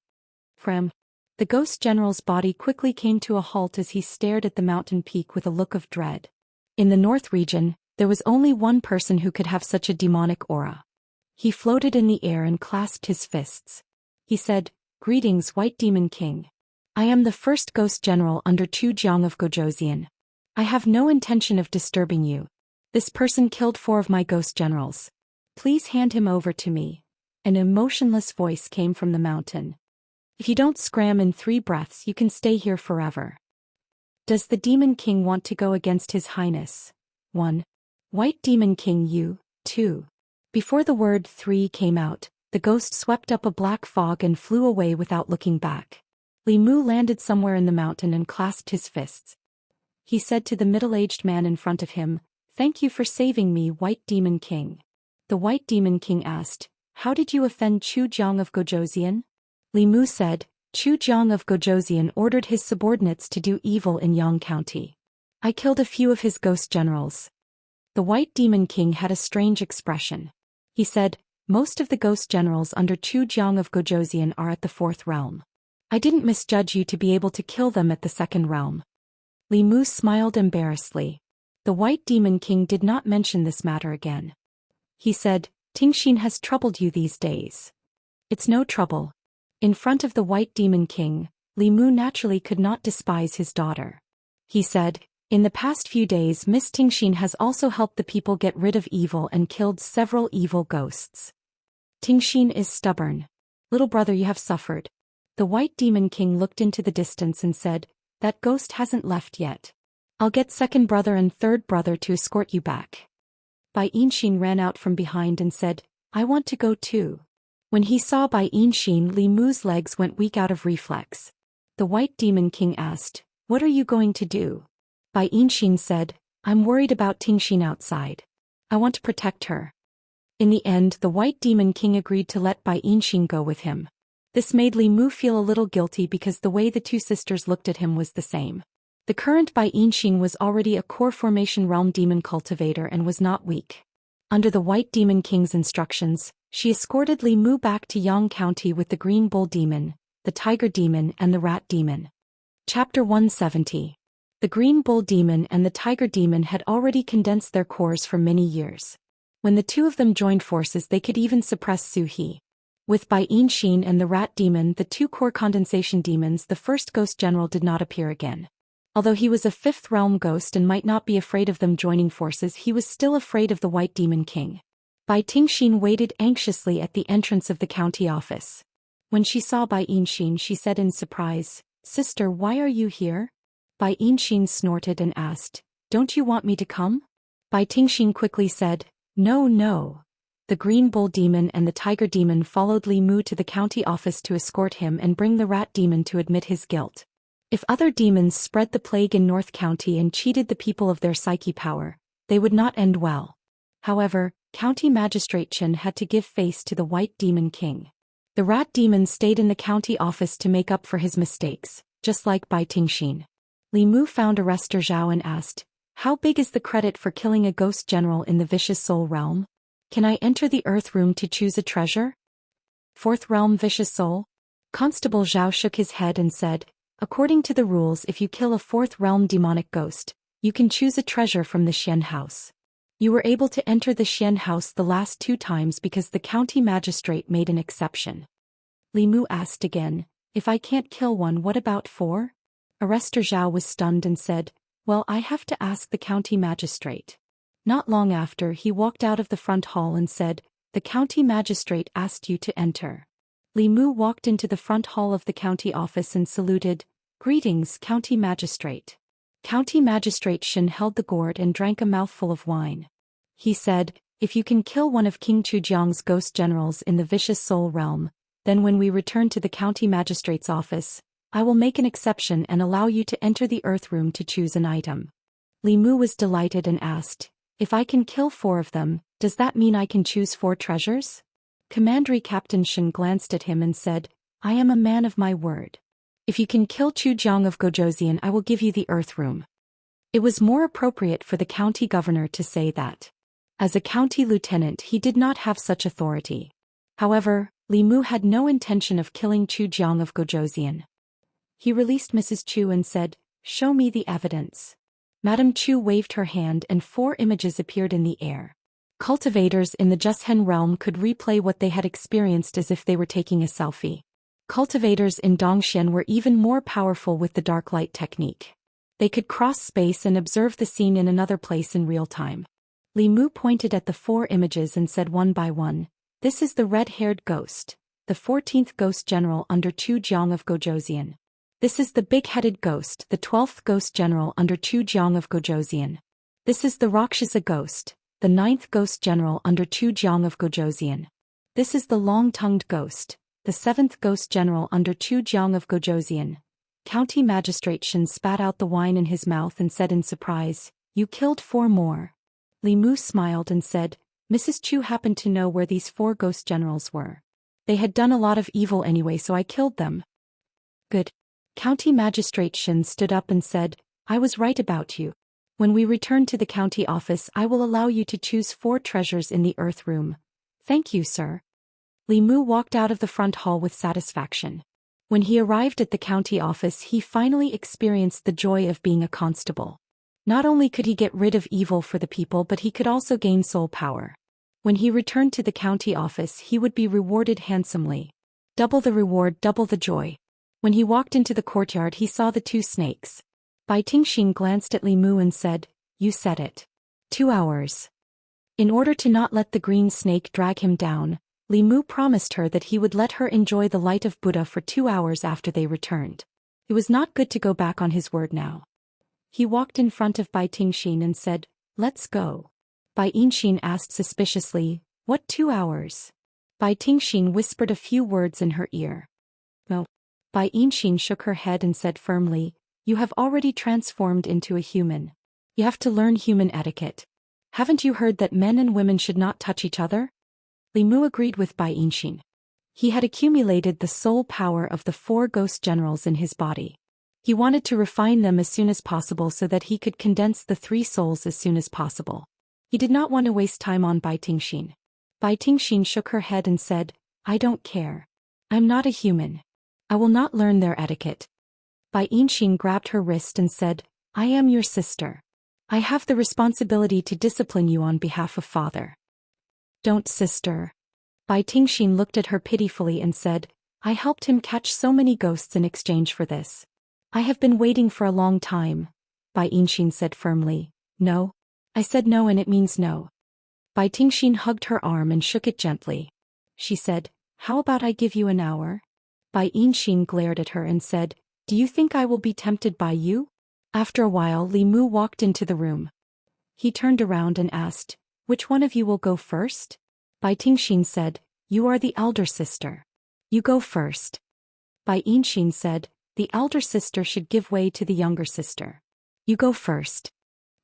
Frem. The ghost general's body quickly came to a halt as he stared at the mountain peak with a look of dread. In the north region, there was only one person who could have such a demonic aura. He floated in the air and clasped his fists. He said, Greetings, White Demon King. I am the first ghost general under Zhou Xian of Gozhouzian. I have no intention of disturbing you. This person killed 4 of my ghost generals. Please hand him over to me. An emotionless voice came from the mountain. If you don't scram in 3 breaths, you can stay here forever. Does the Demon King want to go against His Highness? 1. White Demon King, you, 2. Before the word 3 came out, the ghost swept up a black fog and flew away without looking back. Li Mu landed somewhere in the mountain and clasped his fists. He said to the middle-aged man in front of him, Thank you for saving me, White Demon King. The White Demon King asked, How did you offend Zhou Xian of Gozhouzian? Li Mu said, Zhou Xian of Gozhouzian ordered his subordinates to do evil in Yang County. I killed a few of his ghost generals. The White Demon King had a strange expression. He said, Most of the ghost generals under Zhou Xian of Gozhouzian are at the 4th realm. I didn't misjudge you to be able to kill them at the 2nd realm. Li Mu smiled embarrassedly. The White Demon King did not mention this matter again. He said, Tingxin has troubled you these days. It's no trouble. In front of the White Demon King, Li Mu naturally could not despise his daughter. He said, "In the past few days Miss Tingxin has also helped the people get rid of evil and killed several evil ghosts. Tingxin is stubborn. Little brother, you have suffered." The White Demon King looked into the distance and said, "That ghost hasn't left yet. I'll get second brother and third brother to escort you back." Bai Yinxin ran out from behind and said, "I want to go too." When he saw Bai Yinxin, Li Mu's legs went weak out of reflex. The White Demon King asked, "What are you going to do?" Bai Yinxin said, "I'm worried about Tingxin outside. I want to protect her." In the end, the White Demon King agreed to let Bai Yinxin go with him. This made Li Mu feel a little guilty because the way the two sisters looked at him was the same. The current Bai Yinxin was already a core formation realm demon cultivator and was not weak. Under the White Demon King's instructions, she escorted Li Mu back to Yang County with the Green Bull Demon, the Tiger Demon and the Rat Demon. Chapter 170. The Green Bull Demon and the Tiger Demon had already condensed their cores for many years. When the two of them joined forces, they could even suppress Su He. With Bai Yinxin and the Rat Demon, the two core condensation demons, the first ghost general did not appear again. Although he was a fifth realm ghost and might not be afraid of them joining forces, he was still afraid of the White Demon King. Bai Tingxin waited anxiously at the entrance of the county office. When she saw Bai Yinxin, she said in surprise, "Sister, why are you here?" Bai Yinxin snorted and asked, "Don't you want me to come?" Bai Tingxin quickly said, "No, no." The Green Bull Demon and the Tiger Demon followed Li Mu to the county office to escort him and bring the Rat Demon to admit his guilt. If other demons spread the plague in North County and cheated the people of their psyche power, they would not end well. However, County Magistrate Chen had to give face to the White Demon King. The Rat Demon stayed in the county office to make up for his mistakes, just like Bai Tingxin. Li Mu found Arrestor Zhao and asked, "How big is the credit for killing a ghost general in the Vicious Soul realm? Can I enter the Earth room to choose a treasure?" Fourth realm Vicious Soul? Constable Zhao shook his head and said, "According to the rules, if you kill a fourth realm demonic ghost, you can choose a treasure from the Xian house. You were able to enter the Xian house the last 2 times because the county magistrate made an exception." Li Mu asked again, "If I can't kill one, what about 4? Arrestor Zhao was stunned and said, "Well, I have to ask the county magistrate." Not long after, he walked out of the front hall and said, "The county magistrate asked you to enter." Li Mu walked into the front hall of the county office and saluted, "Greetings, county magistrate." County Magistrate Shen held the gourd and drank a mouthful of wine. He said, "If you can kill one of King Chujiang's ghost generals in the Vicious Soul realm, then when we return to the county magistrate's office, I will make an exception and allow you to enter the Earth room to choose an item." Li Mu was delighted and asked, "If I can kill 4 of them, does that mean I can choose 4 treasures?" Commandery Captain Shen glanced at him and said, "I am a man of my word. If you can kill Chujiang of Gojozian, I will give you the Earth room." It was more appropriate for the county governor to say that. As a county lieutenant, he did not have such authority. However, Li Mu had no intention of killing Chujiang of Gojozian. He released Mrs. Chu and said, "Show me the evidence." Madame Chu waved her hand and 4 images appeared in the air. Cultivators in the Jushen realm could replay what they had experienced as if they were taking a selfie. Cultivators in Dongxian were even more powerful with the dark light technique. They could cross space and observe the scene in another place in real time. Li Mu pointed at the 4 images and said one by one, "This is the red-haired ghost, the 14th ghost general under Chujiang of Gojozian. This is the big-headed ghost, the 12th ghost general under Chujiang of Gojozian. This is the Rakshasa ghost, the 9th ghost general under Chujiang of Gojozian. This is the long-tongued ghost, the 7th ghost general under Chujiang of Gojozian." County Magistrate Shen spat out the wine in his mouth and said in surprise, "You killed 4 more." Li Mu smiled and said, "Mrs. Chu happened to know where these 4 ghost generals were. They had done a lot of evil anyway, so I killed them." "Good." County Magistrate Shen stood up and said, "I was right about you. When we return to the county office, I will allow you to choose 4 treasures in the Earth room." "Thank you, sir." Li Mu walked out of the front hall with satisfaction. When he arrived at the county office, he finally experienced the joy of being a constable. Not only could he get rid of evil for the people, but he could also gain soul power. When he returned to the county office, he would be rewarded handsomely. Double the reward, double the joy. When he walked into the courtyard he saw the two snakes. Bai Tingxin glanced at Li Mu and said, "You said it. 2 hours." In order to not let the green snake drag him down, Li Mu promised her that he would let her enjoy the light of Buddha for 2 hours after they returned. It was not good to go back on his word now. He walked in front of Bai Tingxin and said, "Let's go." Bai Yinxin asked suspiciously, "What 2 hours?" Bai Tingxin whispered a few words in her ear. "No." Bai Yinxin shook her head and said firmly, "You have already transformed into a human. You have to learn human etiquette. Haven't you heard that men and women should not touch each other?" Li Mu agreed with Bai Yinxin. He had accumulated the soul power of the 4 ghost generals in his body. He wanted to refine them as soon as possible so that he could condense the 3 souls as soon as possible. He did not want to waste time on Bai Tingxin. Bai Tingxin shook her head and said, "I don't care. I'm not a human. I will not learn their etiquette." Bai Yinxin grabbed her wrist and said, "I am your sister. I have the responsibility to discipline you on behalf of father." "Don't, sister." Bai Tingxin looked at her pitifully and said, "I helped him catch so many ghosts in exchange for this. I have been waiting for a long time." Bai Yinxin said firmly, "No. I said no and it means no." Bai Tingxin hugged her arm and shook it gently. She said, "How about I give you an hour?" Bai Yinxin glared at her and said, "Do you think I will be tempted by you?" After a while Li Mu walked into the room. He turned around and asked, "Which one of you will go first?" Bai Tingxin said, "You are the elder sister. You go first." Bai Yinxin said, "The elder sister should give way to the younger sister. You go first."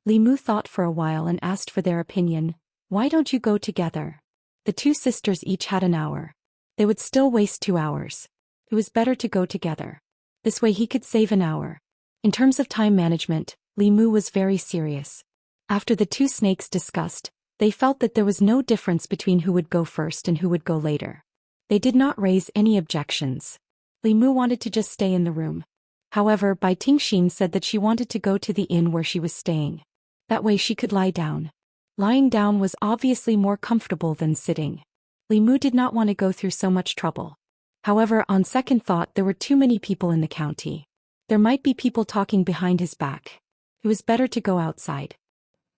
Li Mu thought for a while and asked for their opinion, "Why don't you go together?" The 2 sisters each had an hour. They would still waste 2 hours. It was better to go together. This way he could save an hour. In terms of time management, Li Mu was very serious. After the 2 snakes discussed, they felt that there was no difference between who would go first and who would go later. They did not raise any objections. Li Mu wanted to just stay in the room. However, Bai Tingxin said that she wanted to go to the inn where she was staying. That way she could lie down. Lying down was obviously more comfortable than sitting. Li Mu did not want to go through so much trouble. However, on second thought, there were too many people in the county. There might be people talking behind his back. It was better to go outside.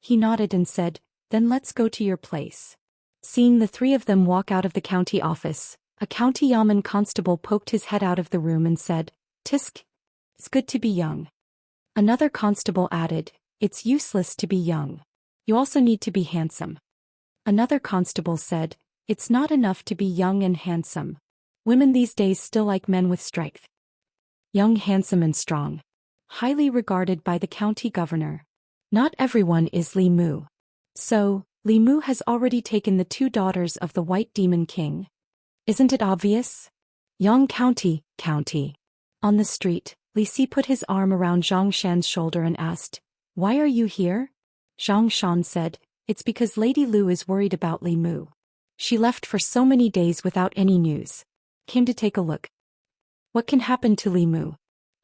He nodded and said, "Then let's go to your place." Seeing the 3 of them walk out of the county office, a county yamen constable poked his head out of the room and said, "Tisk. It's good to be young." Another constable added, "It's useless to be young. You also need to be handsome." Another constable said, "It's not enough to be young and handsome. Women these days still like men with strength. Young, handsome and strong. Highly regarded by the county governor. Not everyone is Li Mu. So, Li Mu has already taken the 2 daughters of the White Demon King. Isn't it obvious? Young county. On the street, Li Si put his arm around Zhou Xian's shoulder and asked, "Why are you here?" Zhou Xian said, "It's because Lady Lu is worried about Li Mu. She left for so many days without any news. Came to take a look. What can happen to Li Mu?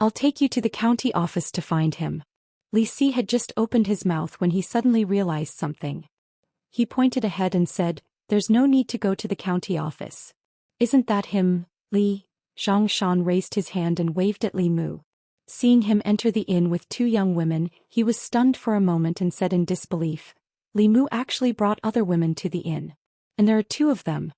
I'll take you to the county office to find him." Li Si had just opened his mouth when he suddenly realized something. He pointed ahead and said, "There's no need to go to the county office. Isn't that him, Li?" Zhang Shan raised his hand and waved at Li Mu. Seeing him enter the inn with 2 young women, he was stunned for a moment and said in disbelief, "Li Mu actually brought other women to the inn. And there are 2 of them."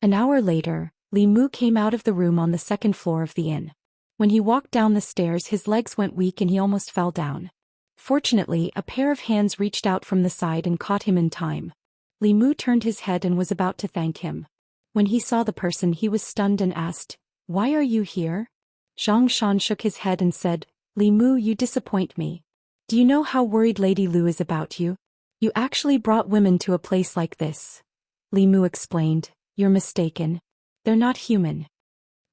An hour later, Li Mu came out of the room on the 2nd floor of the inn. When he walked down the stairs his legs went weak and he almost fell down. Fortunately, a pair of hands reached out from the side and caught him in time. Li Mu turned his head and was about to thank him. When he saw the person he was stunned and asked, "Why are you here?" Zhang Shan shook his head and said, "Li Mu, you disappoint me. Do you know how worried Lady Lu is about you? You actually brought women to a place like this." Li Mu explained, "You're mistaken. They're not human."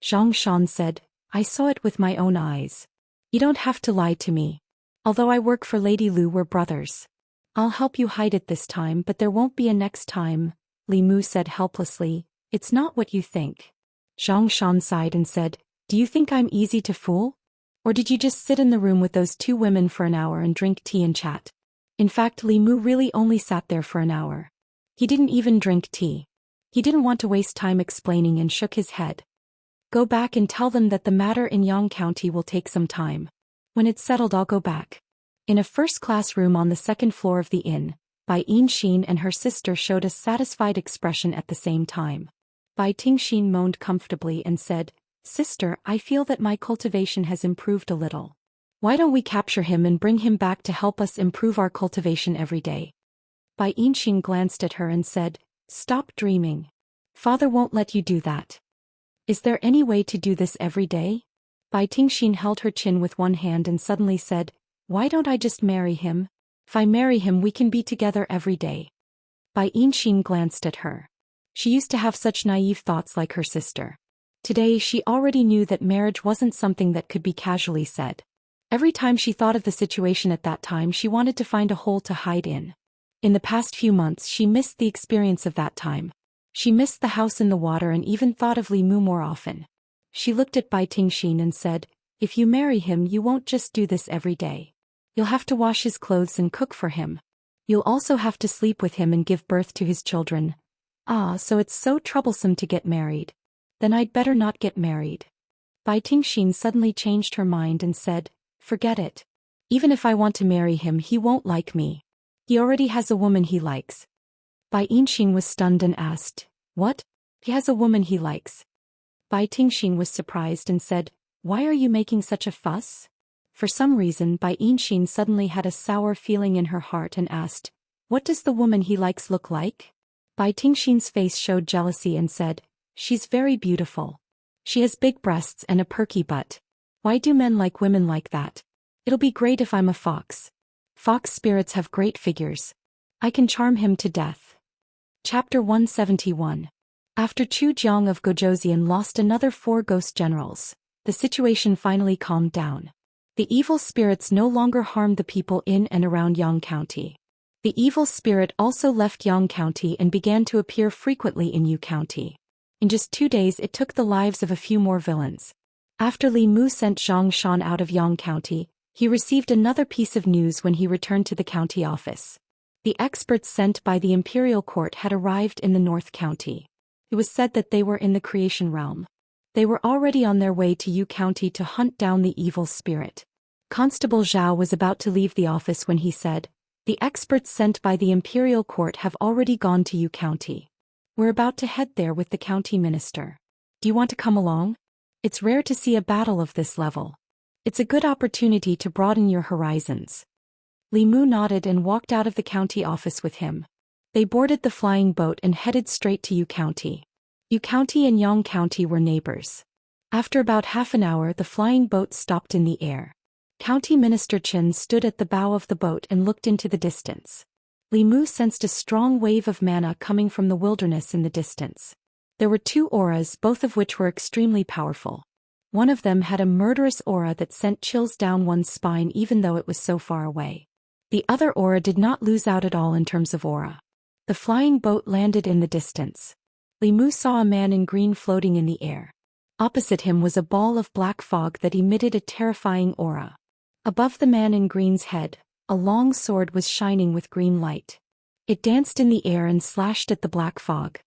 Zhang Shan said, "I saw it with my own eyes. You don't have to lie to me. Although I work for Lady Lu, we're brothers. I'll help you hide it this time, but there won't be a next time," Li Mu said helplessly. "It's not what you think." Zhang Shan sighed and said, "Do you think I'm easy to fool? Or did you just sit in the room with those 2 women for an hour and drink tea and chat?" In fact, Li Mu really only sat there for an hour. He didn't even drink tea. He didn't want to waste time explaining and shook his head. Go back and tell them that the matter in Yang County will take some time. When it's settled, I'll go back. In a first-class room on the second floor of the inn, Bai Yinxin and her sister showed a satisfied expression at the same time. Bai Tingxin moaned comfortably and said, "Sister, I feel that my cultivation has improved a little. Why don't we capture him and bring him back to help us improve our cultivation every day?" Bai Yinxin glanced at her and said, "Stop dreaming. Father won't let you do that. Is there any way to do this every day?" Bai Tingxin held her chin with one hand and suddenly said, "Why don't I just marry him? If I marry him, we can be together every day." Bai Yinxin glanced at her. She used to have such naive thoughts like her sister. Today she already knew that marriage wasn't something that could be casually said. Every time she thought of the situation at that time, she wanted to find a hole to hide in. In the past few months she missed the experience of that time. She missed the house in the water and even thought of Li Mu more often. She looked at Bai Tingxin and said, "If you marry him, you won't just do this every day. You'll have to wash his clothes and cook for him. You'll also have to sleep with him and give birth to his children. Ah, so it's so troublesome to get married. Then I'd better not get married." Bai Tingxin suddenly changed her mind and said, "Forget it. Even if I want to marry him, he won't like me. He already has a woman he likes." Bai Yinxin was stunned and asked, "What? He has a woman he likes?" Bai Tingxin was surprised and said, "Why are you making such a fuss?" For some reason, Bai Yinxin suddenly had a sour feeling in her heart and asked, "What does the woman he likes look like?" Bai Tingxin's face showed jealousy and said, "She's very beautiful. She has big breasts and a perky butt. Why do men like women like that? It'll be great if I'm a fox. Fox spirits have great figures. I can charm him to death." Chapter 171. After Chu Jiang of Gojoseon lost another 4 ghost generals, the situation finally calmed down. The evil spirits no longer harmed the people in and around Yang County. The evil spirit also left Yang County and began to appear frequently in Yu County. In just 2 days it took the lives of a few more villains. After Li Mu sent Zhang Xian out of Yang County, he received another piece of news when he returned to the county office. The experts sent by the imperial court had arrived in the North County. It was said that they were in the creation realm. They were already on their way to Yu County to hunt down the evil spirit. Constable Zhao was about to leave the office when he said, "The experts sent by the imperial court have already gone to Yu County. We're about to head there with the county minister. Do you want to come along? It's rare to see a battle of this level. It's a good opportunity to broaden your horizons." Li Mu nodded and walked out of the county office with him. They boarded the flying boat and headed straight to Yu County. Yu County and Yang County were neighbors. After about half an hour, the flying boat stopped in the air. County Minister Chen stood at the bow of the boat and looked into the distance. Li Mu sensed a strong wave of mana coming from the wilderness in the distance. There were 2 auras, both of which were extremely powerful. One of them had a murderous aura that sent chills down one's spine even though it was so far away. The other aura did not lose out at all in terms of aura. The flying boat landed in the distance. Li Mu saw a man in green floating in the air. Opposite him was a ball of black fog that emitted a terrifying aura. Above the man in green's head, a long sword was shining with green light. It danced in the air and slashed at the black fog.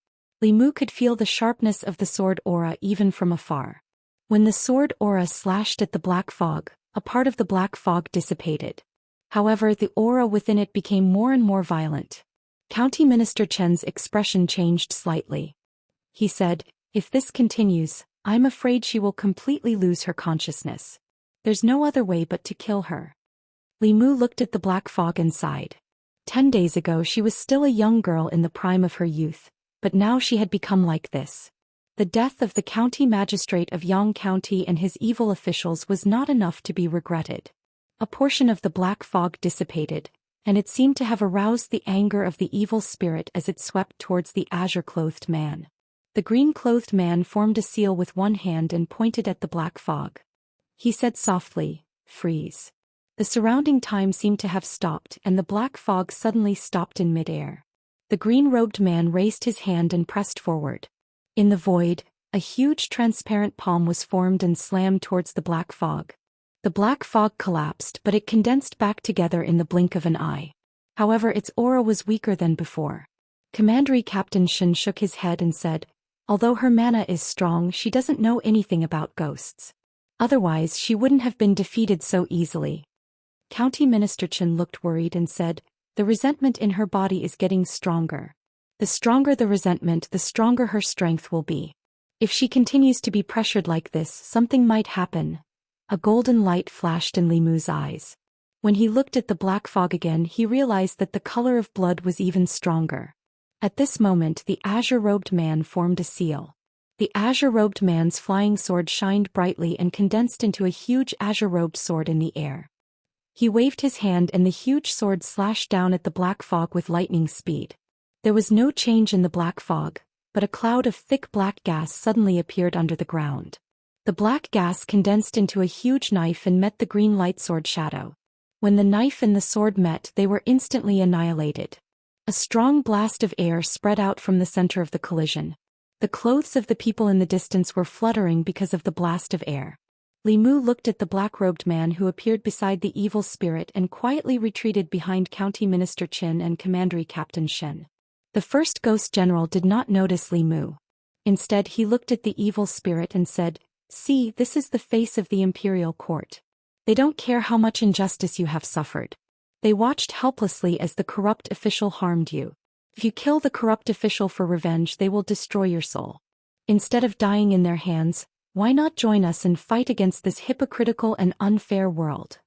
Li Mu could feel the sharpness of the sword aura even from afar. When the sword aura slashed at the black fog, a part of the black fog dissipated. However, the aura within it became more and more violent. County Minister Chen's expression changed slightly. He said, "If this continues, I'm afraid she will completely lose her consciousness. There's no other way but to kill her." Li Mu looked at the black fog and sighed. 10 days ago she was still a young girl in the prime of her youth, but now she had become like this. The death of the county magistrate of Yang County and his evil officials was not enough to be regretted. A portion of the black fog dissipated, and it seemed to have aroused the anger of the evil spirit as it swept towards the azure-clothed man. The green-clothed man formed a seal with one hand and pointed at the black fog. He said softly, "Freeze." The surrounding time seemed to have stopped and the black fog suddenly stopped in mid-air. The green-robed man raised his hand and pressed forward. In the void, a huge transparent palm was formed and slammed towards the black fog. The black fog collapsed, but it condensed back together in the blink of an eye. However, its aura was weaker than before. Commandery Captain Shen shook his head and said, Although her mana is strong, she doesn't know anything about ghosts. Otherwise, she wouldn't have been defeated so easily. County Minister Chen looked worried and said, "The resentment in her body is getting stronger. The stronger the resentment, the stronger her strength will be. If she continues to be pressured like this, something might happen." A golden light flashed in Li Mu's eyes. When he looked at the black fog again, he realized that the color of blood was even stronger. At this moment, the azure-robed man formed a seal. The azure-robed man's flying sword shined brightly and condensed into a huge azure-robed sword in the air. He waved his hand and the huge sword slashed down at the black fog with lightning speed. There was no change in the black fog, but a cloud of thick black gas suddenly appeared under the ground. The black gas condensed into a huge knife and met the green light sword shadow. When the knife and the sword met, they were instantly annihilated. A strong blast of air spread out from the center of the collision. The clothes of the people in the distance were fluttering because of the blast of air. Li Mu looked at the black-robed man who appeared beside the evil spirit and quietly retreated behind County Minister Qin and Commandery Captain Shen. The first ghost general did not notice Li Mu. Instead, he looked at the evil spirit and said, "See, this is the face of the imperial court. They don't care how much injustice you have suffered. They watched helplessly as the corrupt official harmed you. If you kill the corrupt official for revenge, they will destroy your soul. Instead of dying in their hands, why not join us and fight against this hypocritical and unfair world?"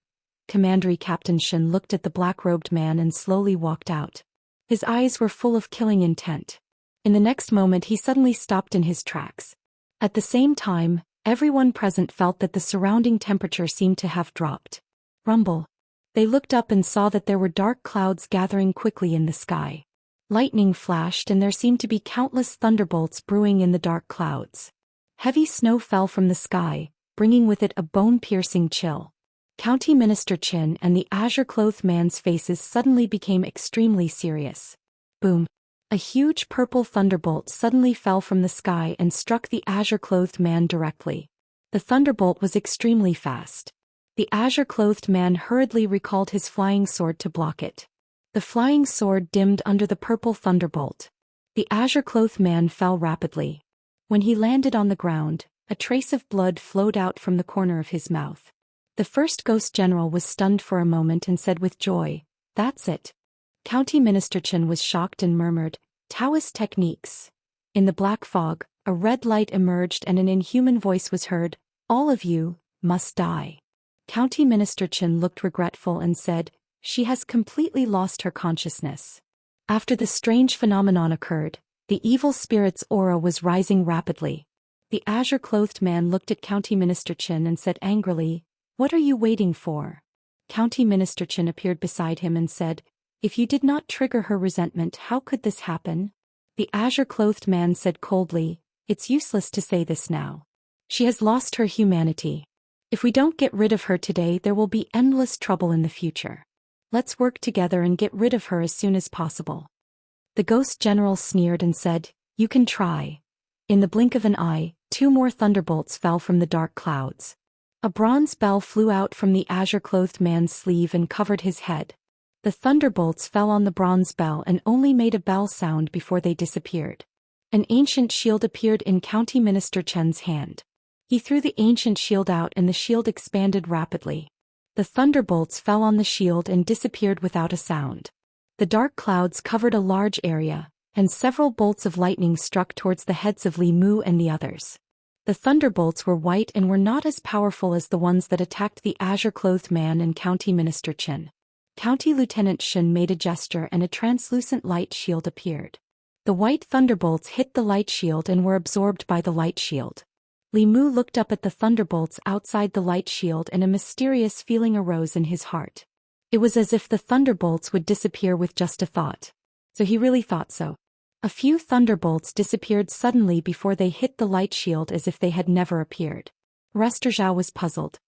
Commandery Captain Shen looked at the black-robed man and slowly walked out. His eyes were full of killing intent. In the next moment, he suddenly stopped in his tracks. At the same time, everyone present felt that the surrounding temperature seemed to have dropped. Rumble. They looked up and saw that there were dark clouds gathering quickly in the sky. Lightning flashed and there seemed to be countless thunderbolts brewing in the dark clouds. Heavy snow fell from the sky, bringing with it a bone-piercing chill. County Minister Qin and the azure-clothed man's faces suddenly became extremely serious. Boom! A huge purple thunderbolt suddenly fell from the sky and struck the azure-clothed man directly. The thunderbolt was extremely fast. The azure-clothed man hurriedly recalled his flying sword to block it. The flying sword dimmed under the purple thunderbolt. The azure-clothed man fell rapidly. When he landed on the ground, a trace of blood flowed out from the corner of his mouth. The first ghost general was stunned for a moment and said with joy, "That's it." County Minister Chen was shocked and murmured, "Daoist techniques." In the black fog, a red light emerged and an inhuman voice was heard, "All of you must die." County Minister Chen looked regretful and said, "She has completely lost her consciousness." After the strange phenomenon occurred, the evil spirit's aura was rising rapidly. The azure-clothed man looked at County Minister Chen and said angrily, "What are you waiting for?" County Minister Chen appeared beside him and said, "If you did not trigger her resentment, how could this happen?" The azure-clothed man said coldly, "It's useless to say this now. She has lost her humanity. If we don't get rid of her today, there will be endless trouble in the future. Let's work together and get rid of her as soon as possible." The ghost general sneered and said, "You can try." In the blink of an eye, 2 more thunderbolts fell from the dark clouds. A bronze bell flew out from the azure-clothed man's sleeve and covered his head. The thunderbolts fell on the bronze bell and only made a bell sound before they disappeared. An ancient shield appeared in County Minister Chen's hand. He threw the ancient shield out and the shield expanded rapidly. The thunderbolts fell on the shield and disappeared without a sound. The dark clouds covered a large area, and several bolts of lightning struck towards the heads of Li Mu and the others. The thunderbolts were white and were not as powerful as the ones that attacked the azure-clothed man and County Minister Chen. County Lieutenant Shen made a gesture and a translucent light shield appeared. The white thunderbolts hit the light shield and were absorbed by the light shield. Li Mu looked up at the thunderbolts outside the light shield and a mysterious feeling arose in his heart. It was as if the thunderbolts would disappear with just a thought. So he really thought so. A few thunderbolts disappeared suddenly before they hit the light shield as if they had never appeared. Rester Zhao was puzzled.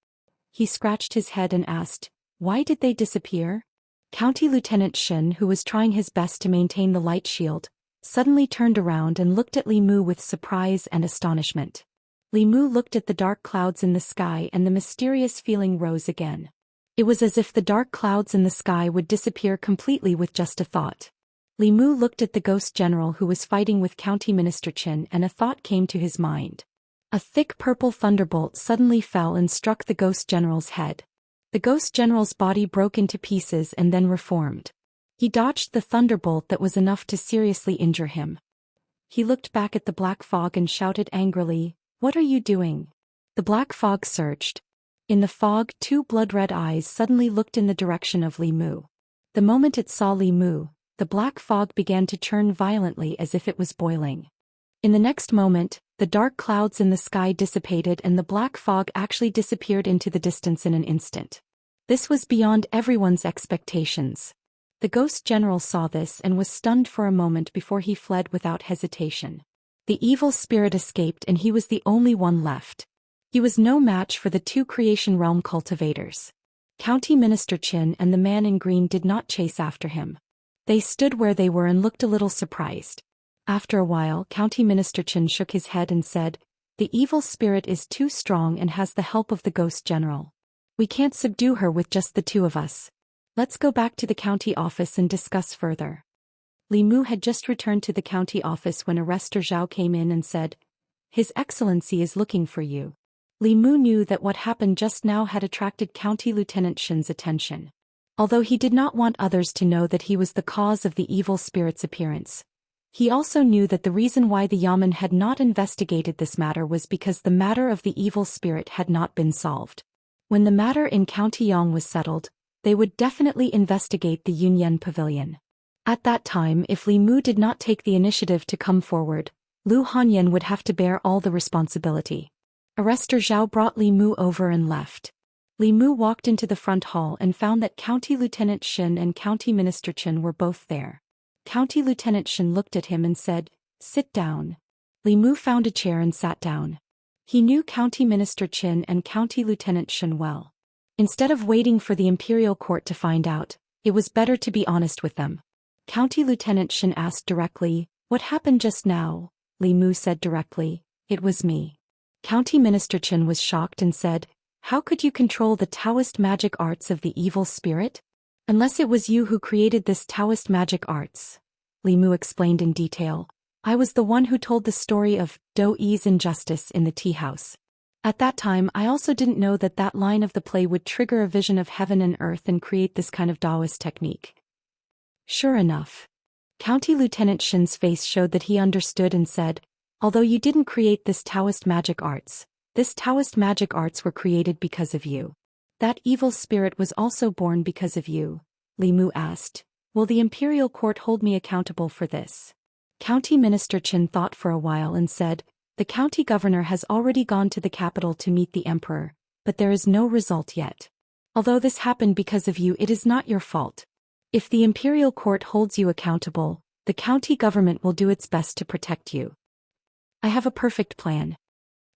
He scratched his head and asked, "Why did they disappear?" County Lieutenant Shen, who was trying his best to maintain the light shield, suddenly turned around and looked at Li Mu with surprise and astonishment. Li Mu looked at the dark clouds in the sky and the mysterious feeling rose again. It was as if the dark clouds in the sky would disappear completely with just a thought. Li Mu looked at the ghost general who was fighting with County Minister Qin, and a thought came to his mind. A thick purple thunderbolt suddenly fell and struck the ghost general's head. The ghost general's body broke into pieces and then reformed. He dodged the thunderbolt that was enough to seriously injure him. He looked back at the black fog and shouted angrily, "What are you doing?" The black fog surged. In the fog, two blood-red eyes suddenly looked in the direction of Li Mu. The moment it saw Li Mu, the black fog began to churn violently as if it was boiling. In the next moment, the dark clouds in the sky dissipated and the black fog actually disappeared into the distance in an instant. This was beyond everyone's expectations. The ghost general saw this and was stunned for a moment before he fled without hesitation. The evil spirit escaped and he was the only one left. He was no match for the two creation realm cultivators. County Minister Qin and the man in green did not chase after him. They stood where they were and looked a little surprised. After a while, County Minister Qin shook his head and said, "The evil spirit is too strong and has the help of the ghost general. We can't subdue her with just the two of us. Let's go back to the county office and discuss further." Li Mu had just returned to the county office when Arrestor Zhao came in and said, "His Excellency is looking for you." Li Mu knew that what happened just now had attracted County Lieutenant Shin's attention. Although he did not want others to know that he was the cause of the evil spirit's appearance, he also knew that the reason why the Yamen had not investigated this matter was because the matter of the evil spirit had not been solved. When the matter in County Yang was settled, they would definitely investigate the Yunyan Pavilion. At that time, if Li Mu did not take the initiative to come forward, Lu Hanyan would have to bear all the responsibility. Arrestor Zhao brought Li Mu over and left. Li Mu walked into the front hall and found that County Lieutenant Shin and County Minister Qin were both there. County Lieutenant Shin looked at him and said, "Sit down." Li Mu found a chair and sat down. He knew County Minister Qin and County Lieutenant Shin well. Instead of waiting for the Imperial Court to find out, it was better to be honest with them. County Lieutenant Shin asked directly, "What happened just now?" Li Mu said directly, "It was me." County Minister Qin was shocked and said, "How could you control the Taoist magic arts of the evil spirit? Unless it was you who created this Taoist magic arts." Li Mu explained in detail, "I was the one who told the story of Daoist's injustice in the tea house. At that time I also didn't know that that line of the play would trigger a vision of heaven and earth and create this kind of Daoist technique." Sure enough. County Lieutenant Shin's face showed that he understood and said, "Although you didn't create this Taoist magic arts, this Taoist magic arts were created because of you. That evil spirit was also born because of you." Li Mu asked, "Will the Imperial Court hold me accountable for this?" County Minister Qin thought for a while and said, "The county governor has already gone to the capital to meet the emperor, but there is no result yet. Although this happened because of you, it is not your fault. If the Imperial Court holds you accountable, the county government will do its best to protect you. I have a perfect plan."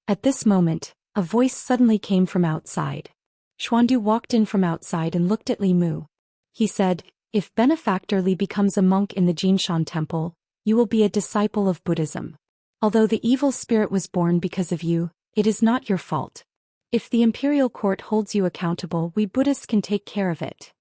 At this moment, a voice suddenly came from outside. Xuandu walked in from outside and looked at Li Mu. He said, "If Benefactor Li becomes a monk in the Jinshan Temple, you will be a disciple of Buddhism. Although the evil spirit was born because of you, it is not your fault. If the Imperial Court holds you accountable, we Buddhists can take care of it."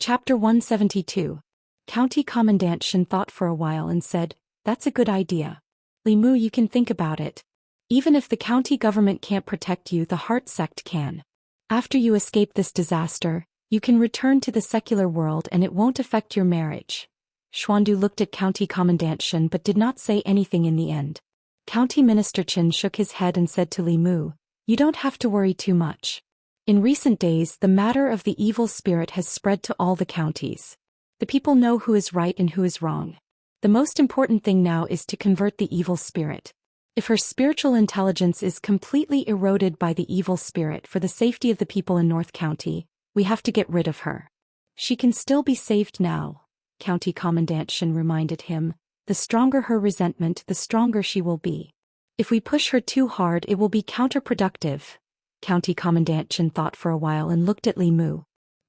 Chapter 172. County Commandant Shin thought for a while and said, "That's a good idea. Li Mu, you can think about it. Even if the county government can't protect you, the Heart Sect can. After you escape this disaster, you can return to the secular world and it won't affect your marriage." Xuandu looked at County Commandant Shin but did not say anything in the end. County Minister Qin shook his head and said to Li Mu, "You don't have to worry too much. In recent days, the matter of the evil spirit has spread to all the counties. The people know who is right and who is wrong. The most important thing now is to convert the evil spirit. If her spiritual intelligence is completely eroded by the evil spirit for the safety of the people in North County, we have to get rid of her. She can still be saved now," County Commandant Shin reminded him. "The stronger her resentment, the stronger she will be. If we push her too hard, it will be counterproductive." County Commandant Shin thought for a while and looked at Li Mu.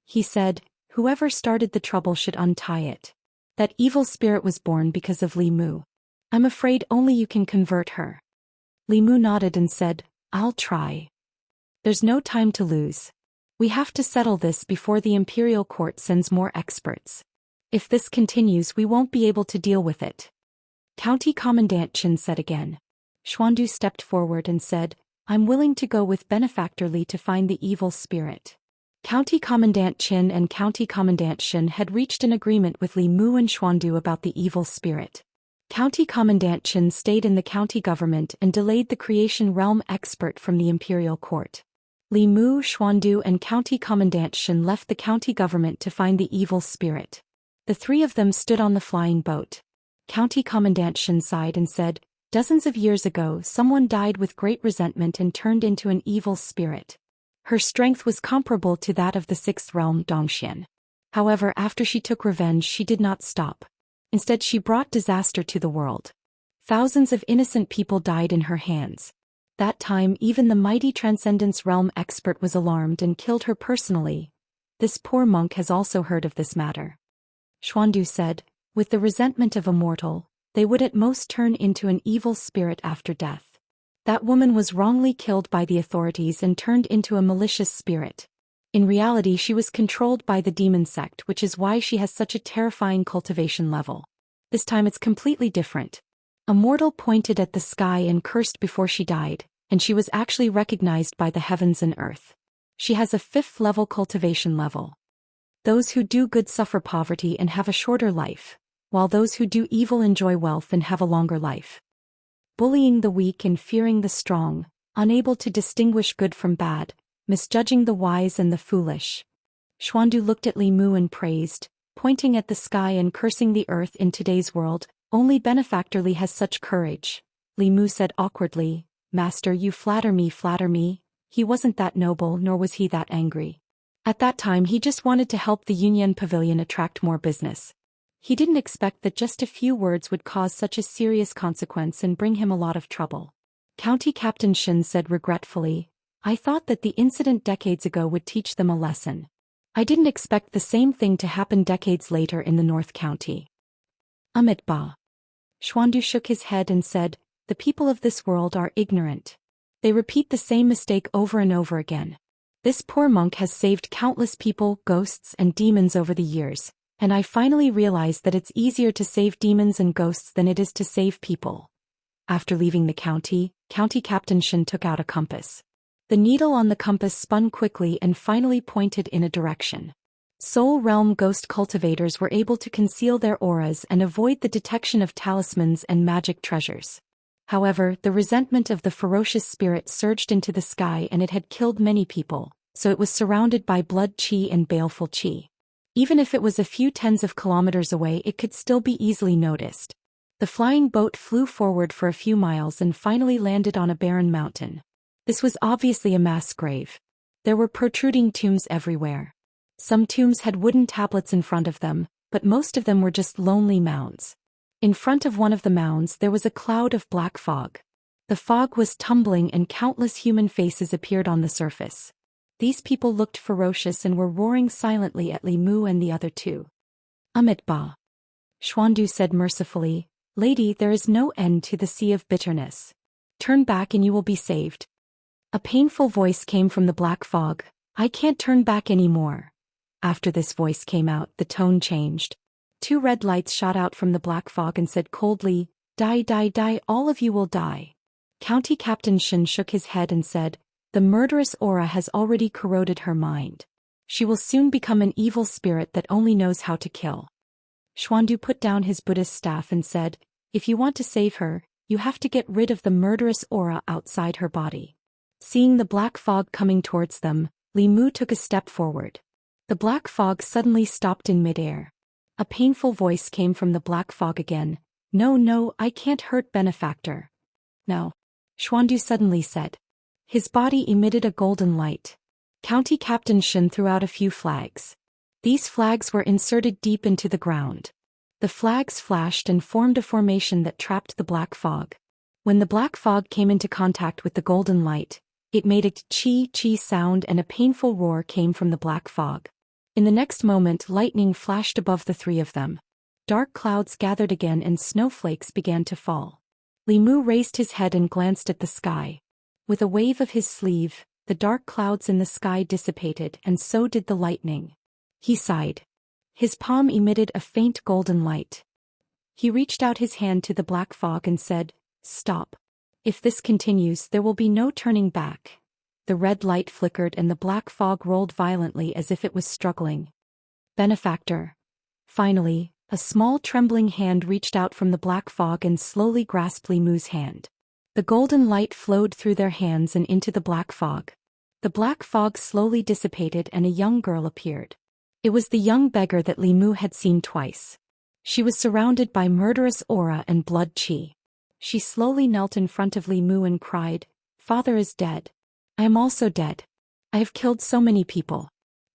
He said, "Whoever started the trouble should untie it. That evil spirit was born because of Li Mu. I'm afraid only you can convert her." Li Mu nodded and said, "I'll try. There's no time to lose. We have to settle this before the Imperial Court sends more experts." If this continues, we won't be able to deal with it. County Commandant Chen said again. Xuandu stepped forward and said, I'm willing to go with Benefactor Li to find the evil spirit. County Commandant Chen and County Commandant Shen had reached an agreement with Li Mu and Xuandu about the evil spirit. County Commandant Chen stayed in the county government and delayed the creation realm expert from the imperial court. Li Mu, Xuandu and County Commandant Shen left the county government to find the evil spirit. The three of them stood on the flying boat. County Commandant Shen sighed and said, dozens of years ago someone died with great resentment and turned into an evil spirit. Her strength was comparable to that of the sixth realm Zhou Xian. However, after she took revenge, she did not stop. Instead, she brought disaster to the world. Thousands of innocent people died in her hands. That time, even the mighty Transcendence Realm expert was alarmed and killed her personally. This poor monk has also heard of this matter. Xuandu said, with the resentment of Immortal, they would at most turn into an evil spirit after death. That woman was wrongly killed by the authorities and turned into a malicious spirit. In reality, she was controlled by the demon sect, which is why she has such a terrifying cultivation level. This time it's completely different. Immortal pointed at the sky and cursed before she died, and she was actually recognized by the heavens and earth. She has a 5th level cultivation level. Those who do good suffer poverty and have a shorter life, while those who do evil enjoy wealth and have a longer life. Bullying the weak and fearing the strong, unable to distinguish good from bad, misjudging the wise and the foolish. Xuandu looked at Li Mu and praised, pointing at the sky and cursing the earth. In today's world, only Benefactor Li has such courage. Li Mu said awkwardly, Master, you flatter me. He wasn't that noble, nor was he that angry. At that time he just wanted to help the Yunyan Pavilion attract more business. He didn't expect that just a few words would cause such a serious consequence and bring him a lot of trouble. County Captain Shin said regretfully, I thought that the incident decades ago would teach them a lesson. I didn't expect the same thing to happen decades later in the North County. Amit Ba. Xuandu shook his head and said, the people of this world are ignorant. They repeat the same mistake over and over again. This poor monk has saved countless people, ghosts and demons over the years, and I finally realized that it's easier to save demons and ghosts than it is to save people. After leaving the county, County Captain Shin took out a compass. The needle on the compass spun quickly and finally pointed in a direction. Soul Realm ghost cultivators were able to conceal their auras and avoid the detection of talismans and magic treasures. However, the resentment of the ferocious spirit surged into the sky and it had killed many people, so it was surrounded by blood qi and baleful qi. Even if it was a few tens of kilometers away, it could still be easily noticed. The flying boat flew forward for a few miles and finally landed on a barren mountain. This was obviously a mass grave. There were protruding tombs everywhere. Some tombs had wooden tablets in front of them, but most of them were just lonely mounds. In front of one of the mounds there was a cloud of black fog. The fog was tumbling and countless human faces appeared on the surface. These people looked ferocious and were roaring silently at Li Mu and the other two. Amit Ba. Xuandu said mercifully, Lady, there is no end to the sea of bitterness. Turn back and you will be saved. A painful voice came from the black fog, I can't turn back anymore. After this voice came out, the tone changed. 2 red lights shot out from the black fog and said coldly, Die, all of you will die. County Captain Shin shook his head and said, the murderous aura has already corroded her mind. She will soon become an evil spirit that only knows how to kill. Xuandu put down his Buddhist staff and said, if you want to save her, you have to get rid of the murderous aura outside her body. Seeing the black fog coming towards them, Li Mu took a step forward. The black fog suddenly stopped in midair. A painful voice came from the black fog again. No, I can't hurt Benefactor. No. Xuandu suddenly said. His body emitted a golden light. County Captain Shin threw out a few flags. These flags were inserted deep into the ground. The flags flashed and formed a formation that trapped the black fog. When the black fog came into contact with the golden light, it made a chi sound and a painful roar came from the black fog. In the next moment, lightning flashed above the three of them. Dark clouds gathered again and snowflakes began to fall. Li Mu raised his head and glanced at the sky. With a wave of his sleeve, the dark clouds in the sky dissipated and so did the lightning. He sighed. His palm emitted a faint golden light. He reached out his hand to the black fog and said, "Stop. If this continues, there will be no turning back." The red light flickered and the black fog rolled violently as if it was struggling. "Benefactor." Finally, a small trembling hand reached out from the black fog and slowly grasped Li Mu's hand. The golden light flowed through their hands and into the black fog. The black fog slowly dissipated and a young girl appeared. It was the young beggar that Li Mu had seen twice. She was surrounded by murderous aura and blood qi. She slowly knelt in front of Li Mu and cried, "Father is dead. I am also dead. I have killed so many people.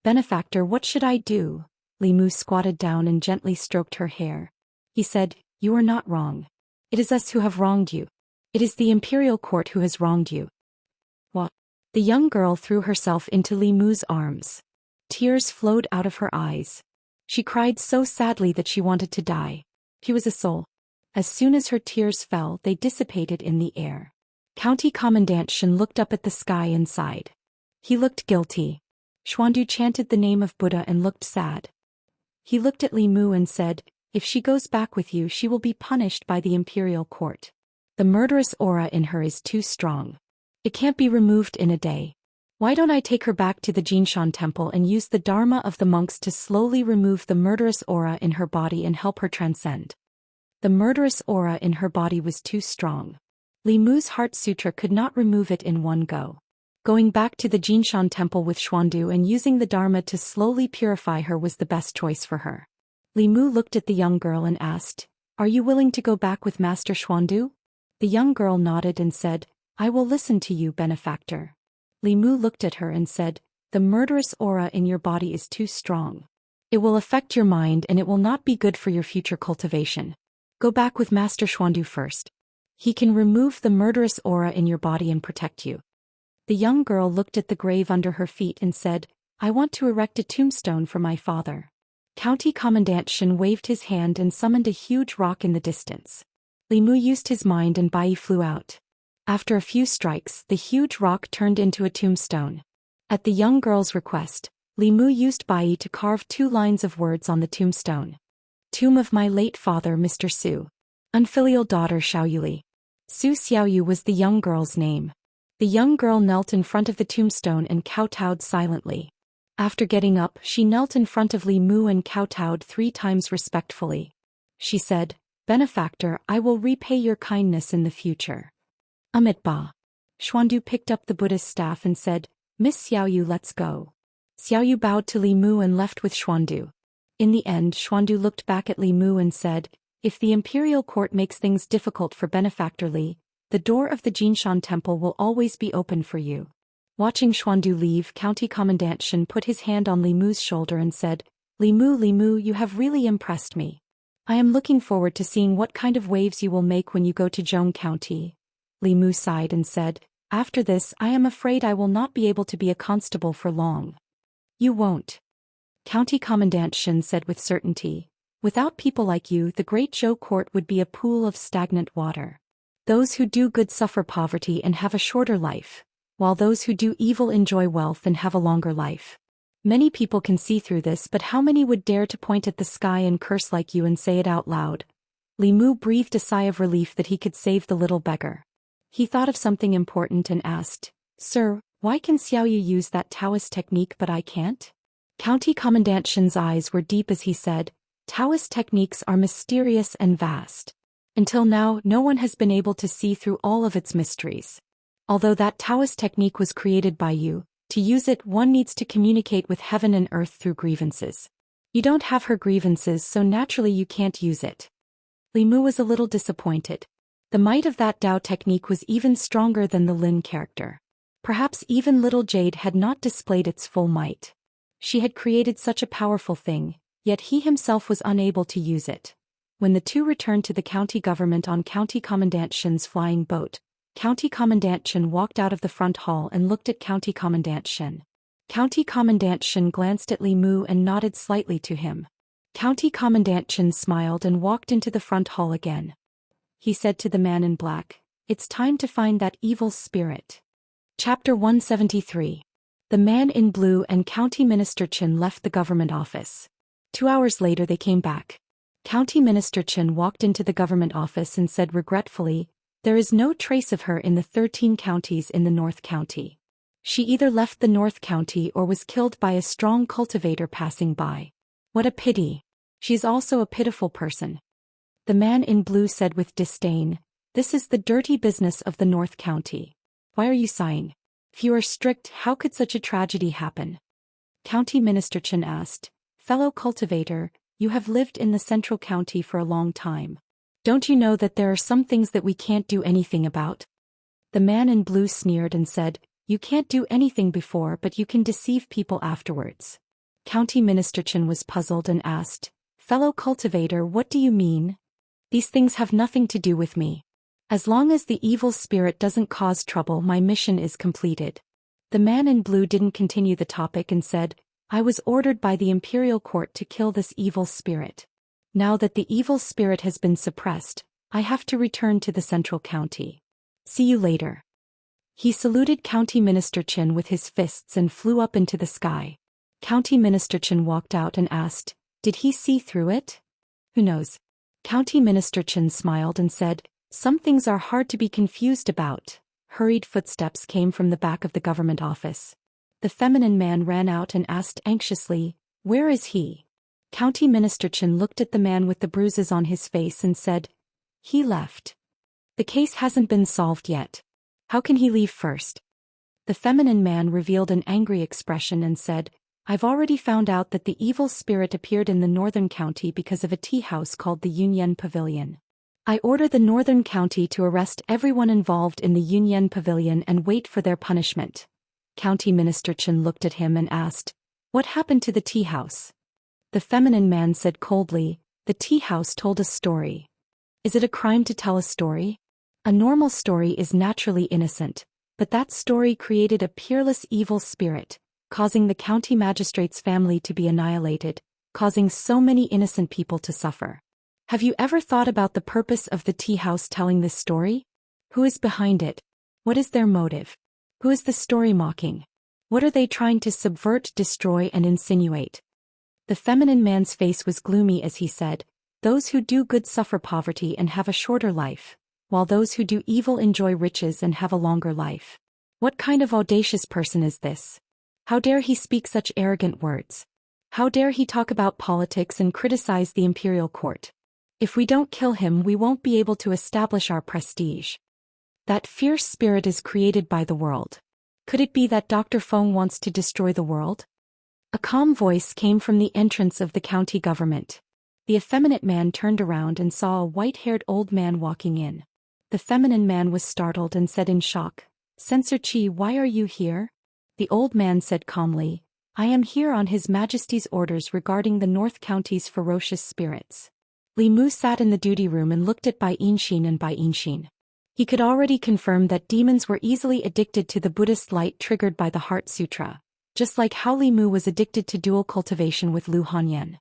Benefactor, what should I do?" Li Mu squatted down and gently stroked her hair. He said, "You are not wrong. It is us who have wronged you. It is the imperial court who has wronged you." What? The young girl threw herself into Li Mu's arms. Tears flowed out of her eyes. She cried so sadly that she wanted to die. She was a soul. As soon as her tears fell, they dissipated in the air. County Commandant Shen looked up at the sky and sighed. He looked guilty. Xuandu chanted the name of Buddha and looked sad. He looked at Li Mu and said, "If she goes back with you, she will be punished by the imperial court. The murderous aura in her is too strong. It can't be removed in a day. Why don't I take her back to the Jinshan temple and use the dharma of the monks to slowly remove the murderous aura in her body and help her transcend?" The murderous aura in her body was too strong. Li Mu's heart sutra could not remove it in one go. Going back to the Jinshan temple with Xuandu and using the dharma to slowly purify her was the best choice for her. Li Mu looked at the young girl and asked, "Are you willing to go back with Master Xuandu?" The young girl nodded and said, "I will listen to you, benefactor." Li Mu looked at her and said, "The murderous aura in your body is too strong. It will affect your mind and it will not be good for your future cultivation. Go back with Master Xuandu first. He can remove the murderous aura in your body and protect you." The young girl looked at the grave under her feet and said, "I want to erect a tombstone for my father." County Commandant Shen waved his hand and summoned a huge rock in the distance. Li Mu used his mind and Bai flew out. After a few strikes, the huge rock turned into a tombstone. At the young girl's request, Li Mu used Bai to carve 2 lines of words on the tombstone. "Tomb of my late father, Mr. Su. Unfilial daughter Xiaoyuli." Su Xiaoyu was the young girl's name. The young girl knelt in front of the tombstone and kowtowed silently. After getting up, she knelt in front of Li Mu and kowtowed 3 times respectfully. She said, "Benefactor, I will repay your kindness in the future." Amit Ba. Xuandu picked up the Buddhist staff and said, "Miss Xiaoyu, let's go." Xiaoyu bowed to Li Mu and left with Xuandu. In the end, Xuandu looked back at Li Mu and said, "If the imperial court makes things difficult for Benefactor Li, the door of the Jinshan temple will always be open for you." Watching Xuandu leave, County Commandant Shen put his hand on Li Mu's shoulder and said, Li Mu, you have really impressed me. I am looking forward to seeing what kind of waves you will make when you go to Zhou County." Li Mu sighed and said, "After this, I am afraid I will not be able to be a constable for long." "You won't," County Commandant Shen said with certainty. "Without people like you, the Great Zhou Court would be a pool of stagnant water. Those who do good suffer poverty and have a shorter life, while those who do evil enjoy wealth and have a longer life. Many people can see through this, but how many would dare to point at the sky and curse like you and say it out loud?" Li Mu breathed a sigh of relief that he could save the little beggar. He thought of something important and asked, "Sir, why can Xiaoyu use that Taoist technique but I can't?" County Commandant Shen's eyes were deep as he said, "Taoist techniques are mysterious and vast. Until now, no one has been able to see through all of its mysteries. Although that Taoist technique was created by you, to use it one needs to communicate with heaven and earth through grievances. You don't have her grievances, so naturally you can't use it." Li Mu was a little disappointed. The might of that Dao technique was even stronger than the Lin character. Perhaps even little Jade had not displayed its full might. She had created such a powerful thing, yet he himself was unable to use it. When the two returned to the county government on County Commandant Shen's flying boat, County Commandant Shen walked out of the front hall and looked at County Commandant Shen. County Commandant Shen glanced at Li Mu and nodded slightly to him. County Commandant Shen smiled and walked into the front hall again. He said to the man in black, "It's time to find that evil spirit." Chapter 173. The man in blue and County Minister Chen left the government office. 2 hours later they came back. County Minister Chen walked into the government office and said regretfully, "There is no trace of her in the 13 counties in the North County. She either left the North County or was killed by a strong cultivator passing by. What a pity. She's also a pitiful person." The man in blue said with disdain, "This is the dirty business of the North County. Why are you sighing? If you are strict, how could such a tragedy happen?" County Minister Chen asked, "Fellow cultivator, you have lived in the Central County for a long time. Don't you know that there are some things that we can't do anything about?" The man in blue sneered and said, "You can't do anything before, but you can deceive people afterwards." County Minister Chen was puzzled and asked, "Fellow cultivator, what do you mean? These things have nothing to do with me. As long as the evil spirit doesn't cause trouble, my mission is completed." The man in blue didn't continue the topic and said, "I was ordered by the imperial court to kill this evil spirit. Now that the evil spirit has been suppressed, I have to return to the Central County. See you later." He saluted County Minister Chen with his fists and flew up into the sky. County Minister Chen walked out and asked, "Did he see through it?" "Who knows?" County Minister Chen smiled and said, "Some things are hard to be confused about." Hurried footsteps came from the back of the government office. The feminine man ran out and asked anxiously, "Where is he?" County Minister Chen looked at the man with the bruises on his face and said, "He left. The case hasn't been solved yet. How can he leave first?" The feminine man revealed an angry expression and said, "I've already found out that the evil spirit appeared in the Northern County because of a tea house called the Yunyan Pavilion. I order the Northern County to arrest everyone involved in the Yunyan Pavilion and wait for their punishment." County Minister Chen looked at him and asked, "What happened to the tea house?" The feminine man said coldly, "The tea house told a story." "Is it a crime to tell a story? A normal story is naturally innocent, but that story created a peerless evil spirit, causing the county magistrate's family to be annihilated, causing so many innocent people to suffer. Have you ever thought about the purpose of the tea house telling this story? Who is behind it? What is their motive? Who is the story mocking? What are they trying to subvert, destroy, and insinuate?" The feminine man's face was gloomy as he said, "Those who do good suffer poverty and have a shorter life, while those who do evil enjoy riches and have a longer life. What kind of audacious person is this? How dare he speak such arrogant words? How dare he talk about politics and criticize the imperial court? If we don't kill him, we won't be able to establish our prestige. That fierce spirit is created by the world. Could it be that Dr. Feng wants to destroy the world?" A calm voice came from the entrance of the county government. The effeminate man turned around and saw a white-haired old man walking in. The feminine man was startled and said in shock, "Censor Qi, why are you here?" The old man said calmly, "I am here on His Majesty's orders regarding the North County's ferocious spirits." Li Mu sat in the duty room and looked at Bai Yinxin and Bai Yinxin. He could already confirm that demons were easily addicted to the Buddhist light triggered by the Heart Sutra, just like how Li Mu was addicted to dual cultivation with Lu Hanyan.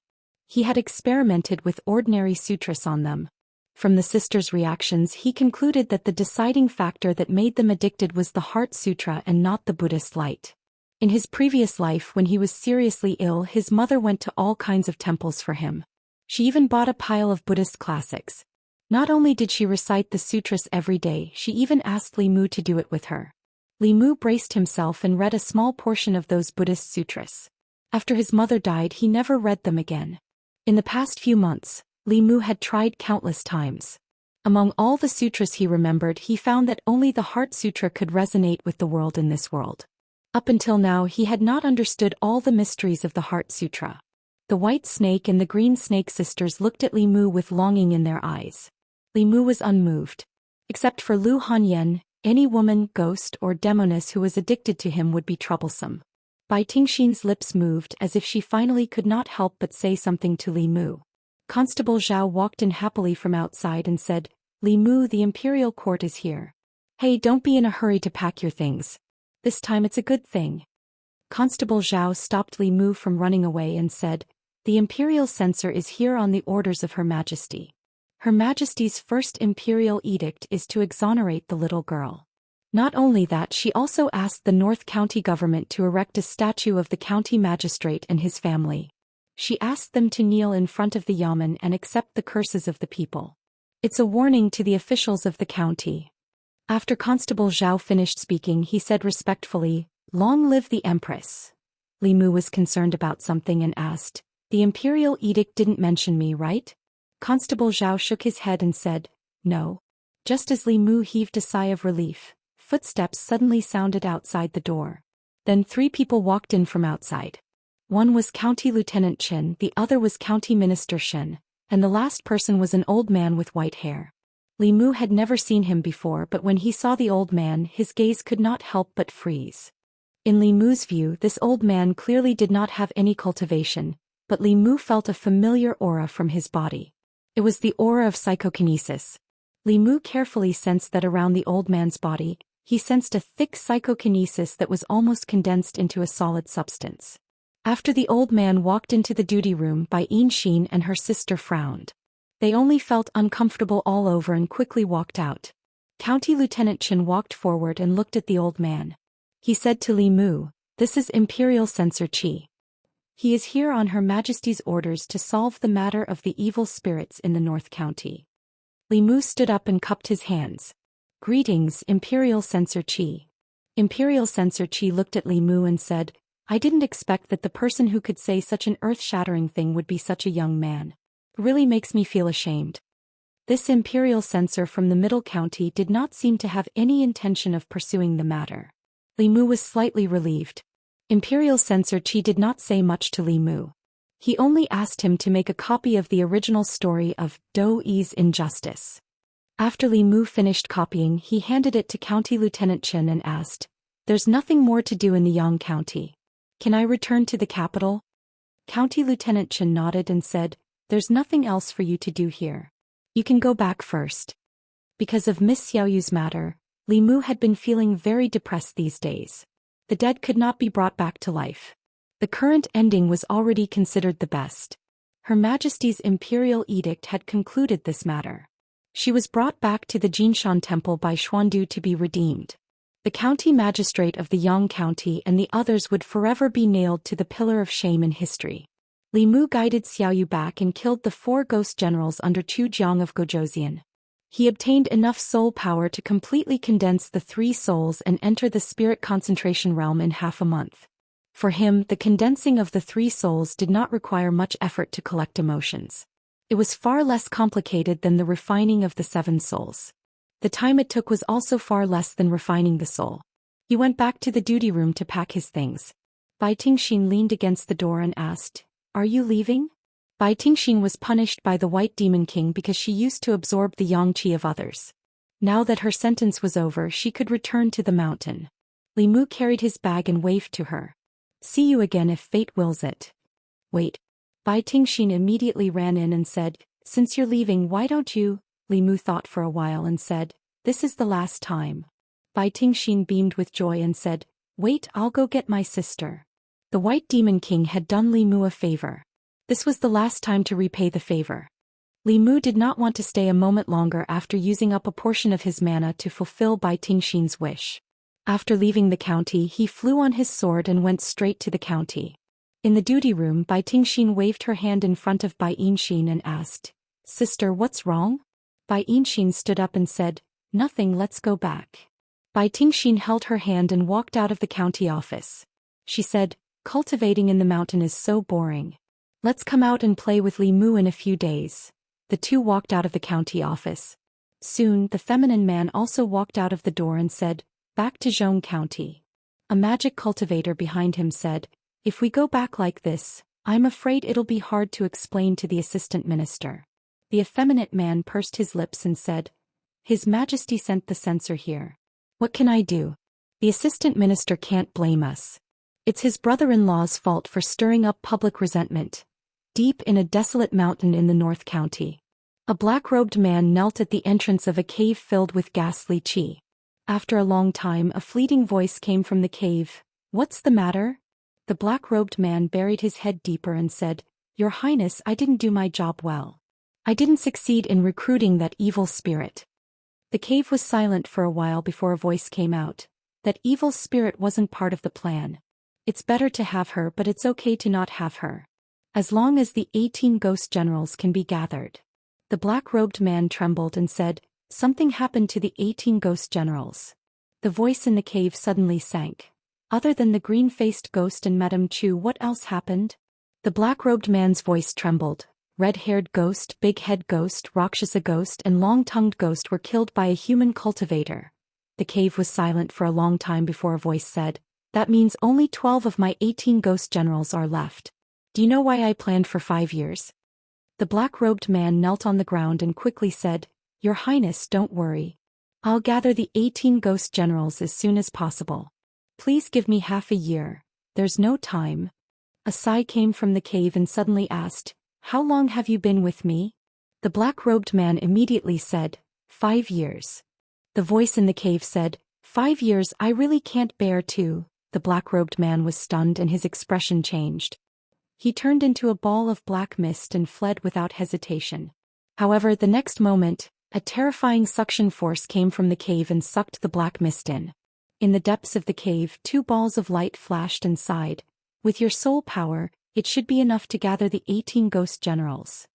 He had experimented with ordinary sutras on them. From the sisters' reactions, he concluded that the deciding factor that made them addicted was the Heart Sutra and not the Buddhist light. In his previous life, when he was seriously ill, his mother went to all kinds of temples for him. She even bought a pile of Buddhist classics. Not only did she recite the sutras every day, she even asked Li Mu to do it with her. Li Mu braced himself and read a small portion of those Buddhist sutras. After his mother died, he never read them again. In the past few months, Li Mu had tried countless times. Among all the sutras he remembered, he found that only the Heart Sutra could resonate with the world in this world. Up until now, he had not understood all the mysteries of the Heart Sutra. The white snake and the green snake sisters looked at Li Mu with longing in their eyes. Li Mu was unmoved. Except for Lu Hanyan, any woman, ghost, or demoness who was addicted to him would be troublesome. Bai Tingxin's lips moved as if she finally could not help but say something to Li Mu. Constable Zhao walked in happily from outside and said, "Li Mu, the imperial court is here. Hey, don't be in a hurry to pack your things. This time it's a good thing." Constable Zhao stopped Li Mu from running away and said, "The imperial censor is here on the orders of Her Majesty. Her Majesty's first imperial edict is to exonerate the little girl. Not only that, she also asked the North County government to erect a statue of the county magistrate and his family. She asked them to kneel in front of the yamen and accept the curses of the people. It's a warning to the officials of the county. After Constable Zhao finished speaking, he said respectfully, "Long live the Empress." Li Mu was concerned about something and asked, "The imperial edict didn't mention me, right?" Constable Zhao shook his head and said, "No." Just as Li Mu heaved a sigh of relief, footsteps suddenly sounded outside the door. Then 3 people walked in from outside. One was County Lieutenant Chen, the other was County Minister Shen, and the last person was an old man with white hair. Li Mu had never seen him before, but when he saw the old man, his gaze could not help but freeze. In Li Mu's view, this old man clearly did not have any cultivation, but Li Mu felt a familiar aura from his body. It was the aura of psychokinesis. Li Mu carefully sensed that around the old man's body, he sensed a thick psychokinesis that was almost condensed into a solid substance. After the old man walked into the duty room, Bai Xin and her sister frowned. They only felt uncomfortable all over and quickly walked out. County Lieutenant Chen walked forward and looked at the old man. He said to Li Mu, "This is Imperial Censor Qi. He is here on Her Majesty's orders to solve the matter of the evil spirits in the North County." Li Mu stood up and cupped his hands. "Greetings, Imperial Censor Qi." Imperial Censor Qi looked at Li Mu and said, "I didn't expect that the person who could say such an earth-shattering thing would be such a young man. It really makes me feel ashamed." This Imperial Censor from the Middle County did not seem to have any intention of pursuing the matter. Li Mu was slightly relieved. Imperial Censor Qi did not say much to Li Mu. He only asked him to make a copy of the original story of Daoist Injustice. After Li Mu finished copying, he handed it to County Lieutenant Chen and asked, "There's nothing more to do in the Yang County. Can I return to the capital?" County Lieutenant Chen nodded and said, "There's nothing else for you to do here. You can go back first." Because of Miss Xiaoyu's matter, Li Mu had been feeling very depressed these days. The dead could not be brought back to life. The current ending was already considered the best. Her Majesty's Imperial Edict had concluded this matter. She was brought back to the Jinshan Temple by Xuandu to be redeemed. The county magistrate of the Yang County and the others would forever be nailed to the pillar of shame in history. Li Mu guided Xiaoyu back and killed the 4 ghost generals under Chu Jiang of Gozhouzian. He obtained enough soul power to completely condense the 3 souls and enter the spirit concentration realm in half a month. For him, the condensing of the 3 souls did not require much effort to collect emotions. It was far less complicated than the refining of the 7 souls. The time it took was also far less than refining the soul. He went back to the duty room to pack his things. Bai Tingxin leaned against the door and asked, "Are you leaving?" Bai Tingxin was punished by the White Demon King because she used to absorb the yang qi of others. Now that her sentence was over, she could return to the mountain. Li Mu carried his bag and waved to her. "See you again if fate wills it." "Wait." Bai Tingxin immediately ran in and said, "Since you're leaving, why don't you?" Li Mu thought for a while and said, "This is the last time." Bai Tingxin beamed with joy and said, "Wait, I'll go get my sister." The White Demon King had done Li Mu a favor. This was the last time to repay the favor. Li Mu did not want to stay a moment longer after using up a portion of his mana to fulfill Bai Tingxin's wish. After leaving the county, he flew on his sword and went straight to the county. In the duty room, Bai Tingxin waved her hand in front of Bai Yinxin and asked, "Sister, what's wrong?" Bai Yinxin stood up and said, "Nothing, let's go back." Bai Tingxin held her hand and walked out of the county office. She said, "Cultivating in the mountain is so boring. Let's come out and play with Li Mu in a few days." The 2 walked out of the county office. Soon, the feminine man also walked out of the door and said, "Back to Zhou County." A magic cultivator behind him said, "If we go back like this, I'm afraid it'll be hard to explain to the assistant minister." The effeminate man pursed his lips and said, "His Majesty sent the censor here. What can I do? The assistant minister can't blame us. It's his brother-in-law's fault for stirring up public resentment." Deep in a desolate mountain in the North County, a black-robed man knelt at the entrance of a cave filled with ghastly qi. After a long time, a fleeting voice came from the cave. "What's the matter?" The black-robed man buried his head deeper and said, "Your Highness, I didn't do my job well. I didn't succeed in recruiting that evil spirit." The cave was silent for a while before a voice came out. "That evil spirit wasn't part of the plan. It's better to have her, but it's okay to not have her. as long as the 18 ghost generals can be gathered. The black-robed man trembled and said, "Something happened to the 18 ghost generals." The voice in the cave suddenly sank. "Other than the green-faced ghost and Madame Chu, what else happened?" The black-robed man's voice trembled. Red-haired ghost, big-head ghost, Rakshasa ghost and long-tongued ghost were killed by a human cultivator. The cave was silent for a long time before a voice said, "That means only 12 of my 18 ghost generals are left. Do you know why I planned for 5 years?" The black-robed man knelt on the ground and quickly said, "Your Highness, don't worry. I'll gather the 18 ghost generals as soon as possible. Please give me half a year. There's no time." A sigh came from the cave and suddenly asked, "How long have you been with me?" The black-robed man immediately said, 5 years. The voice in the cave said, 5 years, I really can't bear to." The black-robed man was stunned and his expression changed. He turned into a ball of black mist and fled without hesitation. However, the next moment, a terrifying suction force came from the cave and sucked the black mist in. In the depths of the cave, 2 balls of light flashed and sighed, "With your soul power, it should be enough to gather the 18 ghost generals."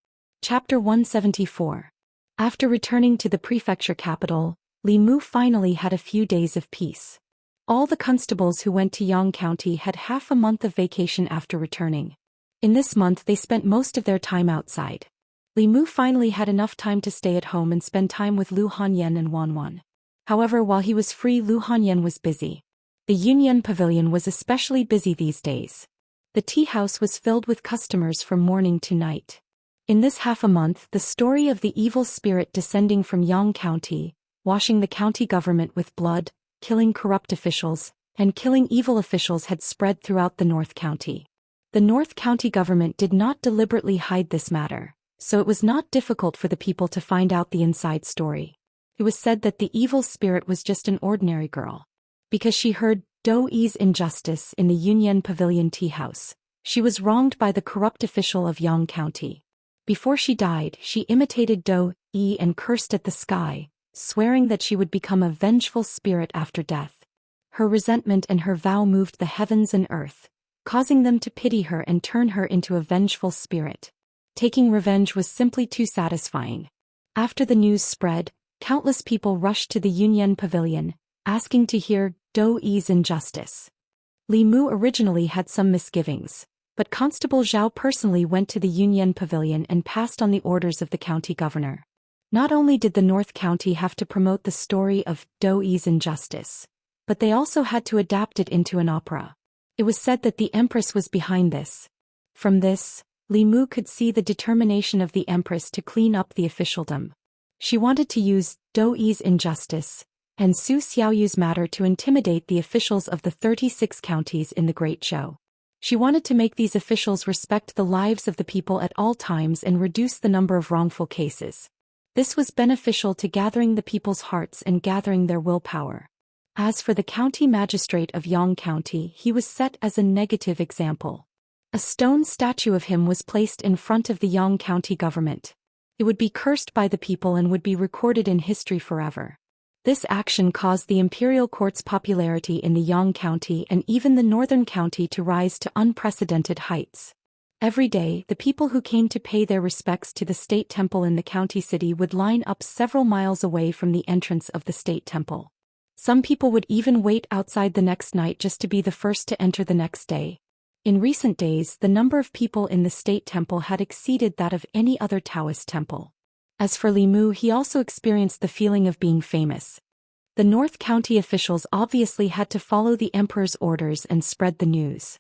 Chapter 174. After returning to the prefecture capital, Li Mu finally had a few days of peace. All the constables who went to Yang County had half a month of vacation after returning. In this month they spent most of their time outside. Li Mu finally had enough time to stay at home and spend time with Lu Hanyan and Wan Wan. However, while he was free, Lu Hanyan was busy. The Yunyan Pavilion was especially busy these days. The tea house was filled with customers from morning to night. In this half a month, the story of the evil spirit descending from Yang County, washing the county government with blood, killing corrupt officials, and killing evil officials had spread throughout the North County. The North County government did not deliberately hide this matter, so it was not difficult for the people to find out the inside story. It was said that the evil spirit was just an ordinary girl. Because she heard Daoist's injustice in the Yunyan Pavilion tea house, she was wronged by the corrupt official of Yang County. Before she died, she imitated Daoist and cursed at the sky, swearing that she would become a vengeful spirit after death. Her resentment and her vow moved the heavens and earth, causing them to pity her and turn her into a vengeful spirit. Taking revenge was simply too satisfying. After the news spread, countless people rushed to the Yunyan Pavilion, asking to hear Daoist's injustice. Li Mu originally had some misgivings, but Constable Zhao personally went to the Yunyan Pavilion and passed on the orders of the county governor. Not only did the North County have to promote the story of Daoist's injustice, but they also had to adapt it into an opera. It was said that the Empress was behind this. From this, Li Mu could see the determination of the Empress to clean up the officialdom. She wanted to use Daoist's injustice and Su Xiaoyu's matter to intimidate the officials of the 36 counties in the Great Show. She wanted to make these officials respect the lives of the people at all times and reduce the number of wrongful cases. This was beneficial to gathering the people's hearts and gathering their willpower. As for the county magistrate of Yang County, he was set as a negative example. A stone statue of him was placed in front of the Yang County government. It would be cursed by the people and would be recorded in history forever. This action caused the imperial court's popularity in the Yang County and even the northern county to rise to unprecedented heights. Every day, the people who came to pay their respects to the state temple in the county city would line up several miles away from the entrance of the state temple. Some people would even wait outside the next night just to be the first to enter the next day. In recent days, the number of people in the state temple had exceeded that of any other Taoist temple. As for Li Mu, he also experienced the feeling of being famous. The North County officials obviously had to follow the emperor's orders and spread the news.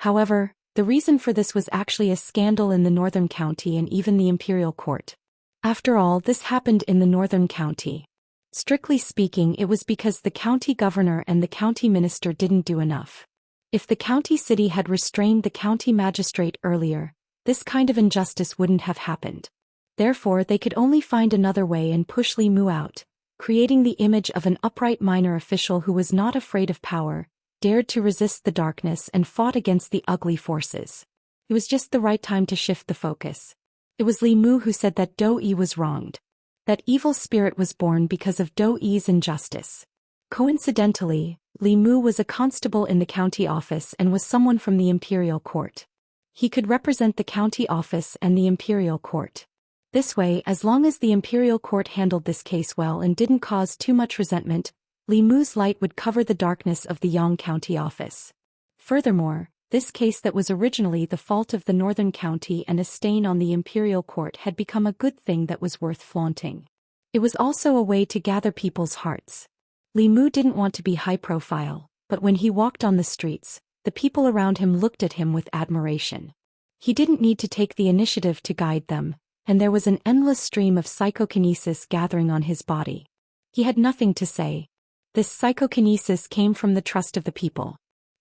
However, the reason for this was actually a scandal in the northern county and even the imperial court. After all, this happened in the northern county. Strictly speaking, it was because the county governor and the county minister didn't do enough. If the county city had restrained the county magistrate earlier, this kind of injustice wouldn't have happened. Therefore, they could only find another way and push Li Mu out, creating the image of an upright minor official who was not afraid of power, dared to resist the darkness and fought against the ugly forces. It was just the right time to shift the focus. It was Li Mu who said that Daoist was wronged. That evil spirit was born because of Daoist's injustice. Coincidentally, Li Mu was a constable in the county office and was someone from the imperial court. He could represent the county office and the imperial court. This way, as long as the imperial court handled this case well and didn't cause too much resentment, Li Mu's light would cover the darkness of the Yang County office. Furthermore, this case that was originally the fault of the northern county and a stain on the imperial court had become a good thing that was worth flaunting. It was also a way to gather people's hearts. Li Mu didn't want to be high profile, but when he walked on the streets, the people around him looked at him with admiration. He didn't need to take the initiative to guide them, and there was an endless stream of psychokinesis gathering on his body. He had nothing to say. This psychokinesis came from the trust of the people.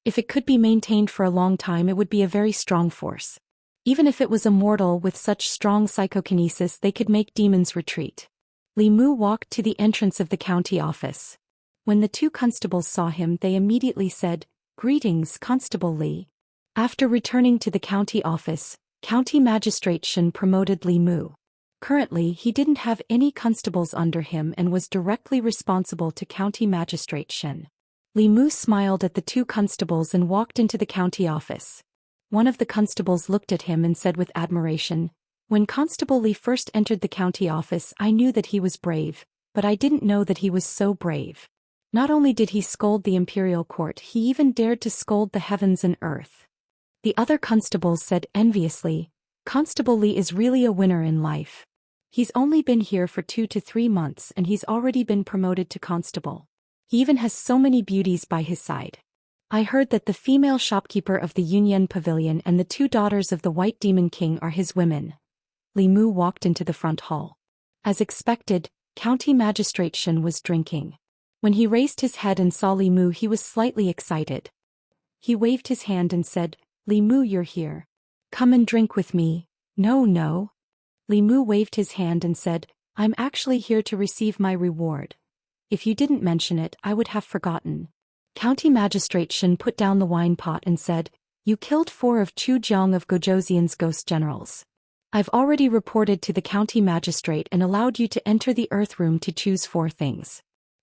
If it could be maintained for a long time, it would be a very strong force. Even if it was immortal with such strong psychokinesis, they could make demons retreat. Li Mu walked to the entrance of the county office. When the two constables saw him, they immediately said, "Greetings, Constable Li." After returning to the county office, County Magistrate Xian promoted Li Mu. Currently, he didn't have any constables under him and was directly responsible to County Magistrate Xian. Li Mu smiled at the two constables and walked into the county office. One of the constables looked at him and said with admiration, "When Constable Li first entered the county office, I knew that he was brave, but I didn't know that he was so brave. Not only did he scold the imperial court, he even dared to scold the heavens and earth." The other constables said enviously, "Constable Li is really a winner in life. He's only been here for 2 to 3 months and he's already been promoted to constable. He even has so many beauties by his side. I heard that the female shopkeeper of the Yunyan Pavilion and the 2 daughters of the White Demon King are his women." Li Mu walked into the front hall. As expected, County Magistrate Xian was drinking. When he raised his head and saw Li Mu, he was slightly excited. He waved his hand and said, "Li Mu, you're here. Come and drink with me." No. Li Mu waved his hand and said, "I'm actually here to receive my reward. If you didn't mention it, I would have forgotten." County Magistrate Xian put down the wine pot and said, "You killed 4 of Chu Jiang of Gojoseon's ghost generals. I've already reported to the county magistrate and allowed you to enter the earth room to choose 4 things.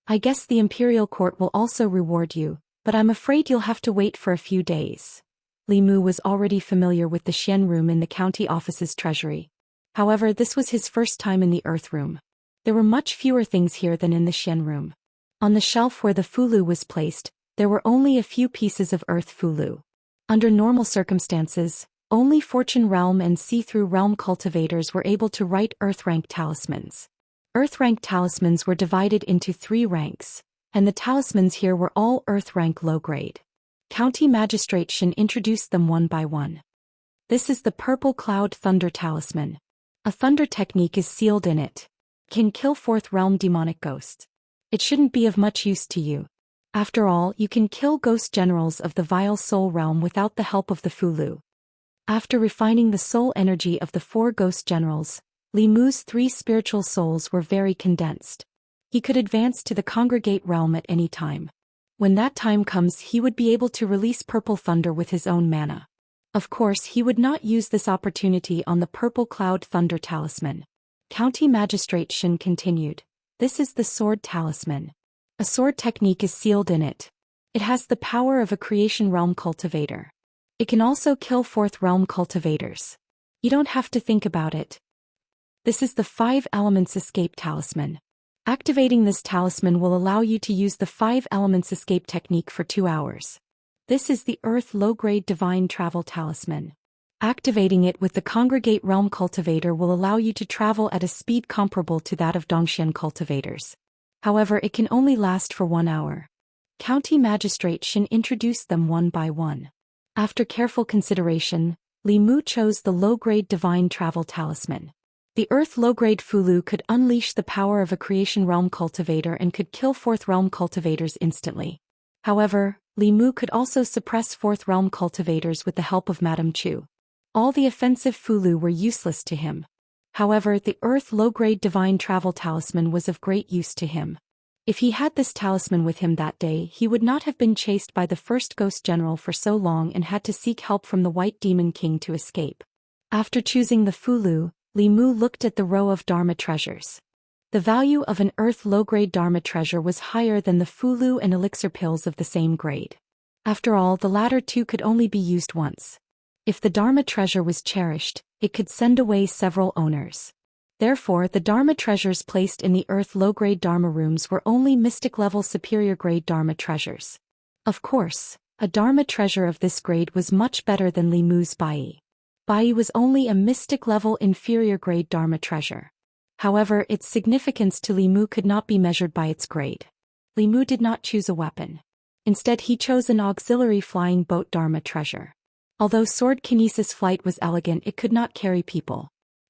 I guess the imperial court will also reward you, but I'm afraid you'll have to wait for a few days." Li Mu was already familiar with the Xian room in the county office's treasury. However, this was his first time in the earth room. There were much fewer things here than in the Xian room. On the shelf where the fulu was placed, there were only a few pieces of earth fulu. Under normal circumstances, only Fortune Realm and See-Through Realm cultivators were able to write Earth rank talismans. Earth rank talismans were divided into 3 ranks, and the talismans here were all Earth rank low grade. County Magistrate Xian introduced them one by one. This is the Purple Cloud Thunder Talisman. A thunder technique is sealed in it. Can kill 4th realm demonic ghosts. It shouldn't be of much use to you. After all, you can kill ghost generals of the vile soul realm without the help of the fulu. After refining the soul energy of the 4 ghost generals, Li Mu's 3 spiritual souls were very condensed. He could advance to the congregate realm at any time. When that time comes, he would be able to release purple thunder with his own mana. Of course, he would not use this opportunity on the Purple Cloud Thunder Talisman. County Magistrate Xian continued, "This is the Sword Talisman. A sword technique is sealed in it. It has the power of a creation realm cultivator. It can also kill 4th realm cultivators. You don't have to think about it. This is the 5 Elements Escape Talisman. Activating this talisman will allow you to use the 5 Elements Escape technique for 2 hours. This is the Earth Low-Grade Divine Travel Talisman. Activating it with the Congregate Realm Cultivator will allow you to travel at a speed comparable to that of Dongxian cultivators. However, it can only last for 1 hour." County Magistrate Xian introduced them one by one. After careful consideration, Li Mu chose the Low-Grade Divine Travel Talisman. The Earth Low-Grade Fulu could unleash the power of a Creation Realm Cultivator and could kill 4th Realm Cultivators instantly. However, Li Mu could also suppress 4th Realm Cultivators with the help of Madame Chu. All the offensive Fulu were useless to him. However, the Earth Low-Grade Divine Travel Talisman was of great use to him. If he had this talisman with him that day, he would not have been chased by the first Ghost General for so long and had to seek help from the White Demon King to escape. After choosing the Fulu, Li Mu looked at the row of Dharma treasures. The value of an Earth low-grade Dharma treasure was higher than the Fulu and elixir pills of the same grade. After all, the latter 2 could only be used once. If the Dharma treasure was cherished, it could send away several owners. Therefore, the Dharma treasures placed in the earth low-grade Dharma rooms were only mystic-level superior-grade Dharma treasures. Of course, a Dharma treasure of this grade was much better than Li Mu's Bai. Bai was only a mystic-level inferior-grade Dharma treasure. However, its significance to Li Mu could not be measured by its grade. Li Mu did not choose a weapon. Instead, he chose an auxiliary flying boat Dharma treasure. Although sword kinesis flight was elegant, it could not carry people.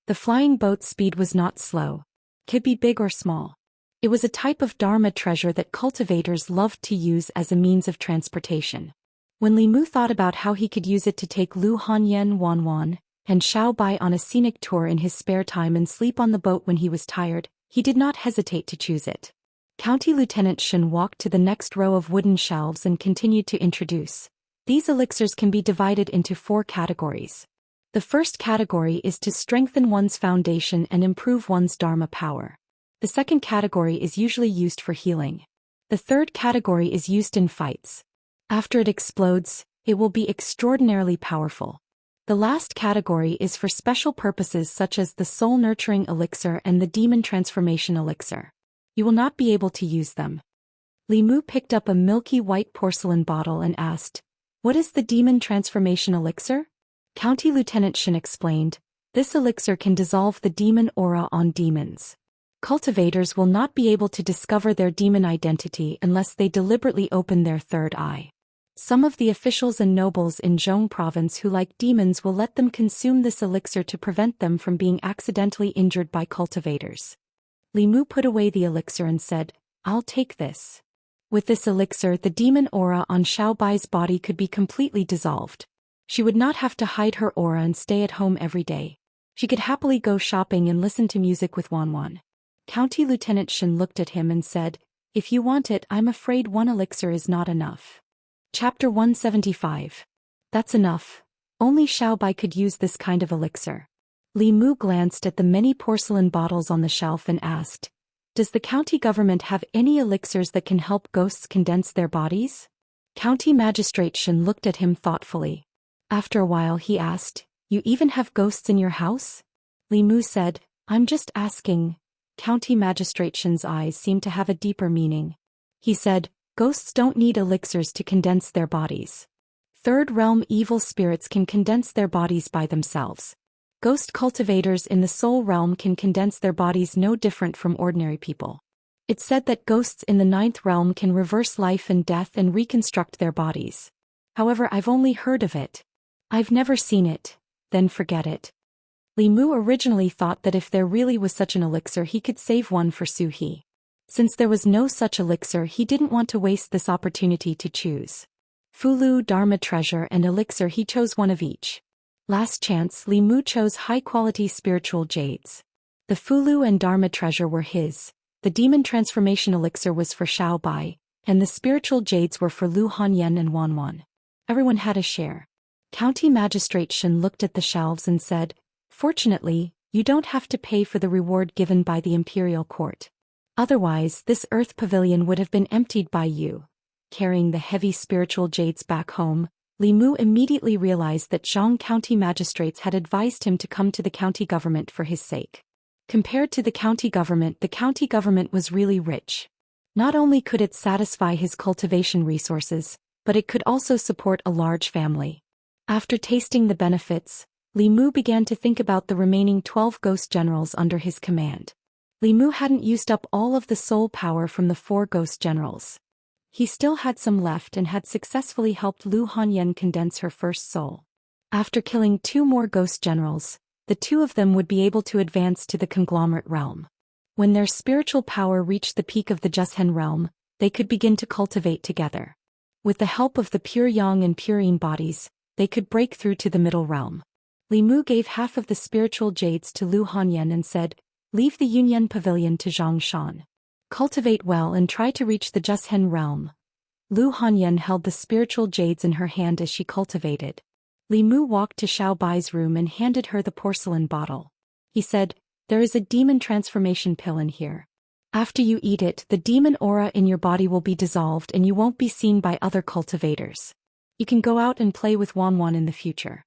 The flying boat's speed was not slow. It could be big or small. It was a type of Dharma treasure that cultivators loved to use as a means of transportation. When Li Mu thought about how he could use it to take Lu Hanyan Wanwan and Xiao Bai on a scenic tour in his spare time and sleep on the boat when he was tired, he did not hesitate to choose it. County Lieutenant Shen walked to the next row of wooden shelves and continued to introduce. These elixirs can be divided into 4 categories. The first category is to strengthen one's foundation and improve one's Dharma power. The second category is usually used for healing. The third category is used in fights. After it explodes, it will be extraordinarily powerful. The last category is for special purposes such as the soul nurturing elixir and the demon transformation elixir. You will not be able to use them. Li Mu picked up a milky white porcelain bottle and asked, "What is the demon transformation elixir?" County Lieutenant Shen explained, "This elixir can dissolve the demon aura on demons. Cultivators will not be able to discover their demon identity unless they deliberately open their third eye. Some of the officials and nobles in Zhou province who like demons will let them consume this elixir to prevent them from being accidentally injured by cultivators." Li Mu put away the elixir and said, "I'll take this." With this elixir, the demon aura on Xiao Bai's body could be completely dissolved. She would not have to hide her aura and stay at home every day. She could happily go shopping and listen to music with Wanwan. County Lieutenant Shen looked at him and said, "If you want it, I'm afraid one elixir is not enough." Chapter 175. That's enough. Only Xiao Bai could use this kind of elixir. Li Mu glanced at the many porcelain bottles on the shelf and asked, "Does the county government have any elixirs that can help ghosts condense their bodies?" County Magistrate Shen looked at him thoughtfully. After a while he asked, "You even have ghosts in your house?" Li Mu said, "I'm just asking." County Magistrate Shen's eyes seemed to have a deeper meaning. He said, "Ghosts don't need elixirs to condense their bodies. Third realm evil spirits can condense their bodies by themselves. Ghost cultivators in the soul realm can condense their bodies no different from ordinary people. It's said that ghosts in the 9th realm can reverse life and death and reconstruct their bodies. However, I've only heard of it. I've never seen it." "Then forget it." Li Mu originally thought that if there really was such an elixir he could save one for Su He. Since there was no such elixir, he didn't want to waste this opportunity to choose. Fulu, Dharma treasure and elixir, he chose one of each. Last chance, Li Mu chose high-quality spiritual jades. The Fulu and Dharma treasure were his, the demon transformation elixir was for Xiao Bai, and the spiritual jades were for Lu Hanyan and Wanwan. Everyone had a share. County Magistrate Shen looked at the shelves and said, "Fortunately, you don't have to pay for the reward given by the imperial court. Otherwise, this earth pavilion would have been emptied by you." Carrying the heavy spiritual jades back home, Li Mu immediately realized that Zhang County magistrates had advised him to come to the county government for his sake. Compared to the county government was really rich. Not only could it satisfy his cultivation resources, but it could also support a large family. After tasting the benefits, Li Mu began to think about the remaining 12 ghost generals under his command. Li Mu hadn't used up all of the soul power from the 4 ghost generals. He still had some left and had successfully helped Lu Hanyan condense her first soul. After killing 2 more ghost generals, the 2 of them would be able to advance to the conglomerate realm. When their spiritual power reached the peak of the Jushen realm, they could begin to cultivate together. With the help of the pure yang and pure yin bodies, they could break through to the middle realm. Li Mu gave half of the spiritual jades to Lu Hanyan and said, "Leave the Yunyan pavilion to Zhang Shan. Cultivate well and try to reach the Jushen realm." Lu Hanyan held the spiritual jades in her hand as she cultivated. Li Mu walked to Xiao Bai's room and handed her the porcelain bottle. He said, "There is a demon transformation pill in here. After you eat it, the demon aura in your body will be dissolved and you won't be seen by other cultivators. You can go out and play with Wanwan in the future."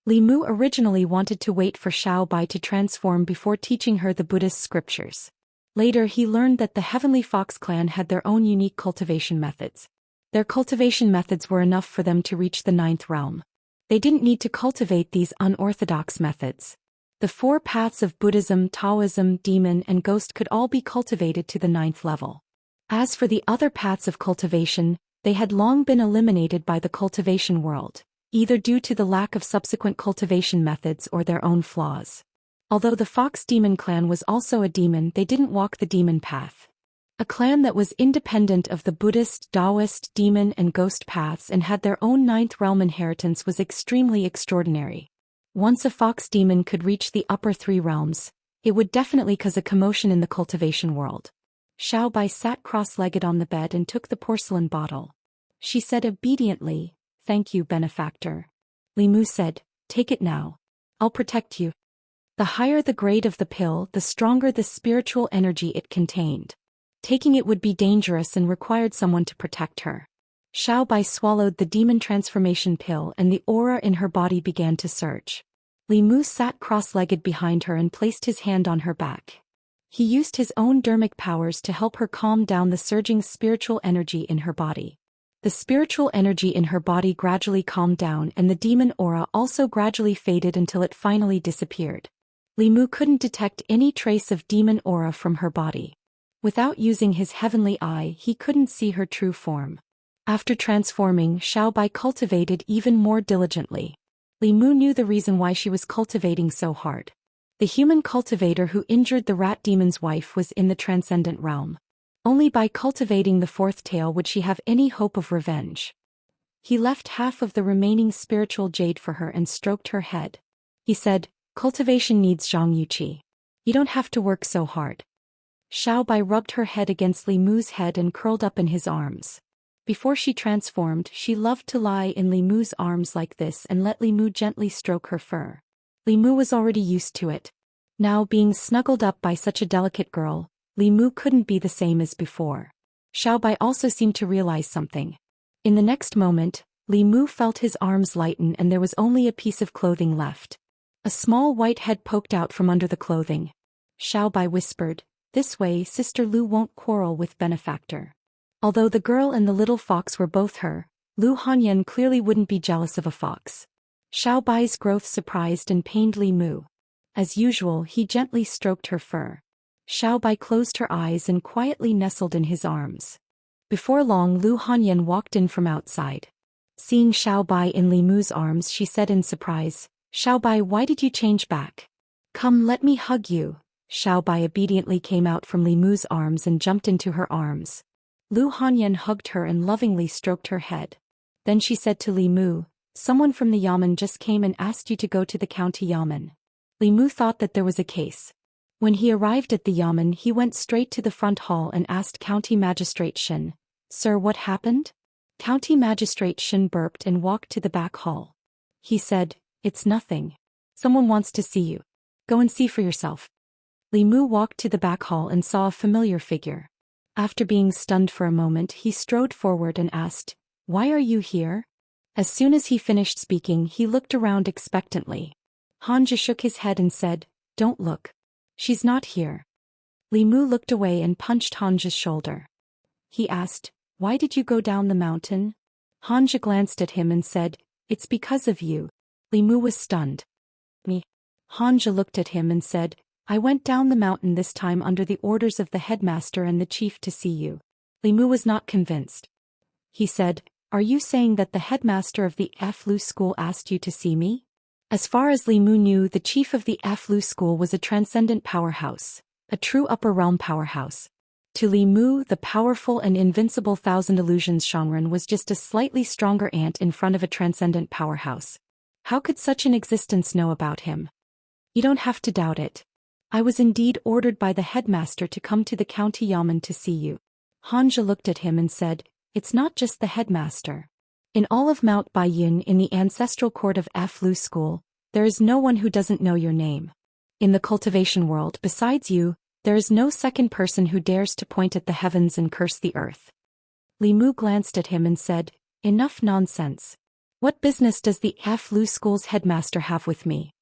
Li Mu originally wanted to wait for Xiao Bai to transform before teaching her the Buddhist scriptures. Later he learned that the Heavenly Fox clan had their own unique cultivation methods. Their cultivation methods were enough for them to reach the 9th realm. They didn't need to cultivate these unorthodox methods. The 4 paths of Buddhism, Taoism, demon and ghost could all be cultivated to the 9th level. As for the other paths of cultivation, they had long been eliminated by the cultivation world, either due to the lack of subsequent cultivation methods or their own flaws. Although the Fox Demon clan was also a demon, they didn't walk the demon path. A clan that was independent of the Buddhist, Daoist, demon and ghost paths and had their own 9th realm inheritance was extremely extraordinary. Once a fox demon could reach the upper 3 realms, it would definitely cause a commotion in the cultivation world. Xiao Bai sat cross-legged on the bed and took the porcelain bottle. She said obediently, "Thank you, benefactor." Li Mu said, "Take it now. I'll protect you." The higher the grade of the pill, the stronger the spiritual energy it contained. Taking it would be dangerous and required someone to protect her. Xiao Bai swallowed the demon transformation pill and the aura in her body began to surge. Li Mu sat cross-legged behind her and placed his hand on her back. He used his own dermic powers to help her calm down the surging spiritual energy in her body. The spiritual energy in her body gradually calmed down and the demon aura also gradually faded until it finally disappeared. Li Mu couldn't detect any trace of demon aura from her body. Without using his heavenly eye, he couldn't see her true form. After transforming, Xiao Bai cultivated even more diligently. Li Mu knew the reason why she was cultivating so hard. The human cultivator who injured the rat demon's wife was in the transcendent realm. Only by cultivating the 4th tail would she have any hope of revenge. He left half of the remaining spiritual jade for her and stroked her head. He said, "Cultivation needs Zhang Yuqi. You don't have to work so hard." Xiao Bai rubbed her head against Li Mu's head and curled up in his arms. Before she transformed, she loved to lie in Li Mu's arms like this and let Li Mu gently stroke her fur. Li Mu was already used to it. Now being snuggled up by such a delicate girl, Li Mu couldn't be the same as before. Xiao Bai also seemed to realize something. In the next moment, Li Mu felt his arms lighten and there was only a piece of clothing left. A small white head poked out from under the clothing. Xiao Bai whispered, "This way Sister Lu won't quarrel with benefactor." Although the girl and the little fox were both her, Lu Hanyan clearly wouldn't be jealous of a fox. Xiao Bai's growth surprised and pained Li Mu. As usual, he gently stroked her fur. Xiao Bai closed her eyes and quietly nestled in his arms. Before long, Lu Hanyan walked in from outside. Seeing Xiao Bai in Li Mu's arms, she said in surprise, "Xiao Bai, why did you change back? Come, let me hug you." Xiao Bai obediently came out from Li Mu's arms and jumped into her arms. Lu Hanyan hugged her and lovingly stroked her head. Then she said to Li Mu, "Someone from the Yamen just came and asked you to go to the county Yamen." Li Mu thought that there was a case. When he arrived at the Yamen, he went straight to the front hall and asked County Magistrate Shin, "Sir, what happened?" County Magistrate Shin burped and walked to the back hall. He said, "It's nothing. Someone wants to see you. Go and see for yourself." Li Mu walked to the back hall and saw a familiar figure. After being stunned for a moment, he strode forward and asked, "Why are you here?" As soon as he finished speaking, he looked around expectantly. Hanja shook his head and said, "Don't look. She's not here." Li Mu looked away and punched Hanja's shoulder. He asked, "Why did you go down the mountain?" Hanja glanced at him and said, "It's because of you." Li Mu was stunned. "Me?" Hanja looked at him and said, "I went down the mountain this time under the orders of the headmaster and the chief to see you." Li Mu was not convinced. He said, "Are you saying that the headmaster of the Lu school asked you to see me?" As far as Li Mu knew, the chief of the Lu school was a transcendent powerhouse, a true upper realm powerhouse. To Li Mu, the powerful and invincible Thousand Illusions Shangren was just a slightly stronger ant in front of a transcendent powerhouse. How could such an existence know about him? You don't have to doubt it. I was indeed ordered by the headmaster to come to the county Yamen to see you. Hanja looked at him and said, "It's not just the headmaster. In all of Mount Baiyin in the ancestral court of Lu school, there is no one who doesn't know your name. In the cultivation world, besides you, there is no second person who dares to point at the heavens and curse the earth." Li Mu glanced at him and said, "Enough nonsense. What business does the Lu school's headmaster have with me?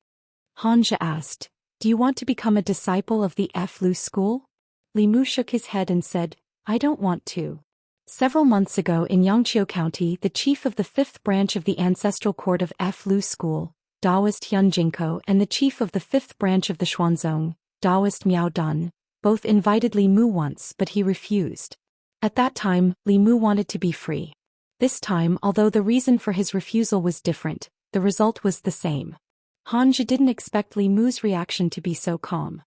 Xianxia asked. Do you want to become a disciple of the Lu school? Li Mu shook his head and said, I don't want to. Several months ago in Yangqiu County, the chief of the 5th branch of the ancestral court of Lu school, Daoist Hyun Jinko, and the chief of the 5th branch of the Xuanzong, Daoist Miao Dun, both invited Li Mu once, but he refused. At that time, Li Mu wanted to be free. This time, although the reason for his refusal was different, the result was the same. Xianxia didn't expect Li Mu's reaction to be so calm.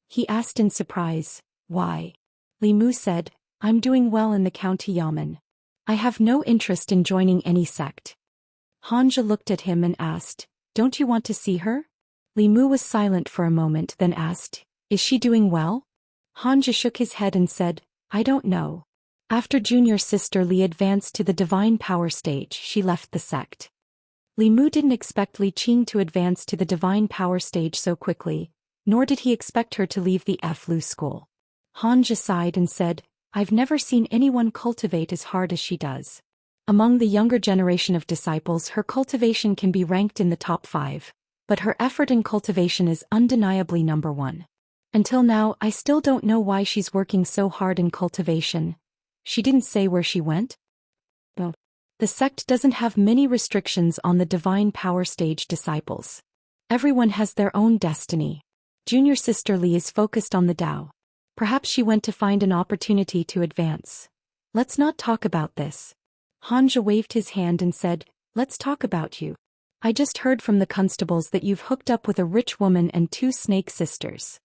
He asked in surprise, why? Li Mu said, I'm doing well in the county yamen. I have no interest in joining any sect. Xianxia looked at him and asked, don't you want to see her? Li Mu was silent for a moment, then asked, is she doing well? Xianxia shook his head and said, I don't know. After junior sister Li advanced to the divine power stage, she left the sect. Li Mu didn't expect Li Qing to advance to the divine power stage so quickly, nor did he expect her to leave the Lu school. Xianxia sighed and said, I've never seen anyone cultivate as hard as she does. Among the younger generation of disciples, her cultivation can be ranked in the top 5, but her effort in cultivation is undeniably number 1. Until now, I still don't know why she's working so hard in cultivation. She didn't say where she went? No. The sect doesn't have many restrictions on the divine power stage disciples. Everyone has their own destiny. Junior sister Li is focused on the Tao. Perhaps she went to find an opportunity to advance. Let's not talk about this. Xianxia waved his hand and said, let's talk about you. I just heard from the constables that you've hooked up with a rich woman and 2 snake sisters.